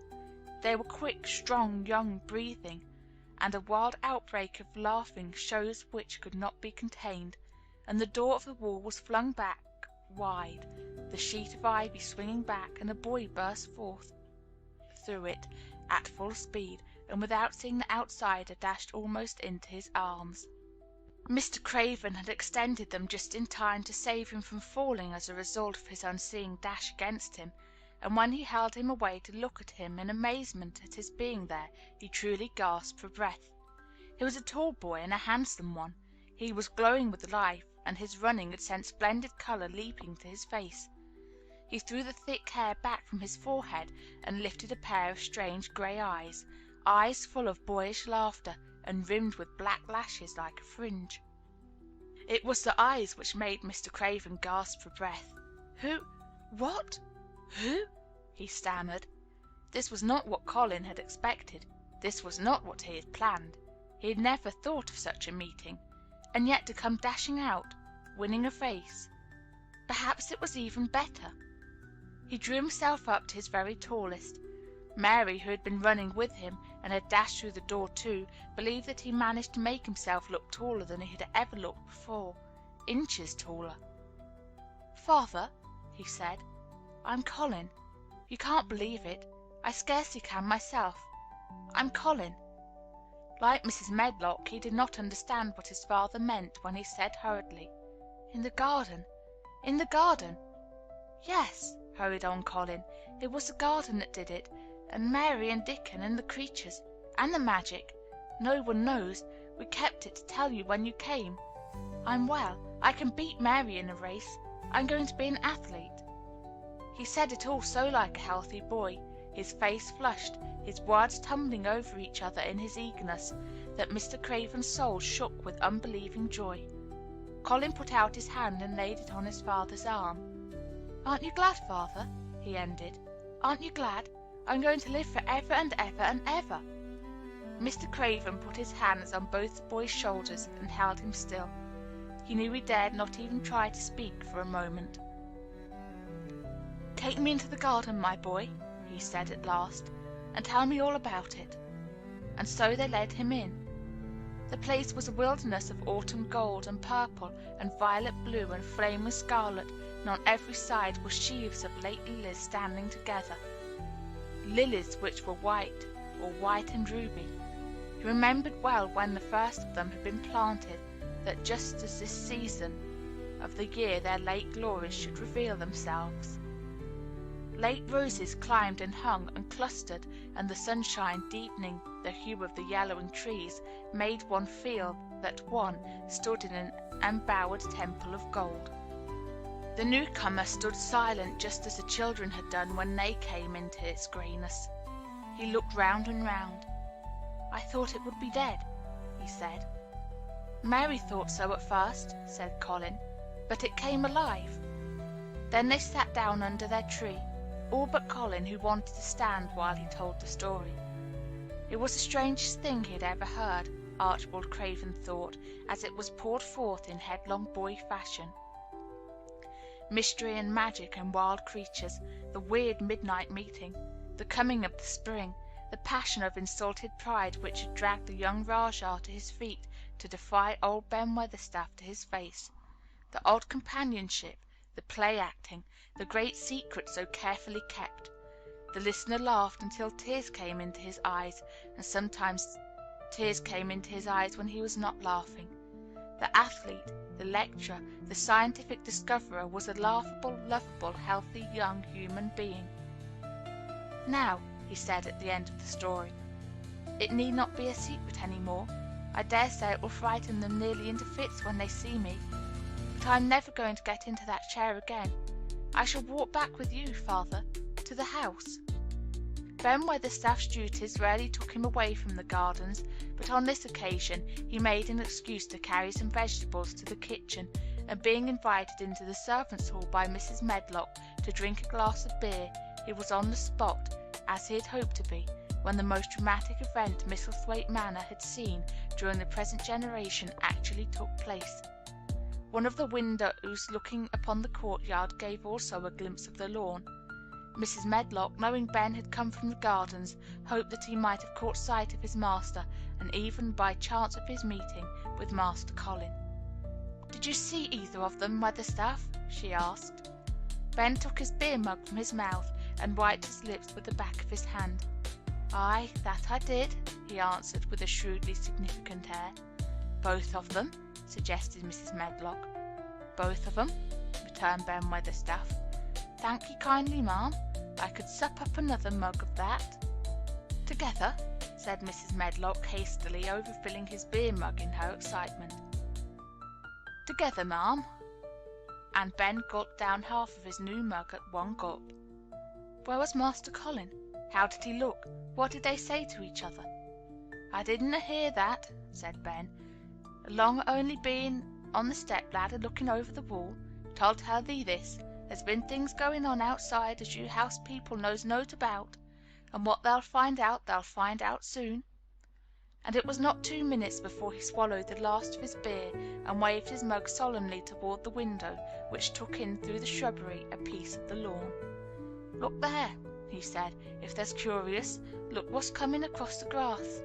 They were quick, strong, young, breathing, and a wild outbreak of laughing shows which could not be contained, and the door of the wall was flung back wide, the sheet of ivy swinging back, and a boy burst forth through it at full speed, and without seeing the outsider dashed almost into his arms. Mr. Craven had extended them just in time to save him from falling as a result of his unseeing dash against him, and when he held him away to look at him in amazement at his being there, he truly gasped for breath. He was a tall boy and a handsome one. He was glowing with life, and his running had sent splendid color leaping to his face. He threw the thick hair back from his forehead and lifted a pair of strange gray eyes, eyes full of boyish laughter and rimmed with black lashes like a fringe. It was the eyes which made Mr. Craven gasp for breath. "Who? What? Who?" he stammered. This was not what Colin had expected. This was not what he had planned. He had never thought of such a meeting. And yet to come dashing out, winning a race. Perhaps it was even better. He drew himself up to his very tallest. Mary, who had been running with him and had dashed through the door too, believed that he managed to make himself look taller than he had ever looked before, inches taller. "Father," he said, "I'm Colin. You can't believe it. I scarcely can myself. I'm Colin." Like Mrs. Medlock, he did not understand what his father meant when he said hurriedly, "In the garden. In the garden." "Yes," hurried on Colin, "it was the garden that did it, and Mary and Dickon and the creatures, and the magic. No one knows. We kept it to tell you when you came. I'm well. I can beat Mary in a race. I'm going to be an athlete." He said it all so like a healthy boy, his face flushed, his words tumbling over each other in his eagerness, that Mr. Craven's soul shook with unbelieving joy. Colin put out his hand and laid it on his father's arm. "Aren't you glad, Father?" he ended. "Aren't you glad? I'm going to live for ever and ever and ever." Mr. Craven put his hands on both the boy's shoulders and held him still. He knew he dared not even try to speak for a moment. "Take me into the garden, my boy," he said at last, "and tell me all about it." And so they led him in. The place was a wilderness of autumn gold and purple and violet blue and flaming scarlet, and on every side were sheaves of late lilies standing together, lilies which were white, or white and ruby. He remembered well when the first of them had been planted, that just as this season of the year their late glories should reveal themselves. Late roses climbed and hung and clustered, and the sunshine, deepening the hue of the yellowing trees, made one feel that one stood in an embowered temple of gold. The newcomer stood silent, just as the children had done when they came into its greyness. He looked round and round. "I thought it would be dead," he said. "Mary thought so at first," said Colin, "but it came alive." Then they sat down under their tree, all but Colin, who wanted to stand while he told the story. It was the strangest thing he had ever heard, Archibald Craven thought, as it was poured forth in headlong boy fashion. Mystery and magic and wild creatures, the weird midnight meeting, the coming of the spring, the passion of insulted pride which had dragged the young Rajah to his feet to defy old Ben Weatherstaff to his face, the odd companionship, the play-acting, the great secret so carefully kept. The listener laughed until tears came into his eyes, and sometimes tears came into his eyes when he was not laughing. The athlete, the lecturer, the scientific discoverer was a laughable, lovable, healthy young human being. "Now," he said at the end of the story, "it need not be a secret any more. I dare say it will frighten them nearly into fits when they see me. But I am never going to get into that chair again. I shall walk back with you, Father, to the house." Ben Weatherstaff's duties rarely took him away from the gardens, but on this occasion he made an excuse to carry some vegetables to the kitchen, and being invited into the servants' hall by Mrs. Medlock to drink a glass of beer, he was on the spot, as he had hoped to be, when the most dramatic event Misselthwaite Manor had seen during the present generation actually took place. One of the windows looking upon the courtyard gave also a glimpse of the lawn. Mrs. Medlock, knowing Ben had come from the gardens, hoped that he might have caught sight of his master, and even by chance of his meeting with Master Colin. "Did you see either of them, Weatherstaff?" she asked. Ben took his beer mug from his mouth and wiped his lips with the back of his hand. "Aye, that I did," he answered with a shrewdly significant air. "Both of them?" suggested Mrs. Medlock. "Both of 'em," returned Ben Weatherstaff. "Thank ye kindly, ma'am. I could sup up another mug of that." "Together?" said Mrs. Medlock hastily, overfilling his beer mug in her excitement. "Together, ma'am." And Ben gulped down half of his new mug at one gulp. "Where was Master Colin? How did he look? What did they say to each other?" "I didna hear that," said Ben. "Along only being on the step-ladder looking over the wall. But I'll tell thee this. There's been things going on outside as you house people knows nought about, and what they'll find out soon." And it was not 2 minutes before he swallowed the last of his beer and waved his mug solemnly toward the window which took in through the shrubbery a piece of the lawn. "Look there," he said. "If there's curious, look what's coming across the grass."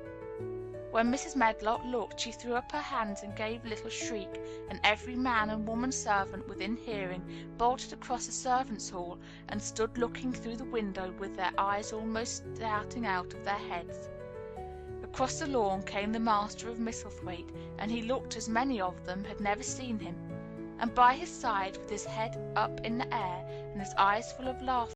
When Mrs. Medlock looked, she threw up her hands and gave a little shriek, and every man and woman servant within hearing bolted across the servants' hall and stood looking through the window with their eyes almost starting out of their heads. Across the lawn came the master of Misselthwaite, and he looked as many of them had never seen him, and by his side, with his head up in the air and his eyes full of laughter,